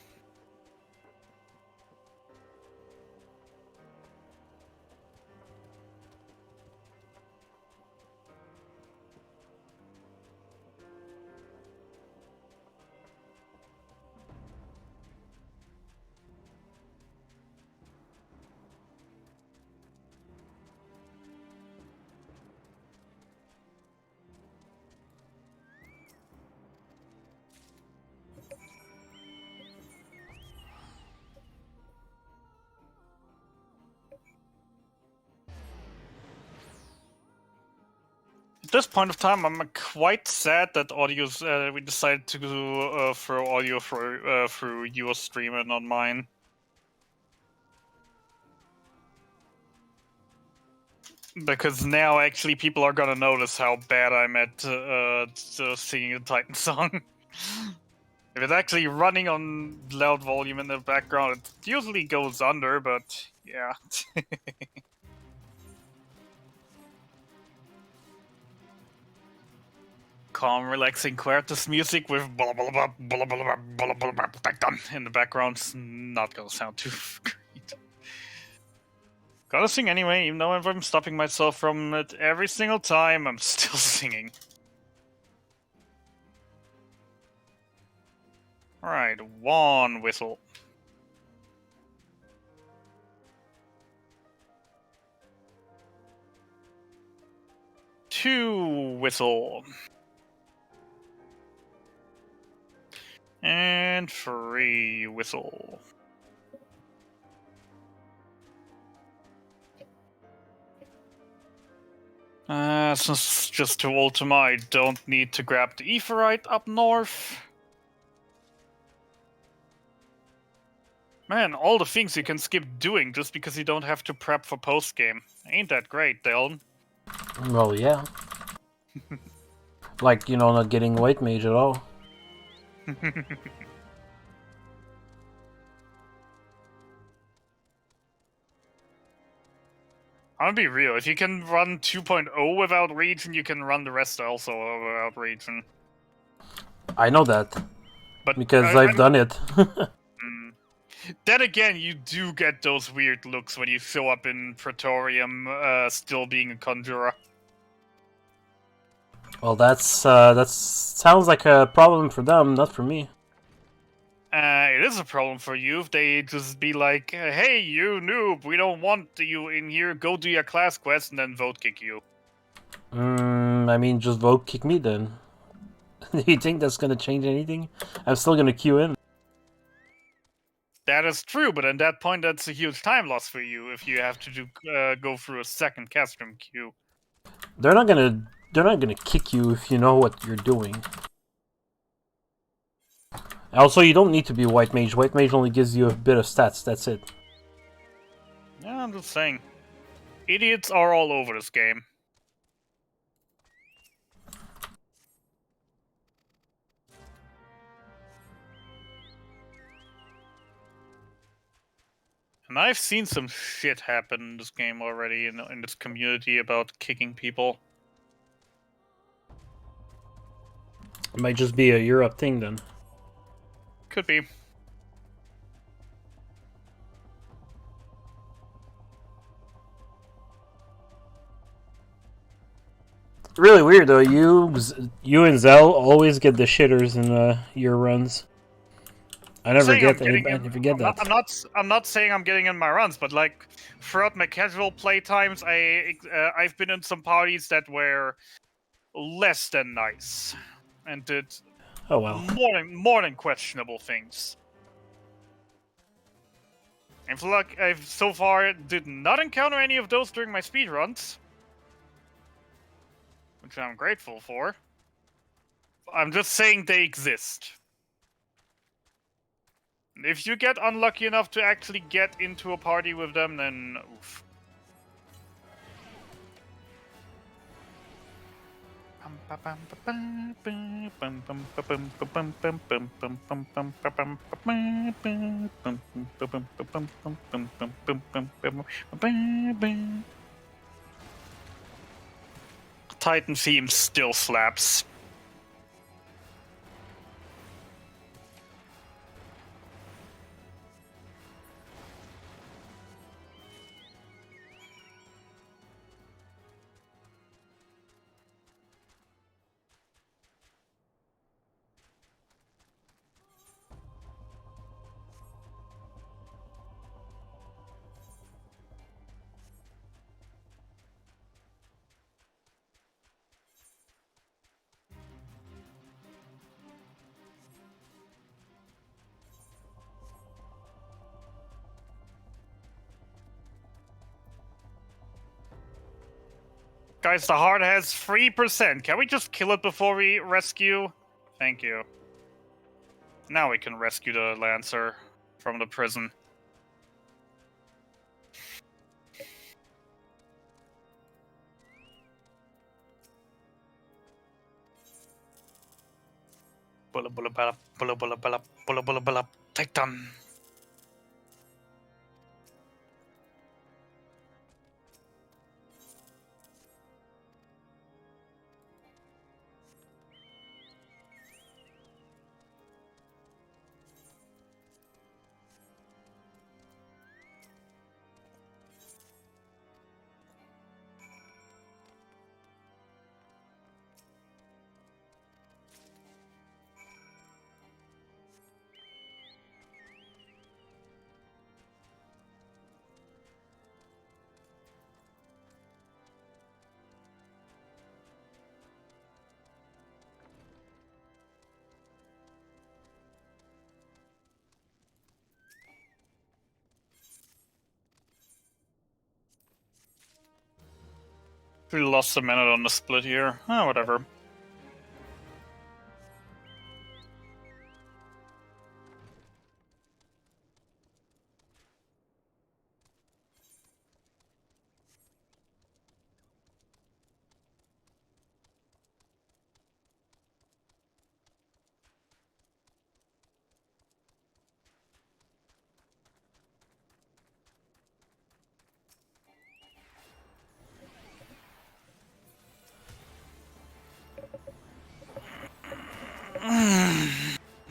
At this point of time, I'm quite sad that audio's we decided to throw audio through your stream and not mine. Because now actually people are gonna notice how bad I'm at singing a Titan song. If it's actually running on loud volume in the background, it usually goes under, but yeah. Calm, relaxing Quartus music with blah blah blah blah blah blah blah blah blah in the background's not gonna sound too great. Gotta sing anyway, even though if I'm stopping myself from it every single time, I'm still singing. Alright, one whistle. Two whistle. And three whistle. Since just to Ultima, I don't need to grab the Aetheryte up north. Man, all the things you can skip doing just because you don't have to prep for post-game. Ain't that great, Deln? Well, yeah. Like, you know, not getting white mage at all. I'll be real, if you can run 2.0 without region, you can run the rest also without region. I know that. But because I've done it. Then again, you do get those weird looks when you show up in Praetorium still being a conjurer. Well, that sounds like a problem for them, not for me. It is a problem for you if they just be like, hey, you noob, we don't want you in here, go do your class quest, and then vote kick you. I mean, just vote kick me then. Do you think that's gonna change anything? I'm still gonna queue in. That is true, but at that point, that's a huge time loss for you if you have to go through a second castrum queue. They're not gonna kick you if you know what you're doing. Also, you don't need to be white mage. White mage only gives you a bit of stats. That's it. Yeah, I'm just saying. Idiots are all over this game. And I've seen some shit happen in this game already, in this community, about kicking people. It might just be a Europe thing then. Could be. Really weird though. You and Zell always get the shitters in your runs. I never get that. I'm not saying I'm getting in my runs, but like throughout my casual play times, I've been in some parties that were less than nice and did more than questionable things. I feel like I've so far did not encounter any of those during my speedruns, which I'm grateful for. I'm just saying they exist. If you get unlucky enough to actually get into a party with them, then oof. Titan theme still slaps. Guys, the heart has 3%. Can we just kill it before we rescue? Thank you. Now we can rescue the Lancer from the prison. Bulla bulla bella, bulla bulla bella, bulla bulla bella, Titan. We lost a minute on the split here. Ah, whatever.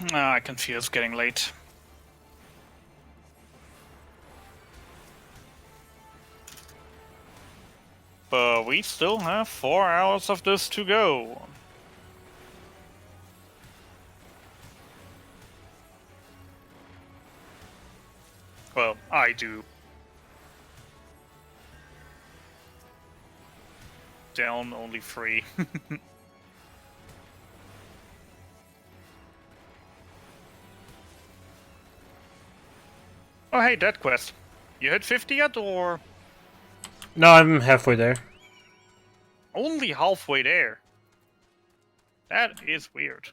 I can feel it's getting late. But we still have 4 hours of this to go. Well, I do. Deln only 3. Oh hey, that quest. You hit 50 yet, or...? No, I'm halfway there. Only halfway there. That is weird.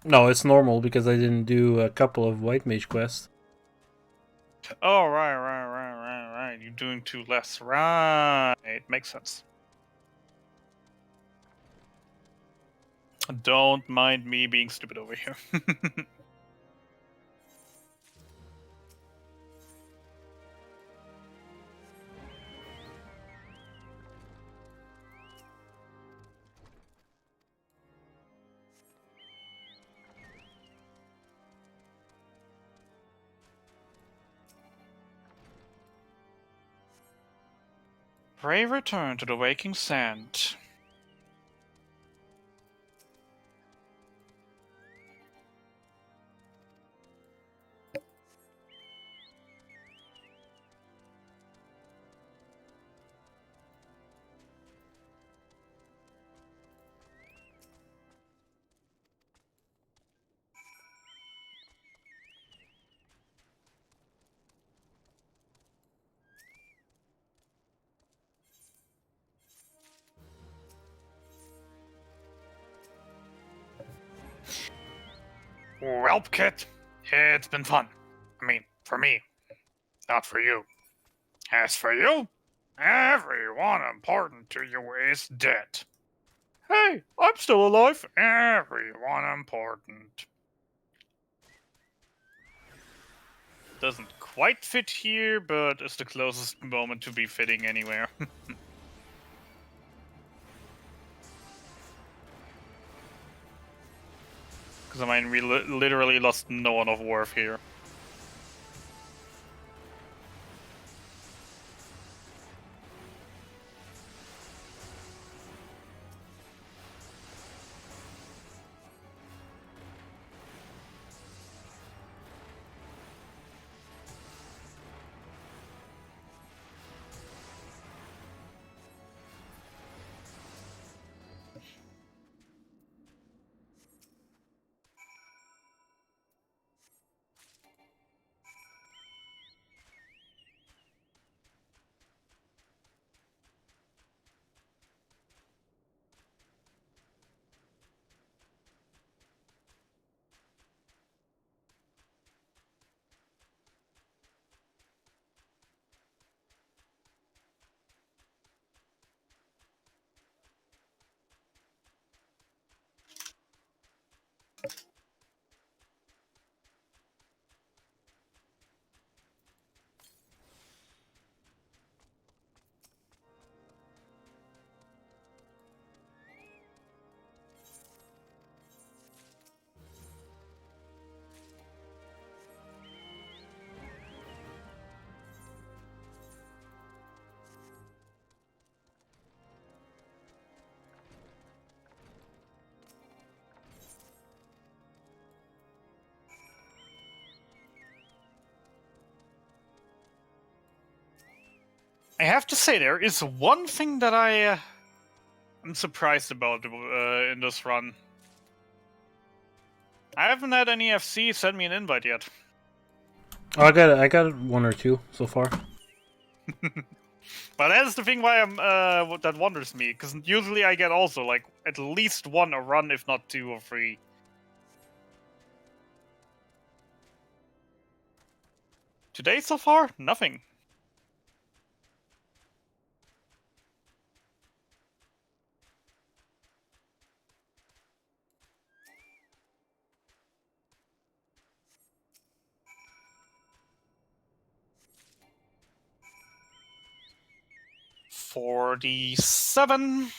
No, it's normal because I didn't do a couple of white mage quests. Oh, right. You're doing 2 less. Right. Makes sense. Don't mind me being stupid over here. Pray return to the waking sand. Well, Kit, it's been fun. I mean, for me, not for you. As for you, everyone important to you is dead. Hey, I'm still alive. Everyone important. Doesn't quite fit here, but it's the closest moment to be fitting anywhere. Because, I mean, we literally lost no one of worth here. I have to say, there is one thing that I'm surprised about in this run. I haven't had any FC send me an invite yet. Oh, I got one or two so far. But that's the thing why that wonders me, because usually I get also like at least one a run, if not 2 or 3. Today so far, nothing. $47.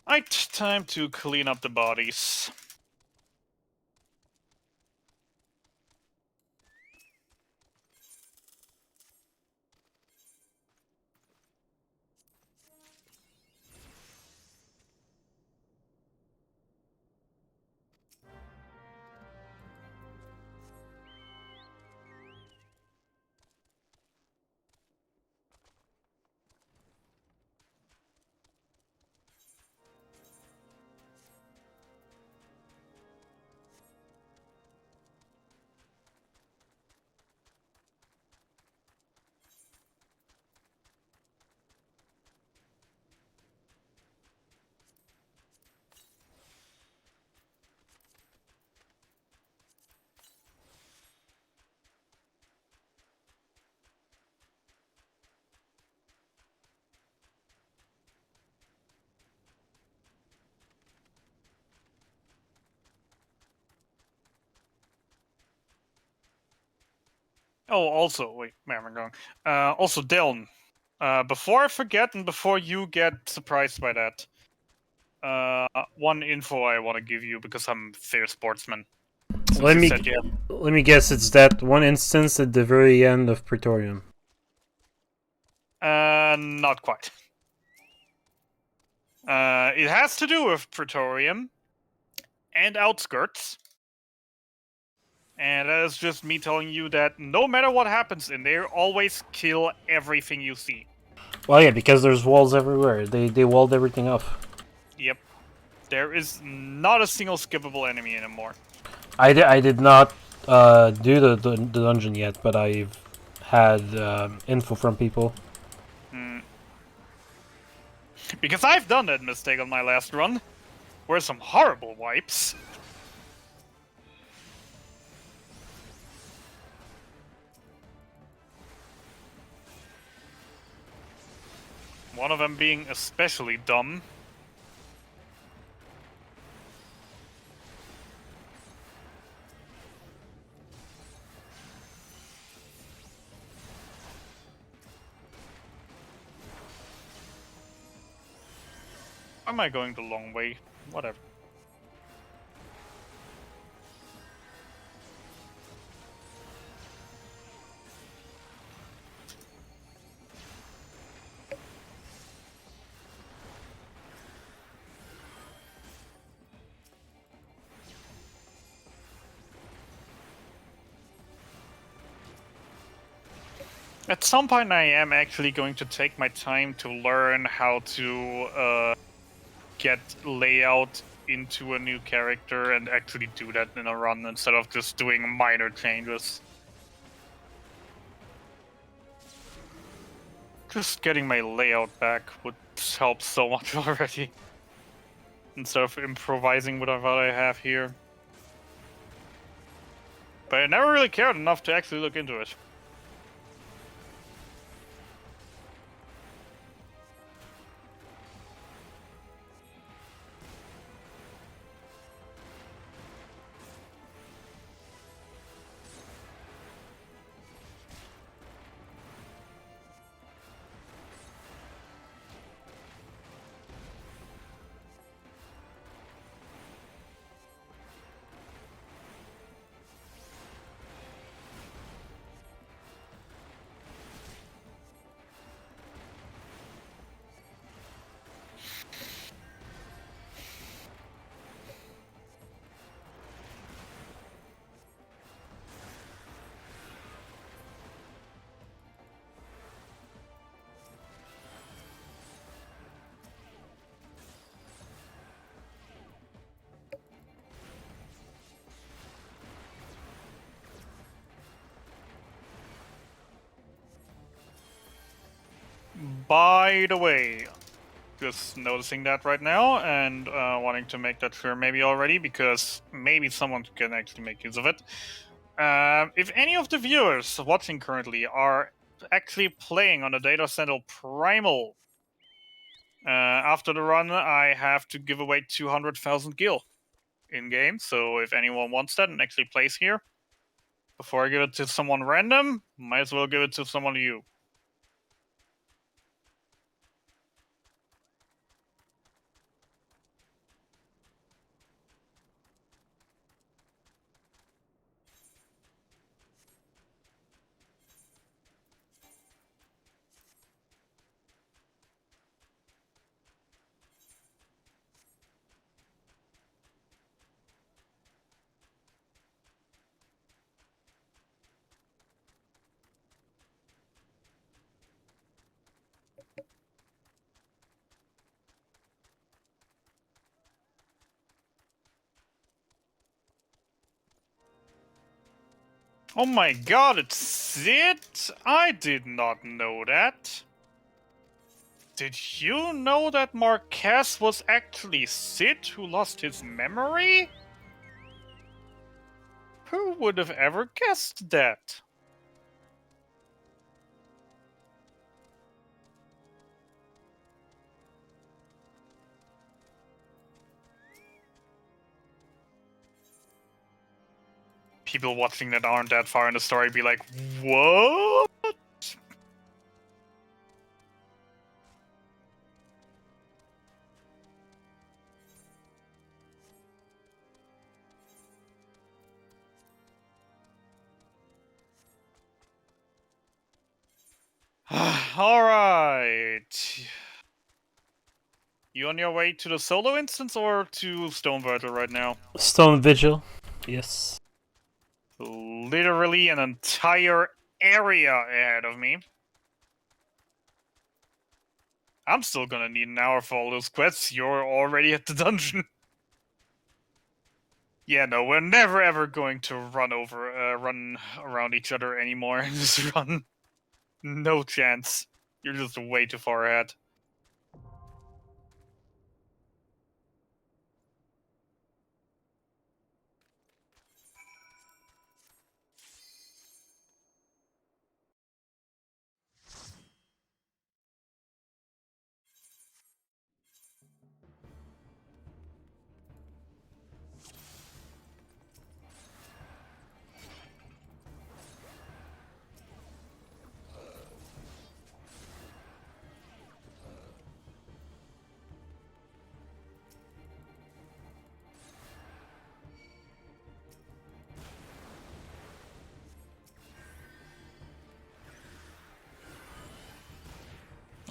Right, time to clean up the bodies. Oh, also, wait, where am I going? Also, Deln. Before I forget and before you get surprised by that, one info I want to give you because I'm a fair sportsman. Since Let you me said you have... let me guess. It's that one instance at the very end of Praetorium. Not quite. It has to do with Praetorium and outskirts. And that is just me telling you that no matter what happens in there, always kill everything you see. Well, yeah, because there's walls everywhere. They walled everything up. Yep. There is not a single skippable enemy anymore. I did not do the dungeon yet, but I've had info from people. Because I've done that mistake on my last run. Were some horrible wipes. One of them being especially dumb. Am I going the long way? Whatever. At some point I am actually going to take my time to learn how to get layout into a new character and actually do that in a run instead of just doing minor changes. Just getting my layout back would help so much already. Instead of improvising with what I have here. But I never really cared enough to actually look into it. By the way, just noticing that right now and wanting to make that sure maybe already, because maybe someone can actually make use of it. If any of the viewers watching currently are actually playing on the Data Center Primal, after the run, I have to give away 200,000 gil in-game, so if anyone wants that and actually plays here, before I give it to someone random, might as well give it to someone you. Oh my god, it's Sid? I did not know that. Did you know that Marquez was actually Sid who lost his memory? Who would have ever guessed that? People watching that aren't that far in the story be like, what? Alright. You on your way to the solo instance or to Stone Virgil right now? Stone Vigil. Yes. Literally an entire area ahead of me. I'm still gonna need an hour for all those quests. You're already at the dungeon. Yeah, no, we're never ever going to run around each other anymore in this run. No chance. You're just way too far ahead.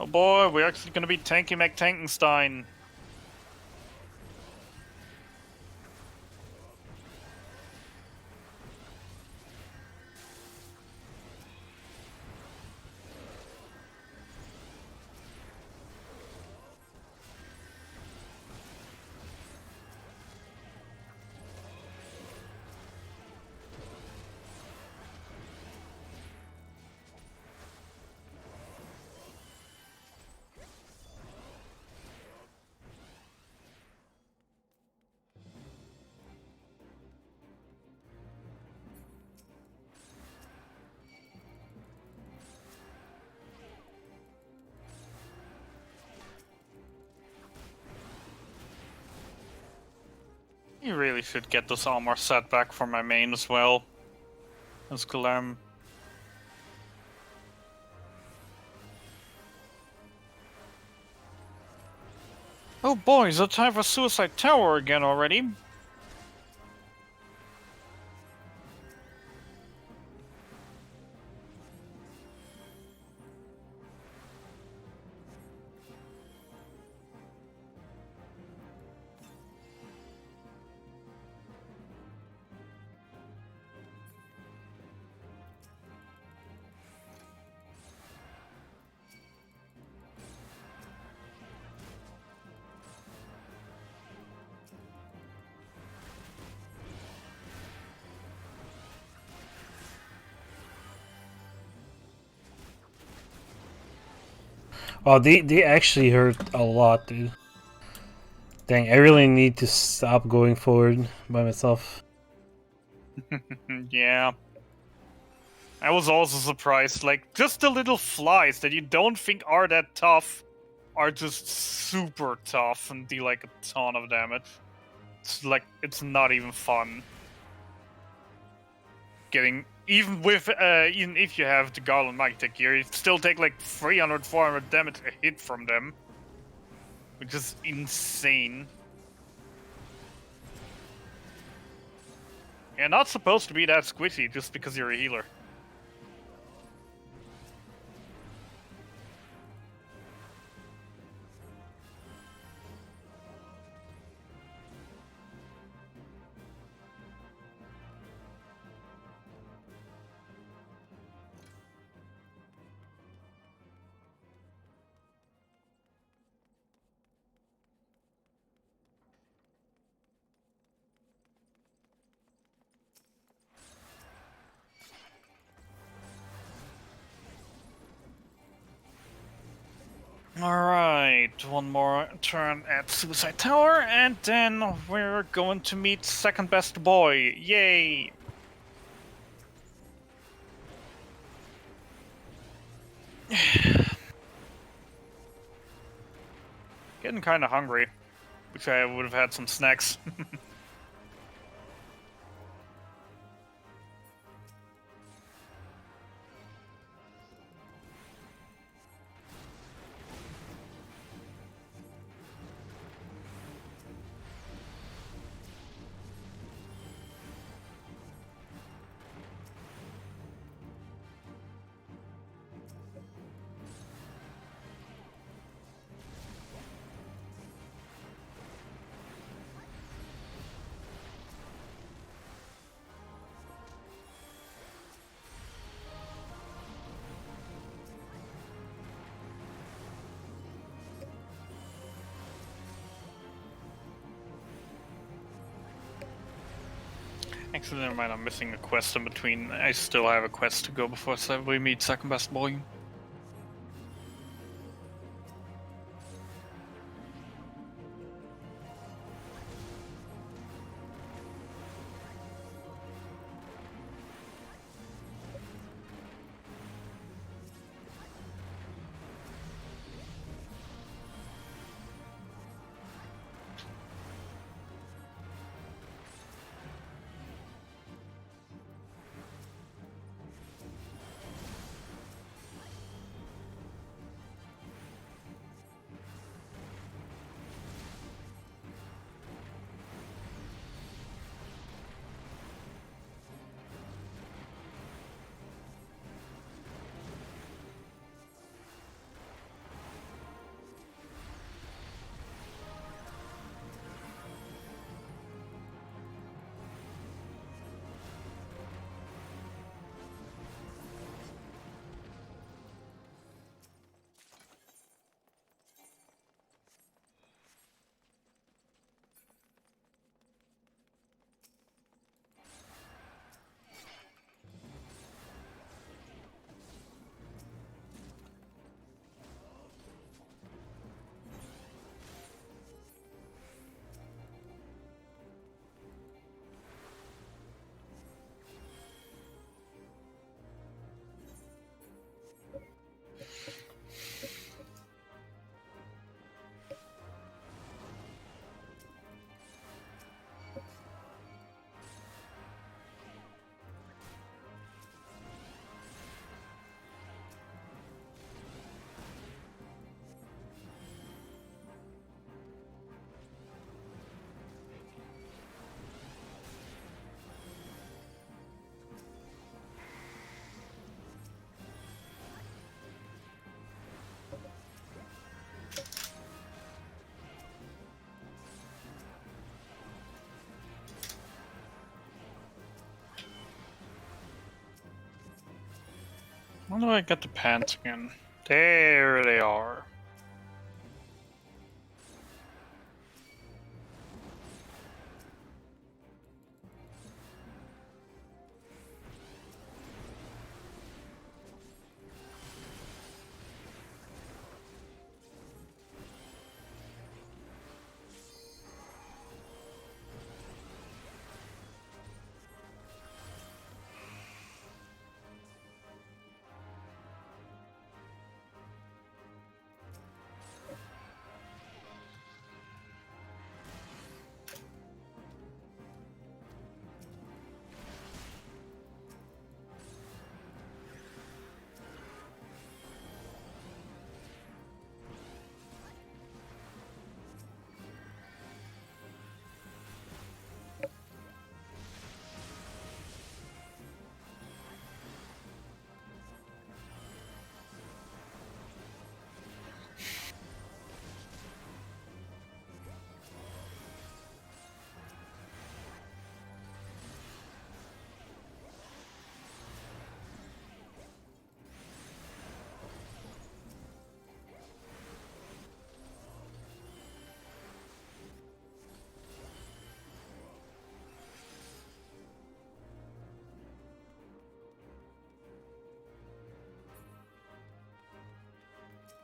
Oh boy, we're actually gonna be Tanky McTankenstein. You really should get this armor set back for my main as well. As Galam. Oh boy, is it time for Suicide Tower again already? Oh, they actually hurt a lot, dude. Dang, I really need to stop going forward by myself. Yeah. I was also surprised, like, just the little flies that you don't think are that tough are just super tough and deal, like, a ton of damage. It's like, it's not even fun. Getting, even if you have the Garland Magitech gear, you still take, like, 300, 400 damage a hit from them. Which is insane. Yeah, not supposed to be that squishy just because you're a healer. Alright, one more turn at Suicide Tower, and then we're going to meet second best boy. Yay! Getting kinda hungry. Wish I would have had some snacks. Actually, never mind, I'm missing a quest in between. I still have a quest to go before we meet second best boy. Where do I get the pants again? There they are.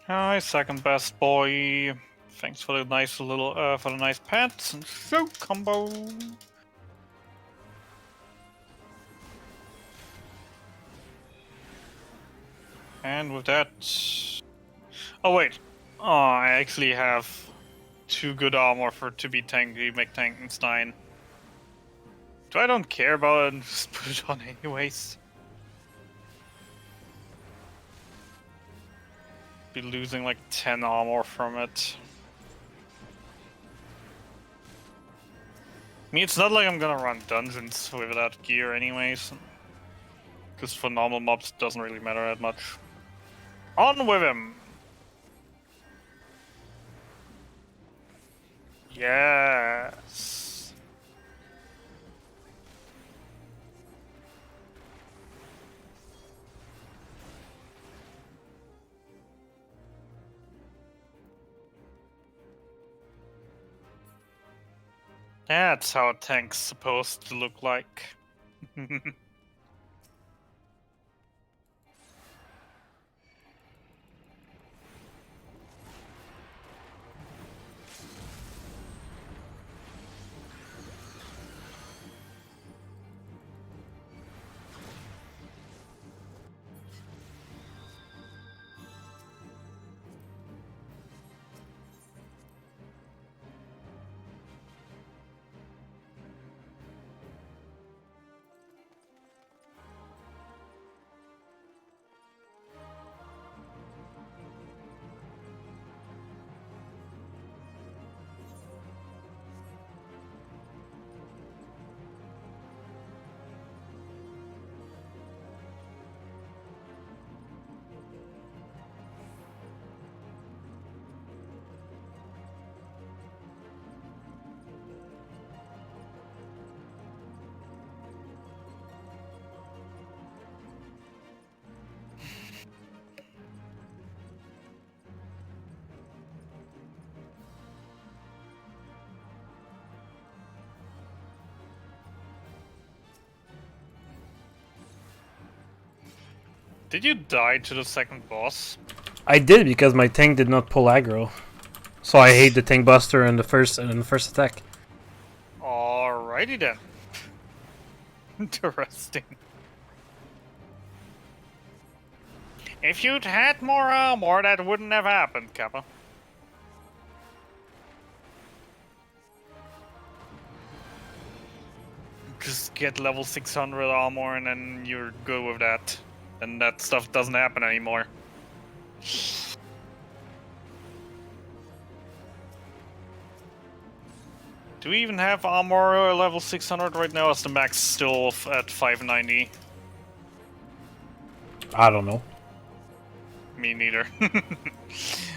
Hi, second best boy. Thanks for the nice little for the nice pets and show combo. And with that, oh wait, oh I actually have 2 good armor for to be Tankenstein. So I don't care about it and just put it on anyways. Be losing like 10 armor from it. I mean, it's not like I'm gonna run dungeons with that gear anyways. Because for normal mobs it doesn't really matter that much. On with him! Yes! That's how a tank's supposed to look like. Did you die to the second boss? I did because my tank did not pull aggro. So I hate the tank buster in the first attack. Alrighty then. Interesting. If you'd had more armor, that wouldn't have happened, Kappa. Just get level 600 armor and then you're good with that. And that stuff doesn't happen anymore. Do we even have armor level 600 right now? Is the max still at 590? I don't know. Me neither.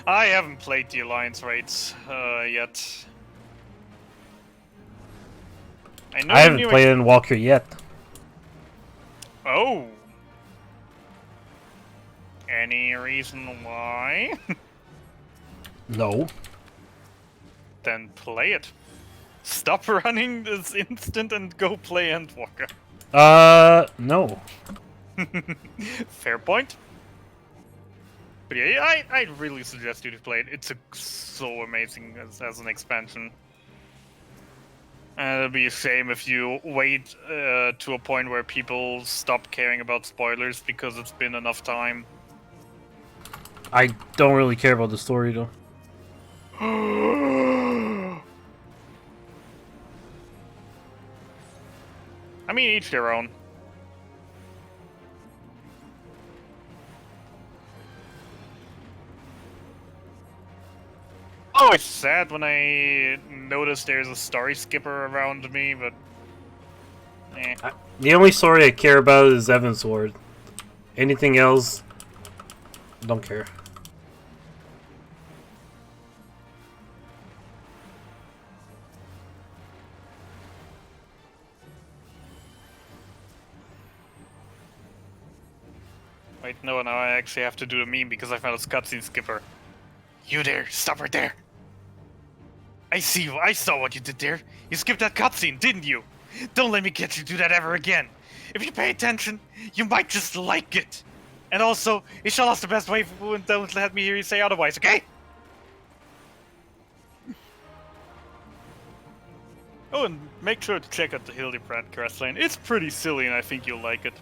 I haven't played the Alliance raids yet. I haven't played in Walker yet. Oh. Any reason why? No. Then play it. Stop running this instant and go play Endwalker. No. Fair point. But yeah, I really suggest you to play it. It's so amazing as an expansion. And it'll be a shame if you wait to a point where people stop caring about spoilers because it's been enough time. I don't really care about the story though. I mean, each their own. Oh, it's sad when I notice there's a story skipper around me, but... eh. The only story I care about is Evan's Sword. Anything else, don't care. Wait, no, now I actually have to do the meme because I found a cutscene skipper. You there, stop right there. I see you, I saw what you did there. You skipped that cutscene, didn't you? Don't let me get you do that ever again. If you pay attention, you might just like it. And also, Ishallah's the best waifu and don't let me hear you say otherwise, okay? Oh, and make sure to check out the Hildebrand quest line. It's pretty silly and I think you'll like it.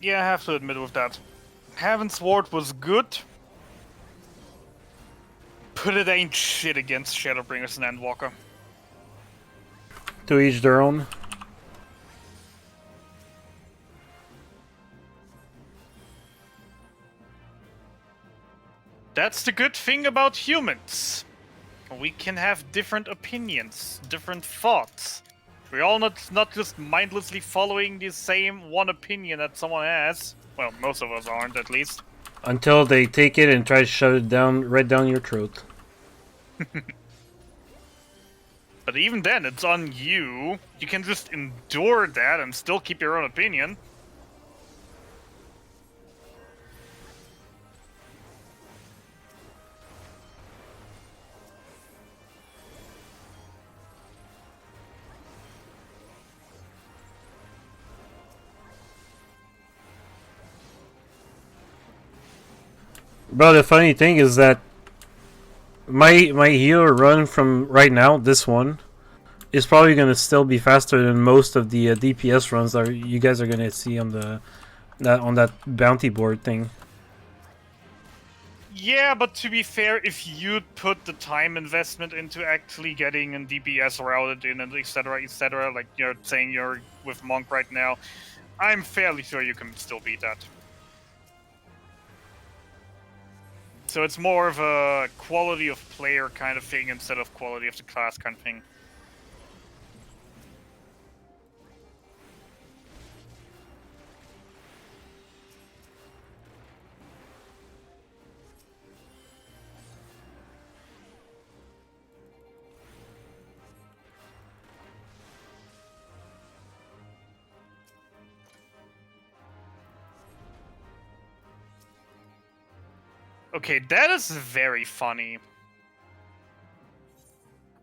Yeah, I have to admit with that. Heaven's Ward was good, but it ain't shit against Shadowbringers and Endwalker. To each their own. That's the good thing about humans. We can have different opinions, different thoughts. We're all not just mindlessly following the same one opinion that someone has. Well, most of us aren't, at least. Until they take it and try to shove it down, right down your throat. But even then, it's on you. You can just endure that and still keep your own opinion. Bro, the funny thing is that my healer run from right now, this one, is probably gonna still be faster than most of the DPS runs that you guys are gonna see on that bounty board thing. Yeah, but to be fair, if you'd put the time investment into actually getting an DPS routed in and etc., like you're saying you're with Monk right now, I'm fairly sure you can still beat that. So it's more of a quality of player kind of thing instead of quality of the class kind of thing. Okay, that is very funny.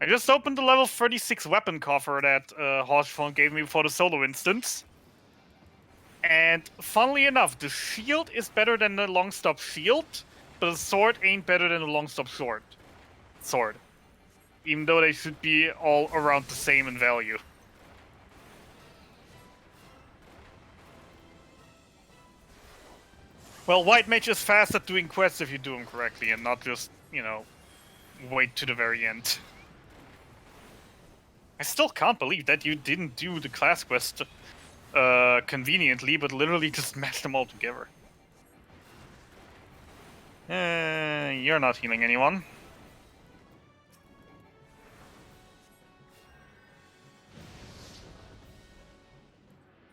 I just opened the level 36 weapon coffer that Hodgefone gave me for the solo instance. And funnily enough, the shield is better than the long stop shield, but the sword ain't better than the long stop sword. Even though they should be all around the same in value. Well, White Mage is fast at doing quests if you do them correctly and not just, you know, wait to the very end. I still can't believe that you didn't do the class quest conveniently, but literally just mashed them all together. You're not healing anyone.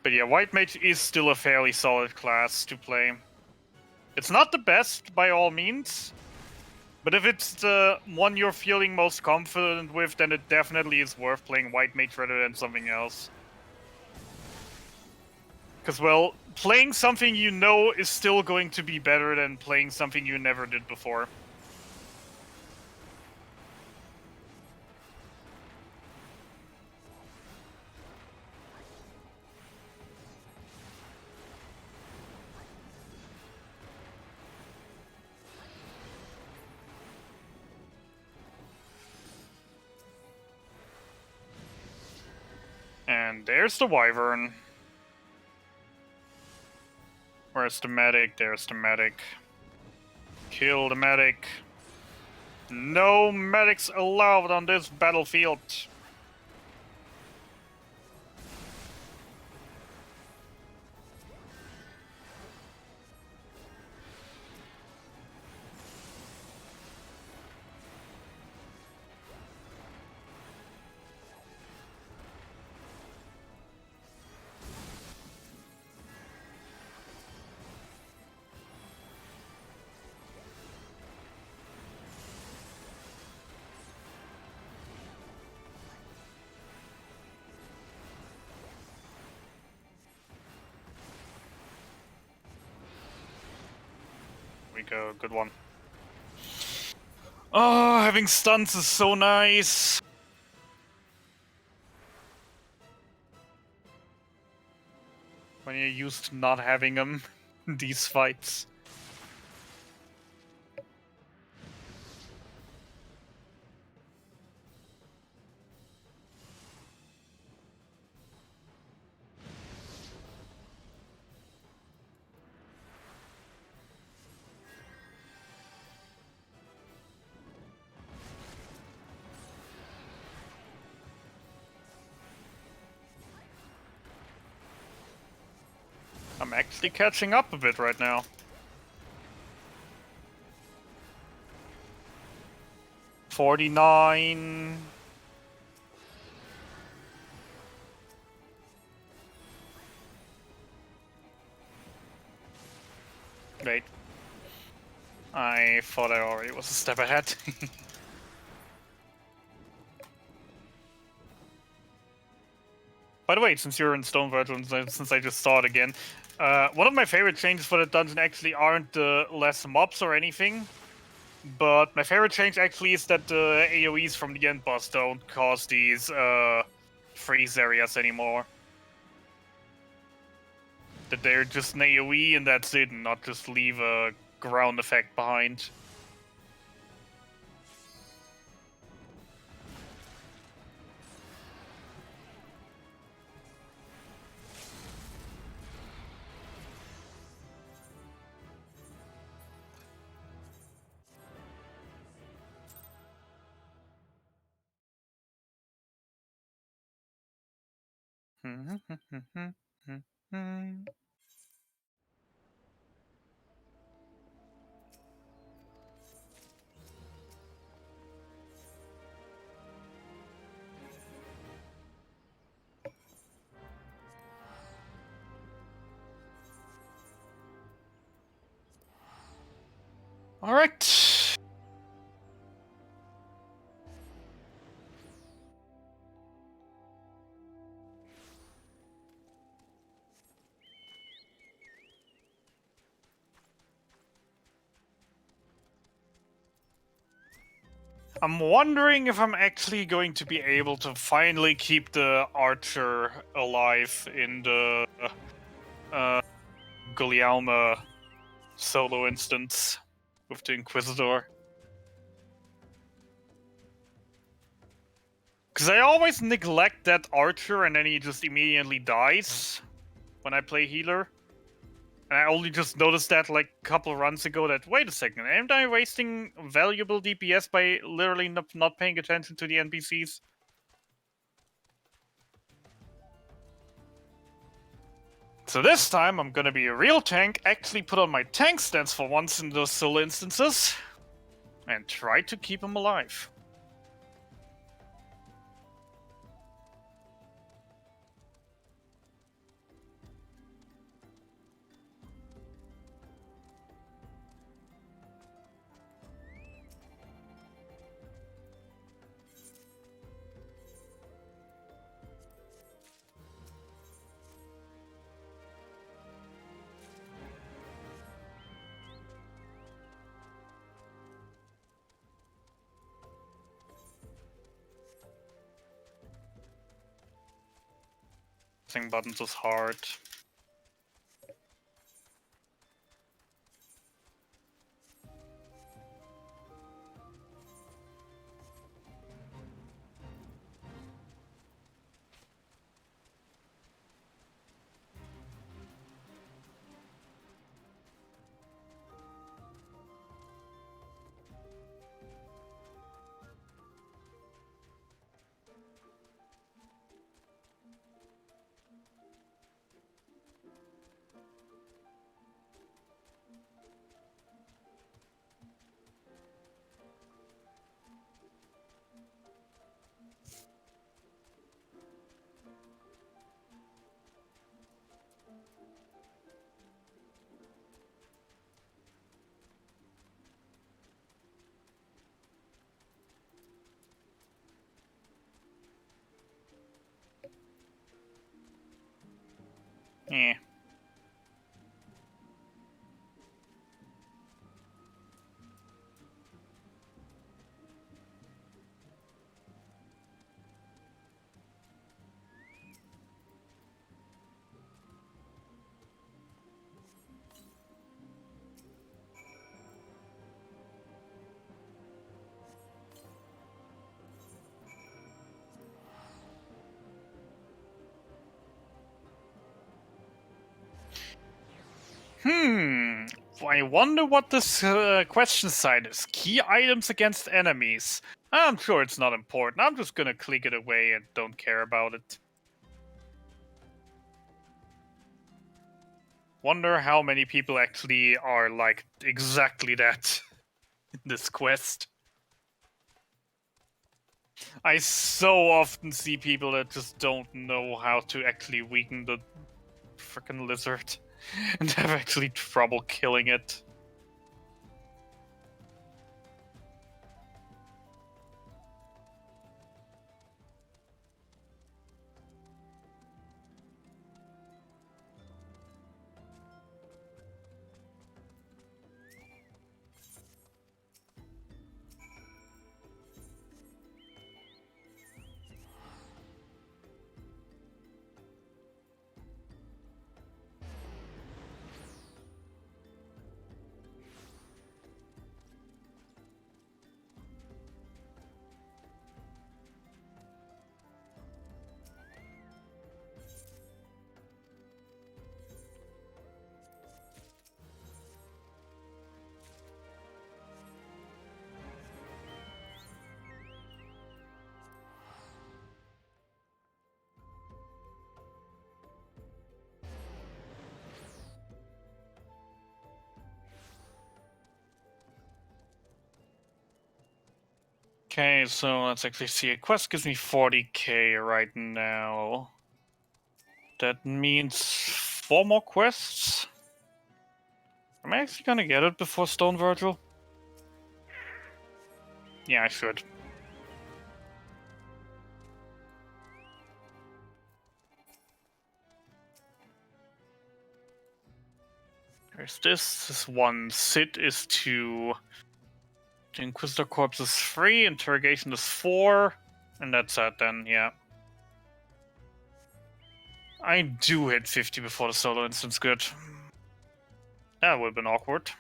But yeah, White Mage is still a fairly solid class to play. It's not the best, by all means, but if it's the one you're feeling most confident with, then it definitely is worth playing White Mage rather than something else. Because, well, playing something you know is still going to be better than playing something you never did before. And there's the Wyvern. Where's the medic? There's the medic. Kill the medic. No medics allowed on this battlefield. We go, good one. Oh, having stunts is so nice. When you're used to not having them in these fights. I'm actually catching up a bit right now. $49. Wait. I thought I already was a step ahead. By the way, since you're in Stone Virgil, and since I just saw it again, one of my favorite changes for the dungeon actually aren't the less mobs or anything, but my favorite change actually is that the AoEs from the end boss don't cause these freeze areas anymore. That they're just an AoE and that's it, and not just leave a ground effect behind. Alright. I'm wondering if I'm actually going to be able to finally keep the archer alive in the Gulielma solo instance with the Inquisitor. Because I always neglect that archer and then he just immediately dies when I play healer. And I only just noticed that like a couple runs ago that, wait a second, am I wasting valuable DPS by literally not paying attention to the NPCs? So this time I'm gonna be a real tank, actually put on my tank stance for once in those solo instances, and try to keep him alive. Pressing buttons is hard. Eh. I wonder what this question sign is. Key items against enemies. I'm sure it's not important. I'm just gonna click it away and don't care about it. Wonder how many people actually are like exactly that in this quest. I so often see people that just don't know how to actually weaken the frickin' lizard and have actually trouble killing it. Okay, so let's actually see. A quest gives me 40k right now. That means 4 more quests? Am I actually gonna get it before Stone Virgil? Yeah, I should. There's this. This one. Sit is 2. The Inquisitor Corpse is 3. Interrogation is 4. And that's it then, yeah. I do hit 50 before the solo instance, good. That would have been awkward.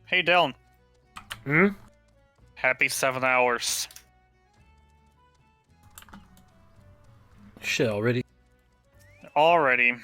Hey, Deln. Hmm? Happy 7 hours. Shit, already. Already.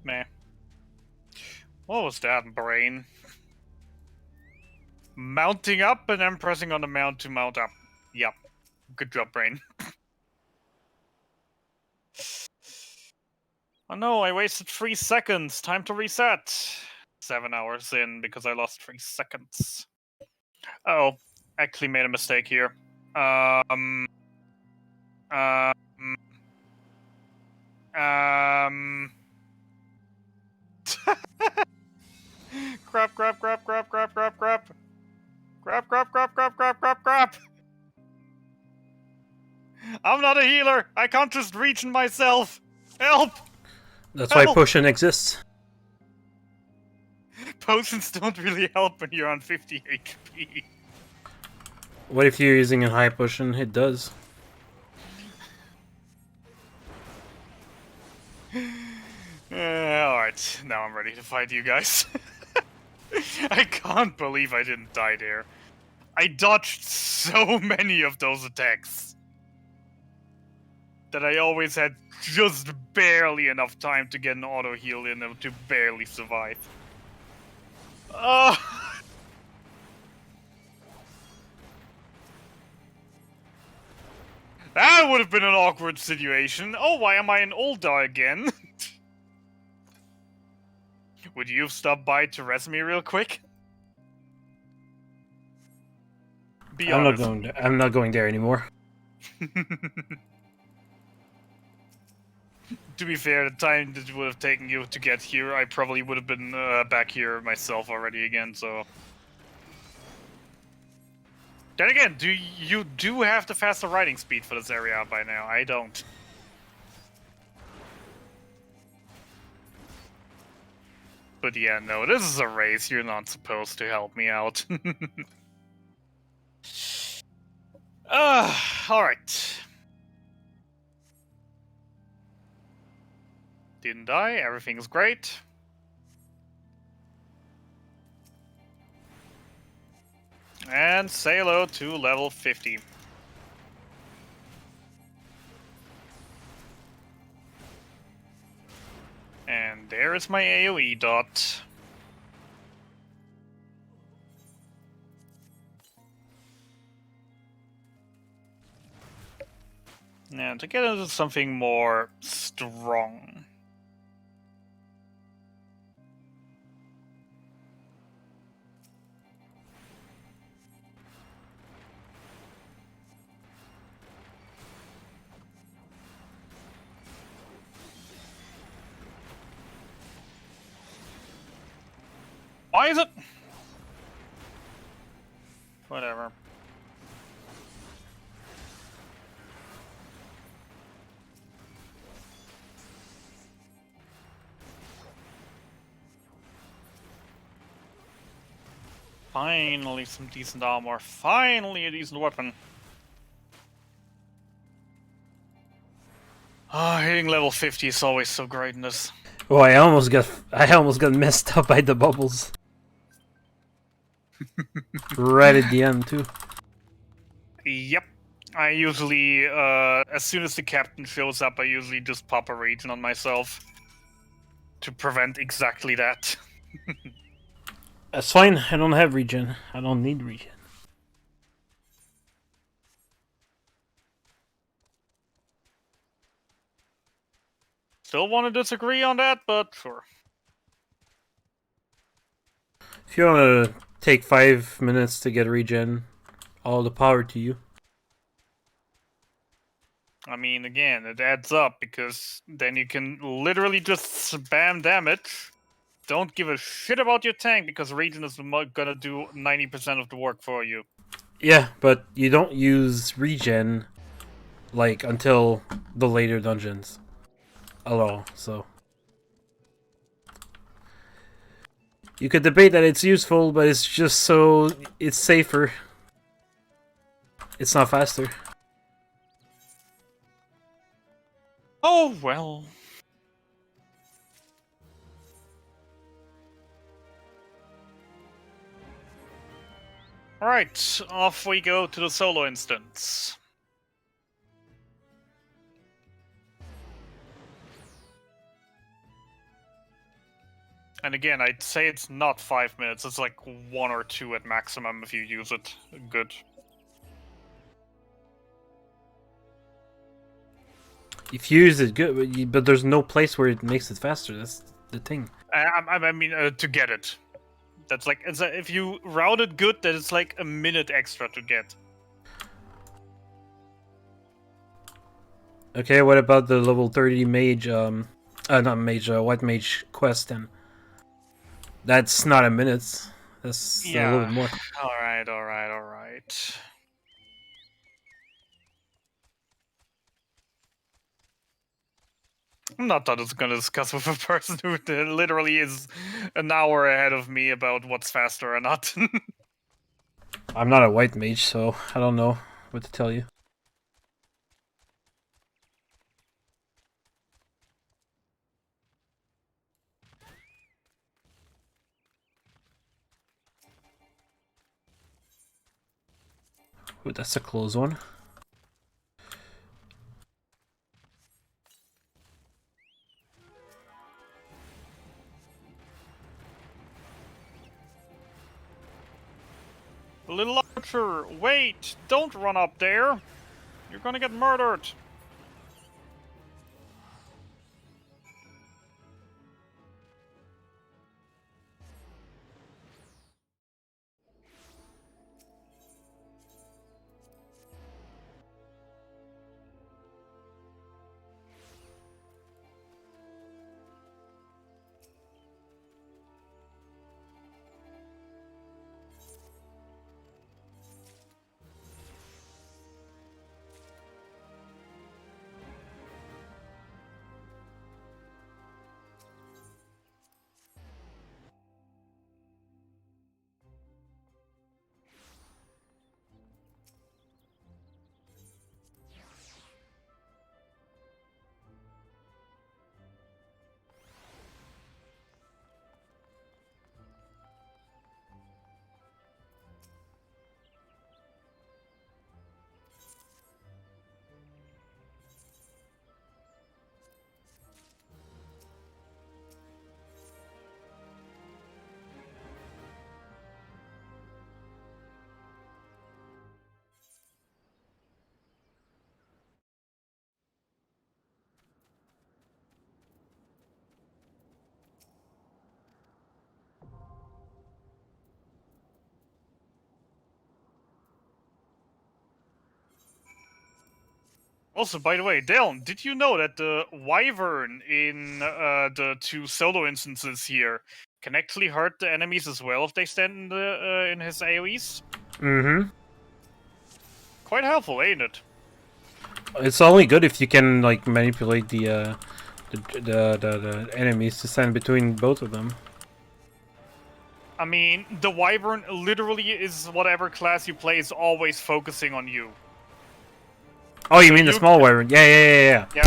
Meh. What was that, brain? Mounting up and then pressing on the mount to mount up. Yep. Good job, brain. Oh no, I wasted 3 seconds. Time to reset. 7 hours in because I lost 3 seconds. Oh, actually made a mistake here. Um. Crap, crap, crap, crap, crap, crap, crap. Crap, crap, crap, crap, crap, crap, crap. I'm not a healer. I can't just regen myself. Help! That's why Help! potion exists. Potions don't really help when you're on 50 HP. What if you're using a high potion? It does. Alright, now I'm ready to fight you guys. I can't believe I didn't die there. I dodged so many of those attacks that I always had just barely enough time to get an auto heal in them to barely survive. That would have been an awkward situation. Oh, why am I in Ulda again? Would you stop by to res me real quick? Be honest. I'm not going there anymore. To be fair, the time that it would have taken you to get here, I probably would have been back here myself already again, so... Then again, you do have the faster riding speed for this area by now. I don't. But yeah, no, this is a race. You're not supposed to help me out. Alright. Didn't die, everything's great. And say hello to level 50. And there is my AoE dot. Now, to get into something more strong. Why is it? Whatever. Finally some decent armor. Finally a decent weapon. Ah, hitting level 50 is always so great in this. Oh, I almost got messed up by the bubbles. Right at the end too. Yep. I usually, as soon as the captain shows up, I usually just pop a regen on myself. To prevent exactly that. That's fine. I don't have regen. I don't need regen. Still want to disagree on that, but sure. If you want to take 5 minutes to get regen, all the power to you. I mean, again, it adds up, because then you can literally just spam damage. Don't give a shit about your tank, because regen is gonna do 90% of the work for you. Yeah, but you don't use regen, like, until the later dungeons. At all, so... You could debate that it's useful, but it's just so... it's safer. It's not faster. Oh, well. Alright, off we go to the solo instance. And again, I'd say it's not 5 minutes. It's like 1 or 2 at maximum if you use it good. If you use it good, but there's no place where it makes it faster. That's the thing. I mean, to get it. That's like, if you route it good, then it's like a minute extra to get. Okay, what about the level 30 mage, not mage, white mage quest then? That's not a minute. That's a little bit more. Alright. I'm not gonna discuss with a person who literally is an hour ahead of me about what's faster or not. I'm not a white mage, so I don't know what to tell you. Ooh, that's a close one. Little archer, wait! Don't run up there! You're gonna get murdered! Also, by the way, Deln, did you know that the Wyvern in the 2 solo instances here can actually hurt the enemies as well if they stand in, in his AoEs? Mm-hmm. Quite helpful, ain't it? It's only good if you can like manipulate the enemies to stand between both of them. I mean, the Wyvern literally is whatever class you play is always focusing on you. Oh, you mean the small wyvern? Yeah. Yeah.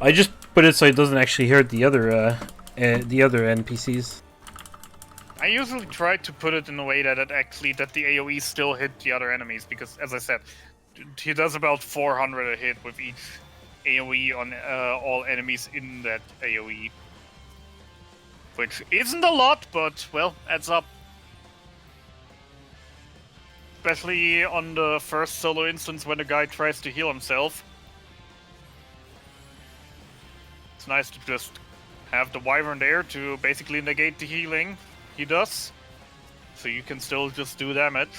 I just put it so it doesn't actually hurt the other NPCs. I usually try to put it in a way that the AoE still hit the other enemies, because, as I said, he does about 400 a hit with each AoE on all enemies in that AoE. Which isn't a lot, but, well, adds up. Especially on the first solo instance when the guy tries to heal himself. It's nice to just have the Wyvern there to basically negate the healing he does. So you can still just do damage.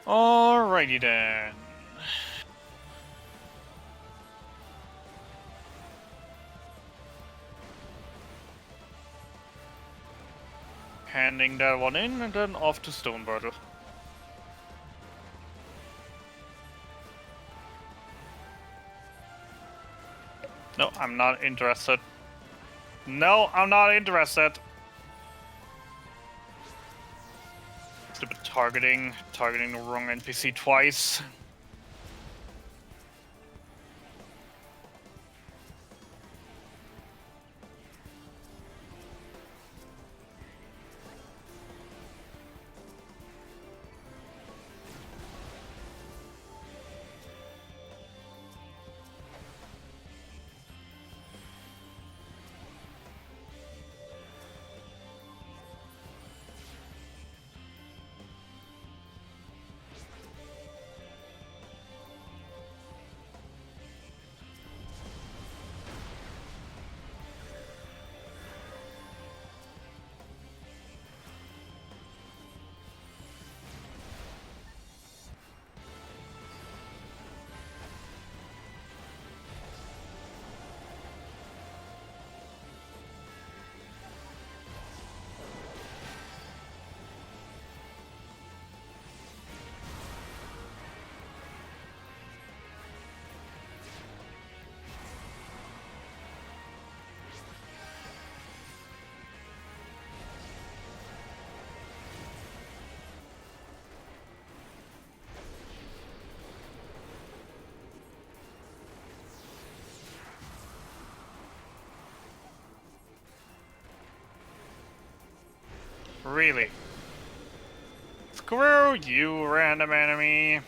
Alrighty then. Handing that one in and then off to Stone Battle. No, I'm not interested. No, I'm not interested. Stupid targeting the wrong NPC twice. Really? Screw you, random enemy.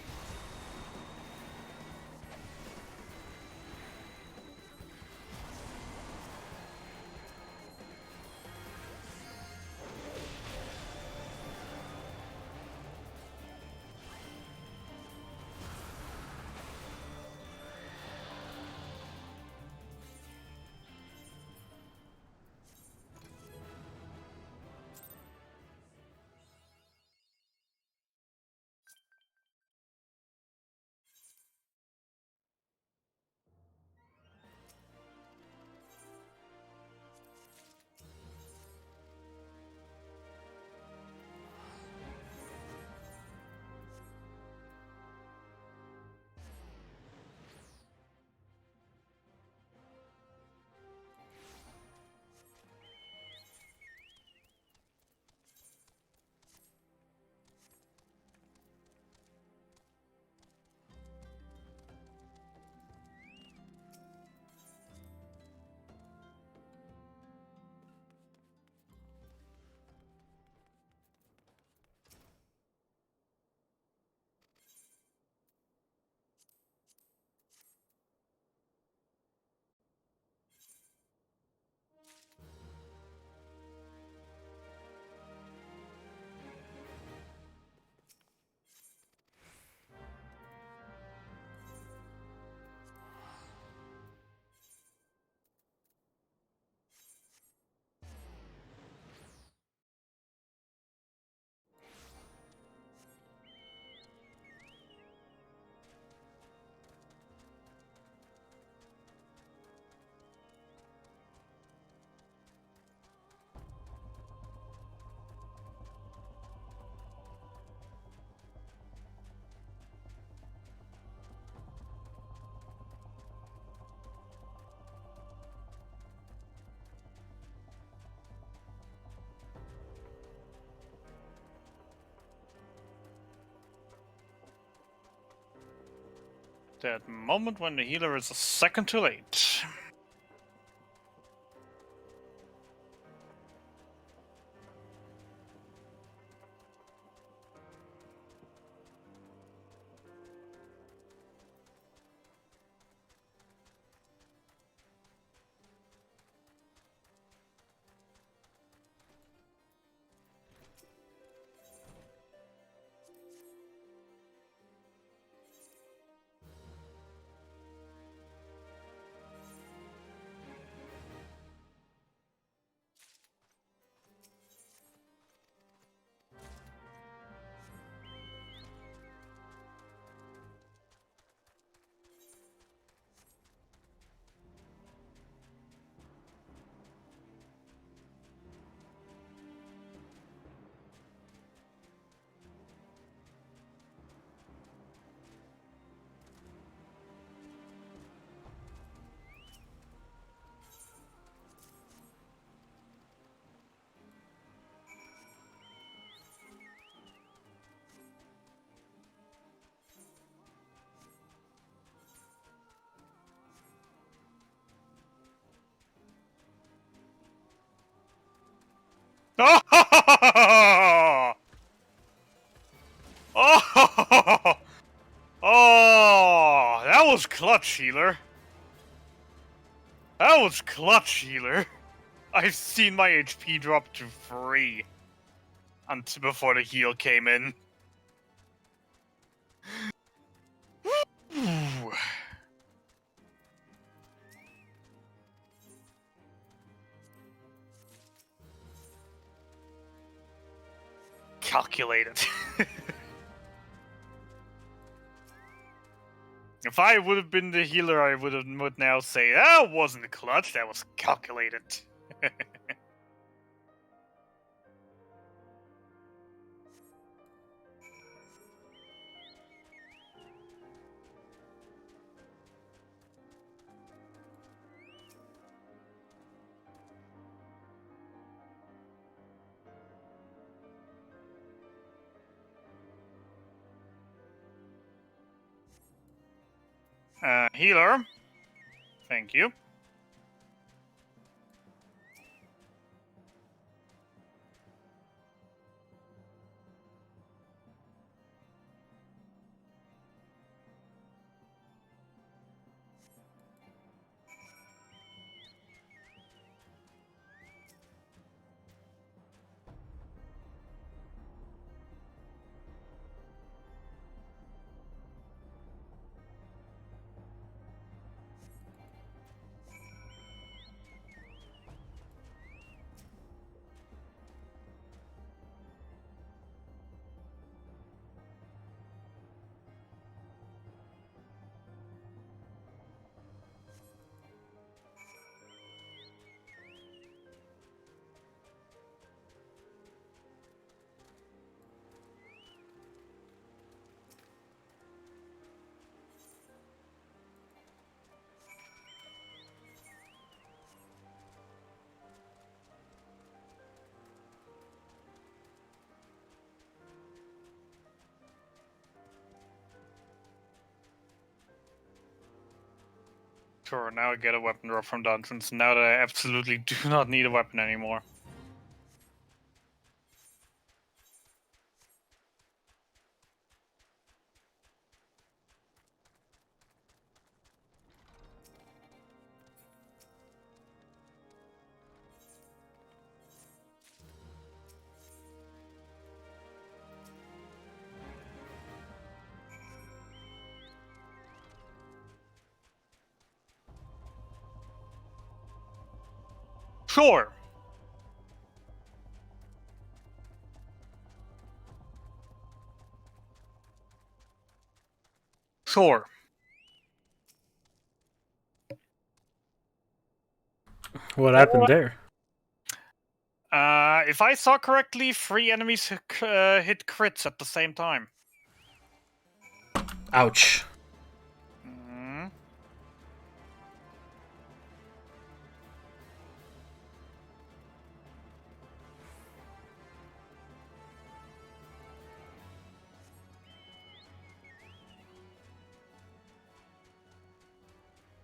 That moment when the healer is a second too late. Oh! Oh! Oh! That was clutch, healer. That was clutch, healer. I've seen my HP drop to 3 until before the heal came in. Ooh. Calculated. If I would have been the healer, I would now say that wasn't clutch. That was calculated. Healer. Thank you. Sure, now I get a weapon drop from dungeons, now that I absolutely do not need a weapon anymore. Sure! Sure. What happened there? If I saw correctly, 3 enemies hit crits at the same time. Ouch. Mm.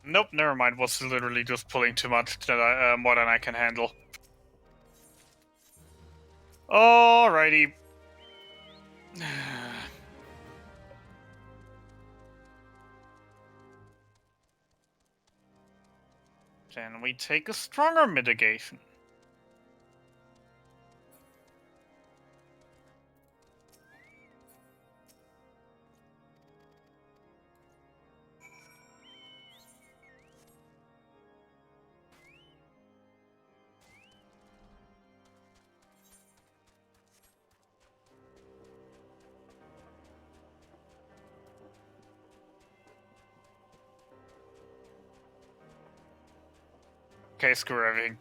Nope, never mind. Was literally just pulling too much that more than I can handle. Alrighty. Then we take a stronger mitigation. Okay, screw everything.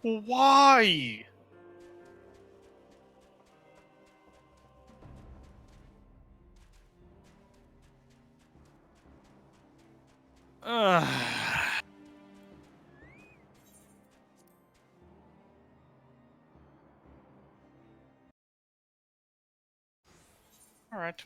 Why? Alright.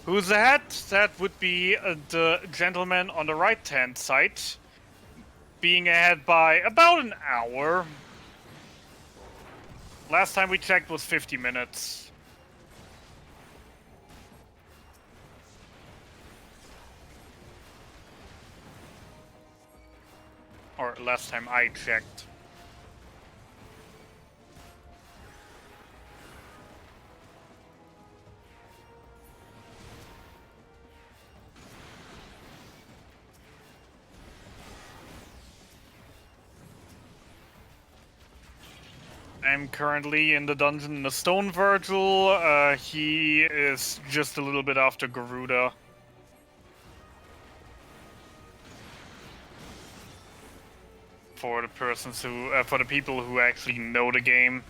Who's that? That would be the gentleman on the right-hand side, being ahead by about an hour. Last time we checked was 50 minutes. Or last time I checked. I'm currently in the dungeon in the Stone Virgil. He is just a little bit after Garuda. For the persons who, for the people who actually know the game.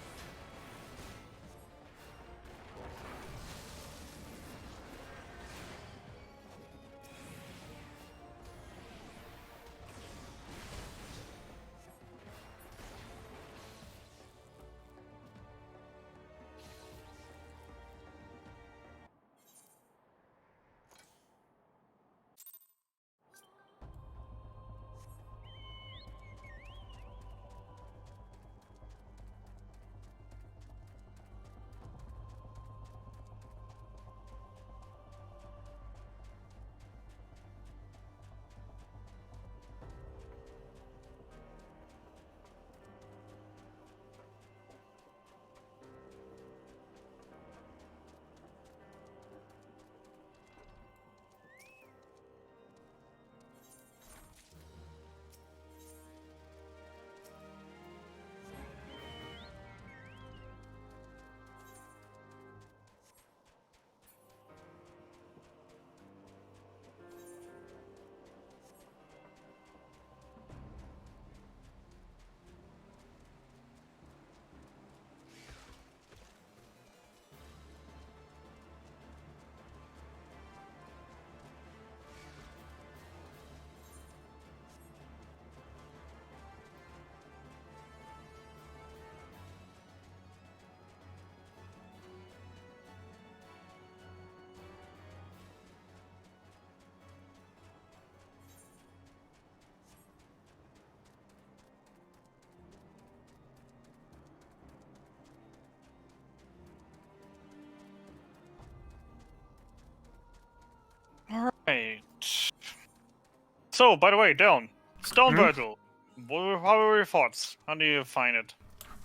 Right. So, by the way, Deln, Stone Virgil. How are your thoughts? How do you find it?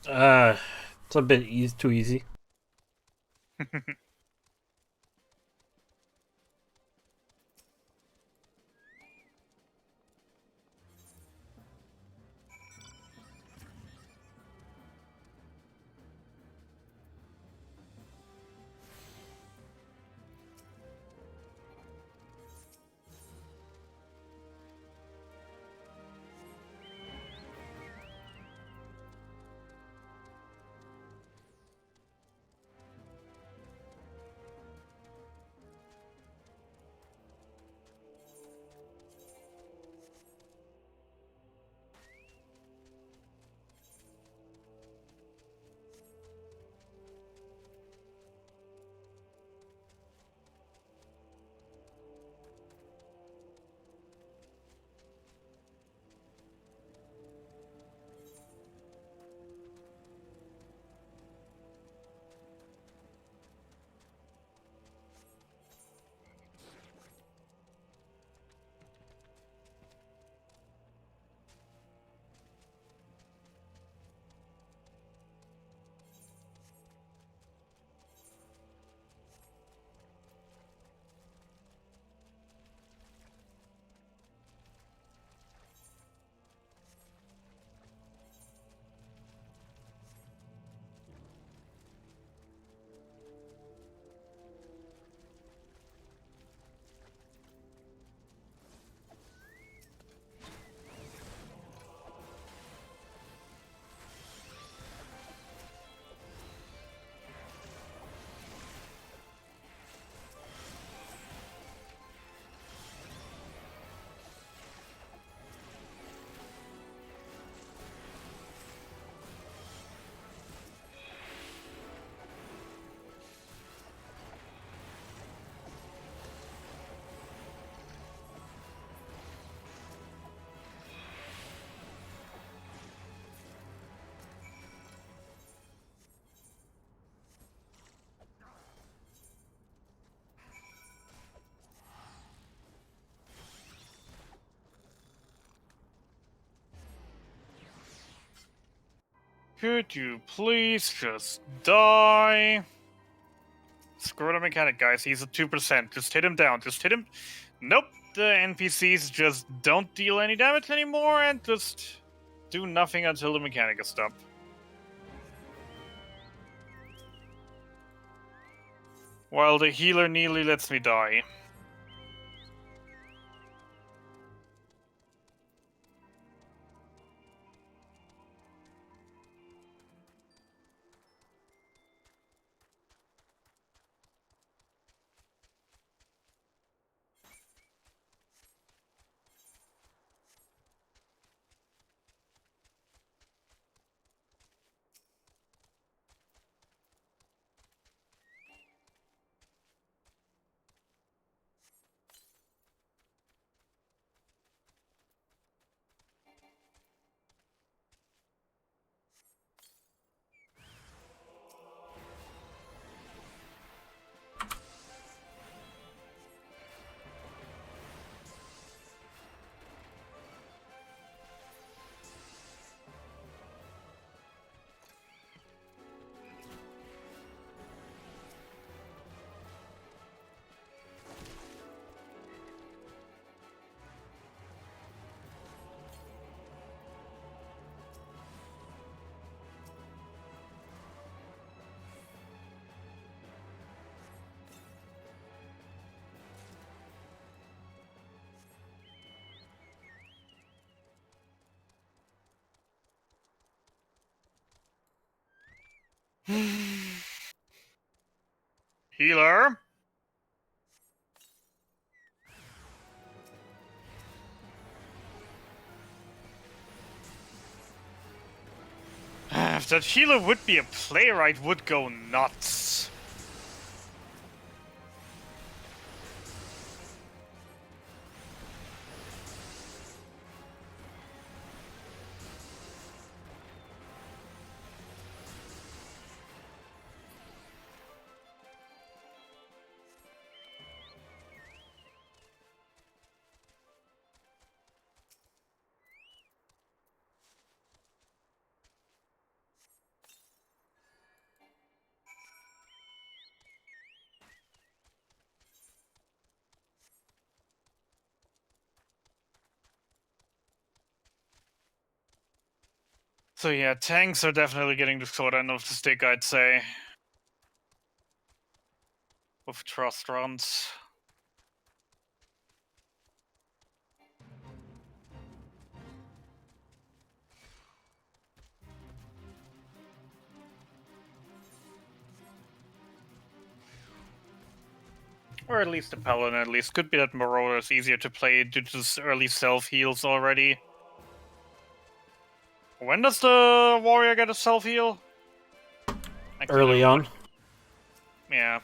It's a bit too easy. Could you please just die? Screw the mechanic, guys. He's at 2%. Just hit him down. Just hit him. Nope. The NPCs just don't deal any damage anymore and just do nothing until the mechanic is stopped. While the healer nearly lets me die. Healer? If that healer would be a playwright, would go nuts. So yeah, tanks are definitely getting the short end of the stick, I'd say. With trust runs. Or at least the Paladin, at least. Could be that Marauder is easier to play due to this early self-heals already. When does the Warrior get a self-heal? Early on. Yeah.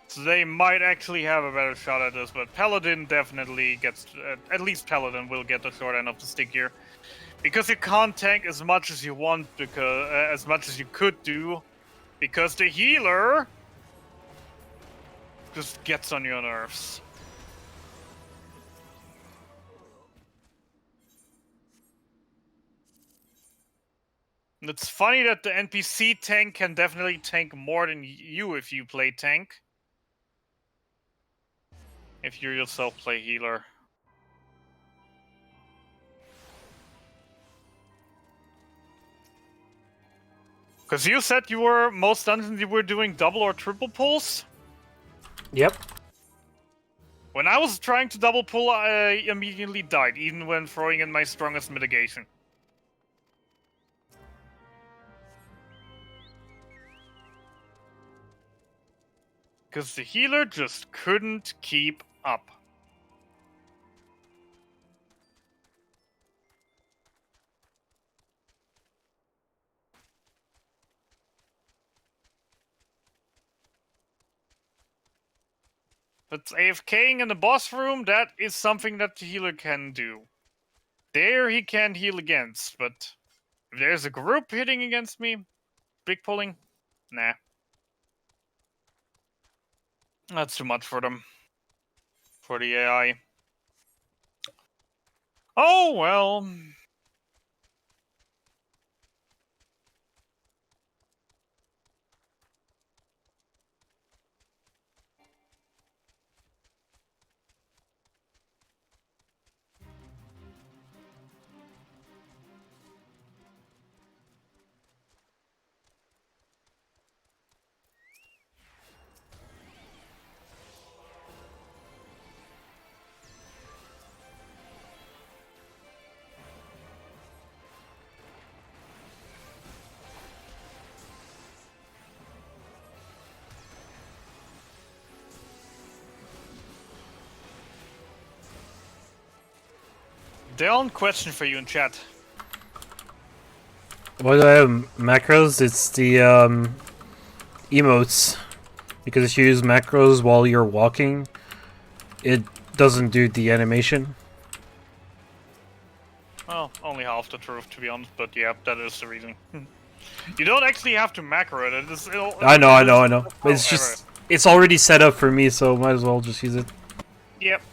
So they might actually have a better shot at this, but Paladin definitely gets... at least Paladin will get the short end of the stick here. Because you can't tank as much as you want, because as much as you could do, because the healer just gets on your nerves. And it's funny that the NPC tank can definitely tank more than you if you play tank. If you yourself play healer. Because you said you were, most dungeons you were doing double or triple pulls? Yep. When I was trying to double pull, I immediately died, even when throwing in my strongest mitigation. Because the healer just couldn't keep up. But AFKing in the boss room, that is something that the healer can do. There he can't heal against, but if there's a group hitting against me, big pulling, nah. That's too much for them. For the AI. Oh, well. Deln, question for you in chat. What do I have macros? It's the emotes. Because if you use macros while you're walking, it doesn't do the animation. Well, only half the truth, to be honest, but yeah, that is the reason. You don't actually have to macro it. I know. But it's just, it's already set up for me, so might as well just use it. Yep.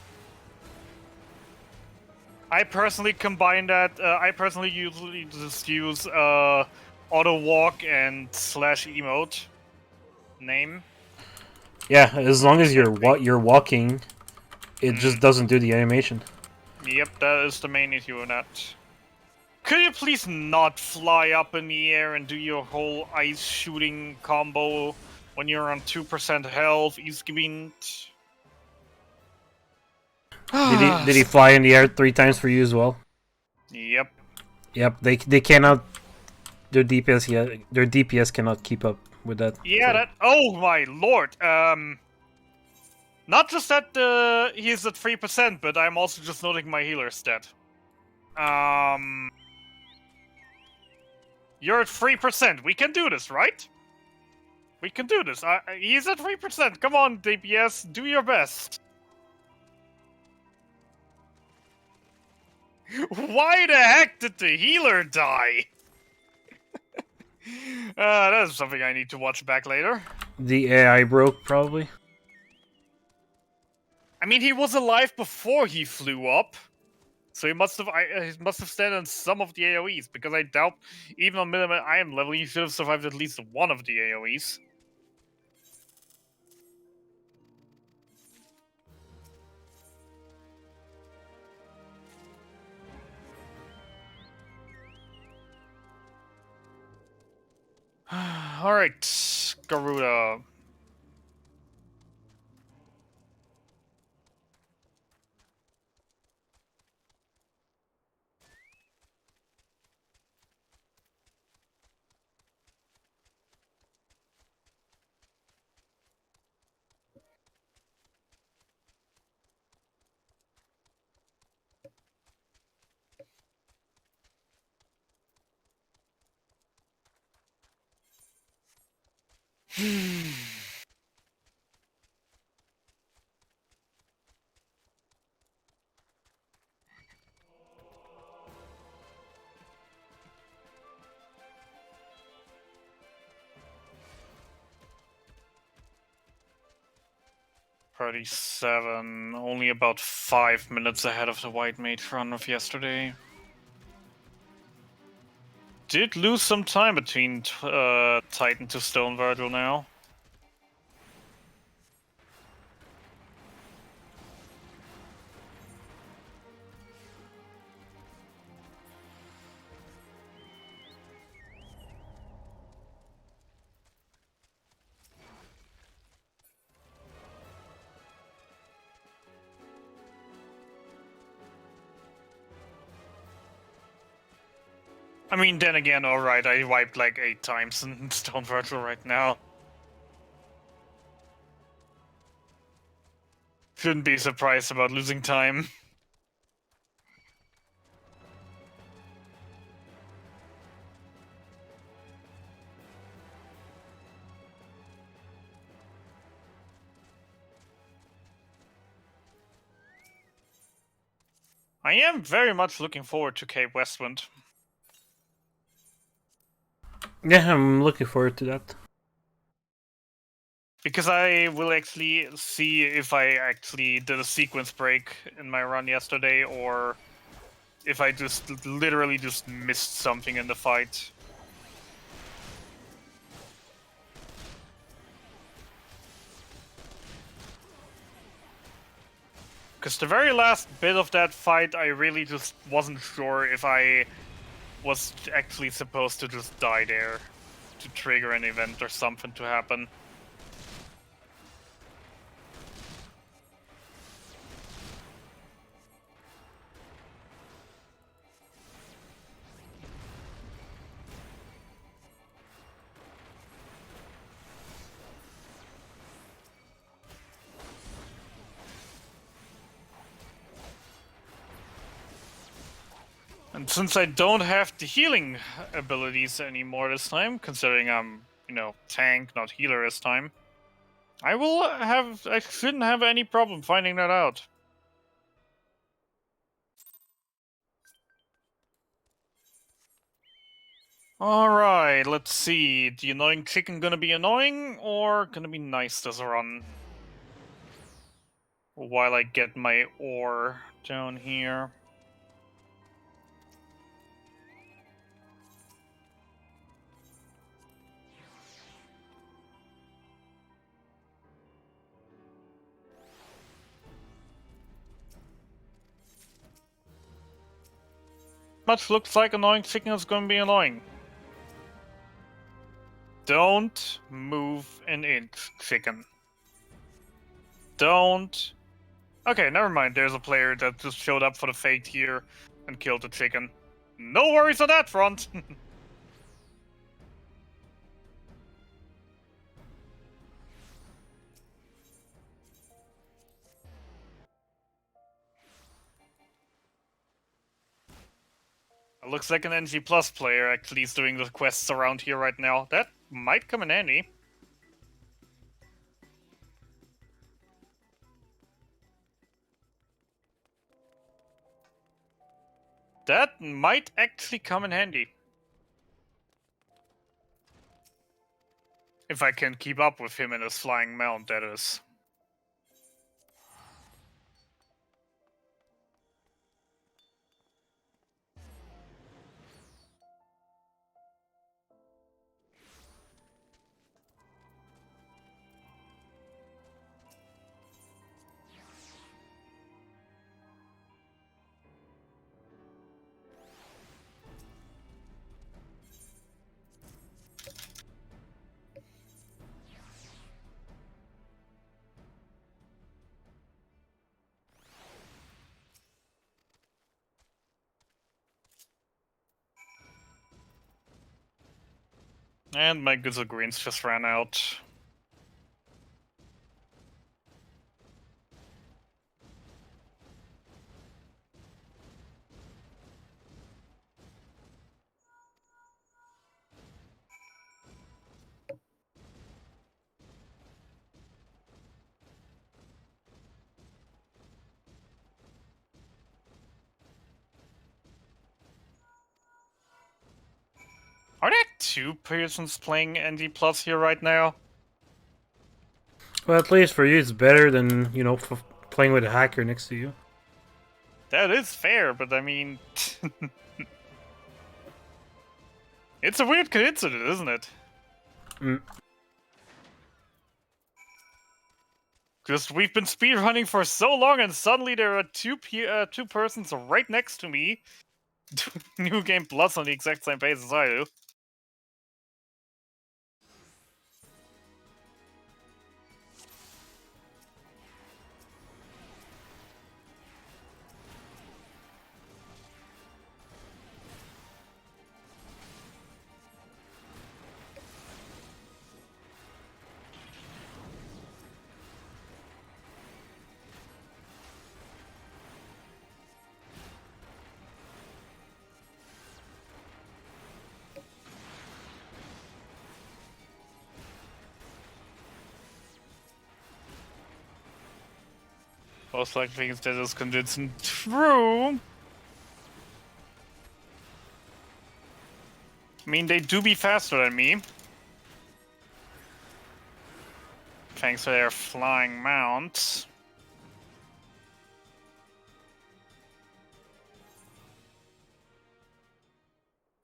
I personally combine that. I personally usually just use auto walk and slash emote name. Yeah, as long as you're walking, it just doesn't do the animation. Yep, that is the main issue with that. Could you please not fly up in the air and do your whole ice shooting combo when you're on 2% health, Eastgebind? Did he fly in the air 3 times for you as well? Yep. Yep, they cannot, their DPS cannot keep up with that. Yeah, so. That. Oh my lord. Not just that he's at 3%, but I'm also just noting my healer stat. You're at 3%. We can do this, right? We can do this. He's at 3%. Come on, DPS, do your best. Why the heck did the healer die? That is something I need to watch back later. The AI broke, probably. I mean, he was alive before he flew up, so he must have stayed on some of the AoEs, because I doubt even on minimum IM level he should have survived at least one of the AoEs. Alright, Garuda. $37, only about 5 minutes ahead of the white mage run of yesterday. Did lose some time between Titan to Stone Virgil now. I mean, then again, alright, I wiped like 8 times in Stone Virgil right now. Shouldn't be surprised about losing time. I am very much looking forward to Cape Westwind. Yeah, I'm looking forward to that. Because I will actually see if I actually did a sequence break in my run yesterday, or if I just literally just missed something in the fight. Because the very last bit of that fight, I really just wasn't sure if I was actually supposed to just die there to trigger an event or something to happen. And since I don't have the healing abilities anymore this time, considering I'm, tank, not healer this time, I shouldn't have any problem finding that out. Alright, let's see. The annoying chicken gonna be annoying, or gonna be nice this run? While I get my ore down here. Much looks like annoying chicken is gonna be annoying. Don't move an inch, chicken. Don't. Okay, never mind. There's a player that just showed up for the fate here and killed the chicken. No worries on that front. It looks like an NG Plus player actually is doing the quests around here right now. That might come in handy. That might actually come in handy. If I can keep up with him in his flying mount, that is. And my goods of greens just ran out. Are there 2 persons playing ND Plus here right now? Well, at least for you, it's better than, you know, playing with a hacker next to you. That is fair, but I mean... it's a weird coincidence, isn't it? Because we've been speedrunning for so long, and suddenly there are two persons right next to me. New Game Plus on the exact same pace as I do. Most likely instead is convincing true. I mean, they do be faster than me. Thanks to their flying mounts.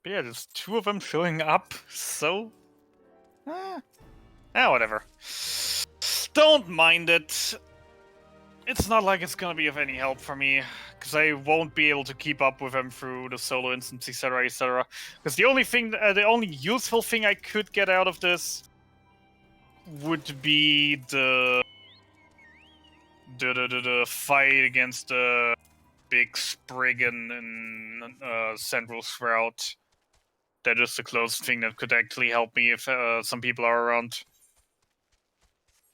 But yeah, there's 2 of them showing up, so... whatever. Don't mind it. It's not like it's gonna be of any help for me, because I won't be able to keep up with them through the solo instance, etc., etc. Because the only useful thing I could get out of this would be the fight against the big Spriggan and Central Shroud. That is the closest thing that could actually help me if some people are around.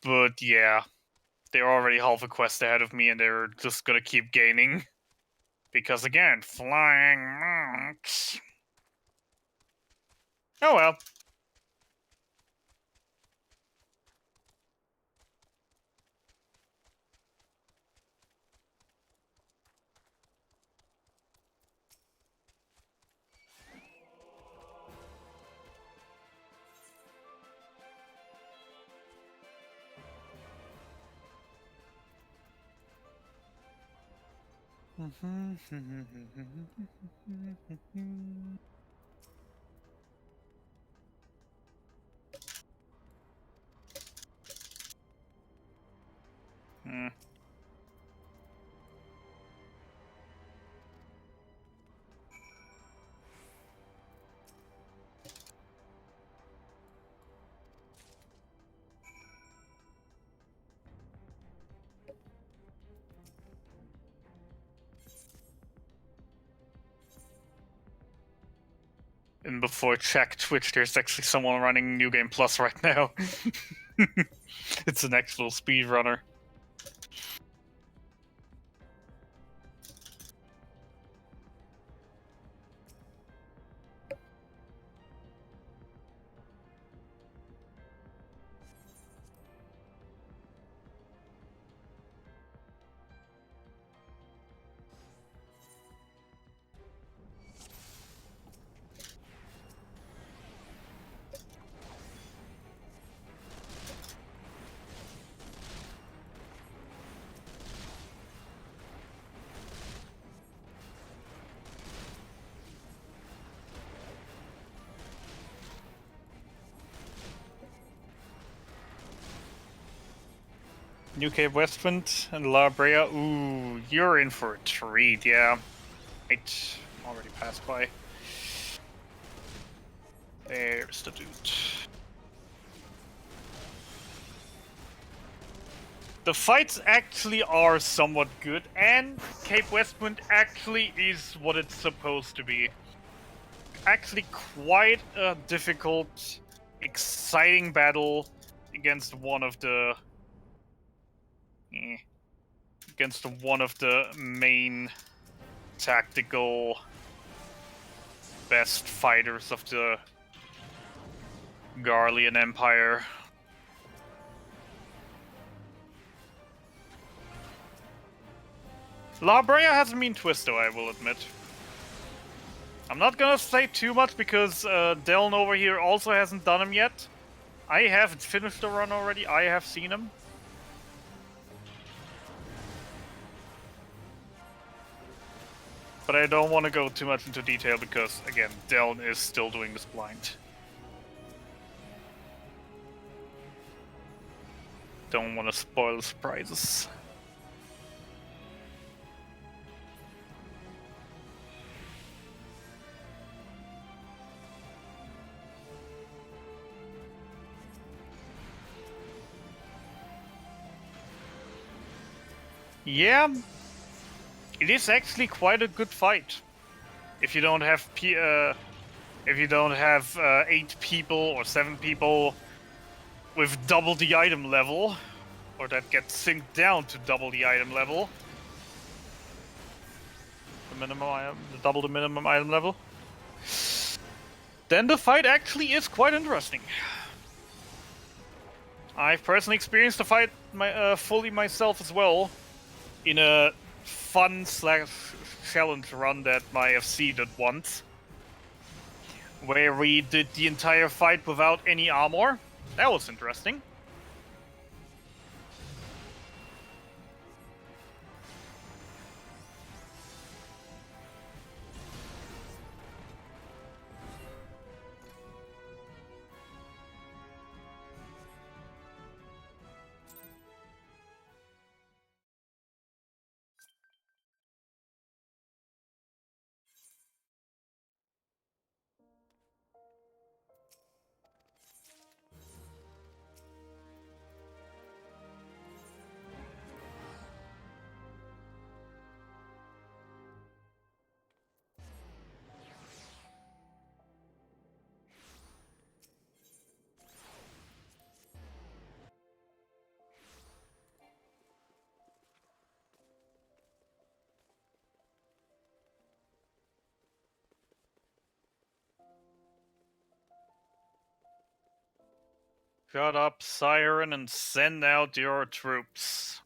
But yeah, they're already half a quest ahead of me, and they're just gonna keep gaining. Because again, flying monks. Oh well. And before check Twitch, there's actually someone running New Game Plus right now. It's an actual speedrunner. New Cape Westwind and La Brea. Ooh, you're in for a treat, yeah. Right, already passed by. There's the dude. The fights actually are somewhat good, and Cape Westwind actually is what it's supposed to be. Actually quite a difficult exciting battle against one of the main tactical best fighters of the Garlean Empire. La Brea has a mean twist, though, I will admit. I'm not gonna say too much because Deln over here also hasn't done him yet. I haven't finished the run already, I have seen him. But I don't want to go too much into detail because, again, Deln is still doing this blind. Don't want to spoil the surprises. Yeah, it is actually quite a good fight. If you don't have 8 people or 7 people with double the item level, or that gets synced down to double the item level, double the minimum item level, then the fight actually is quite interesting. I've personally experienced the fight fully myself as well, in a fun/challenge run that my FC did once, where we did the entire fight without any armor. That was interesting. Shut up, Siren, and send out your troops.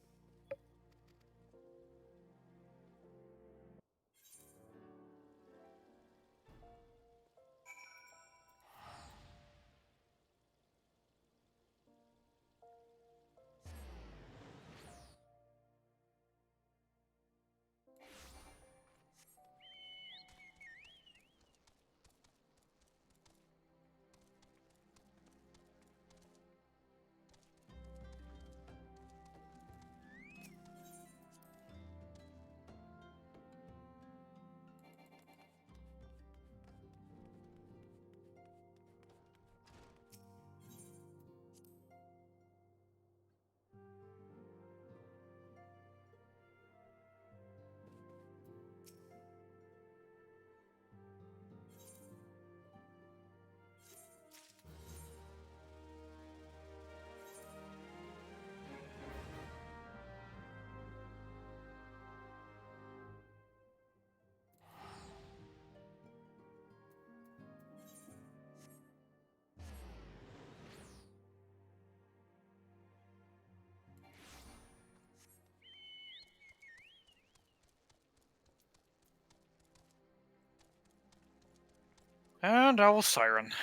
And our Siren.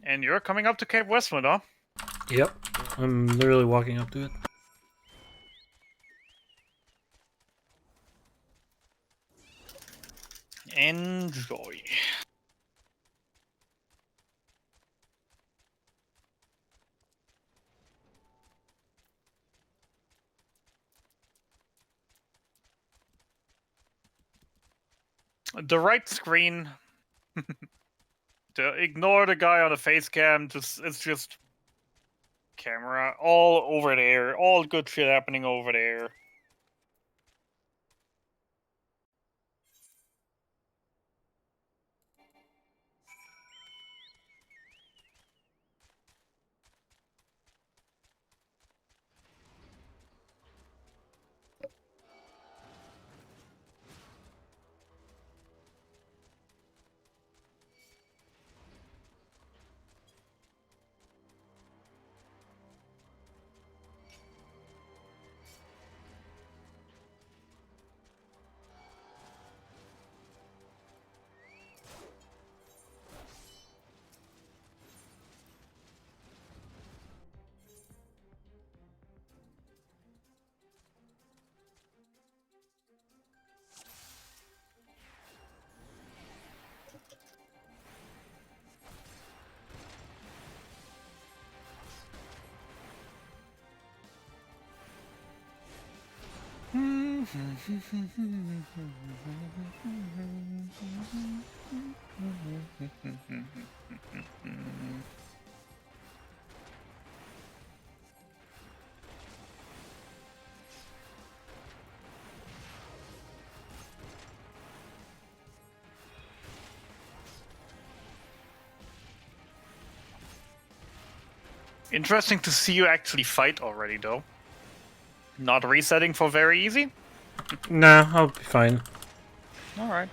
And you're coming up to Cape Westwood, huh? Yep, I'm literally walking up to it. Enjoy. The right screen. Ignore the guy on the face cam. It's just camera all over there. All good shit happening over there. Interesting to see you actually fight already, though. Not resetting for very easy? Nah, I'll be fine. Alright.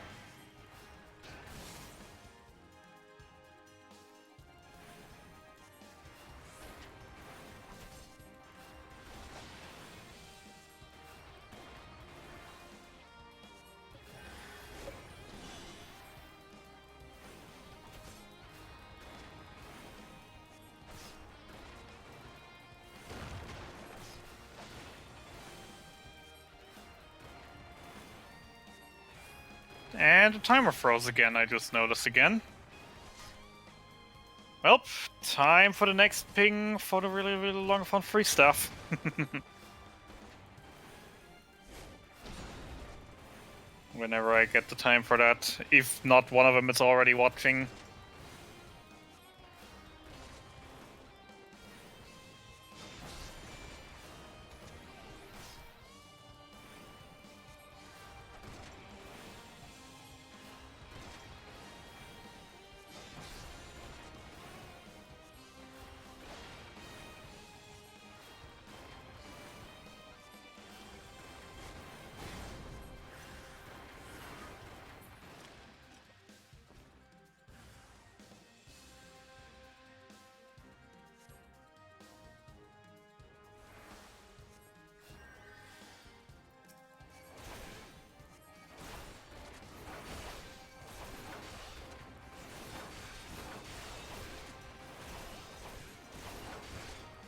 And the timer froze again, I just noticed again. Well, time for the next ping for the really, really long fun free stuff. Whenever I get the time for that, if not one of them is already watching.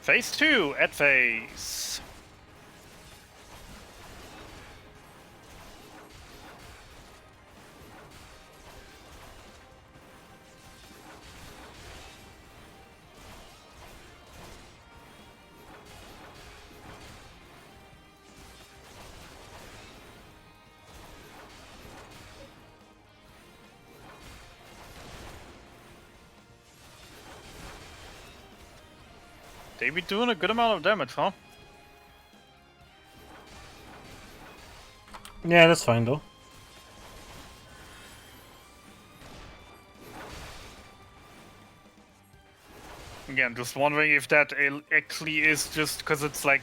Phase 2 at phase. They be doing a good amount of damage, huh? Yeah, that's fine though. Again, just wondering if that actually is just because it's like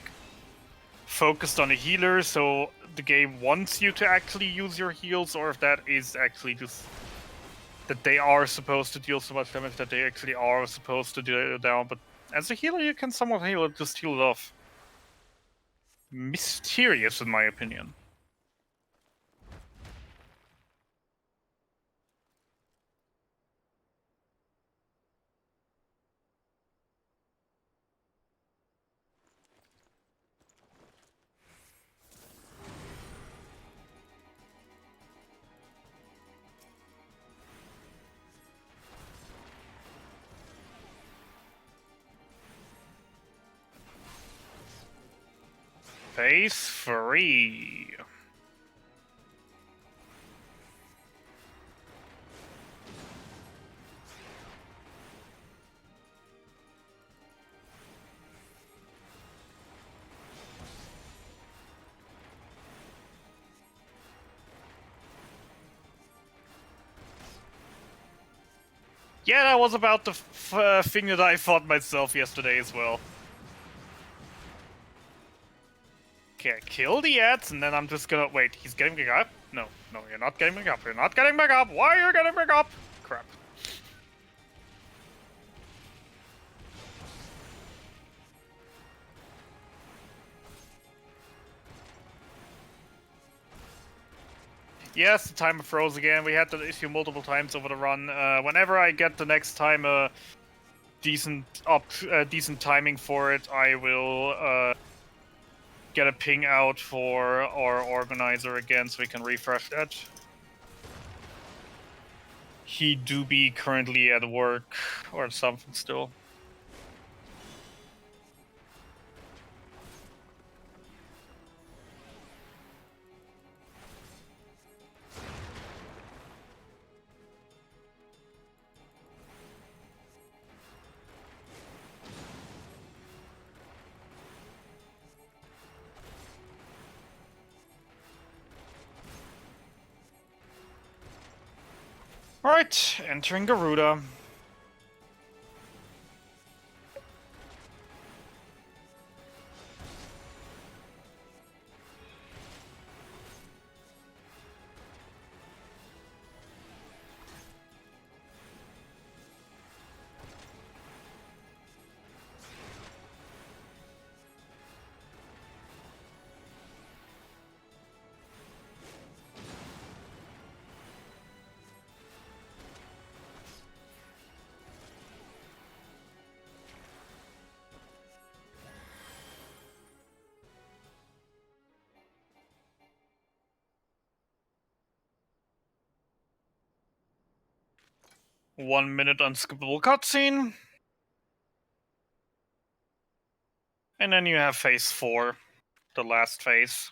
focused on a healer, so the game wants you to actually use your heals, or if that is actually just that they are supposed to deal so much damage that they actually are supposed to deal it down. But as a healer, you can somewhat heal it, just heal it off. Mysterious, in my opinion. Phase 3. Yeah, that was about the thing that I thought myself yesterday as well. Okay, kill the ads, and then I'm just gonna... Wait, he's getting back up? No, no, you're not getting back up. You're not getting back up. Why are you getting back up? Crap. Yes, the timer froze again. We had that issue multiple times over the run. Whenever I get the next time decent timing for it, I will get a ping out for our organizer again so we can refresh that. He do be currently at work or something still. Alright, entering Garuda. One minute unskippable cutscene. And then you have phase 4, the last phase.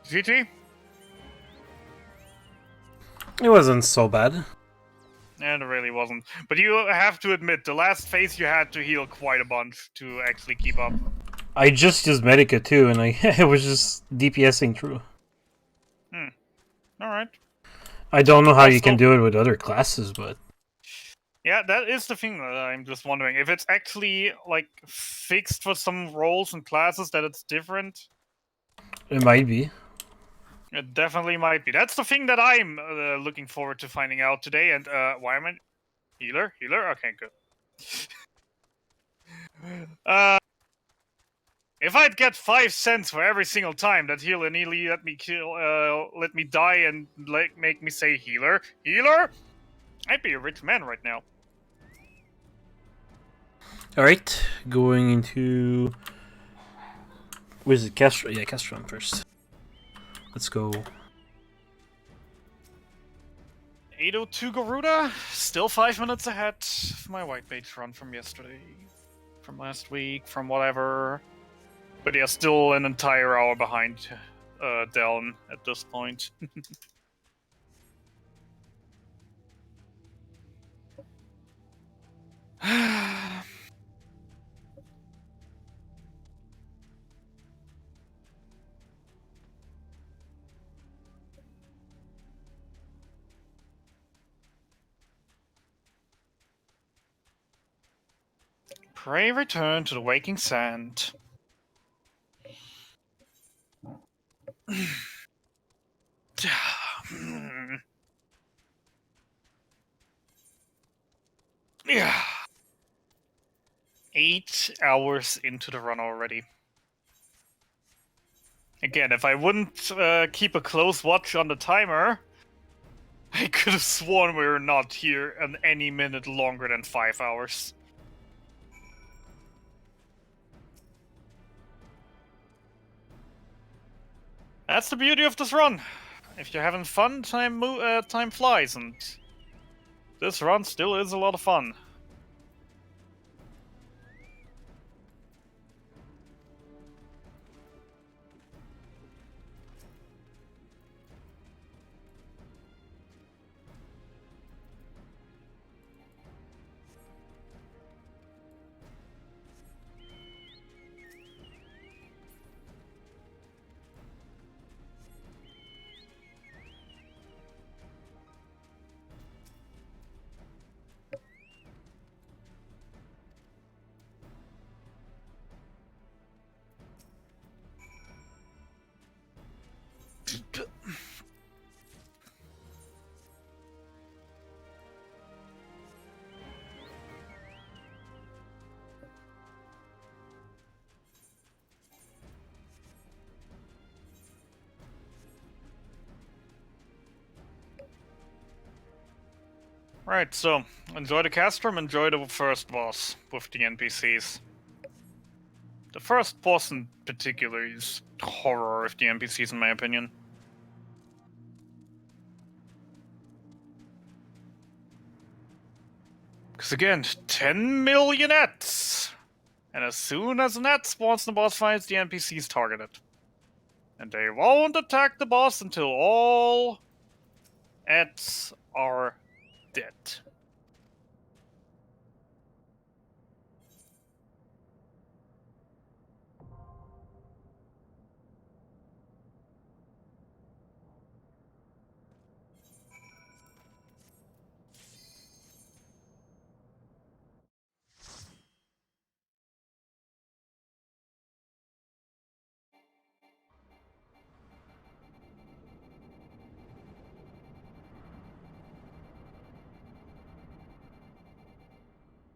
GT? It wasn't so bad. Yeah, it really wasn't. But you have to admit, the last phase you had to heal quite a bunch to actually keep up. I just used Medica too, and I was just DPSing through. Alright. I don't know how you Also- can do it with other classes, but Yeah, that is the thing that I'm just wondering. If it's actually, like, fixed for some roles and classes that it's different. it might be. It definitely might be. That's the thing that I'm looking forward to finding out today. And why am I healer? Healer? Okay, good. If I'd get 5 cents for every single time that he'll immediately let me kill, let me die and make me say healer, healer, I'd be a rich man right now. All right, going into where's it? Castro? Yeah, Castron first. Let's go. 802 Garuda, still 5 minutes ahead of my white page run from yesterday, from last week, from whatever. But yeah, still an entire hour behind Deln at this point. Pray return to the waking sand. Yeah. 8 hours into the run already. Again, if I wouldn't keep a close watch on the timer, I could have sworn we were not here any minute longer than 5 hours. That's the beauty of this run. If you're having fun, time flies, and this run still is a lot of fun. Right, so enjoy the castrum, enjoy the first boss with the NPCs. The first boss in particular is horror of the NPCs, in my opinion. Because again, 10 million Ets! And as soon as an Et spawns in the boss fights, the NPCs target it. And they won't attack the boss until all Ets are dead.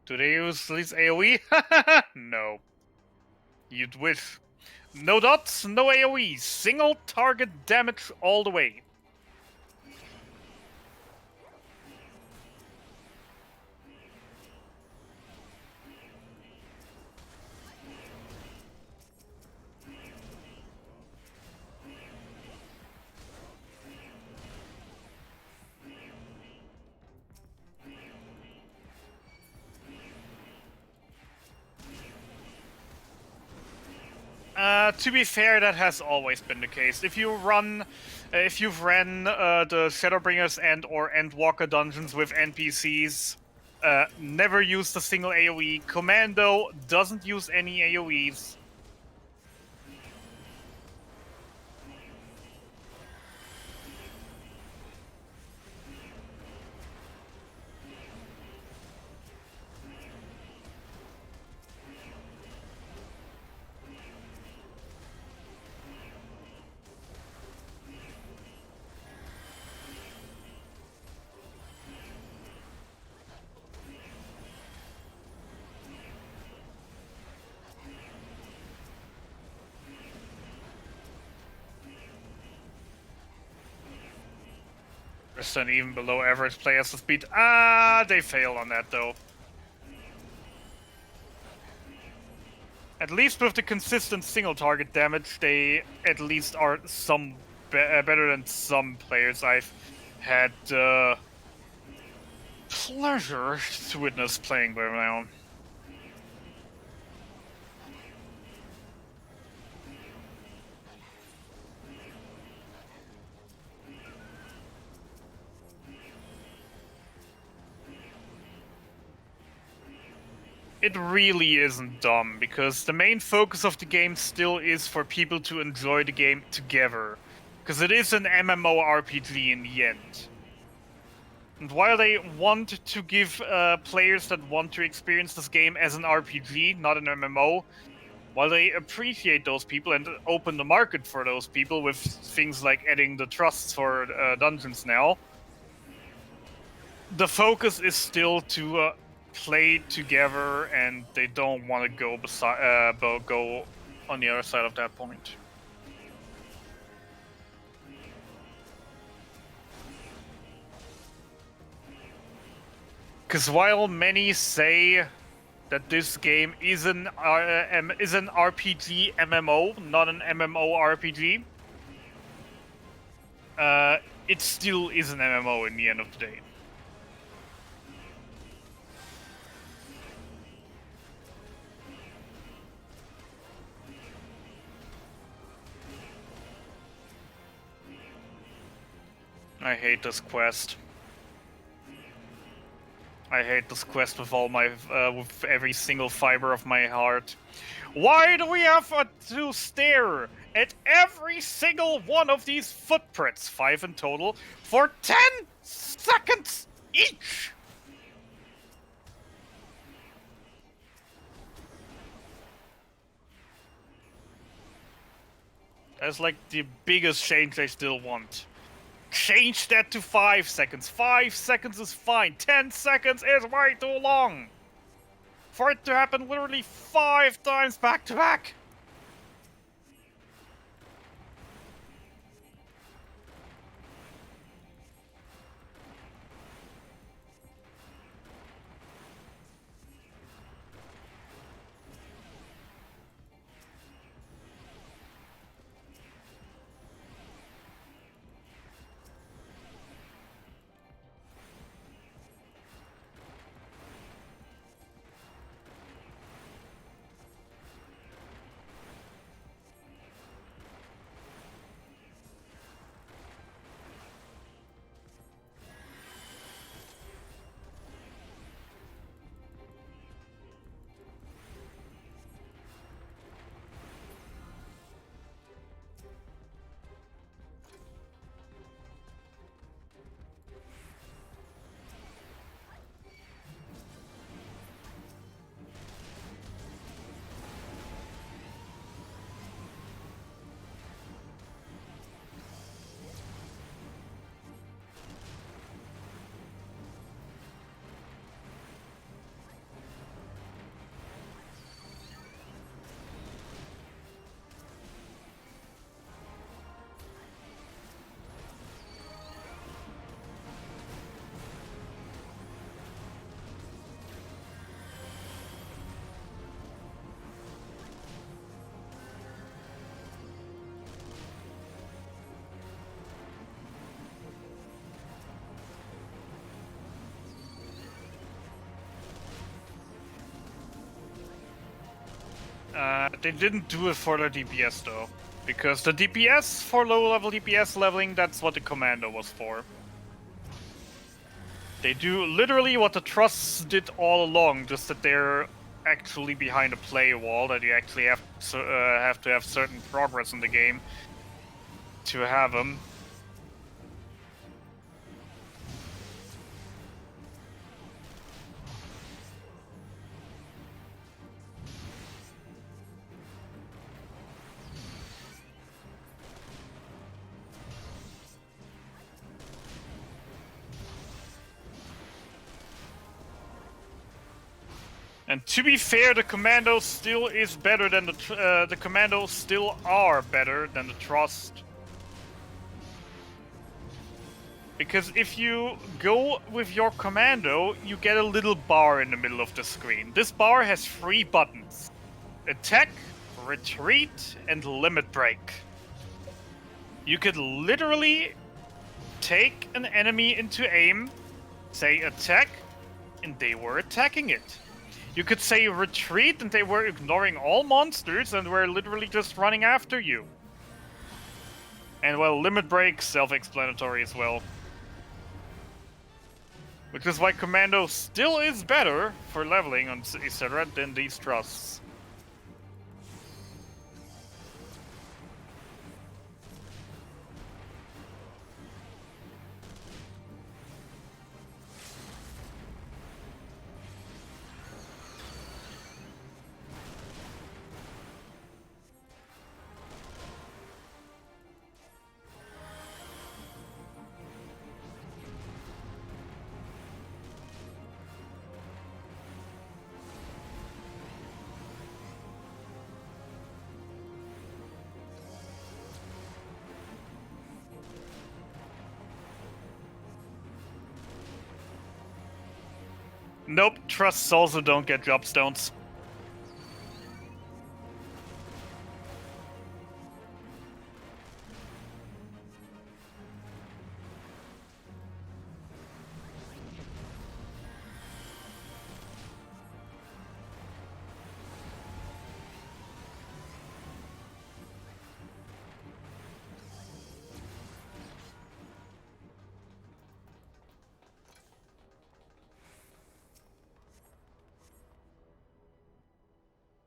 Do they use this AoE? No. You'd wish. No dots, no AoE. Single target damage all the way. To be fair, that has always been the case. If you've ran the Shadowbringers and/or Endwalker dungeons with NPCs, never used a single AoE. Commando doesn't use any AoEs. Percent even below average players with speed. They failed on that though. At least with the consistent single target damage, they at least are some better than some players I've had pleasure to witness playing by now. It really isn't dumb, because the main focus of the game still is for people to enjoy the game together. Because it is an MMORPG in the end. And while they want to give players that want to experience this game as an RPG, not an MMO, while they appreciate those people and open the market for those people with things like adding the trusts for dungeons now, the focus is still to play together, and they don't want to go on the other side of that point. Because while many say that this game is an RPG MMO, not an MMO RPG, it still is an MMO in the end of the day. I hate this quest. I hate this quest with all my, with every single fiber of my heart. Why do we have to stare at every single one of these footprints, 5 in total, for 10 seconds each? That's like the biggest change I still want. Change that to 5 seconds. 5 seconds is fine. 10 seconds is way too long. For it to happen literally 5 times back to back. They didn't do it for the DPS though. Because the DPS for low-level DPS leveling, that's what the commando was for. They do literally what the trusts did all along, just that they're actually behind a play wall, that you actually have to have certain progress in the game to have them. And to be fair, the commandos still is better than the commandos still are better than the trust. Because if you go with your commando, you get a little bar in the middle of the screen. This bar has 3 buttons: attack, retreat, and limit break. You could literally take an enemy into aim, say attack, and they were attacking it. You could say retreat and they were ignoring all monsters and were literally just running after you. And well, limit break, self-explanatory as well. Which is why commando still is better for leveling on etc. than these trusts. Nope, trusts also don't get job stones.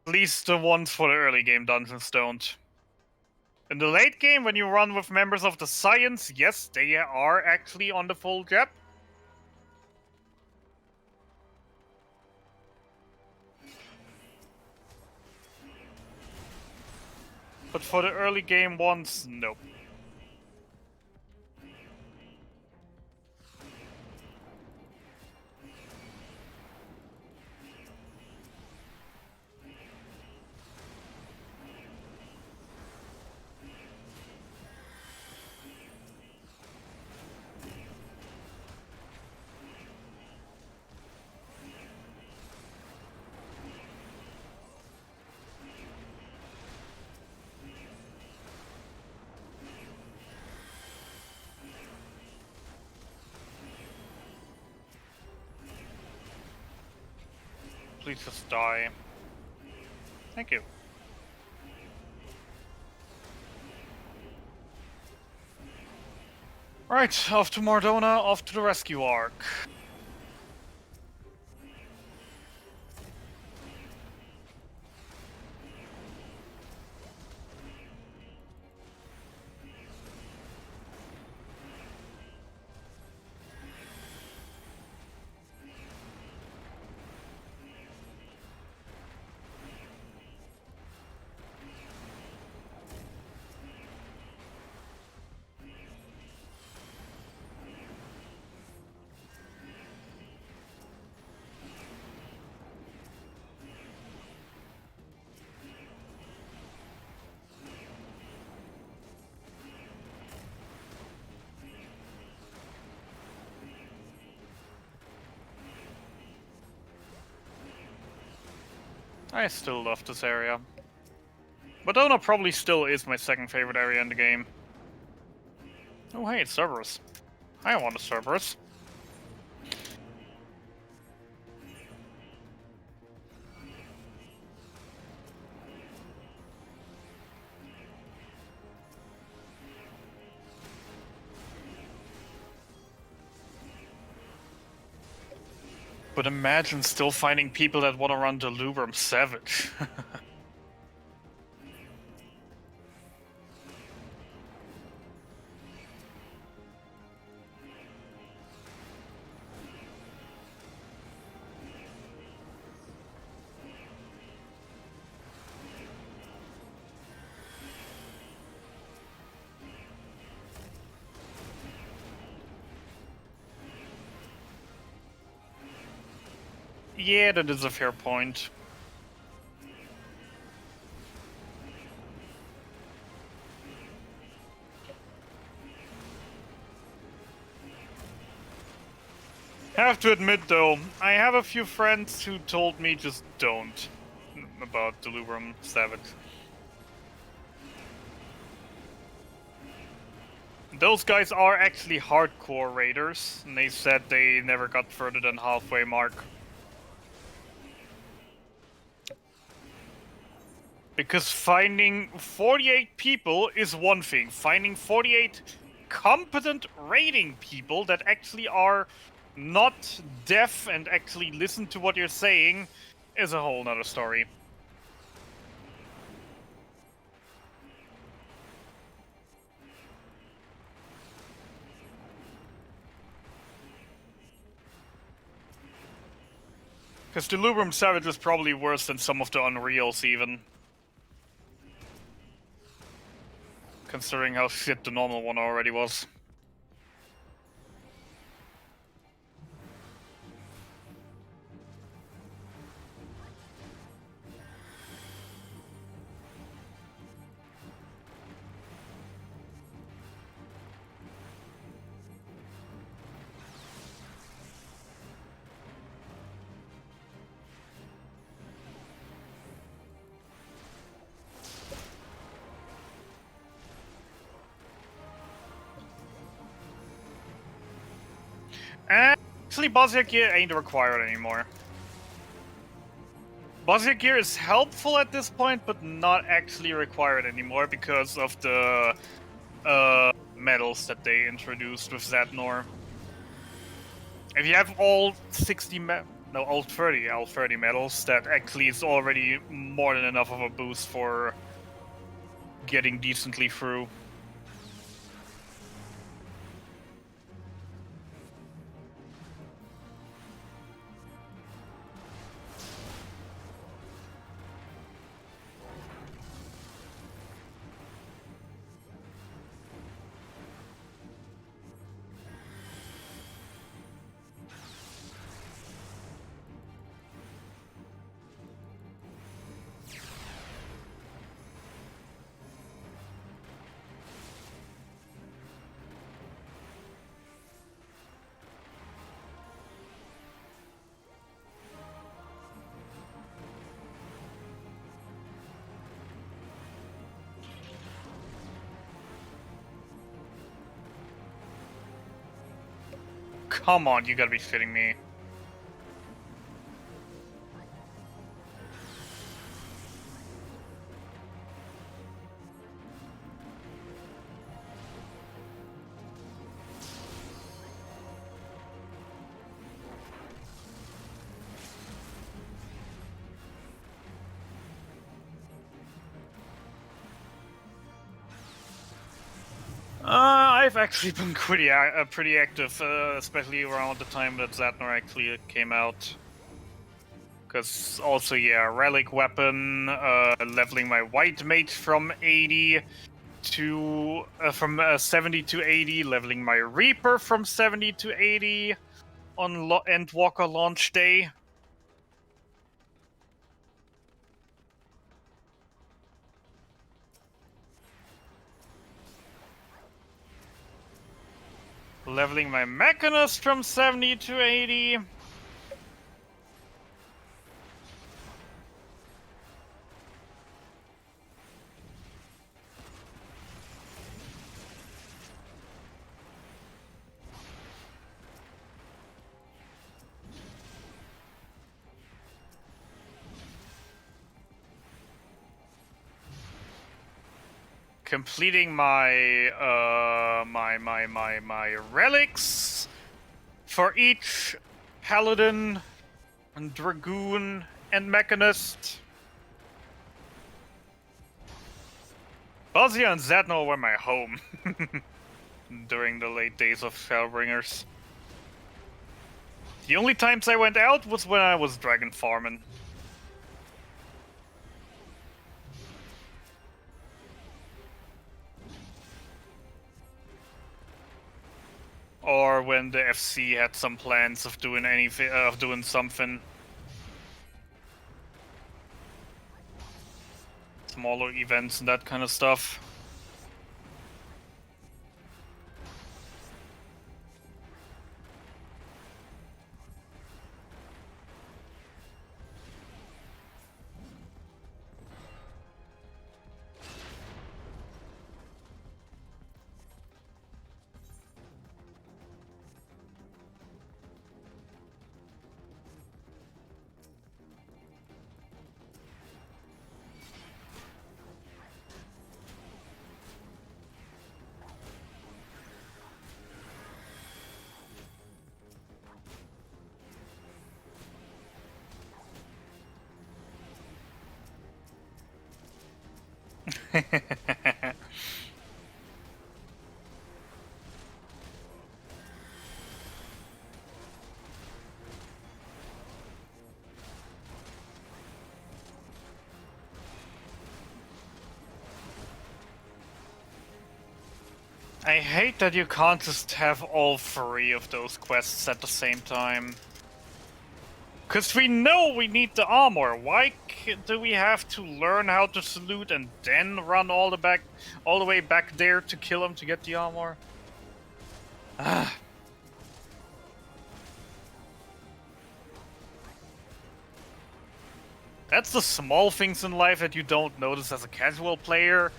At least the ones for the early game dungeons don't. In the late game, when you run with members of the Science, yes, they are actually on the full jab. But for the early game ones, nope. Please just die. Thank you. Right, off to Mardona, off to the rescue arc. I still love this area. Madonna probably still is my second favorite area in the game. Oh hey, it's Cerberus. I want a Cerberus. But imagine still finding people that want to run Delubrum Savage. Yeah, that is a fair point. Have to admit though, I have a few friends who told me just don't about Delubrum Savage. Those guys are actually hardcore raiders, and they said they never got further than halfway mark. Because finding 48 people is one thing. Finding 48 competent raiding people that actually are not deaf and actually listen to what you're saying is a whole nother story. Because the Delubrum Savage is probably worse than some of the Unreals even. Considering how shit the normal one already was. Actually, Bosnia gear ain't required anymore. Bosnia gear is helpful at this point, but not actually required anymore because of the medals that they introduced with that norm. If you have all 30 medals, that actually is already more than enough of a boost for getting decently through. Come on, you gotta be kidding me. I've actually been pretty active, especially around the time that Zatnor actually came out. Because also, yeah, relic weapon, leveling my white mate from 80 to from 70 to 80, leveling my Reaper from 70 to 80 on Endwalker launch day. Leveling my Mechanist from 70 to 80. Completing my my relics for each paladin and dragoon and mechanist. Bosnia and Zadno were my home during the late days of Shellbringers. The only times I went out was when I was dragon farming. Or when the FC had some plans of doing something. Smaller events and that kind of stuff. I hate that you can't just have all 3 of those quests at the same time. Cause we know we need the armor. Why do we have to learn how to salute and then run all the way back there to kill him to get the armor? Ah. That's the small things in life that you don't notice as a casual player.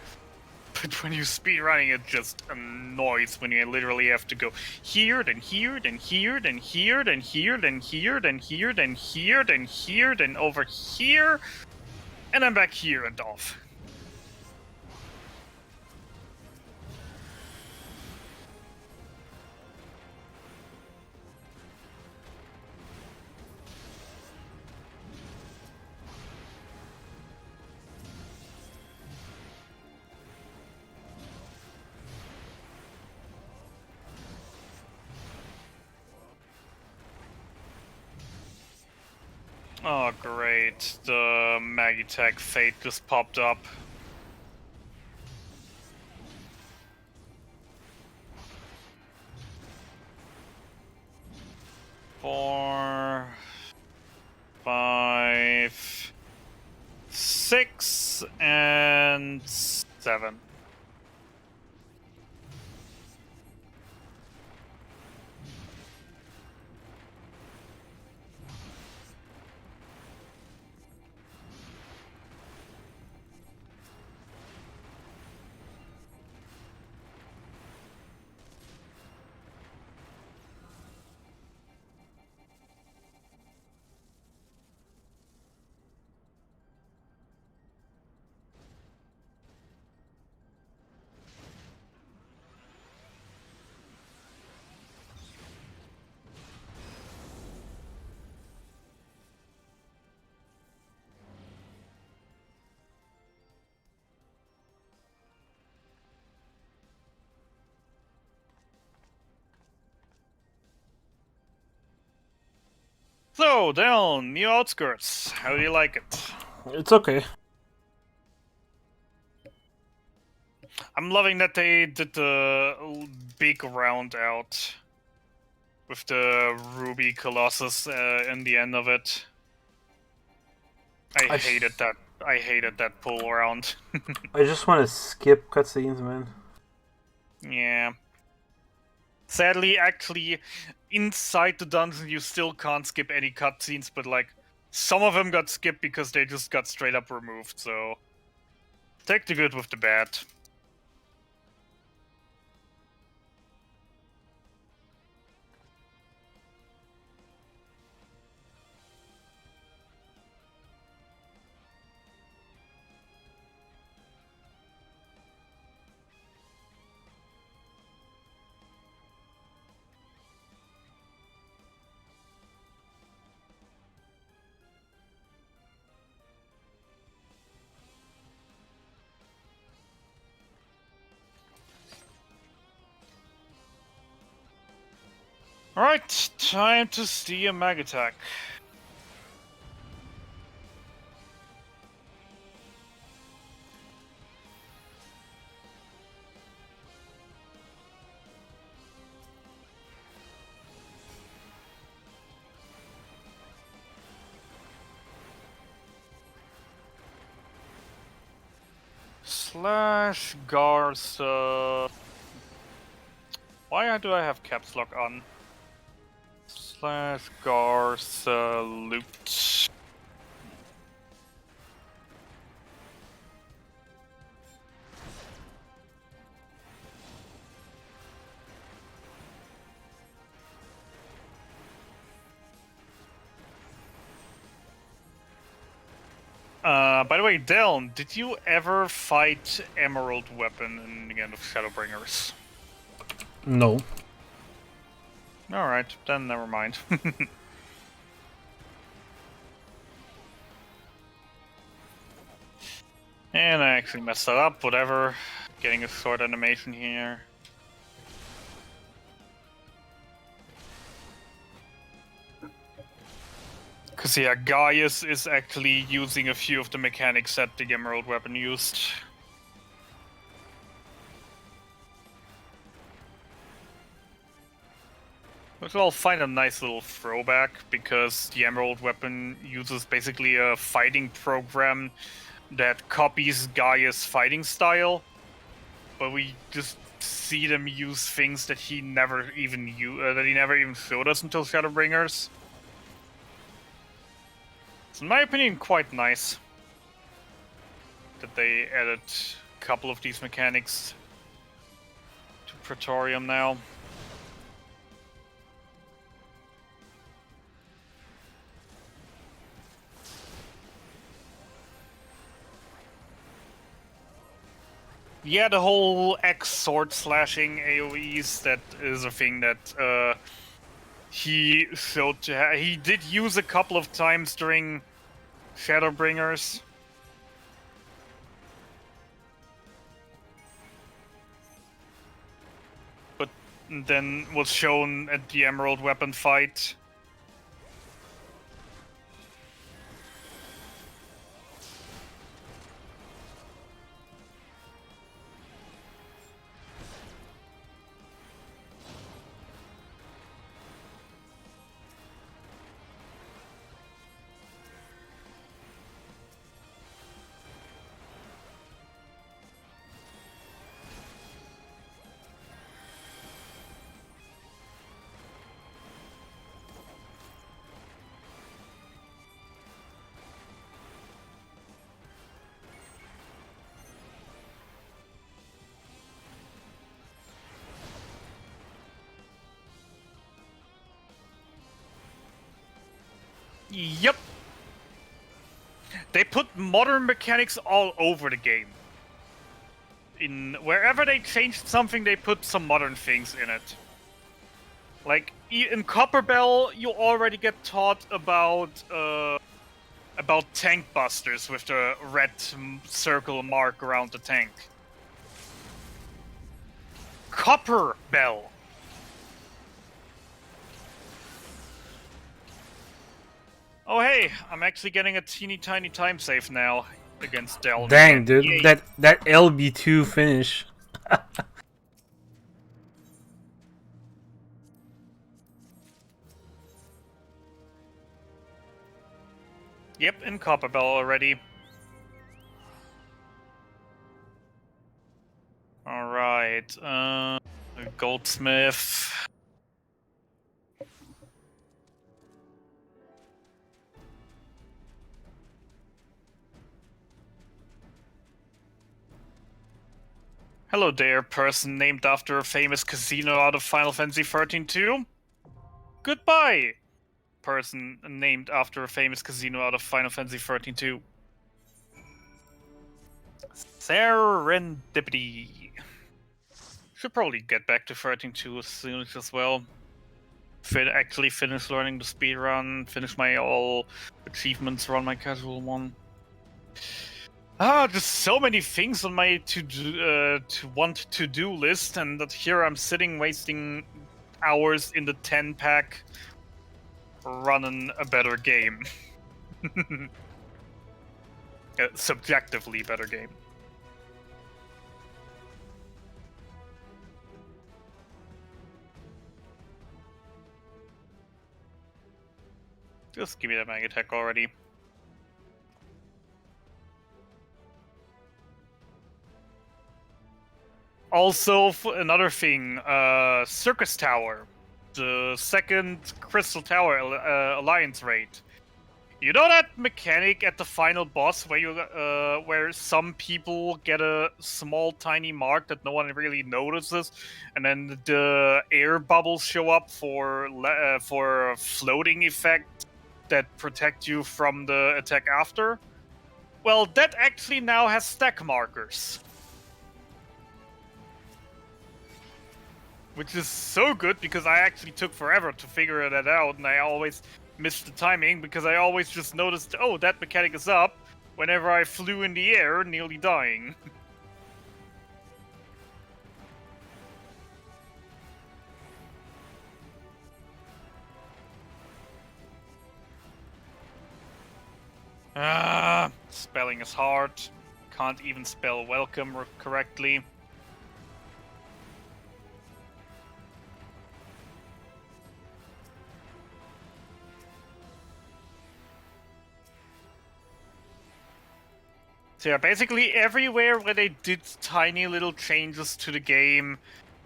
But when you speedrunning, it just annoys when you literally have to go here, then here, then here, then here, then here, then here, then here, then here, then here, then over here, and then back here and off. Oh, great. The Magitech Fate just popped up. Four, 5, 6, and 7. So, Deln, new outskirts. How do you like it? It's okay. I'm loving that they did the big round out with the Ruby Colossus in the end of it. I hated that. I hated that pull around. I just want to skip cutscenes, man. Yeah. Sadly, actually, inside the dungeon you still can't skip any cutscenes, but like, some of them got skipped because they just got straight up removed, so... Take the good with the bad. Alright, time to see a mag attack. Slash Garza. Why do I have caps lock on? Slash Garza loot. By the way, Deln, did you ever fight Emerald Weapon in the end of Shadowbringers? No. Alright, then never mind. And I actually messed that up, whatever. Getting a short animation here. Because yeah, Gaius is actually using a few of the mechanics that the Emerald Weapon used. Which I'll find a nice little throwback, because the Emerald Weapon uses basically a fighting program that copies Gaius' fighting style, but we just see them use things that he never even showed us until Shadowbringers. It's in my opinion quite nice that they added couple of these mechanics to Praetorium now. Yeah, the whole X sword slashing AoEs, that is a thing that he showed to he did use a couple of times during Shadowbringers. But then was shown at the Emerald Weapon fight. Yep. They put modern mechanics all over the game. In wherever they changed something, they put some modern things in it. Like in Copperbell, you already get taught about tank busters with the red circle mark around the tank. Copperbell. Oh hey, I'm actually getting a teeny tiny time save now against Deln. Dang, dude, yay. that LB2 finish. Yep, in Copperbell already. Alright, Goldsmith. Hello there, person named after a famous casino out of Final Fantasy XIV 2. Goodbye, person named after a famous casino out of Final Fantasy XIV 2. Serendipity. Should probably get back to 13.2 as soon as well. Actually finish learning the speedrun, finish my all achievements, run my casual one. Just so many things on my to-do list, and that here I'm sitting wasting hours in the 10-pack running a better game. A subjectively better game. Just give me that mag attack already. Also, another thing, Circus Tower, the second Crystal Tower Alliance raid. You know that mechanic at the final boss where you, where some people get a small tiny mark that no one really notices, and then the air bubbles show up for a floating effect that protect you from the attack after? Well, that actually now has stack markers. Which is so good, because I actually took forever to figure that out, and I always missed the timing, because I always just noticed, oh, that mechanic is up, whenever I flew in the air, nearly dying. Spelling is hard. Can't even spell welcome correctly. So yeah, basically everywhere where they did tiny little changes to the game,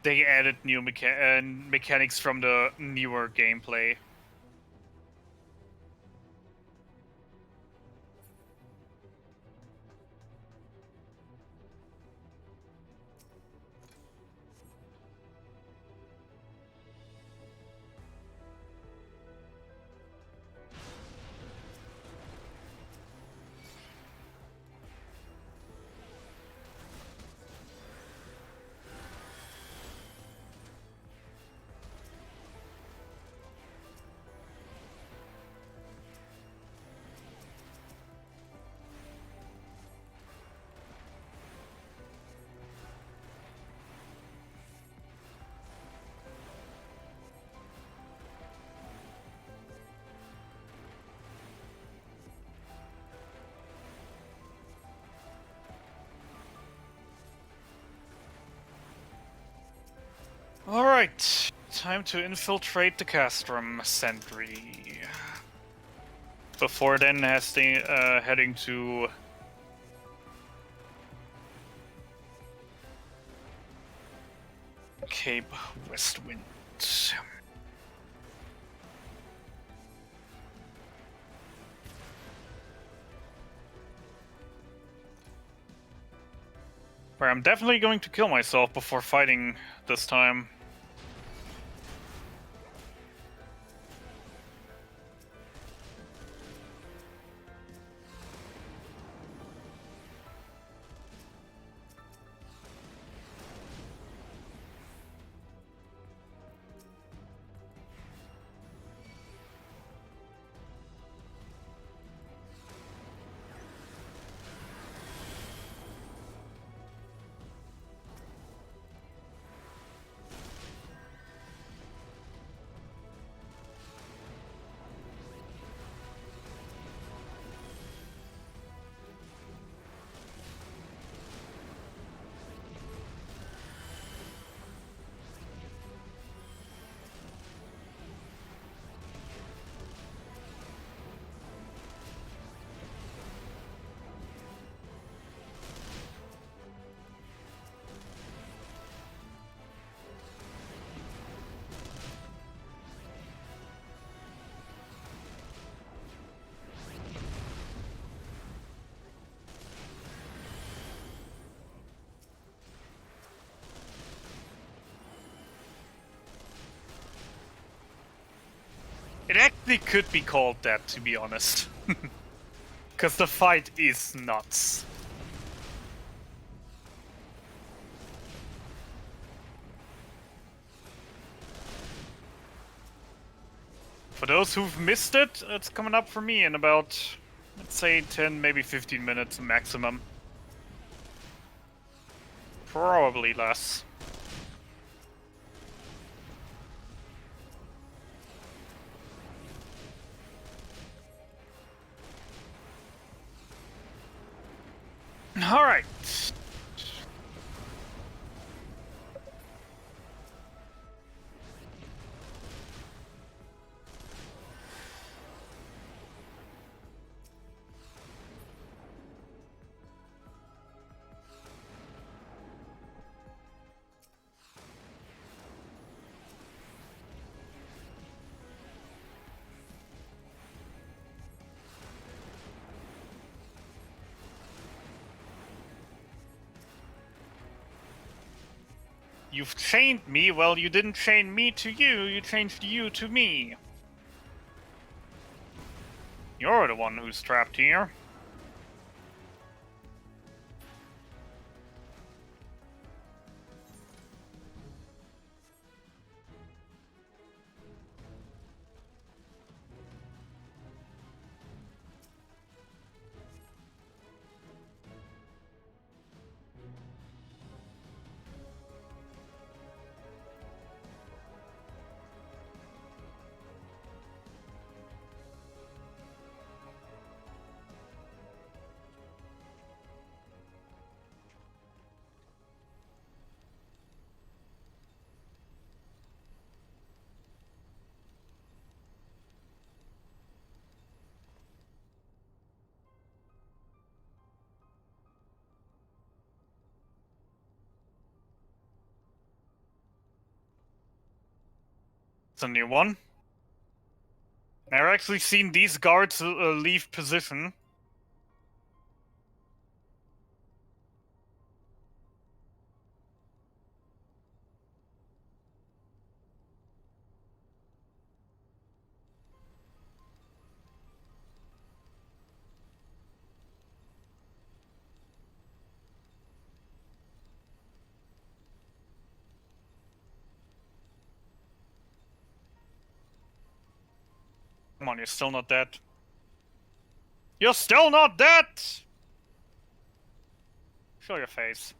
they added new mechanics from the newer gameplay. Alright, time to infiltrate the Castrum Sentry. Before then, heading to Cape Westwind. Where I'm definitely going to kill myself before fighting this time. It actually could be called that, to be honest. Because the fight is nuts. For those who've missed it, it's coming up for me in about, let's say, 10, maybe 15 minutes maximum. Probably less. Alright. You've chained me? Well, you didn't chain me to you, you changed you to me. You're the one who's trapped here. It's a new one. I've actually seen these guards leave position. Come on, you're still not dead. You're still not dead! Show your face.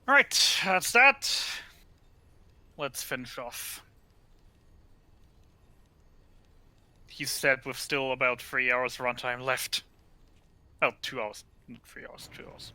Alright, that's that. Let's finish off. He said with still about 3 hours runtime left. Oh, 2 hours. Not 3 hours, 2 hours.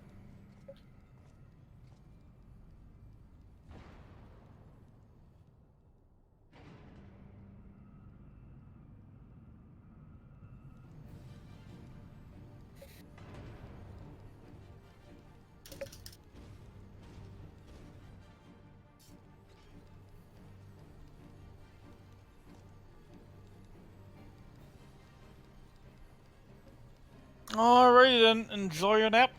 Alrighty then, enjoy your nap.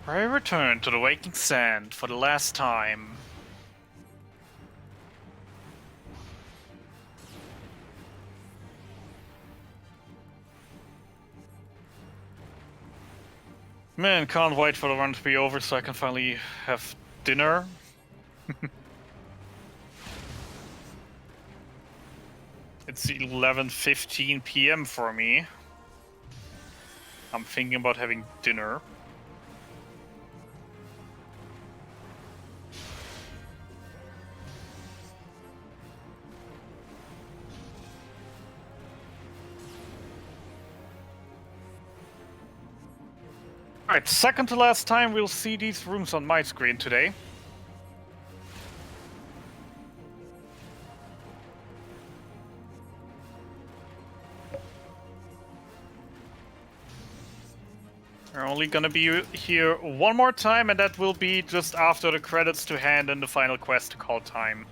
I return to the waking sand for the last time. Man, can't wait for the run to be over so I can finally have dinner. It's 11:15 p.m. for me. I'm thinking about having dinner. Alright, second to last time we'll see these rooms on my screen today. We're only gonna be here one more time, and that will be just after the credits to hand in the final quest to call time.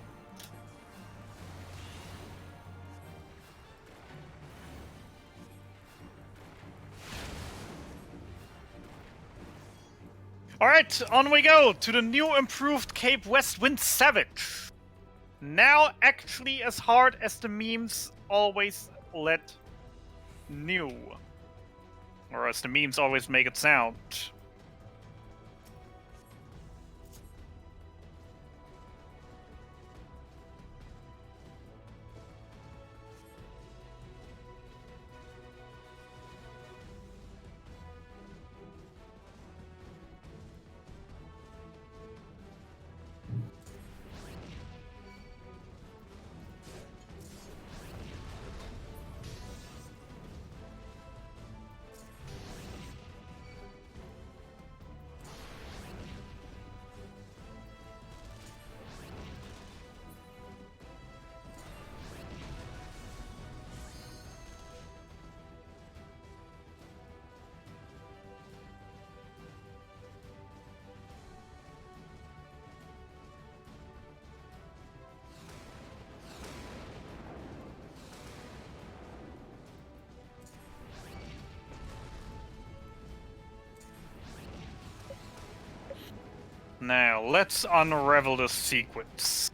Alright, on we go to the new improved Cape West Wind Savage. Now actually as hard as the memes always let new. Or as the memes always make it sound. Now, let's unravel the sequence.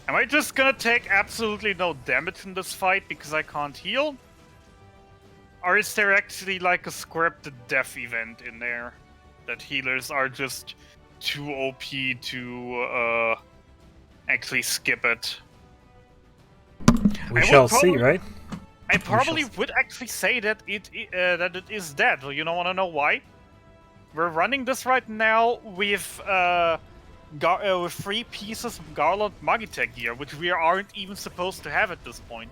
Am I just gonna take absolutely no damage in this fight because I can't heal? Or is there actually like a scripted death event in there? That healers are just too OP to actually skip it? We shall see, right? I probably would actually say that it is dead. You don't want to know why? We're running this right now with 3 pieces of Garland Magitech gear, which we aren't even supposed to have at this point.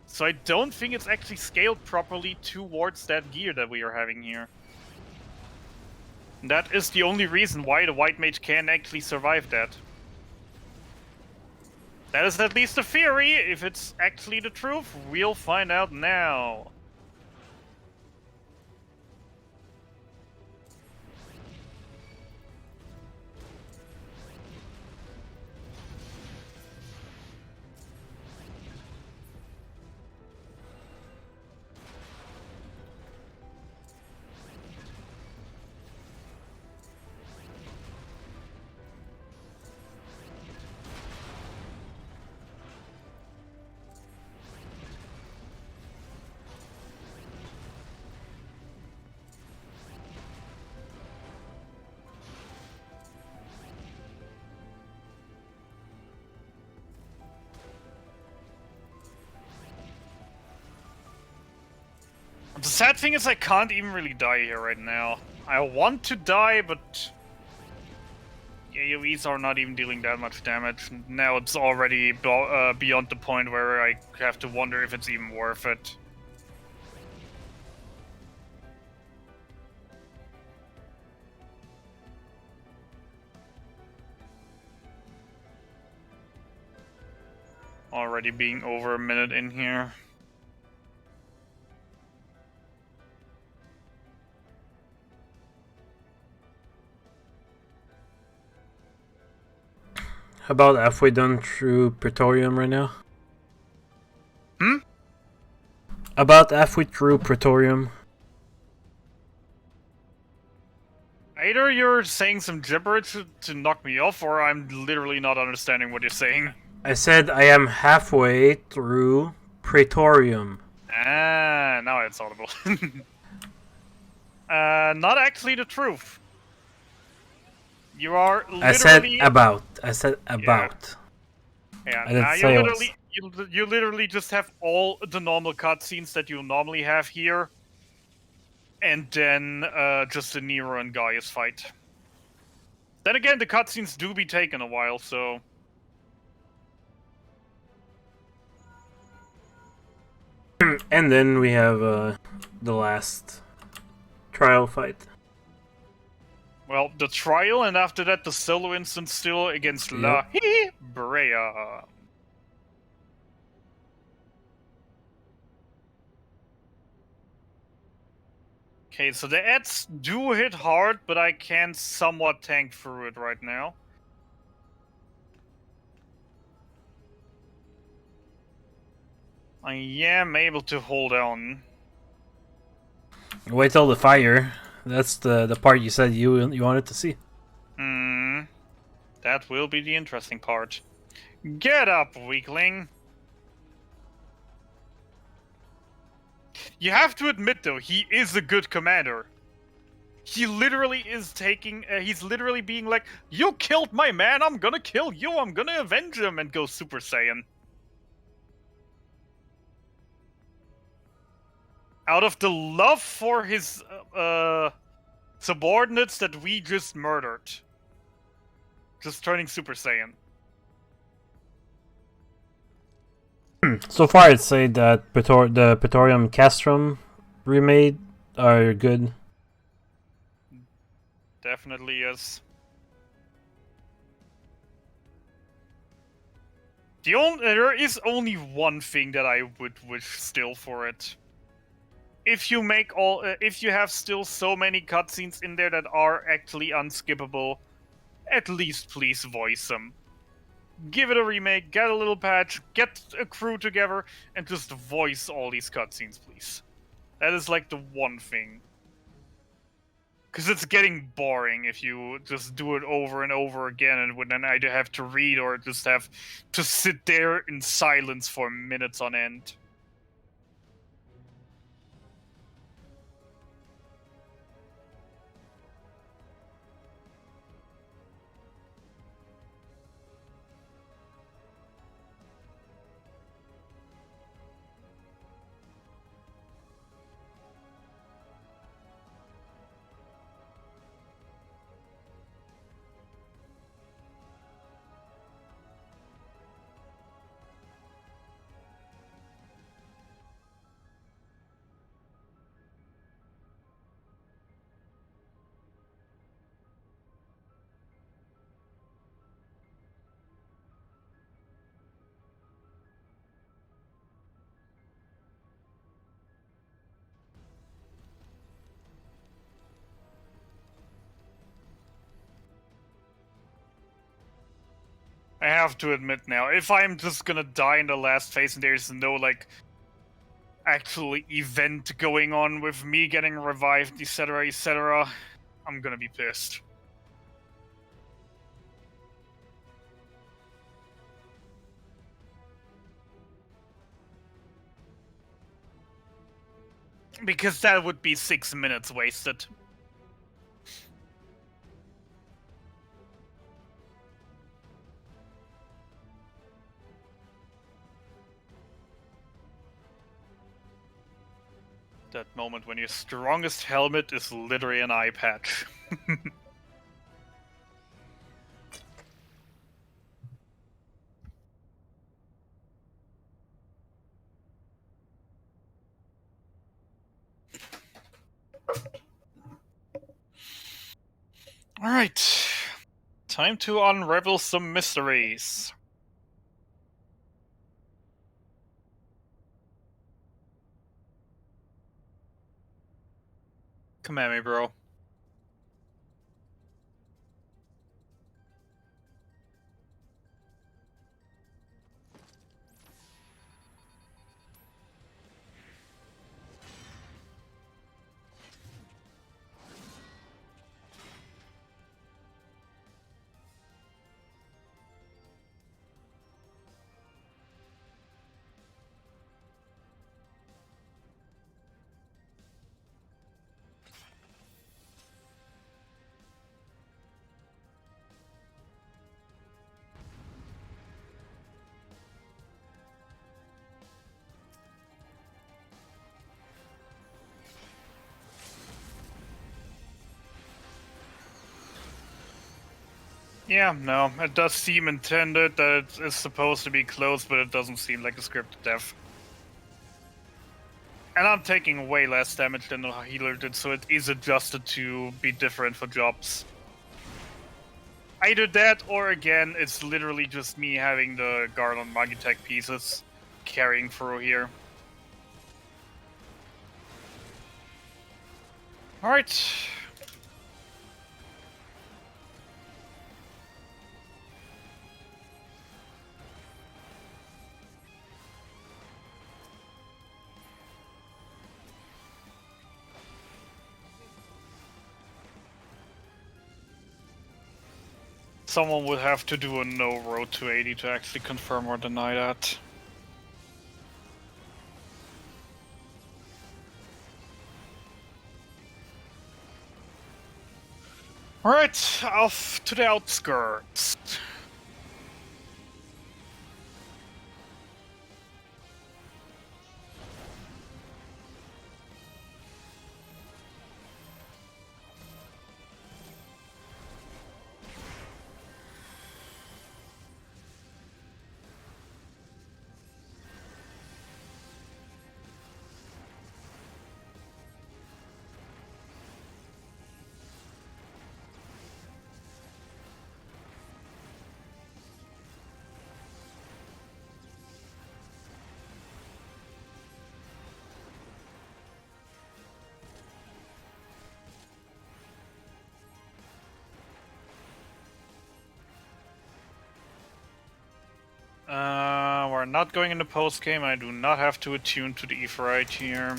So I don't think it's actually scaled properly towards that gear that we are having here. And that is the only reason why the White Mage can actually survive that. That is at least a theory. If it's actually the truth, we'll find out now. The sad thing is I can't even really die here right now. I want to die, but AoEs are not even dealing that much damage. Now it's already beyond the point where I have to wonder if it's even worth it. Already being over a minute in here. About halfway done through Praetorium right now? Hmm? About halfway through Praetorium. Either you're saying some gibberish to knock me off, or I'm literally not understanding what you're saying. I said I am halfway through Praetorium. Ah, now it's audible. Not actually the truth. You are literally... I said about. I said about. Yeah, I didn't now say you literally just have all the normal cutscenes that you normally have here, and then just the Nero and Gaius fight. Then again, the cutscenes do be taking a while, so... And then we have the last trial fight. Well, the trial, and after that the solo instance still against La Brea. Okay, so the ads do hit hard, but I can somewhat tank through it right now. I am able to hold on. Wait till the fire. That's the part you said you wanted to see. That will be the interesting part. Get up, weakling! You have to admit, though, he is a good commander. He literally is taking... he's literally being like, you killed my man, I'm gonna kill you, I'm gonna avenge him, and go Super Saiyan. Out of the love for his subordinates that we just murdered. Just turning Super Saiyan. So far, I'd say that the Praetorium Castrum remade are good. Definitely is. There is only one thing that I would wish still for it. If you if you have still so many cutscenes in there that are actually unskippable, at least please voice them. Give it a remake, get a little patch, get a crew together, and just voice all these cutscenes, please. That is like the one thing. Because it's getting boring if you just do it over and over again and would then either have to read or just have to sit there in silence for minutes on end. I have to admit now, if I'm just gonna die in the last phase and there's no, like, actual event going on with me getting revived, etc., I'm gonna be pissed. Because that would be 6 minutes wasted. That moment when your strongest helmet is literally an eye patch. Alright. Time to unravel some mysteries. Come at me, bro. Yeah, no, it does seem intended that it's supposed to be close, but it doesn't seem like a scripted death. And I'm taking way less damage than the healer did, so it is adjusted to be different for jobs. Either that, or again, it's literally just me having the guard on Magitech pieces carrying through here. Alright. Someone would have to do a no road to 80 to actually confirm or deny that. Alright, off to the outskirts. We're not going into post-game. I do not have to attune to the Aetheryte here.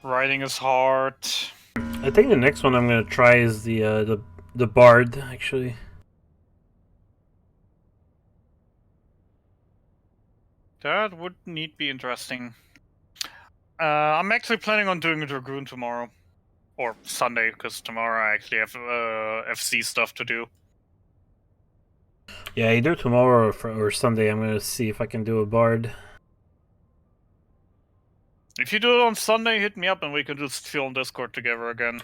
Riding is hard. I think the next one I'm gonna try is the Bard, actually. That would need be interesting. I'm actually planning on doing a Dragoon tomorrow. Or Sunday, because tomorrow I actually have FC stuff to do. Yeah, either tomorrow or Sunday I'm gonna see if I can do a Bard. If you do it on Sunday, hit me up and we can just chill on Discord together again.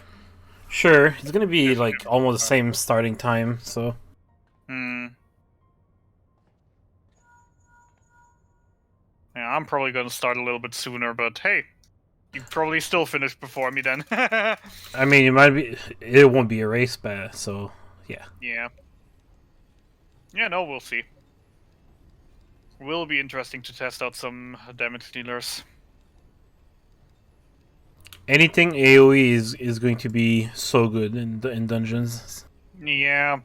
Sure, it's gonna be like almost the same starting time, so... Yeah, I'm probably gonna start a little bit sooner, but hey, you probably still finish before me then. I mean, it won't be a race bat, so yeah. Yeah. Yeah, no, we'll see. Will be interesting to test out some damage dealers. Anything AoE is going to be so good in dungeons. Yeah,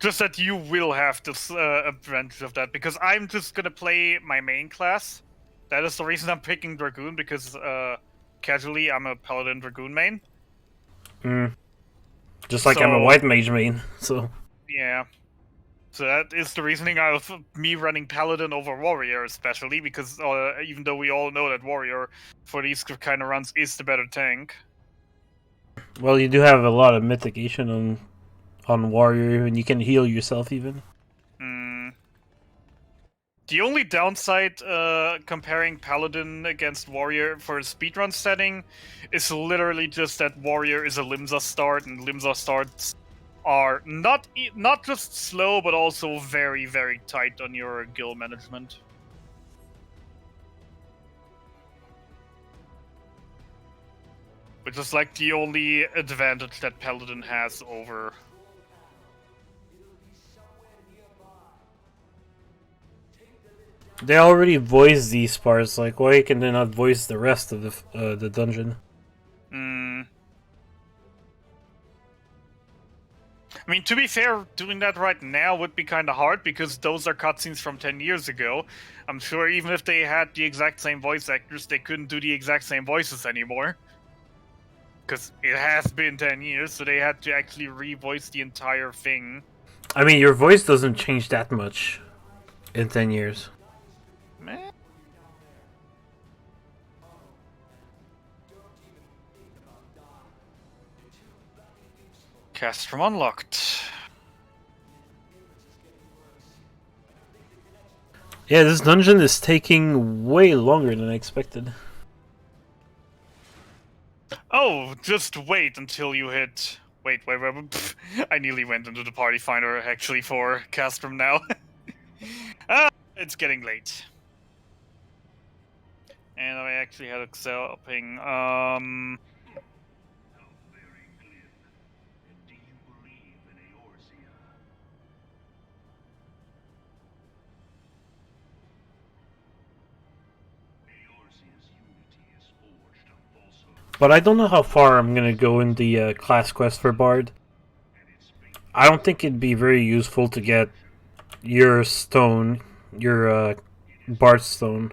just that you will have this advantage of that, because I'm just gonna play my main class. That is the reason I'm picking Dragoon, because casually I'm a Paladin Dragoon main. Just like I'm a White Mage main, so... Yeah. So that is the reasoning of me running Paladin over Warrior, especially, because even though we all know that Warrior, for these kind of runs, is the better tank. Well, you do have a lot of mitigation on Warrior, and you can heal yourself even. The only downside comparing Paladin against Warrior for a speedrun setting is literally just that Warrior is a Limsa start, and Limsa starts are not just slow, but also very, very tight on your guild management. Which is like the only advantage that Paladin has over. They already voiced these parts, like why can they not voice the rest of the dungeon? I mean, to be fair, doing that right now would be kind of hard because those are cutscenes from 10 years ago. I'm sure even if they had the exact same voice actors, they couldn't do the exact same voices anymore. Because it has been 10 years, so they had to actually revoice the entire thing. I mean, your voice doesn't change that much in 10 years. Meh. Castrum unlocked. Yeah, this dungeon is taking way longer than I expected. Oh, just wait until you hit... Wait. I nearly went into the party finder actually for Castrum now. It's getting late. And I actually had Excel ping. But I don't know how far I'm gonna go in the class quest for Bard. I don't think it'd be very useful to get your stone, your Bard stone.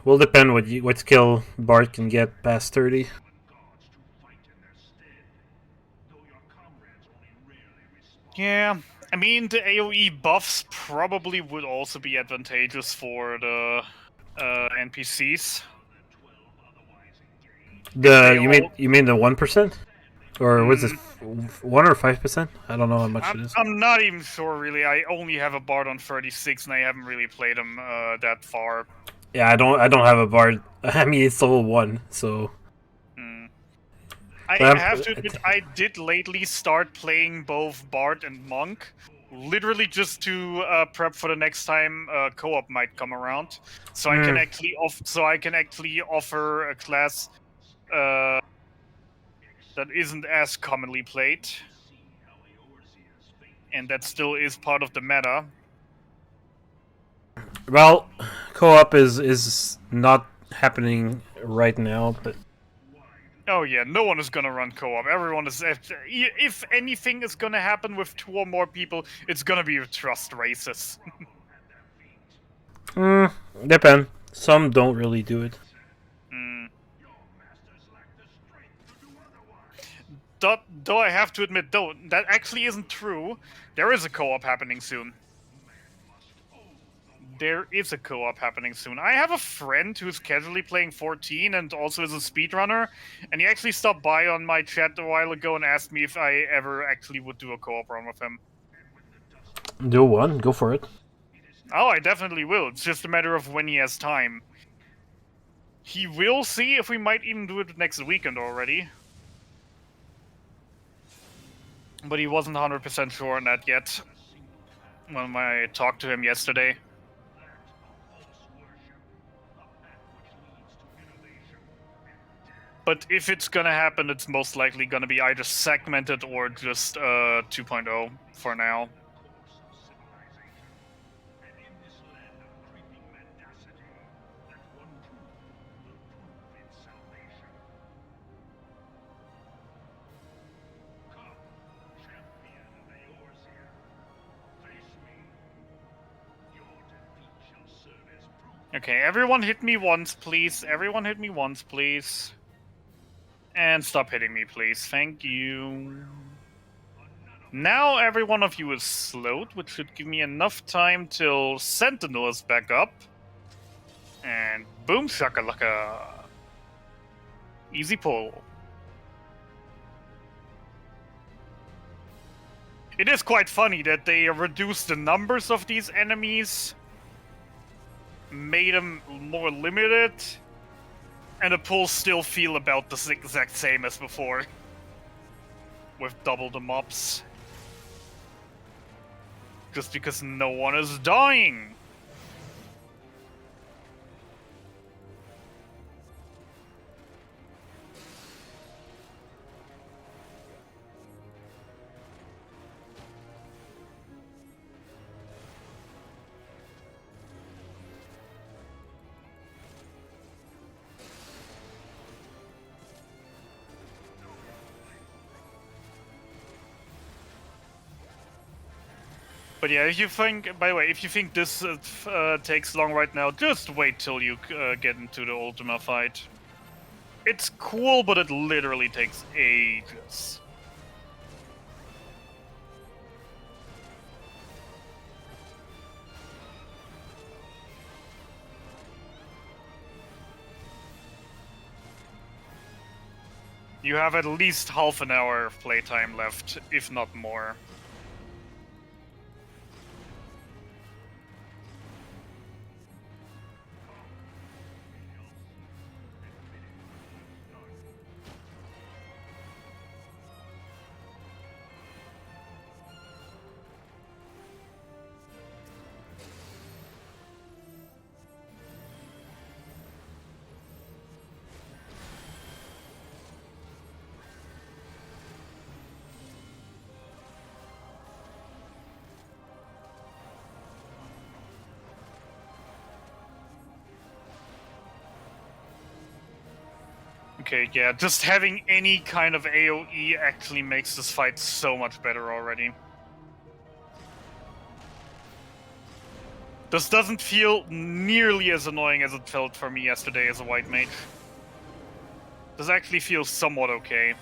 Will depend what skill Bard can get past 30. Yeah, I mean, the AoE buffs probably would also be advantageous for the NPCs. You mean the 1%? Or was it 1 or 5%? I don't know how much it is. I'm not even sure, really. I only have a Bard on 36, and I haven't really played him that far. Yeah, I don't have a Bard. I mean, it's level 1, so... I have to admit, I did lately start playing both Bard and Monk, literally just to prep for the next time co-op might come around, so I can actually offer a class that isn't as commonly played, and that still is part of the meta. Well, co-op is not happening right now, but... Oh yeah, no one is gonna run co-op. Everyone is... If anything is gonna happen with 2 or more people, it's gonna be with trust races. Depend. Some don't really do it. Though I have to admit, though, that actually isn't true. There is a co-op happening soon. There is a co-op happening soon. I have a friend who's casually playing 14 and also is a speedrunner, and he actually stopped by on my chat a while ago and asked me if I ever actually would do a co-op run with him. Do one. Go for it. Oh, I definitely will. It's just a matter of when he has time. He will see if we might even do it next weekend already. But he wasn't 100% sure on that yet when I talked to him yesterday. But if it's gonna happen, it's most likely gonna be either segmented or just 2.0 for now. Okay, everyone hit me once, please. Everyone hit me once, please. And stop hitting me, please. Thank you. Now every one of you is slowed, which should give me enough time till Sentinel is back up. And boom shakalaka. Easy pull. It is quite funny that they reduced the numbers of these enemies, made them more limited, and the pulls still feel about the exact same as before. With double the mobs. Just because no one is dying. But yeah, if you think, by the way, if you think this takes long right now, just wait till you get into the Ultima fight. It's cool, but it literally takes ages. You have at least half an hour of playtime left, if not more. Okay, yeah, just having any kind of AoE actually makes this fight so much better already. This doesn't feel nearly as annoying as it felt for me yesterday as a white mage. This actually feels somewhat okay.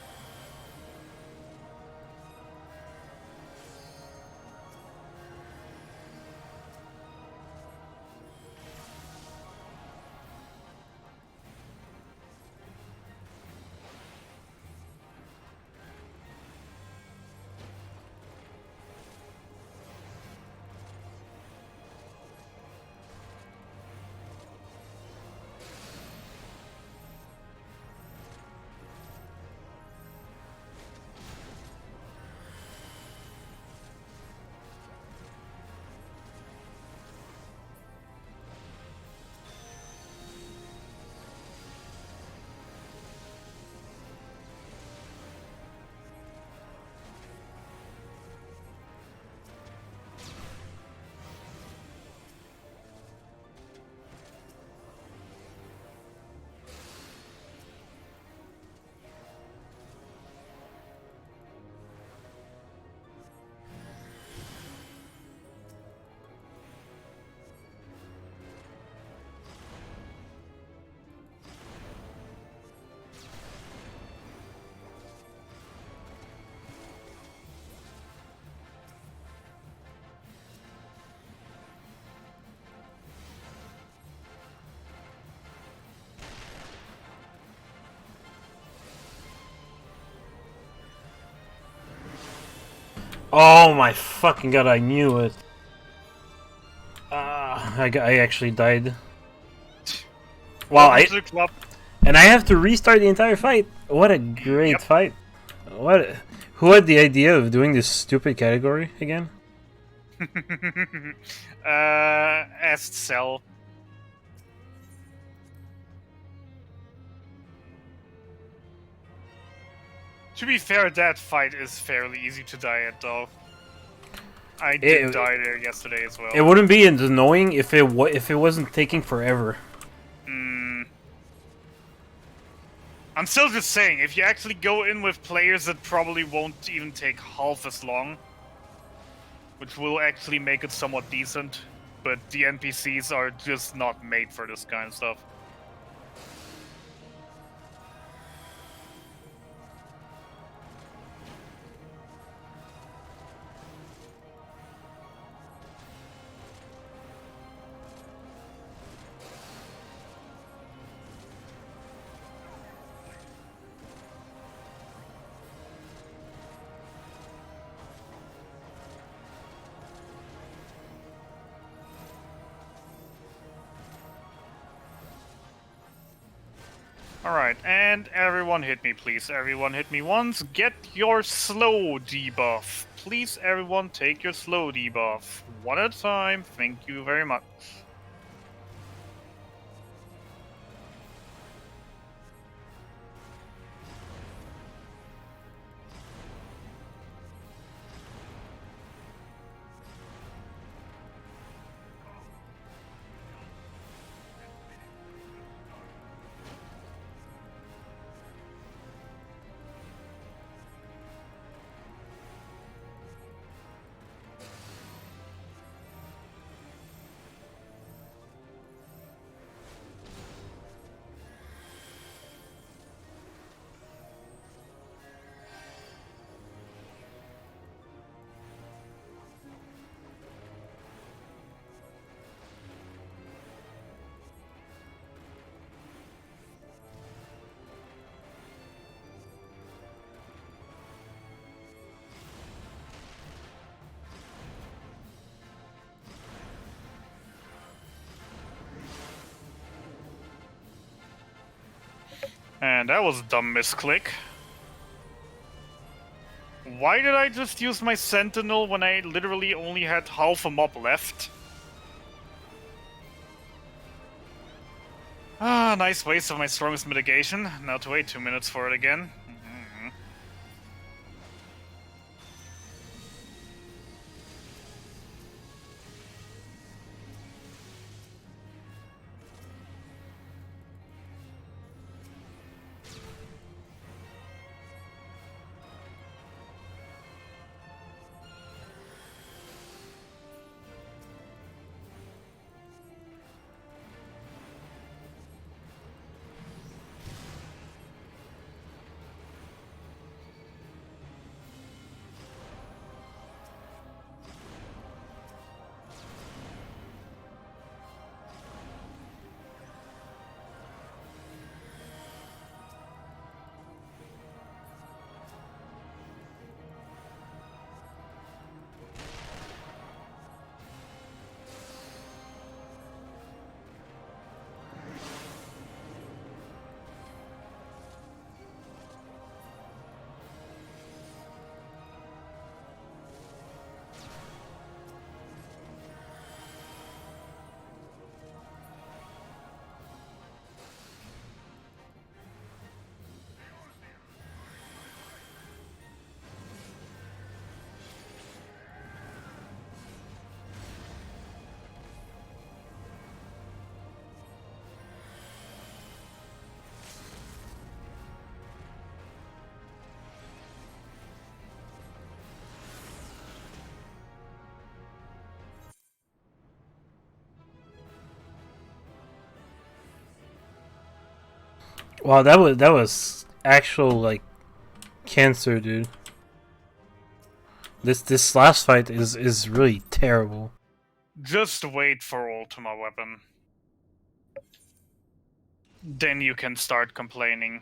Oh my fucking god, I knew it. I actually died. Wow, and I have to restart the entire fight. What a great fight. Who had the idea of doing this stupid category again? Asked Cell. To be fair, that fight is fairly easy to die at, though. I did die there yesterday as well. It wouldn't be as annoying if it wasn't taking forever. I'm still just saying, if you actually go in with players that probably won't even take half as long, which will actually make it somewhat decent, but the NPCs are just not made for this kind of stuff. Alright, and everyone hit me, please. Everyone hit me once. Get your slow debuff. Please, everyone, take your slow debuff. One at a time. Thank you very much. And that was a dumb misclick. Why did I just use my Sentinel when I literally only had half a mob left? Ah, nice waste of my strongest mitigation. Now to wait 2 minutes for it again. Wow, that was actual like cancer, dude. This last fight is really terrible. Just wait for Ultima Weapon. Then you can start complaining.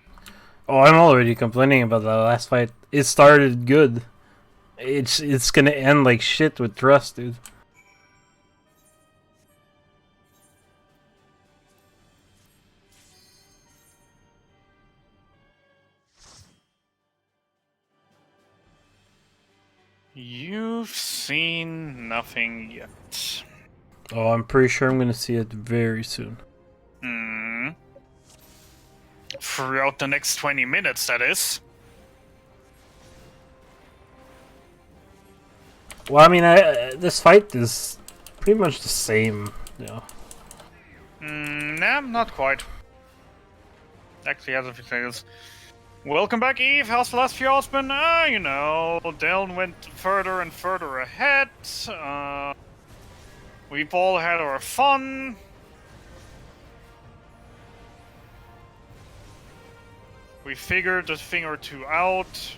Oh, I'm already complaining about the last fight. It started good. It's gonna end like shit with Trust, dude. You've seen nothing yet. Oh, I'm pretty sure I'm gonna see it very soon. Throughout the next 20 minutes, that is. Well, I mean, this fight is pretty much the same, you know. Nah, not quite. Actually, has a few things. Welcome back, Eve. How's the last few hours been? You know, Deln went further and further ahead. We've all had our fun. We figured a thing or two out.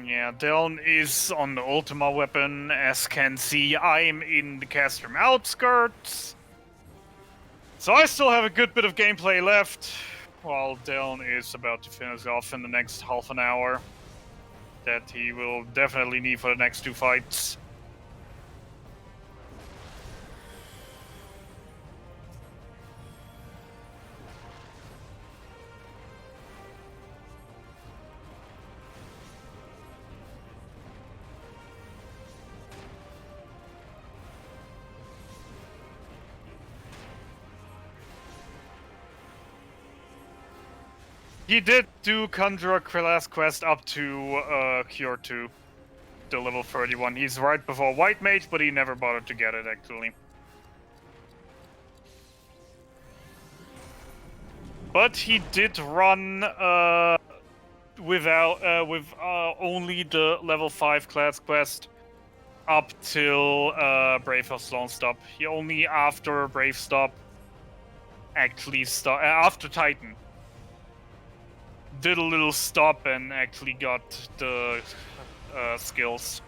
Yeah, Deln is on the Ultima weapon. As can see, I'm in the Castrum outskirts. So I still have a good bit of gameplay left, while Deln is about to finish off in the next half an hour. That he will definitely need for the next 2 fights. He did do Conjurer last quest up to Cure 2, the level 31. He's right before White Mage, but he never bothered to get it, actually. But he did run with only the level 5 class quest up till Brave of Sloan Stop. He only after Brave Stop actually after Titan did a little stop and actually got the skills.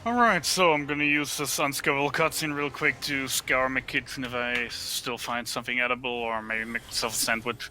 Alright, so I'm gonna use this unscoveable cutscene real quick to scour my kitchen if I still find something edible, or maybe make myself a sandwich.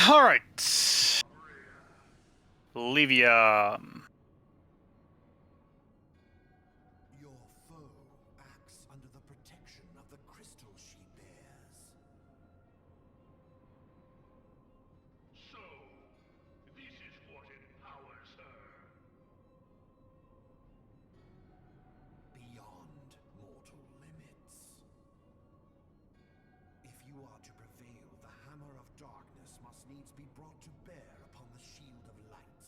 Alright. Livia. Your foe acts under the protection of the crystal she bears. So, this is what empowers her. Beyond mortal limits. If you are to prevail, the hammer of darkness must needs be brought to bear upon the shield of light.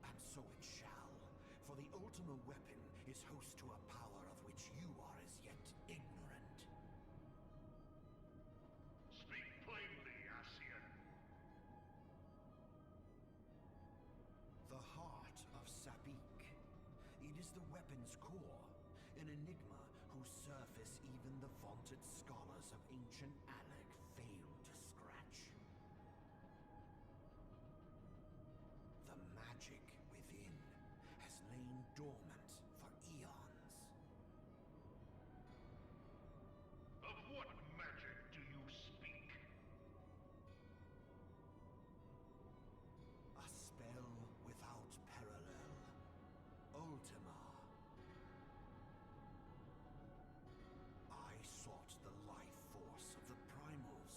And so it shall, for the ultimate weapon is host to a power of which you are as yet ignorant. Speak plainly, Ascian. The heart of Sabik. It is the weapon's core, an enigma whose surface even the vaunted scholars of ancient Alec failed to scratch. The magic within has lain dormant for eons. Of what magic do you speak? A spell without parallel. Ultima. I sought the life force of the primals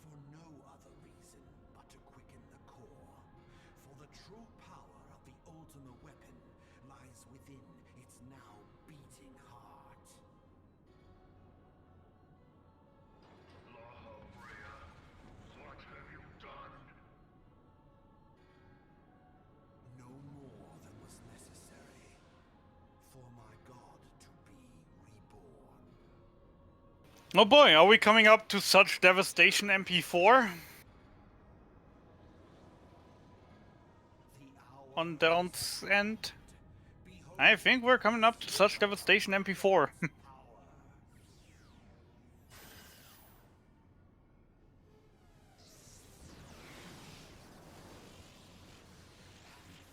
for no other reason but to quicken the core. For the true power of the Ultima weapon lies within its now beating heart. Lahabrea, what have you done? No more than was necessary for my god to be reborn. Oh boy, are we coming up to such devastation MP4 The hour on Deln's end? behold I think we're coming up to such devastation MP4. power.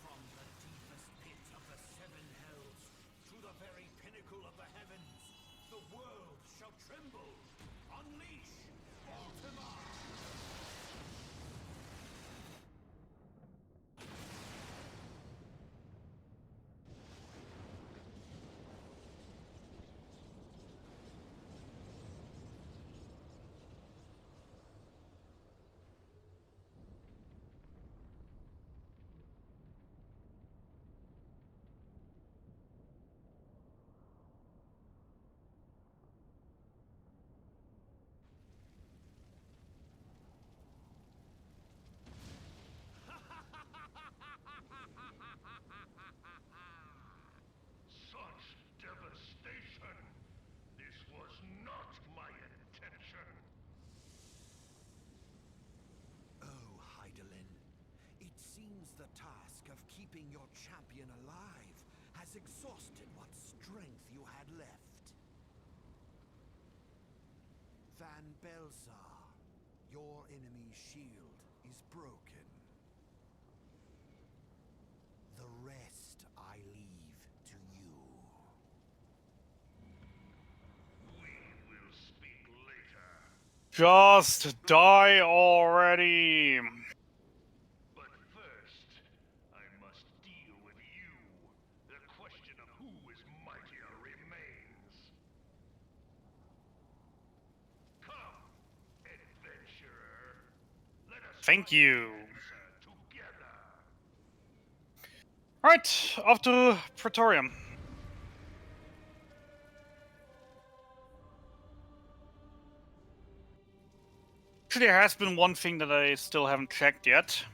From the deepest pit of the seven hells to the very pinnacle of the heavens, the world shall tremble. Unleash Ultima! Such devastation! This was not my intention! Oh, Deln, it seems the task of keeping your champion alive has exhausted what strength you had left. Van Belsar, your enemy's shield is broken. The rest I leave to you. We will speak later. Just die already! But first, I must deal with you. The question of who is mightier remains. Come, adventurer. Let us Thank find you. the answer together. Alright, off to Praetorium. Actually, there has been one thing that I still haven't checked yet.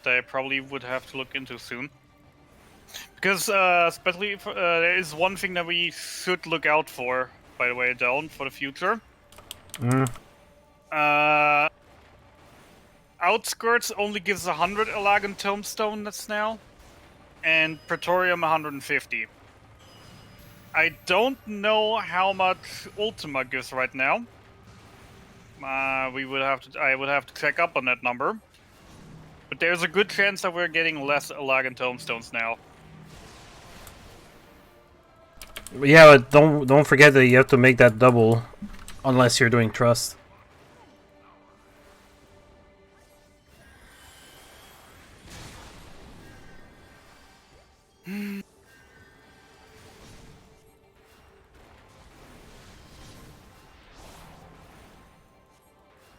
That I probably would have to look into soon. Because, especially, if, there is one thing that we should look out for, by the way, Deln, for the future. Outskirts only gives 100 Elagan Tombstone that's now, and Praetorium 150. I don't know how much Ultima gives right now. I would have to check up on that number. But there's a good chance that we're getting less Elagan Tombstones now. Yeah, but don't forget that you have to make that double, unless you're doing trust.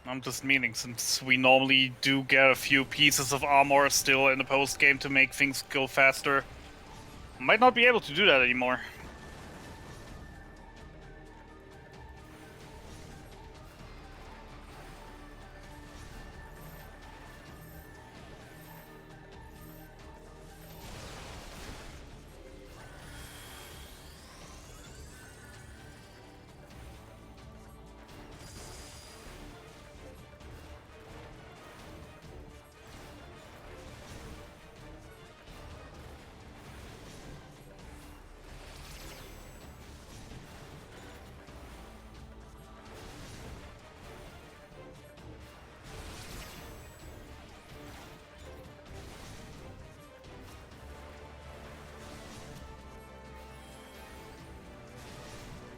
I'm just meaning, since we normally do get a few pieces of armor still in the post game to make things go faster, might not be able to do that anymore.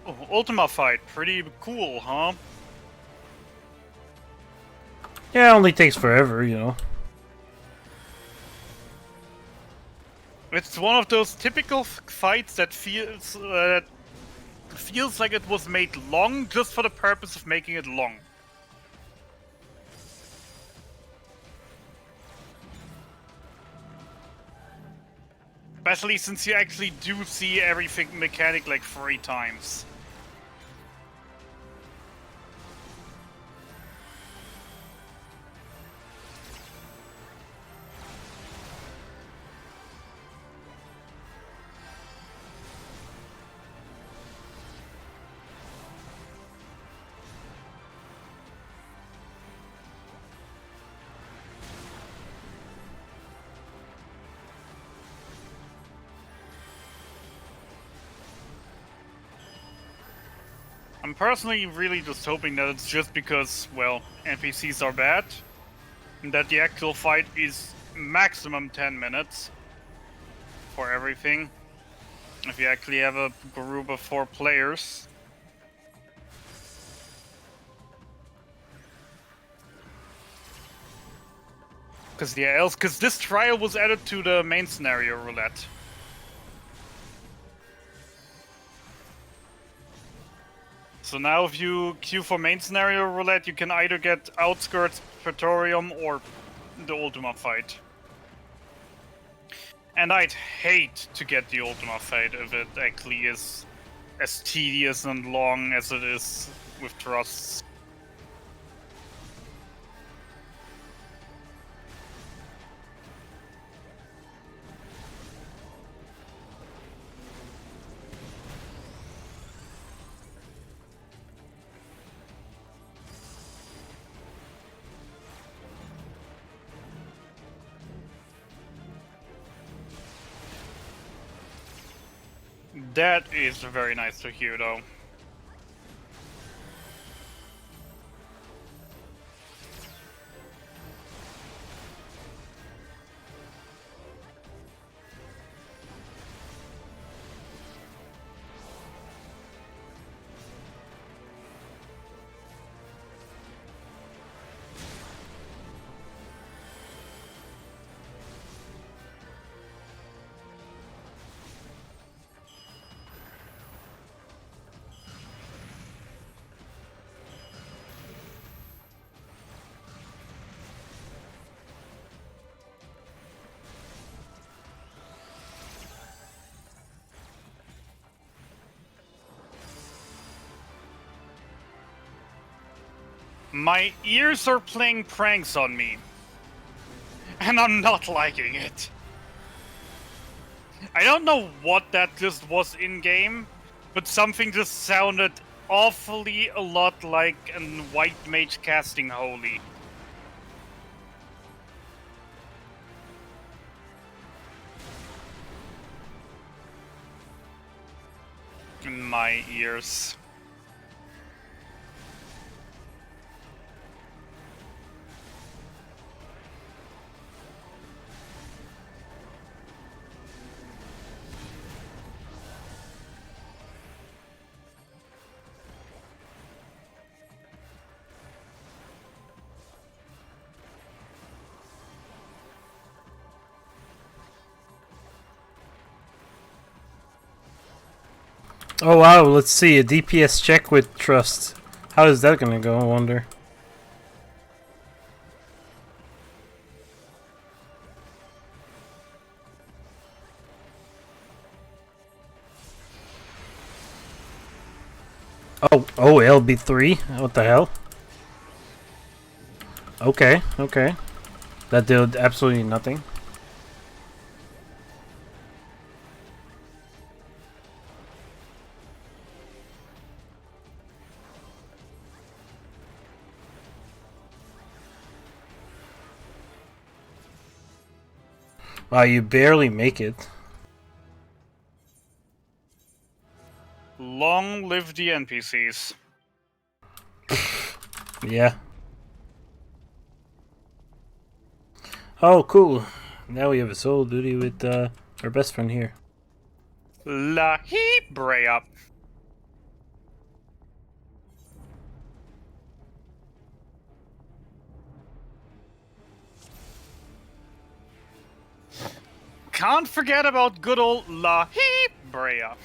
Oh, Ultima fight, pretty cool, huh? Yeah, it only takes forever, you know. It's one of those typical fights that feels like it was made long just for the purpose of making it long. Especially since you actually do see everything mechanic like 3 times. I'm personally really just hoping that it's just because, well, NPCs are bad, and that the actual fight is maximum 10 minutes for everything. If you actually have a group of 4 players. Because this trial was added to the main scenario roulette. So now if you queue for main scenario roulette, you can either get Outskirts, Praetorium, or the Ultima fight. And I'd hate to get the Ultima fight if it actually is as tedious and long as it is with Trusts. That is very nice to hear, though. My ears are playing pranks on me. And I'm not liking it. I don't know what that just was in-game, but something just sounded awfully a lot like a white mage casting Holy. In my ears. Oh wow, let's see, a DPS check with trust. How is that gonna go, I wonder? Oh, LB3? What the hell? Okay, okay. That did absolutely nothing. Wow, you barely make it. Long live the NPCs. Yeah. Oh, cool. Now we have a solo duty with our best friend here. La Hebrea. Can't forget about good old La Hebrea.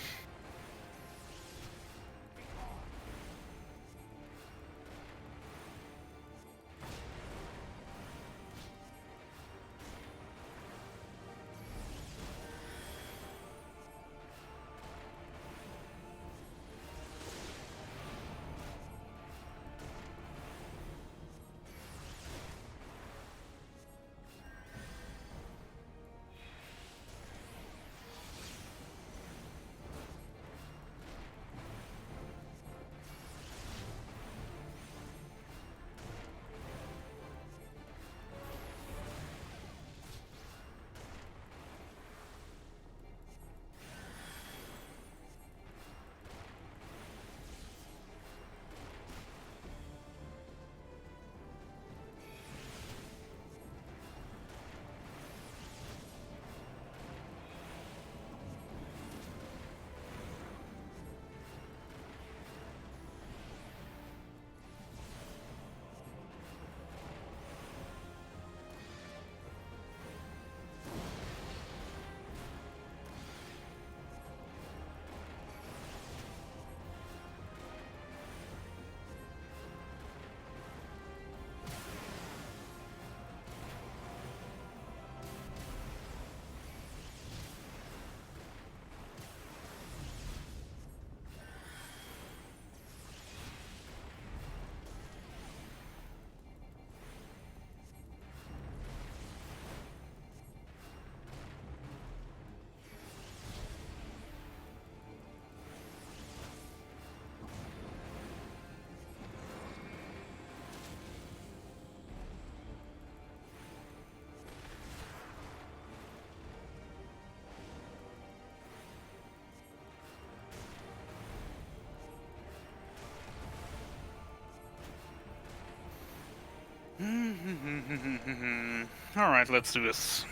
Alright, let's do this.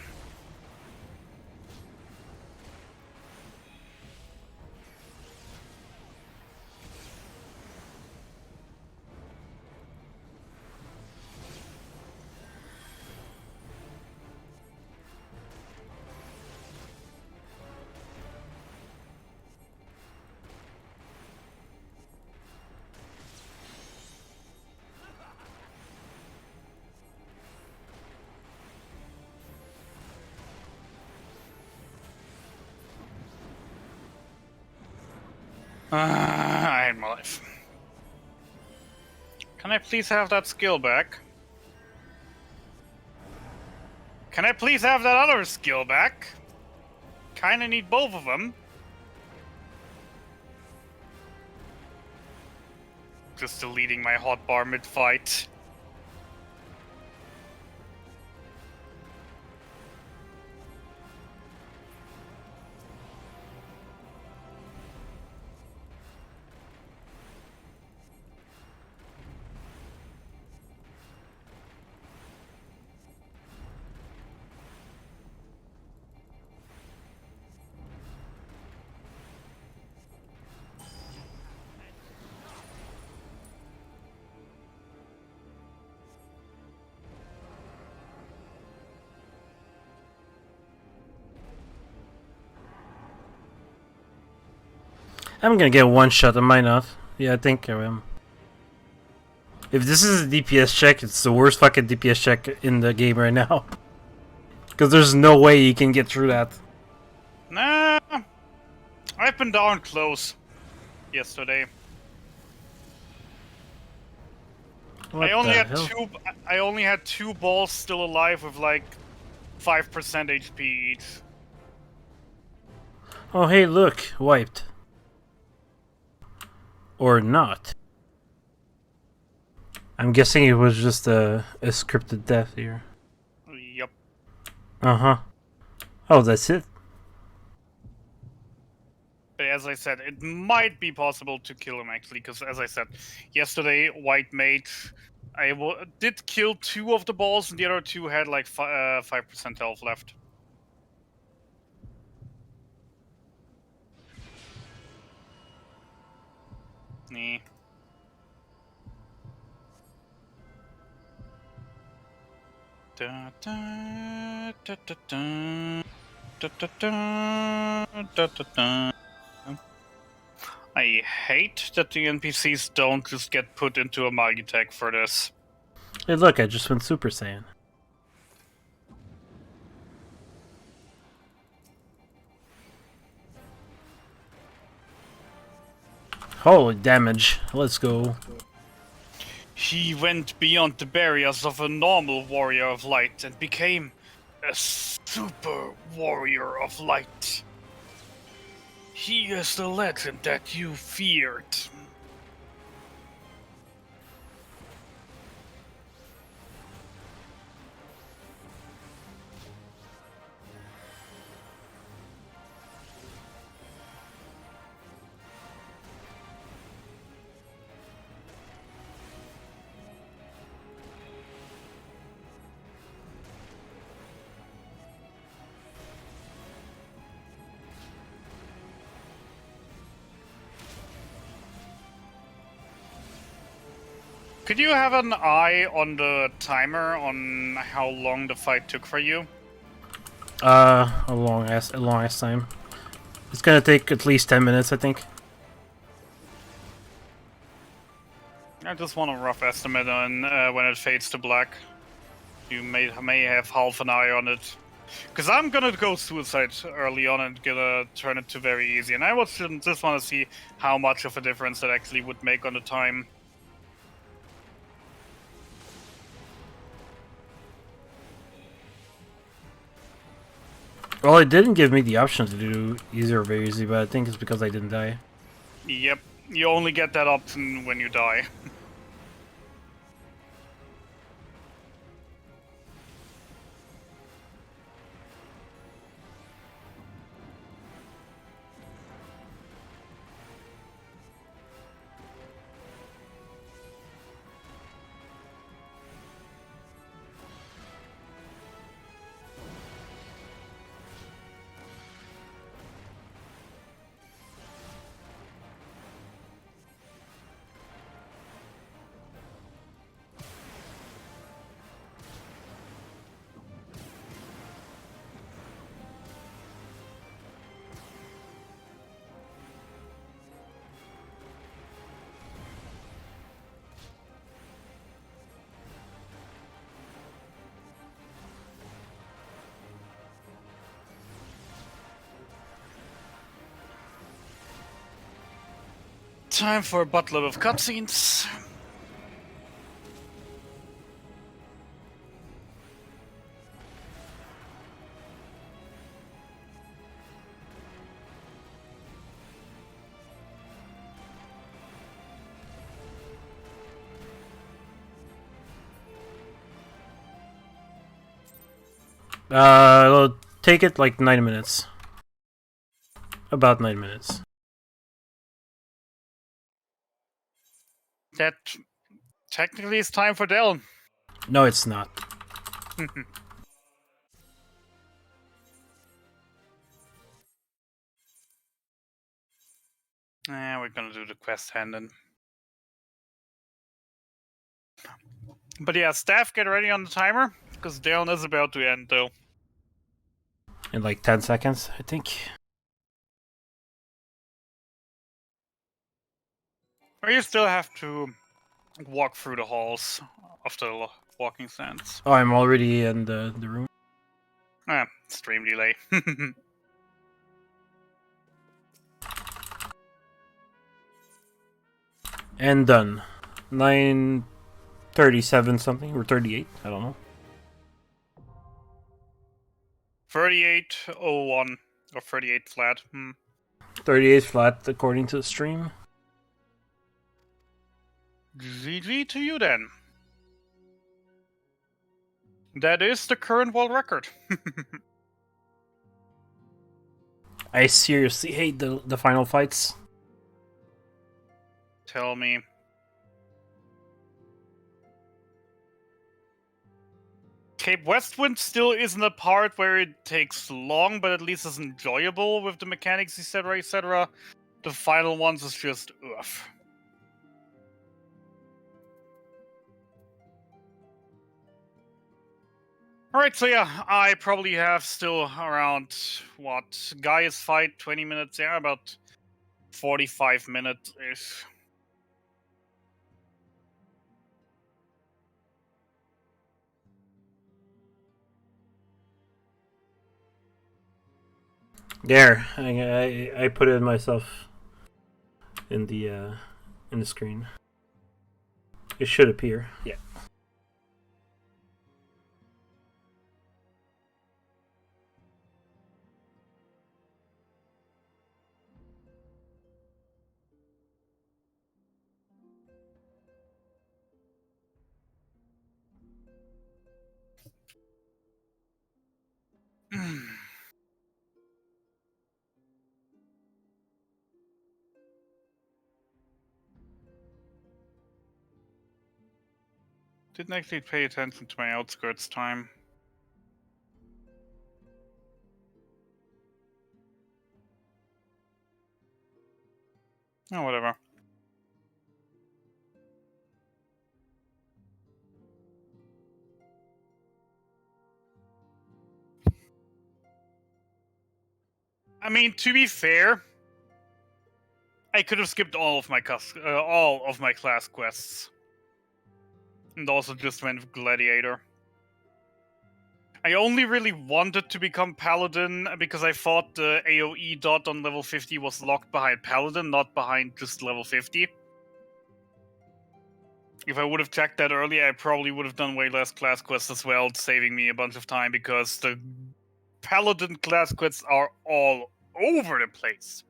I hate my life. Can I please have that skill back? Can I please have that other skill back? Kinda need both of them. Just deleting my hotbar mid-fight. I'm gonna get one shot, I might not. Yeah, I think I am. If this is a DPS check, it's the worst fucking DPS check in the game right now. Because there's no way you can get through that. Nah, I've been down close yesterday. What I only the had hell? I only had 2 balls still alive with like 5% HP each. Oh hey, look, wiped. Or not. I'm guessing it was just a scripted death here. Yup. Uh-huh. Oh, that's it? But as I said, it might be possible to kill him actually, because as I said, yesterday, White Mage, did kill 2 of the balls, and the other 2 had like 5% health left. Nee. Da, da, da, da, da, da, da, da, da, da, da. I hate that the NPCs don't just get put into a multi-tag for this. Hey look, I just went Super Saiyan. Holy damage. Let's go. He went beyond the barriers of a normal warrior of light and became a super warrior of light. He is the legend that you feared. Could you have an eye on the timer on how long the fight took for you? A long ass time. It's gonna take at least 10 minutes, I think. I just want a rough estimate on when it fades to black. You may have half an eye on it. Because I'm gonna go suicide early on and gonna turn it to very easy. And I just want to see how much of a difference that actually would make on the time. Well, it didn't give me the option to do easy or very easy, but I think it's because I didn't die. Yep, you only get that option when you die. time for a buttload of cutscenes. It'll take it like 9 minutes. About 9 minutes. That technically is time for Deln. No, it's not. We're gonna do the quest hand then. But yeah, staff, get ready on the timer, because Deln is about to end though. In like 10 seconds, I think. Or you still have to walk through the halls of the walking stands. Oh, I'm already in the room. Stream delay. And done. 9:37 something, or 38, I don't know. 38:01 or 38 flat. 38 flat according to the stream. GG to you then. That is the current world record. I seriously hate the final fights. Tell me. Cape Westwind still isn't a part where it takes long, but at least it's enjoyable with the mechanics, etc., etc. The final ones is just ugh. Alright, so yeah, I probably have still around, what, Gaia's fight, 20 minutes, yeah, about 45 minutes-ish. There, I put it myself in the screen. It should appear. Yeah. Didn't actually pay attention to my outskirts time. Oh, whatever. I mean, to be fair, I could have skipped all of my class quests, and also just went with Gladiator. I only really wanted to become Paladin because I thought the AoE dot on level 50 was locked behind Paladin, not behind just level 50. If I would have checked that earlier, I probably would have done way less class quests as well, saving me a bunch of time, because the Paladin class quests are all over the place.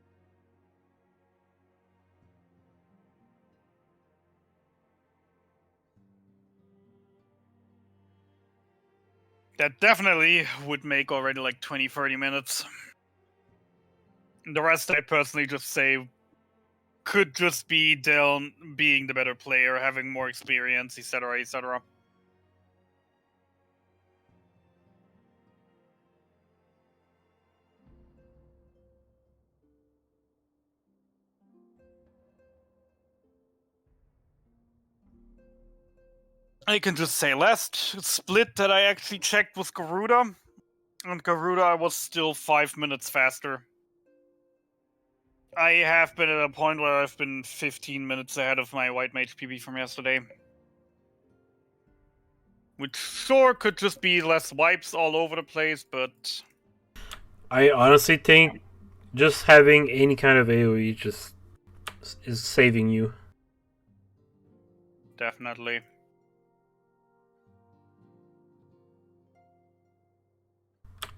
That definitely would make already like 20-30 minutes. The rest I personally just say could just be Deln being the better player, having more experience, etc., etc. I can just say last split that I actually checked was Garuda, and Garuda was still 5 minutes faster. I have been at a point where I've been 15 minutes ahead of my White Mage PB from yesterday. Which sure could just be less wipes all over the place, but... I honestly think just having any kind of AoE just is saving you. Definitely.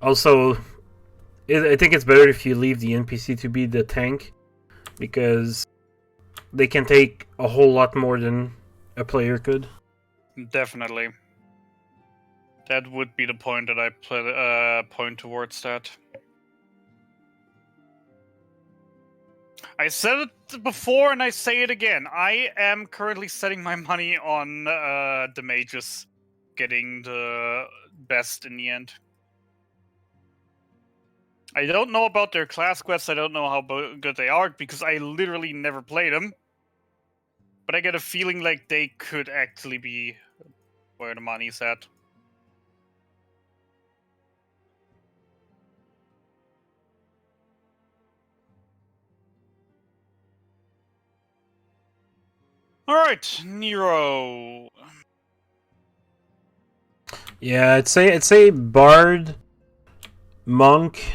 Also, I think it's better if you leave the NPC to be the tank, because they can take a whole lot more than a player could. Definitely. That would be the point that I point towards that. I said it before and I say it again. I am currently setting my money on the mages getting the best in the end. I don't know about their class quests. I don't know how good they are because I literally never played them. But I get a feeling like they could actually be where the money's at. Alright, Nero. Yeah, I'd say Bard, Monk,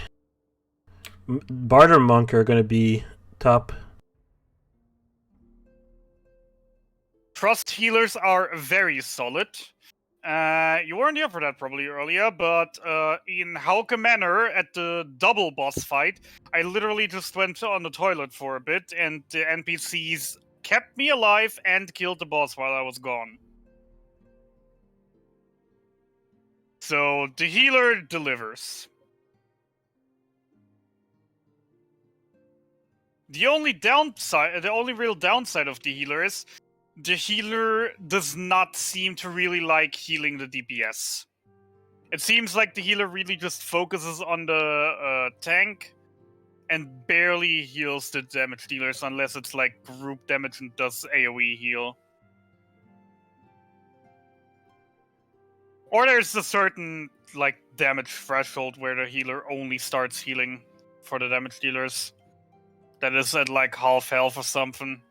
Bard or Monk are gonna be top. Trust healers are very solid. You weren't here for that probably earlier, but in Hauke Manor at the double boss fight, I literally just went on the toilet for a bit, and the NPCs kept me alive and killed the boss while I was gone. So the healer delivers. The only real downside of the healer is the healer does not seem to really like healing the DPS. It seems like the healer really just focuses on the tank and barely heals the damage dealers unless it's like group damage and does AoE heal. Or there's a certain like damage threshold where the healer only starts healing for the damage dealers. That is at like half health or something.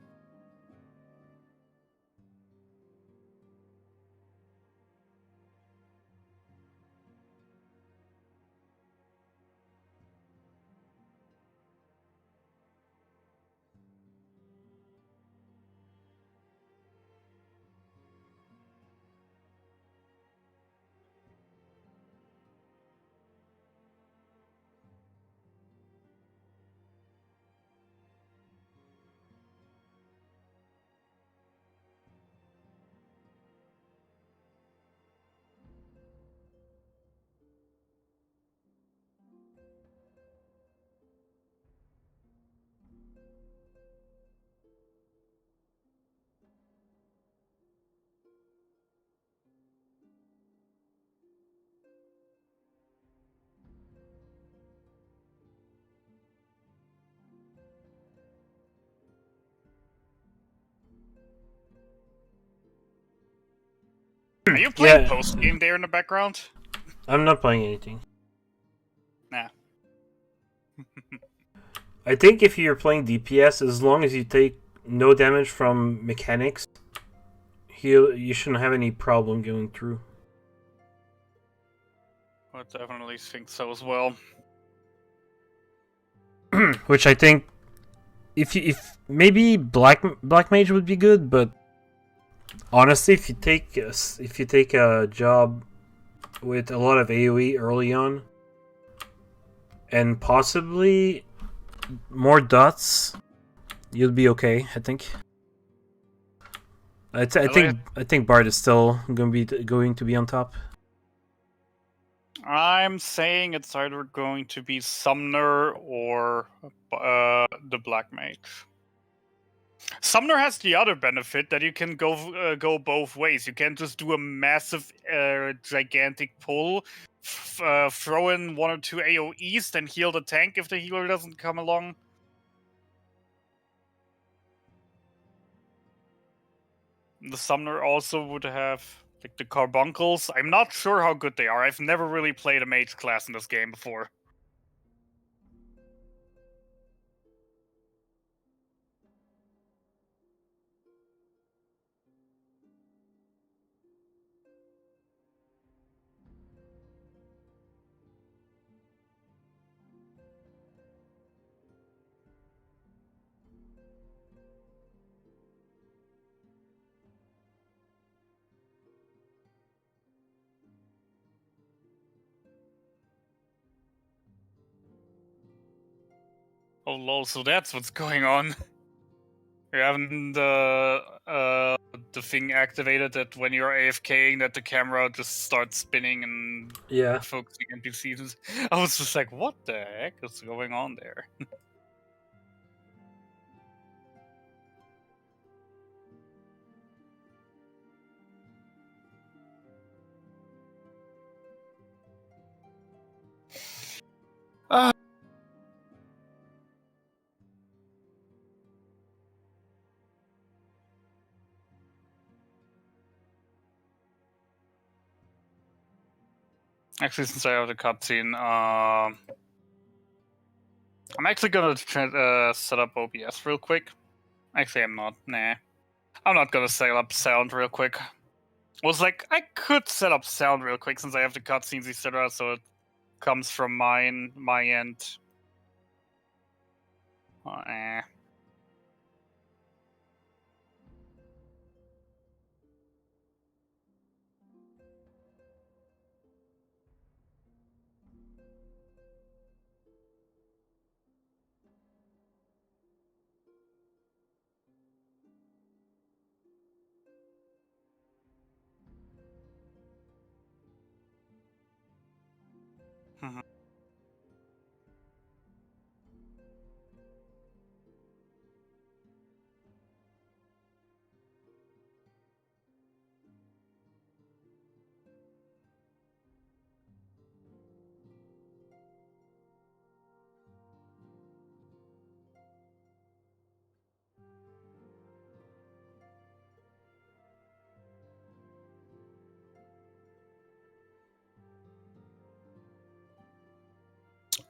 Are you playing Yeah. post game there in the background? I'm not playing anything. Nah. I think if you're playing DPS, as long as you take no damage from mechanics, you shouldn't have any problem going through. I definitely think so as well. Which I think, if maybe black mage would be good, but honestly, if you take a job with a lot of AoE early on, and possibly more dots, you'll be okay. I think. I think Bard is still going to be on top. I'm saying it's either going to be Sumner or the Black Mage. Sumner has the other benefit that you can go both ways. You can just do a massive, gigantic pull, throw in 1 or 2 AoEs, then heal the tank if the healer doesn't come along. The Sumner also would have like the carbuncles. I'm not sure how good they are. I've never really played a mage class in this game before. Oh lol, so that's what's going on. You're having the thing activated that when you're AFKing that the camera just starts spinning and Yeah. focusing NPCs. I was just like, what the heck is going on there? Actually, since I have the cutscene, I'm actually gonna set up OBS real quick. Actually, I'm not. Nah. I'm not gonna set up sound real quick. Was like, I could set up sound real quick since I have the cutscenes, etc., so it comes from my end. Eh. Mhm.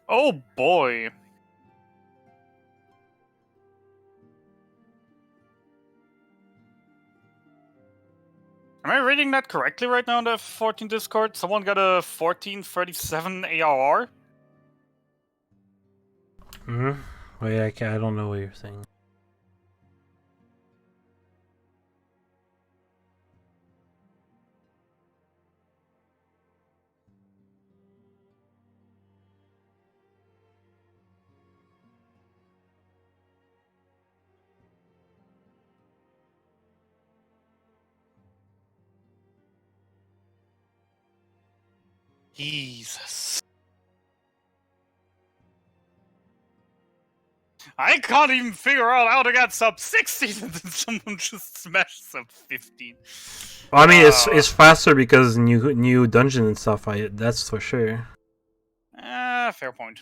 Oh boy. Am I reading that correctly right now in the F14 Discord? Someone got a 1437 ARR? Wait, I don't know what you're saying. Jesus. I can't even figure out how to get sub 16 and then someone just smashed sub 15. Well, I mean, it's faster because new dungeon and stuff. That's for sure. Fair point.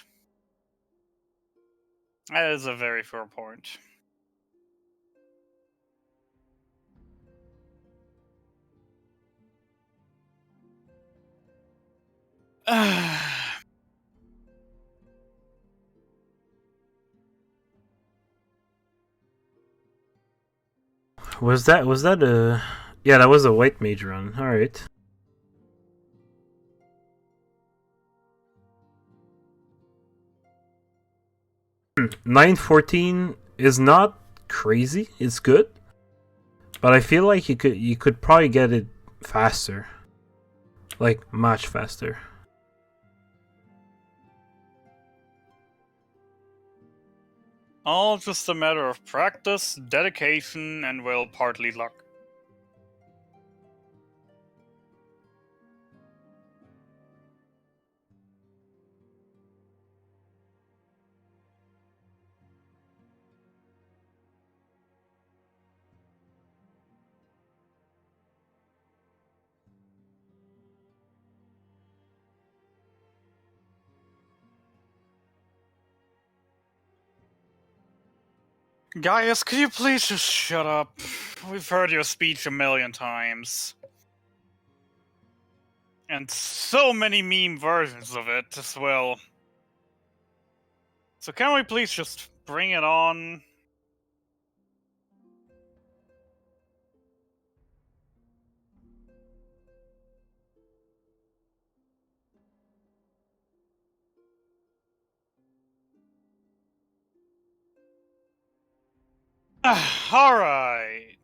That is a very fair point. Was that a? Yeah, that was a white mage run. All right. Hmm, 914 is not crazy. It's good, but I feel like you could probably get it faster, like much faster. All just a matter of practice, dedication, and, well, partly luck. Gaius, could you please just shut up? We've heard your speech a million times. And so many meme versions of it as well. So can we please just bring it on? Alright.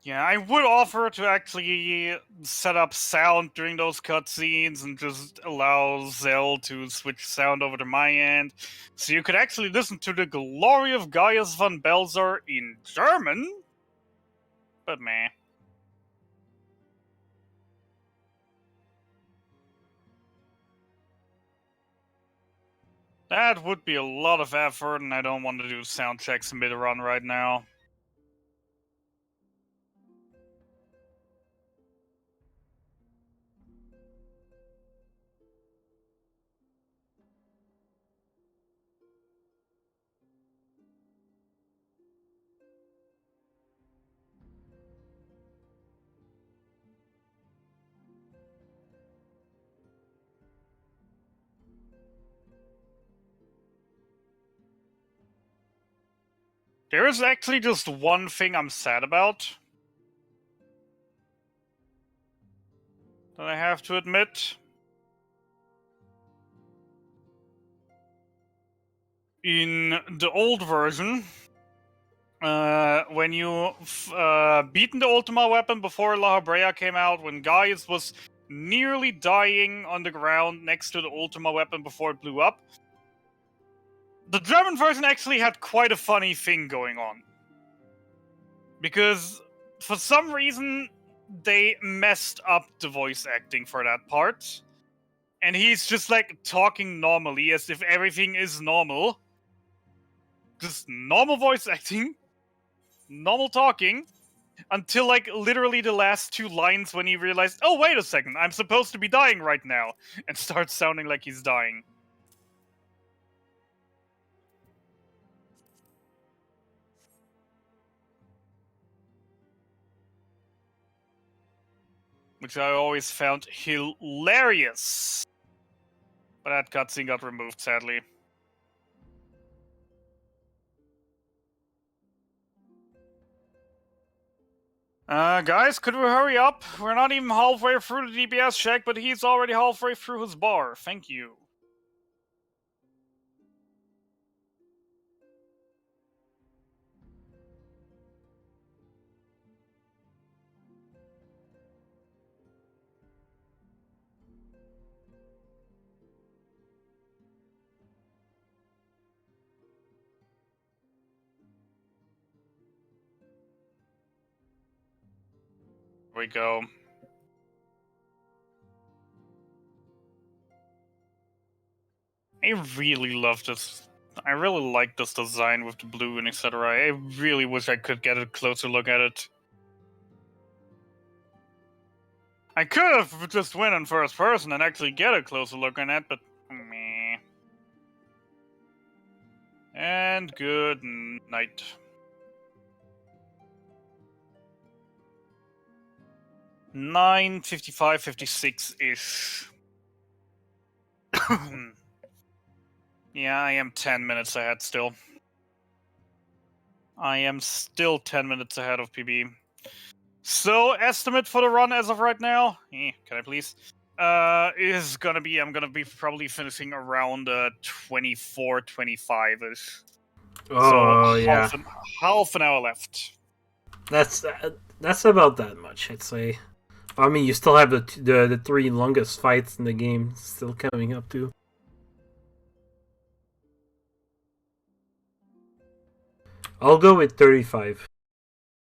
Yeah, I would offer to actually set up sound during those cutscenes and just allow Zell to switch sound over to my end, so you could actually listen to the glory of Gaius von Belzer in German. But meh. That would be a lot of effort, and I don't want to do sound checks mid-run right now. There is actually just one thing I'm sad about that I have to admit. In the old version, when you beaten the Ultima weapon before La Habrea came out, when Gaius was nearly dying on the ground next to the Ultima weapon before it blew up, the German version actually had quite a funny thing going on. Because for some reason, they messed up the voice acting for that part. And he's just like talking normally as if everything is normal. Just normal voice acting, normal talking, until like literally the last 2 lines when he realized, oh, wait a second, I'm supposed to be dying right now, and starts sounding like he's dying. Which I always found hilarious. But that cutscene got removed, sadly. Guys, could we hurry up? We're not even halfway through the DPS check, but he's already halfway through his bar. Thank you. Here we go. I really love this. I really like this design with the blue and etc. I really wish I could get a closer look at it. I could have just went in first person and actually get a closer look on it, but meh. And good night. $9:55, 56-ish. Yeah, I am 10 minutes ahead still. I am still 10 minutes ahead of PB. So, estimate for the run as of right now, can I please? Is gonna be, I'm gonna be probably finishing around 24, 25-ish. Oh, so yeah. half an hour left. That's about that much, I'd say. I mean, you still have the 3 longest fights in the game still coming up too. I'll go with 35.